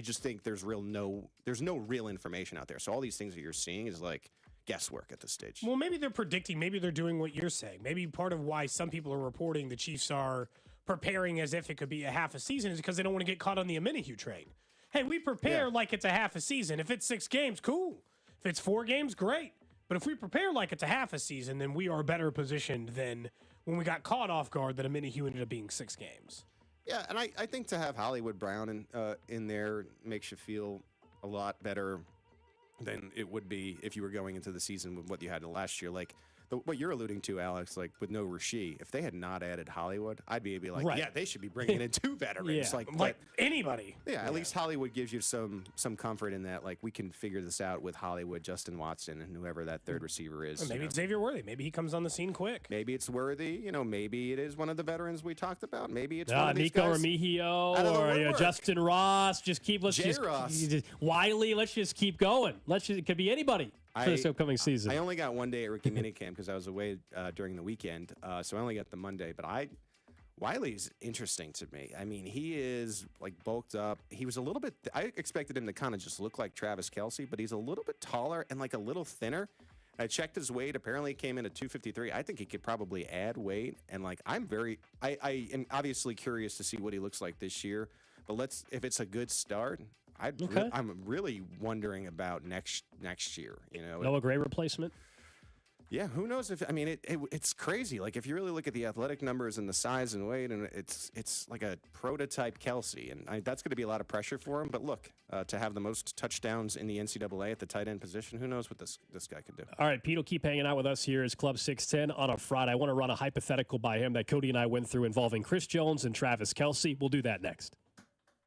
just think there's no real information out there. So all these things that you're seeing is like guesswork at this stage. Well, maybe they're predicting. Maybe they're doing what you're saying. Maybe part of why some people are reporting the Chiefs are preparing as if it could be a half a season is because they don't want to get caught on the Omenihu trade. Hey, we prepare like it's a half a season. If it's 6 games, cool. If it's 4 games, great. But if we prepare like it's a half a season, then we are better positioned than when we got caught off guard that Omenihu ended up being 6 games. Yeah, and I think to have Hollywood Brown in there makes you feel a lot better than it would be if you were going into the season with what you had last year. Like what you're alluding to, Alex, like with no Rashee, if they had not added Hollywood, I'd be like, yeah, they should be bringing in 2 veterans. Like anybody. Yeah, at least Hollywood gives you some comfort in that, like, we can figure this out with Hollywood, Justin Watson, and whoever that third receiver is. Or maybe it's Xavier Worthy. Maybe he comes on the scene quick. Maybe it's Worthy. Maybe it is one of the veterans we taled about. Maybe it's one of these Nico guys Remigio or Justin Ross. Wiley. Let's just keep going. It could be anybody. For this upcoming season. I only got one day at rookie minicamp because I was away during the weekend, so I only got the Monday. But Wiley's interesting to me. I mean, he is like bulked up. He was a little bit. I expected him to kind of just look like Travis Kelce, but he's a little bit taller and like a little thinner. I checked his weight. Apparently, he came in at 253. I think he could probably add weight. And like, I am obviously curious to see what he looks like this year. But if it's a good start. I'm really wondering about next year. Noah Gray replacement. Yeah, who knows it's crazy. Like if you really look at the athletic numbers and the size and weight, and it's like a prototype Kelce, and that's going to be a lot of pressure for him. But look, to have the most touchdowns in the NCAA at the tight end position, who knows what this guy can do? All right, Pete will keep hanging out with us here as Club 610 on a Friday. I want to run a hypothetical by him that Cody and I went through involving Chris Jones and Travis Kelce. We'll do that next.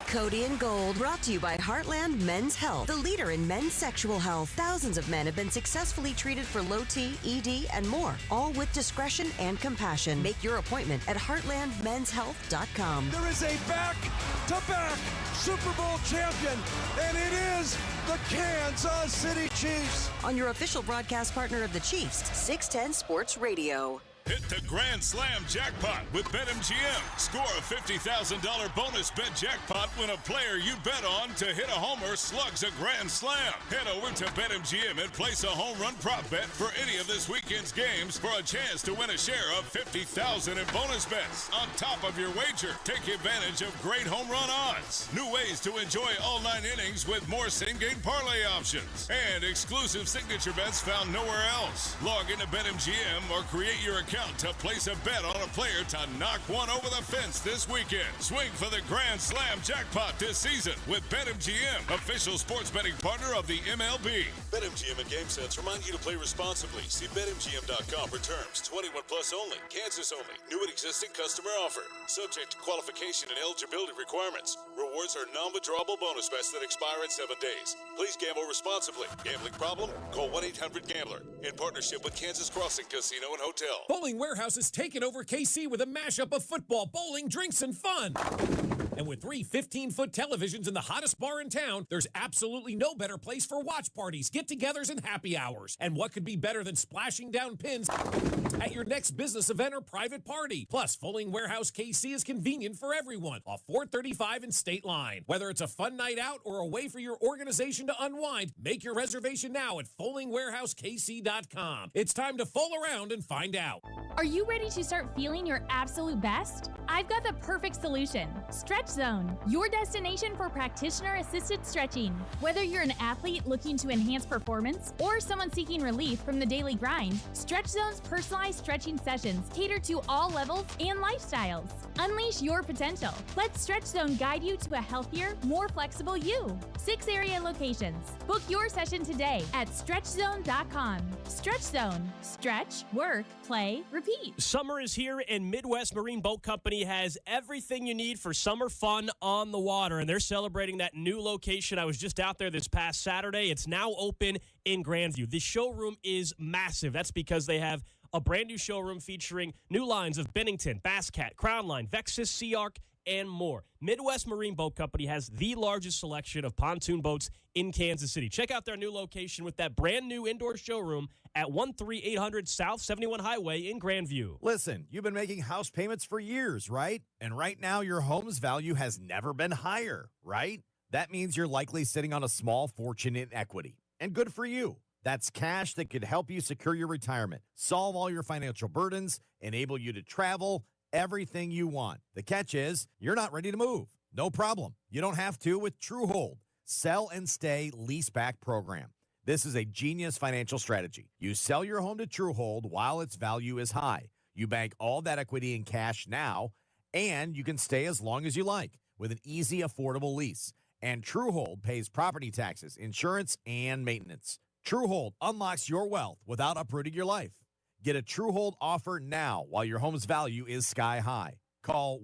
Cody and Gold, brought to you by Heartland Men's Health, the leader in men's sexual health. Thousands of men have been successfully treated for low T, ED, and more, all with discretion and compassion. Make your appointment at heartlandmenshealth.com. There is a back-to-back Super Bowl champion, and it is the Kansas City Chiefs. On your official broadcast partner of the Chiefs, 610 Sports Radio. Hit the Grand Slam jackpot with BetMGM. Score a $50,000 bonus bet jackpot when a player you bet on to hit a homer slugs a Grand Slam. Head over to BetMGM and place a home run prop bet for any of this weekend's games for a chance to win a share of $50,000 in bonus bets. On top of your wager, take advantage of great home run odds, new ways to enjoy all 9 innings with more same-game parlay options, and exclusive signature bets found nowhere else. Log into BetMGM or create your account to place a bet on a player to knock one over the fence this weekend. Swing for the Grand Slam jackpot this season with BetMGM, official sports betting partner of the MLB. BetMGM and GameSense remind you to play responsibly. See BetMGM.com for terms. 21 plus only. Kansas only. New and existing customer offer. Subject to qualification and eligibility requirements. Rewards are non-withdrawable bonus bets that expire in 7 days. Please gamble responsibly. Gambling problem? Call 1-800-GAMBLER. In partnership with Kansas Crossing Casino and Hotel. Bowling Warehouse has taken over KC with a mashup of football, bowling, drinks, and fun. And with 3 15-foot televisions in the hottest bar in town, there's absolutely no better place for watch parties, get-togethers, and happy hours. And what could be better than splashing down pins at your next business event or private party? Plus, Bowling Warehouse KC is convenient for everyone off 435 and State Line. Whether it's a fun night out or a way for your organization to unwind, make your reservation now at bowlingwarehousekc.com. It's time to fool around and find out. Are you ready to start feeling your absolute best? I've got the perfect solution. Stretch Zone, your destination for practitioner-assisted stretching. Whether you're an athlete looking to enhance performance or someone seeking relief from the daily grind, Stretch Zone's personalized stretching sessions cater to all levels and lifestyles. Unleash your potential. Let Stretch Zone guide you to a healthier, more flexible you. 6 area locations. Book your session today at StretchZone.com. Stretch Zone. Stretch, work, play, repeat. Summer is here, and Midwest Marine Boat Company has everything you need for summer fun on the water, and they're celebrating that new location. I was just out there this past Saturday. It's now open in Grandview. The showroom is massive. That's because they have a brand new showroom featuring new lines of Bennington, Bass Cat, Crown Line, Vexus, Sea Arc, and more. Midwest Marine Boat Company has the largest selection of pontoon boats in Kansas City. Check out their new location with that brand new indoor showroom at 13800 South 71 Highway in Grandview. Listen, you've been making house payments for years, right? And right now your home's value has never been higher, right? That means you're likely sitting on a small fortune in equity. And good for you. That's cash that could help you secure your retirement, solve all your financial burdens, enable you to travel, everything you want. The catch is you're not ready to move. No problem. You don't have to with TrueHold. Sell and stay leaseback program. This is a genius financial strategy. You sell your home to TrueHold while its value is high. You bank all that equity in cash now, and you can stay as long as you like with an easy, affordable lease. And TrueHold pays property taxes, insurance, and maintenance. TrueHold unlocks your wealth without uprooting your life. Get a TrueHold offer now while your home's value is sky high. Call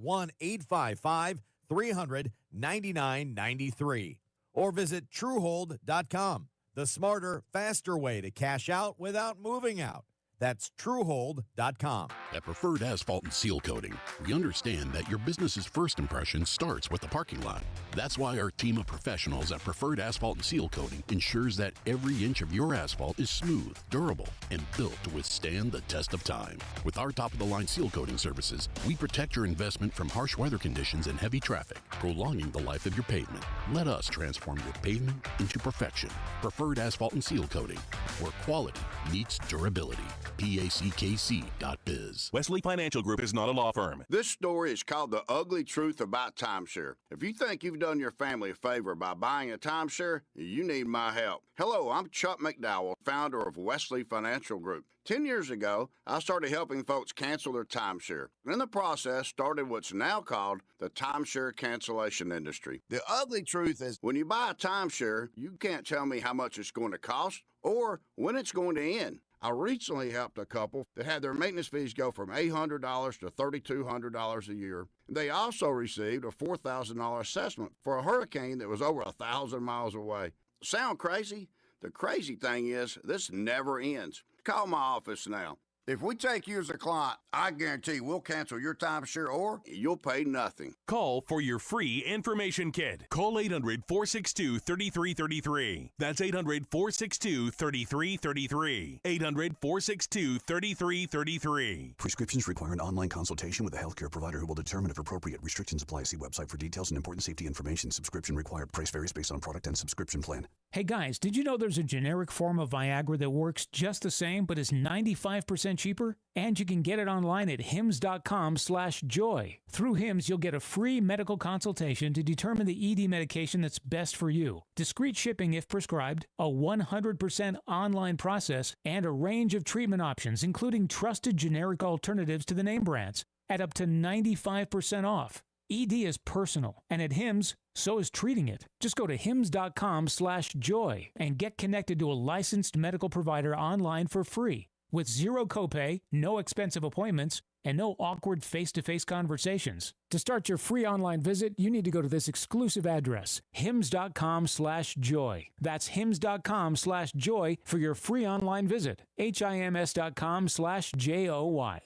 1-855-300-9993 or visit TrueHold.com. The smarter, faster way to cash out without moving out. That's TrueHold.com. At Preferred Asphalt and Seal Coating, we understand that your business's first impression starts with the parking lot. That's why our team of professionals at Preferred Asphalt and Seal Coating ensures that every inch of your asphalt is smooth, durable, and built to withstand the test of time. With our top-of-the-line seal coating services, we protect your investment from harsh weather conditions and heavy traffic, prolonging the life of your pavement. Let us transform your pavement into perfection. Preferred Asphalt and Seal Coating, where quality meets durability. PACKC.biz. Wesley Financial Group is not a law firm. This story is called The Ugly Truth About Timeshare. If you think you've done your family a favor by buying a timeshare, you need my help. Hello, I'm Chuck McDowell, founder of Wesley Financial Group. 10 years ago, I started helping folks cancel their timeshare. In the process, started what's now called the timeshare cancellation industry. The ugly truth is when you buy a timeshare, you can't tell me how much it's going to cost or when it's going to end. I recently helped a couple that had their maintenance fees go from $800 to $3,200 a year. They also received a $4,000 assessment for a hurricane that was over 1,000 miles away. Sound crazy? The crazy thing is, this never ends. Call my office now. If we take you as a client, I guarantee we'll cancel your timeshare or you'll pay nothing. Call for your free information kit. Call 800-462-3333. That's 800-462-3333. 800-462-3333. Prescriptions require an online consultation with a healthcare provider who will determine if appropriate. Restrictions apply. See website for details and important safety information. Subscription required. Price varies based on product and subscription plan. Hey guys, did you know there's a generic form of Viagra that works just the same but is 95% cheaper? And you can get it online at hims.com/joy. Through Hims, you'll get a free medical consultation to determine the ED medication that's best for you, discreet shipping if prescribed, a 100% online process, and a range of treatment options, including trusted generic alternatives to the name brands, at up to 95% off. ED is personal, and at Hims, so is treating it. Just go to hims.com/joy and get connected to a licensed medical provider online for free, with zero copay, no expensive appointments, and no awkward face-to-face conversations. To start your free online visit, you need to go to this exclusive address, hims.com/joy. That's hims.com/joy for your free online visit. HIMS.com/JOY.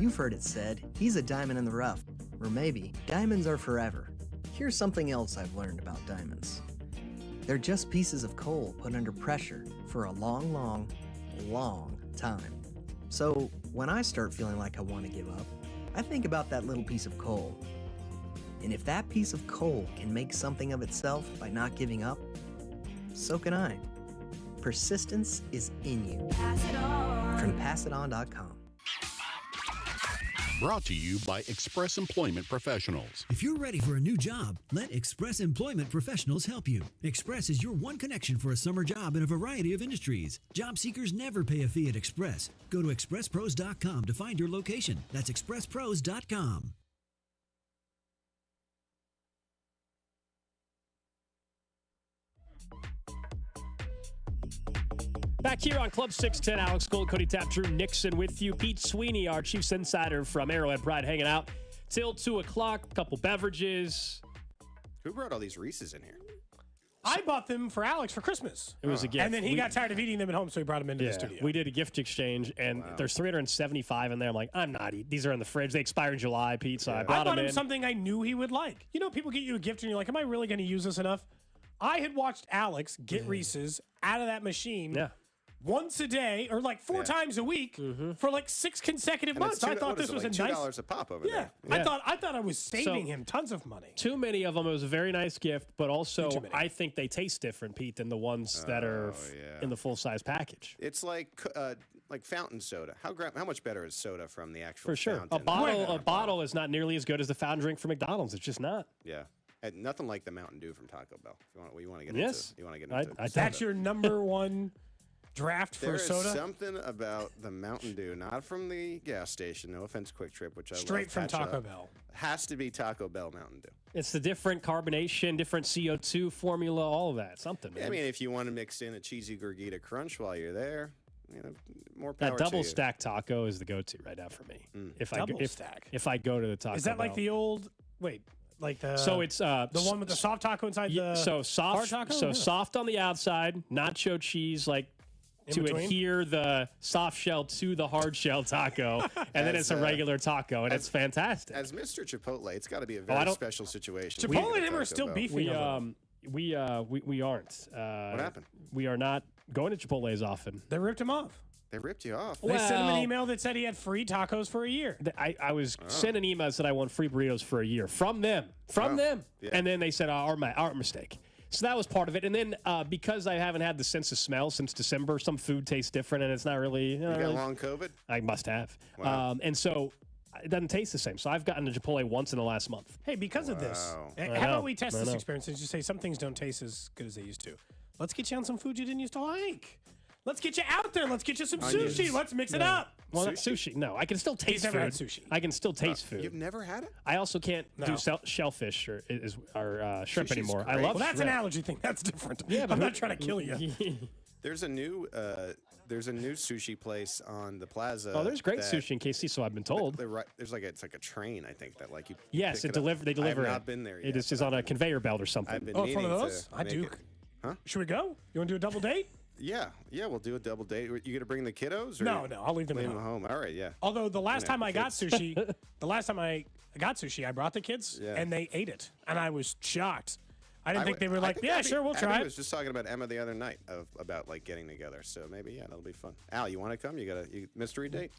You've heard it said, he's a diamond in the rough. Or maybe, diamonds are forever. Here's something else I've learned about diamonds. They're just pieces of coal put under pressure for a long, long, long time. So when I start feeling like I want to give up, I think about that little piece of coal. And if that piece of coal can make something of itself by not giving up, so can I. Persistence is in you. Pass it on. From PassItOn.com. Brought to you by Express Employment Professionals. If you're ready for a new job, let Express Employment Professionals help you. Express is your one connection for a summer job in a variety of industries. Job seekers never pay a fee at Express. Go to expresspros.com to find your location. That's expresspros.com. Back here on Club 610, Alex Gold, Cody Tapp, Drew Nixon with you. Pete Sweeney, our Chiefs insider from Arrowhead Pride, hanging out till 2 o'clock. A couple beverages. Who brought all these Reese's in here? I bought them for Alex for Christmas. It was a gift. And then he got tired of eating them at home, so he brought them into the studio. We did a gift exchange, and there's 375 in there. I'm like, I'm not eating. These are in the fridge. They expire in July, Pete, so I brought them in. Something I knew he would like. You know, people get you a gift, and you're like, am I really going to use this enough? I had watched Alex get Reese's out of that machine once a day, or like 4 times a week for like 6 consecutive months. I thought this was like a nice $2 a pop over there. I thought I was saving him tons of money. Too many of them. It was a very nice gift, but also I think they taste different, Pete, than the ones that are in the full size package. It's like fountain soda. How much better is soda from the actual? For sure, fountain? a bottle is not nearly as good as the fountain drink from McDonald's. It's just not. Yeah. And nothing like the Mountain Dew from Taco Bell. If you want to get into, you want to get into. That's your number one draft for soda? There is something about the Mountain Dew, not from the gas station. No offense, Quick Trip, which I straight love, from Taco Bell. Has to be Taco Bell Mountain Dew. It's the different carbonation, different CO2 formula, all of that. Something. Yeah, I mean, if you want to mix in a cheesy Gordita Crunch while you're there, more power. That double stack taco is the go-to right now for me. If I go to the Taco is that Bell. like the old? Wait. Like it's the one with the soft taco inside the soft hard taco? Soft on the outside, nacho cheese to adhere the soft shell to the hard shell taco, and then it's a regular taco, and it's fantastic. As Mr. Chipotle, it's got to be a very special situation. Chipotle and him are still beefing. We aren't. What happened? We are not going to Chipotle as often. They ripped him off. They ripped you off. They sent him an email that said he had free tacos for a year. I was sent an email that said I want free burritos for a year from them. Yeah. And then they said, our mistake. So that was part of it. And then because I haven't had the sense of smell since December, some food tastes different, and it's not really... You got long COVID? I must have. Wow. And so it doesn't taste the same. So I've gotten to Chipotle once in the last month. Hey, because of this, how about we test this experience and just say some things don't taste as good as they used to. Let's get you on some food you didn't used to like. Let's get you out there. Let's get you some sushi. Let's mix it up. Well, not sushi. No, I can still taste He's never food. had sushi. I can still taste food. You've never had it? I also can't do shellfish or shrimp Sushi's anymore. great. I love Well, that's shrimp. an allergy thing. That's different. Yeah, I'm not trying to kill you. There's a new sushi place on the plaza. Oh, there's great sushi in KC, so I've been told. There's it's like a train, I think, that you. Yes, pick they deliver. I have not been there yet. It is on a conveyor belt or something. I've been Oh, meaning one of those? to I do. Huh? Should we go? You want to do a double date? Yeah, we'll do a double date. You gonna bring the kiddos? Or No, I'll leave them at home. All right, yeah. Although the last time I got sushi, I brought the kids and they ate it, and I was shocked. I didn't think they were like, sure, we'll try I it. was just talking about Emma the other night about like getting together. So maybe that'll be fun. Al, you want to come? You got a mystery date?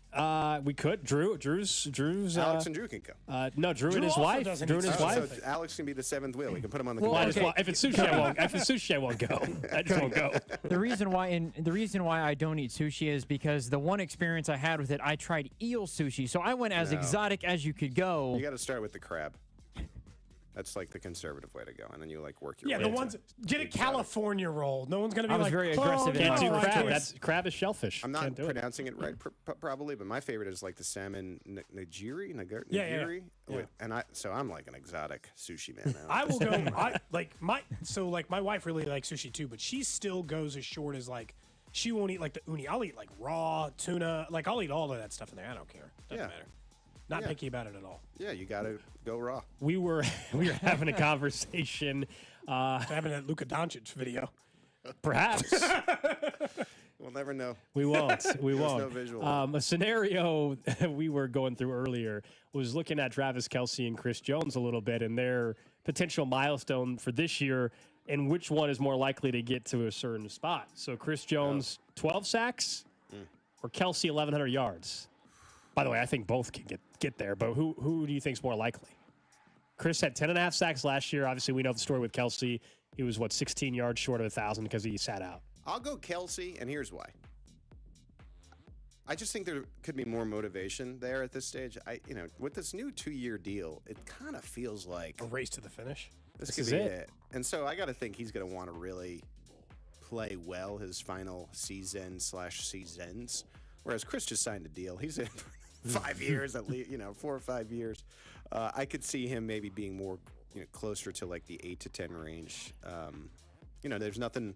We could. Drew's. Alex and Drew can come. No, Drew and his also wife. doesn't Drew and eat his sushi. wife. So Alex can be the seventh wheel. We can put him on the. Well, committee. if it's sushi, I won't. If it's sushi, I won't go. I just won't go. The reason why I don't eat sushi is because the one experience I had with it, I tried eel sushi, so I went as exotic as you could go. You got to start with the crab. That's like the conservative way to go, and then you like work your way. Yeah, the ones get a California roll. No one's gonna be I was like, very aggressive. Can't do no, crab. Crab is shellfish. I'm not Can't do it. pronouncing it right, probably, but my favorite is like the salmon nigiri. Yeah. And I'm like an exotic sushi man now. I will go. My wife really likes sushi too, but she still goes as short as like she won't eat like the uni. I'll eat like raw tuna. Like I'll eat all of that stuff in there. I don't care. Doesn't matter. Not picky about it at all. Yeah, you got to go raw. We were having a conversation. Having that Luka Doncic video. Perhaps. We'll never know. We won't. We won't. No visual. A scenario we were going through earlier was looking at Travis Kelce and Chris Jones a little bit and their potential milestone for this year and which one is more likely to get to a certain spot. So Chris Jones, 12 sacks or Kelce, 1,100 yards? By the way, I think both can get there, but who do you think is more likely? Chris had 10.5 sacks last year. Obviously, we know the story with Kelce. He was, 16 yards short of 1,000 because he sat out. I'll go Kelce, and here's why. I just think there could be more motivation there at this stage. With this new 2-year deal, it kind of feels like a race to the finish. This could be it. And so I got to think he's going to want to really play well his final seasons. Whereas Chris just signed a deal. He's in 5 years at least, 4 or 5 years. I could see him maybe being more, closer to like the 8 to 10 range. There's nothing.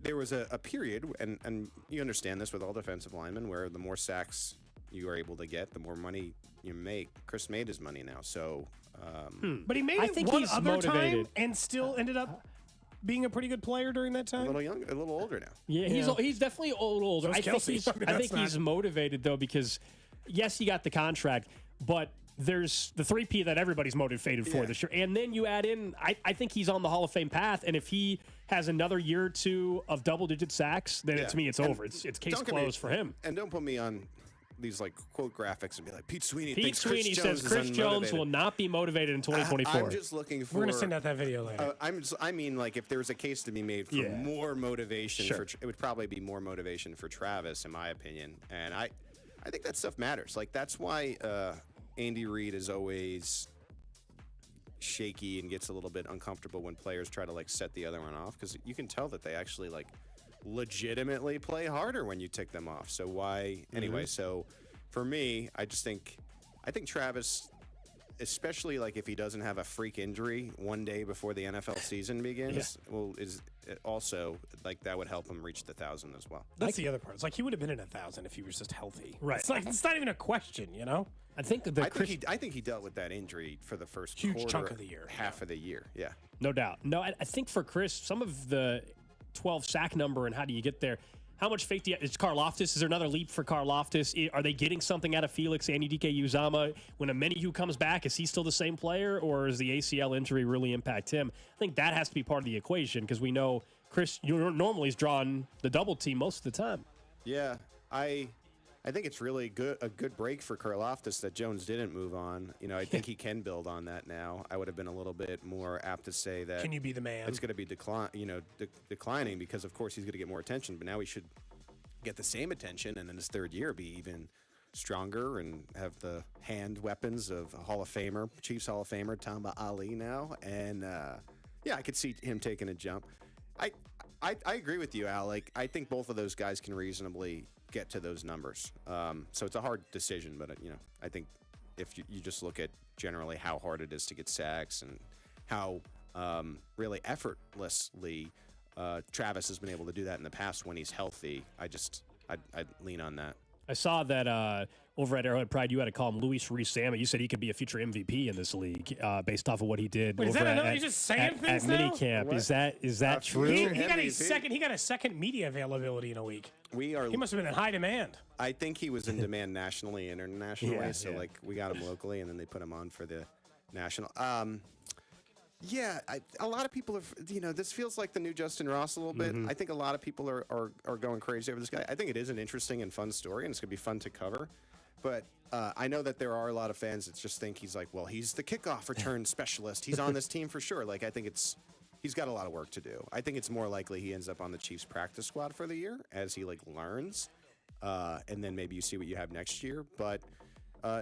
There was a period, and you understand this with all defensive linemen, where the more sacks you are able to get, the more money you make. Chris made his money now, so. But he made it one other time and still ended up being a pretty good player during that time. A little older now. Yeah, he's definitely a little older. So I think he's motivated though because yes, he got the contract, but there's the 3P that everybody's motivated for this year. And then you add in, I think he's on the Hall of Fame path. And if he has another year or two of double-digit sacks, then to me it's over. It's case closed for him. And don't put me on these like quote graphics and be like Pete Sweeney. Pete Sweeney says Chris Jones will not be motivated in 2024. I'm just looking for. We're gonna send out that video later. I mean, like if there was a case to be made for more motivation, it would probably be more motivation for Travis, in my opinion. And I think that stuff matters. Like that's why Andy Reid is always shaky and gets a little bit uncomfortable when players try to like set the other one off, because you can tell that they actually like legitimately play harder when you tick them off. So why anyway? So for me, I think Travis, especially like if he doesn't have a freak injury one day before the NFL season begins, is also like that would help him reach the 1,000 as well. That's the other part. It's like he would have been in 1,000 if he was just healthy. Right. It's like it's not even a question, I think I think he dealt with that injury for the first huge quarter, chunk of the year, half of the year. Yeah, no doubt. No, I think for Chris, some of the 12 sack number and how do you get there? How much faith do you have? Is Karlaftis? Is there another leap for Karlaftis? Are they getting something out of Felix, Andy Dike, Uzama? When Amenihu comes back, is he still the same player, or does the ACL injury really impact him? I think that has to be part of the equation because we know Chris normally is drawing the double team most of the time. Yeah, I think it's really a good break for Karlaftis that Jones didn't move on. I think he can build on that now. I would have been a little bit more apt to say that. Can you be the man? It's going to be declining because of course he's going to get more attention, but now he should get the same attention and in his third year be even stronger and have the hand weapons of Hall of Famer, Chiefs Hall of Famer Tamba Ali now. And I could see him taking a jump. I agree with you, Al. Like I think both of those guys can reasonably get to those numbers. So it's a hard decision, but I think if you just look at generally how hard it is to get sacks and how really effortlessly Travis has been able to do that in the past when he's healthy, I'd lean on that. I saw that over at Arrowhead Pride, you had to call him Luis Rees-Sama. You said he could be a future MVP in this league based off of what he did. Wait, is over that at, he's just saying at, things at now? minicamp. Is that true? He got a second media availability in a week. He must have been in high demand. I think he was in demand nationally and internationally. Yeah, so yeah. like we got him locally, and then they put him on for the national. Yeah, a lot of people are. This feels like the new Justin Ross a little bit. I think a lot of people are going crazy over this guy. I think it is an interesting and fun story, and it's going to be fun to cover. But I know that there are a lot of fans that just think he's like, well, he's the kickoff return specialist. He's on this team for sure. Like, I think he's got a lot of work to do. I think it's more likely he ends up on the Chiefs practice squad for the year as he learns, and then maybe you see what you have next year. But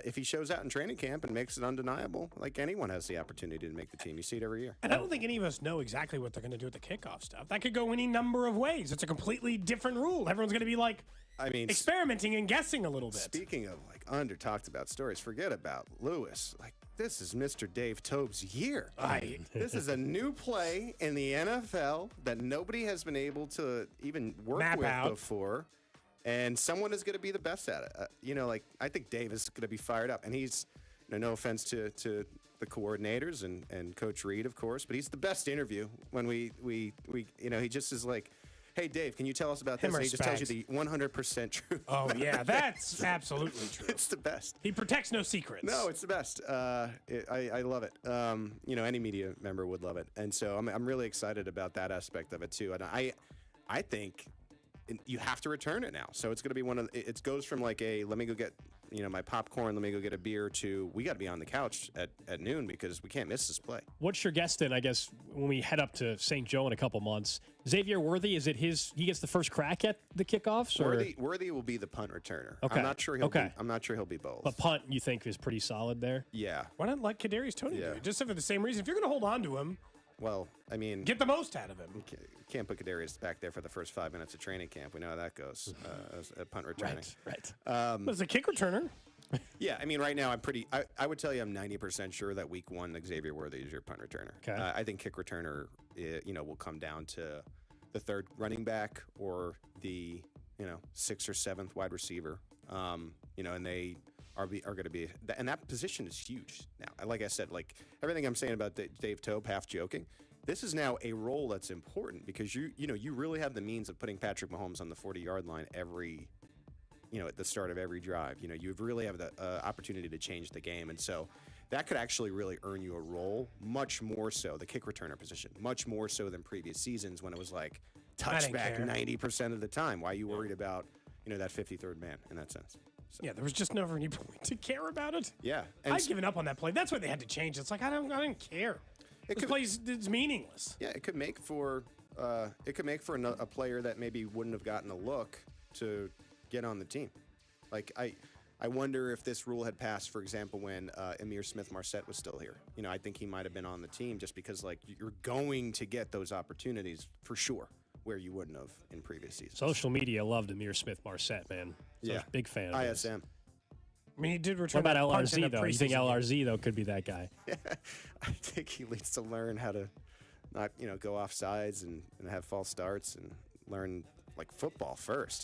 if he shows out in training camp and makes it undeniable, like anyone has the opportunity to make the team. You see it every year. And I don't think any of us know exactly what they're going to do with the kickoff stuff. That could go any number of ways. It's a completely different rule. Everyone's going to be experimenting and guessing a little bit. Speaking of under talked about stories, forget about Lewis. This is Mr. Dave Tobe's year. This is a new play in the NFL that nobody has been able to even work with before. And someone is going to be the best at it. I think Dave is going to be fired up. And he's, no offense to the coordinators and Coach Reed, of course, but he's the best interview when we he just is like, hey, Dave, can you tell us about this? And he just tells you the 100% truth. Oh, yeah, that's absolutely true. It's the best. He protects no secrets. No, it's the best. I love it. Any media member would love it. And so I'm really excited about that aspect of it, too. And I think you have to return it now. So it's going to be it goes from let me go get, my popcorn, let me go get a beer to we got to be on the couch at noon because we can't miss this play. What's your guess then, I guess, when we head up to St. Joe in a couple months? Xavier Worthy, is it he gets the first crack at the kickoffs? Or? Worthy will be the punt returner. Okay. I'm not sure he'll be both. But punt, you think, is pretty solid there? Yeah. Why not let Kadarius Toney do it? Just for the same reason. If you're going to hold on to him, well, I mean, get the most out of him. Can't put Kadarius back there for the first 5 minutes of training camp. We know how that goes as a punt returning. Right. As a kick returner. Yeah, I mean, right now I would tell you I'm 90% sure that week one Xavier Worthy is your punt returner. Okay. I think kick returner, will come down to the third running back or the, 6th or 7th wide receiver. And they are going to be, and that position is huge now. Like I said, everything I'm saying about Dave Tobe, half joking, this is now a role that's important because you really have the means of putting Patrick Mahomes on the 40-yard line every, at the start of every drive. You really have the opportunity to change the game, and so that could actually really earn you a role, much more so the kick returner position, much more so than previous seasons when it was touchback 90% of the time. Why are you worried about that 53rd man in that sense? So. Yeah, there was just never any point to care about it. Yeah, I'd given up on that play. That's why they had to change. It's I didn't care. This play's it's meaningless. Yeah, it could make for a player that maybe wouldn't have gotten a look to get on the team. I wonder if this rule had passed, for example, when Emir Smith-Marset was still here. I think he might have been on the team just because you're going to get those opportunities for sure where you wouldn't have in previous seasons. Social media loved Emir Smith-Marset, man. So yeah, big fan. ISM. I mean, he did return. What about LRZ though? You think LRZ though could be that guy? Yeah, I think he needs to learn how to not go off sides and have false starts and learn football first.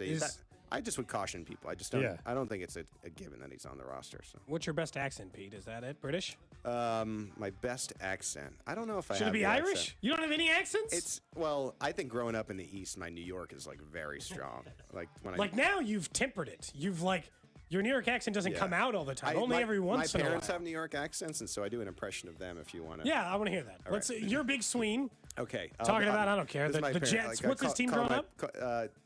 I just would caution people. I just don't. Yeah. I don't think it's a given that he's on the roster. So. What's your best accent, Pete? Is that it? British? My best accent. I don't know if I should have it be Irish. Accent. You don't have any accents? I think growing up in the East, my New York is very strong. Now you've tempered it. You've your New York accent doesn't come out all the time. Only every once in a while. My parents have New York accents, and so I do an impression of them. If you want to. Yeah, I want to hear that. All right. You're a big Sween. Okay. Talking about, I don't care. The Jets. What's his team growing up?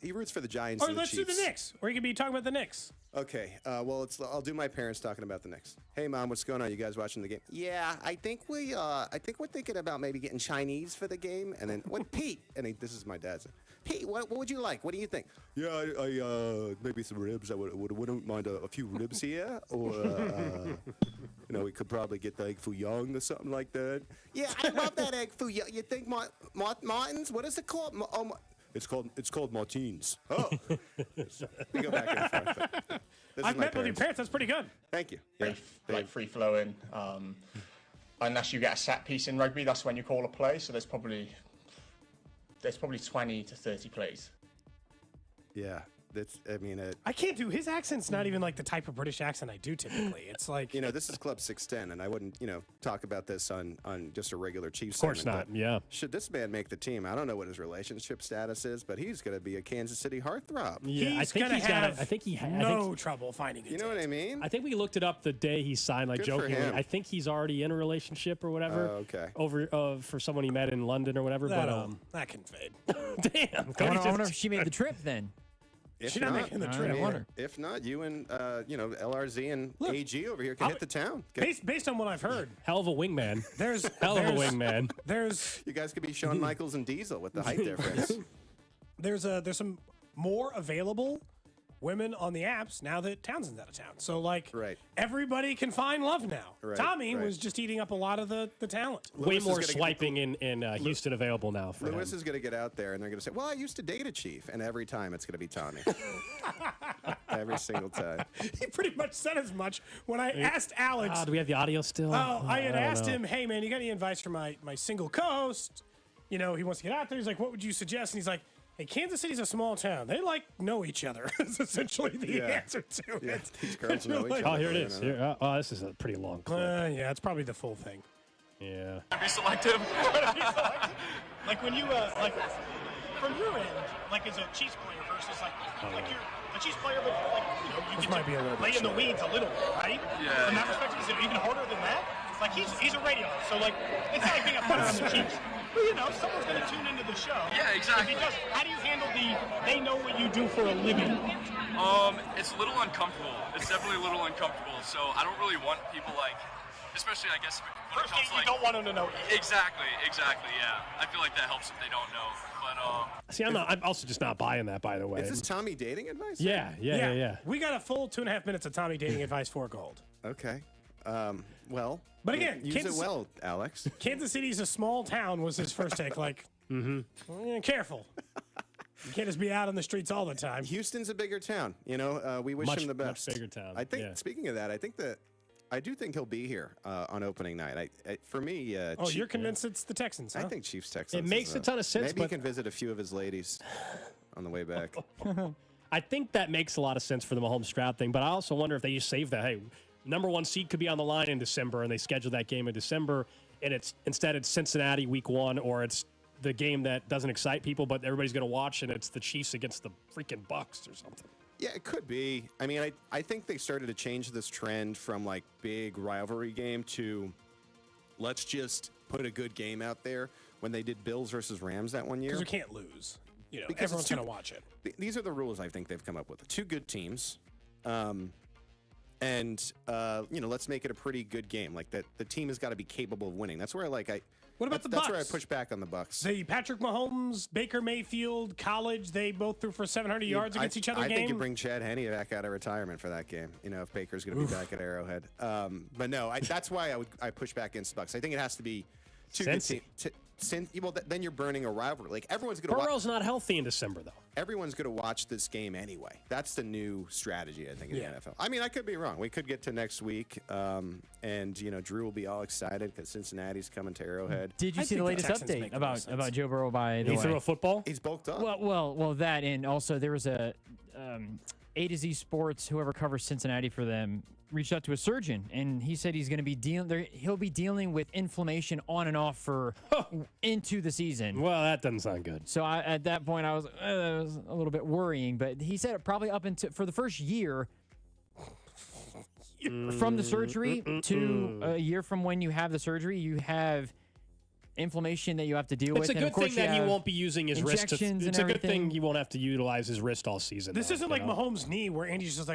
He roots for the Giants. Or and let's the do Chiefs. the Knicks. Or you could be talking about the Knicks. Okay. I'll do my parents talking about the Knicks. Hey, Mom, what's going on? You guys watching the game? Yeah, I think we're thinking about maybe getting Chinese for the game. And then what, Pete? And this is my dad's. Pete, what would you like? What do you think? Yeah, I maybe some ribs. I wouldn't mind a few ribs here, or we could probably get the egg foo young or something like that. Yeah, I love that egg foo young. You think Martins? What is it called? It's called Martins. Oh, we go back and forth. I've met with your parents. That's pretty good. Thank you. Yeah, free flowing. Unless you get a set piece in rugby, that's when you call a play. So there's probably 20 to 30 plays. Yeah, I can't do his accent's not even like the type of British accent I do typically. It's like this is Club 610, and I wouldn't talk about this on just a regular Chiefs. Of course segment, not. Yeah. Should this man make the team? I don't know what his relationship status is, but he's going to be a Kansas City heartthrob. Yeah, he's gonna have no trouble finding it. You know what I mean? I think we looked it up the day he signed, like Good for jokingly. him. I think he's already in a relationship or whatever. Okay. Over for someone he met in London or whatever. That can fade. Damn. I wonder if she made the trip then. If not making the trip. I wonder. If not, you and LRZ and AG over here can hit the town. Based on what I've heard, hell of a wingman. There's hell of a wingman. You guys could be Shawn Michaels and Diesel with the height difference. There's some more available women on the apps now that Townsend's out of town. So everybody can find love now. Right, Tommy was just eating up a lot of the talent. Way more swiping in Houston available now for Lewis him. is going to get out there and they're going to say, well, I used to date a Chief. And every time it's going to be Tommy. Every single time. He pretty much said as much when I asked Alex. Do we have the audio still? I had don't asked know. him, hey, man, you got any advice for my single co-host? He wants to get out there. He's like, what would you suggest? And he's like, hey, Kansas City's a small town. They know each other. Is essentially the answer to it. These girls know each other. Oh, here it is. Here, this is a pretty long clip. Yeah, it's probably the full thing. Yeah. Be selective. Like when you from your end, like as a Chiefs player versus like you're a Chiefs player, but you This get might be a little to lay bit in the short. weeds a little bit, right? Yeah. From that perspective, is it even harder than that? Like he's a radio, so it's not like being a punter on the Chiefs. But someone's going to tune into the show. Yeah, exactly. If he does, how do you handle they know what you do for a living? It's a little uncomfortable. It's definitely a little uncomfortable. So I don't really want people especially I guess when it comes to you don't want them to know. Exactly. Yeah. I feel like that helps if they don't know. But See, I'm also just not buying that, by the way. Is this Tommy dating advice? Yeah. We got a full 2.5 minutes of Tommy dating advice for Gold. Okay. Well. But again, use it well, Alex. Kansas City's a small town was his first take. Careful. You can't just be out on the streets all the time. Houston's a bigger town. We wish him the best. Much bigger town. I think. Speaking of that, I do think he'll be here on opening night. For me, you're convinced it's the Texans? Huh? I think Chiefs Texans. It makes a ton of sense. Maybe he can visit a few of his ladies on the way back. I think that makes a lot of sense for the Mahomes Stroud thing, but I also wonder if they just save that. Hey, number one seed could be on the line in December, and they schedule that game in December, and it's Cincinnati week 1, or it's the game that doesn't excite people, but everybody's going to watch, and it's the Chiefs against the freaking Bucks or something. Yeah, it could be. I mean, I think they started to change this trend from big rivalry game to let's just put a good game out there when they did Bills versus Rams that one year. Because we can't lose. Because everyone's going to watch it. These are the rules I think they've come up with. 2 good teams. Let's make it a pretty good game. The team has got to be capable of winning. That's where What about the That's Bucs? where I push back on the Bucs. The Patrick Mahomes, Baker Mayfield, college, they both threw for 700 yards against each other I game. think you bring Chad Henne back out of retirement for that game, if Baker's going to be back at Arrowhead. But no, that's why I push back against Bucs. I think it has to be 2 good teams. Then you're burning a rivalry. Everyone's going to Burrow's not healthy in December, though. Everyone's going to watch this game anyway. That's the new strategy, I think, in the NFL. I mean, I could be wrong. We could get to next week, and Drew will be all excited because Cincinnati's coming to Arrowhead. Did you see the latest update about Joe Burrow? By the way, he threw a football. He's bulked up. Well, that, and also there was a A to Z Sports, whoever covers Cincinnati for them, reached out to a surgeon, and he said he's going to be he'll be dealing with inflammation on and off for into the season. Well, that doesn't sound good. So at that point, that was a little bit worrying. But he said probably up until for the first year from the surgery to a year from when you have the surgery, you have inflammation that you have to deal with. It's a good thing that he won't be using his wrist. It's a good thing he won't have to utilize his wrist all season. This isn't like Mahomes' knee where Andy's just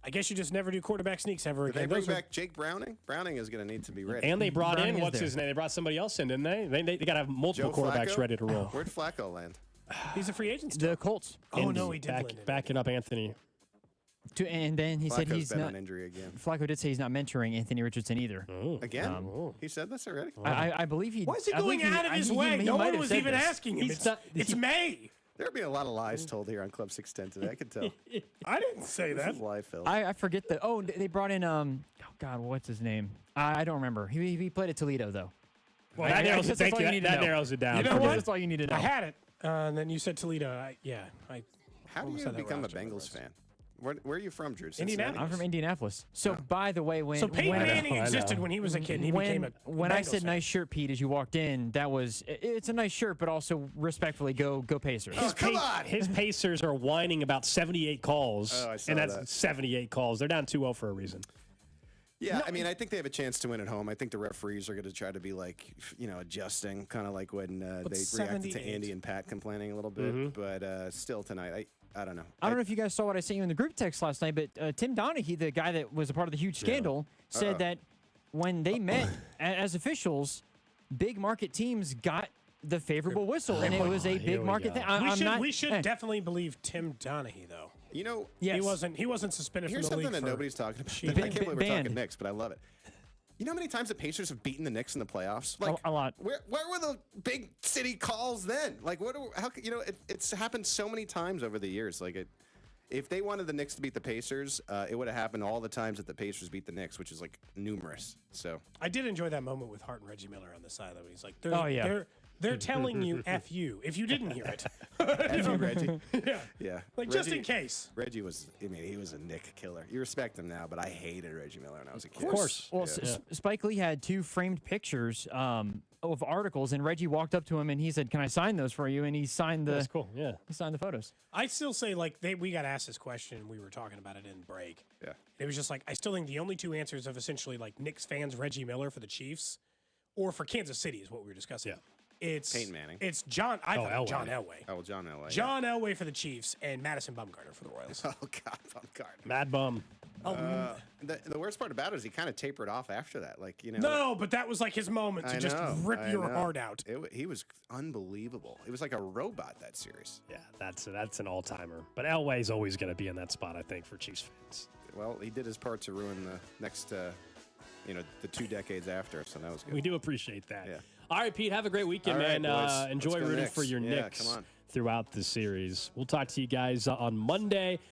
I guess you just never do quarterback sneaks ever Did again. they bring back Jake Browning? Browning is going to need to be ready. And they brought in, what's his name? They brought somebody else in, didn't they? They got to have multiple quarterbacks ready to roll. Where'd Flacco land? He's a free agent still. The Colts. Oh, no, he did. Backing up Anthony. And then he said he's been not. on injury again. Flacco did say he's not mentoring Anthony Richardson either. Again? He said this already? I believe he. Why is he going out of his way? No one was even asking him. It's May. There'll be a lot of lies told here on Club 610 today. I can tell. I didn't say that. This is lie filled. I forget the. Oh, they brought in what's his name? I don't remember. He played at Toledo though. Well, that narrows it down. You know what? That's all you need to know. I had it, and then you said Toledo. How do you become a Bengals fan? Where are you from, Drew? Indianapolis. I'm from Indianapolis. So, by the way, when Peyton Manning existed when he was a kid, and he became a when I Bengals said fan. nice shirt, Pete, as you walked in, it's a nice shirt, but also respectfully, go Pacers. His Pacers are whining about 78 calls, Oh, I saw and that's that. 78 calls. They're down 2-0 for a reason. Yeah, I mean, I think they have a chance to win at home. I think the referees are going to try to be adjusting, kind of like when they reacted to Andy and Pat complaining a little bit. But still tonight, I don't know. I don't know if you guys saw what I sent you in the group text last night, but Tim Donaghy, the guy that was a part of the huge scandal, said that when they met as officials, big market teams got the favorable whistle, and it was a big market thing. We should definitely believe Tim Donaghy, though. You know, he wasn't suspended Here's from the league. something that nobody's talking about. I can't believe we're talking Knicks, but I love it. You know how many times the Pacers have beaten the Knicks in the playoffs? Like a lot. Where were the big city calls then? Like it's happened so many times over the years. If they wanted the Knicks to beat the Pacers, it would have happened all the times that the Pacers beat the Knicks, which is like numerous. So I did enjoy that moment with Hart and Reggie Miller on the sideline. He's like, they're telling you F you if you didn't hear it. F you, Reggie. Yeah. Like just in case. Reggie was, he was a Knick killer. You respect him now, but I hated Reggie Miller when I was a kid. Of course. Well, Spike Lee had 2 framed pictures of articles, and Reggie walked up to him and he said, "Can I sign those for you?" And he signed the. That's cool. Yeah. He signed the photos. I still say we got asked this question. We were talking about it in break. Yeah. It was just I still think the only 2 answers of essentially Knicks fans, Reggie Miller for the Chiefs, or for Kansas City is what we were discussing. Yeah. It's Peyton Manning. It's John. I thought Elway. John Elway. Oh, John Elway. John Elway for the Chiefs and Madison Bumgarner for the Royals. Oh God, Bumgarner. Mad Bum. The worst part about it is he kind of tapered off after that. No, but that was his moment to just rip your heart out. He was unbelievable. It was like a robot, that series. Yeah, that's an all-timer. But Elway's always going to be in that spot, I think, for Chiefs fans. Well, he did his part to ruin the next, the 2 decades after, so that was good. We do appreciate that. Yeah. All right, Pete, have a great weekend, All right, man. boys. Enjoy Let's go rooting Knicks. for your Yeah, Knicks come on. throughout the series. We'll talk to you guys on Monday.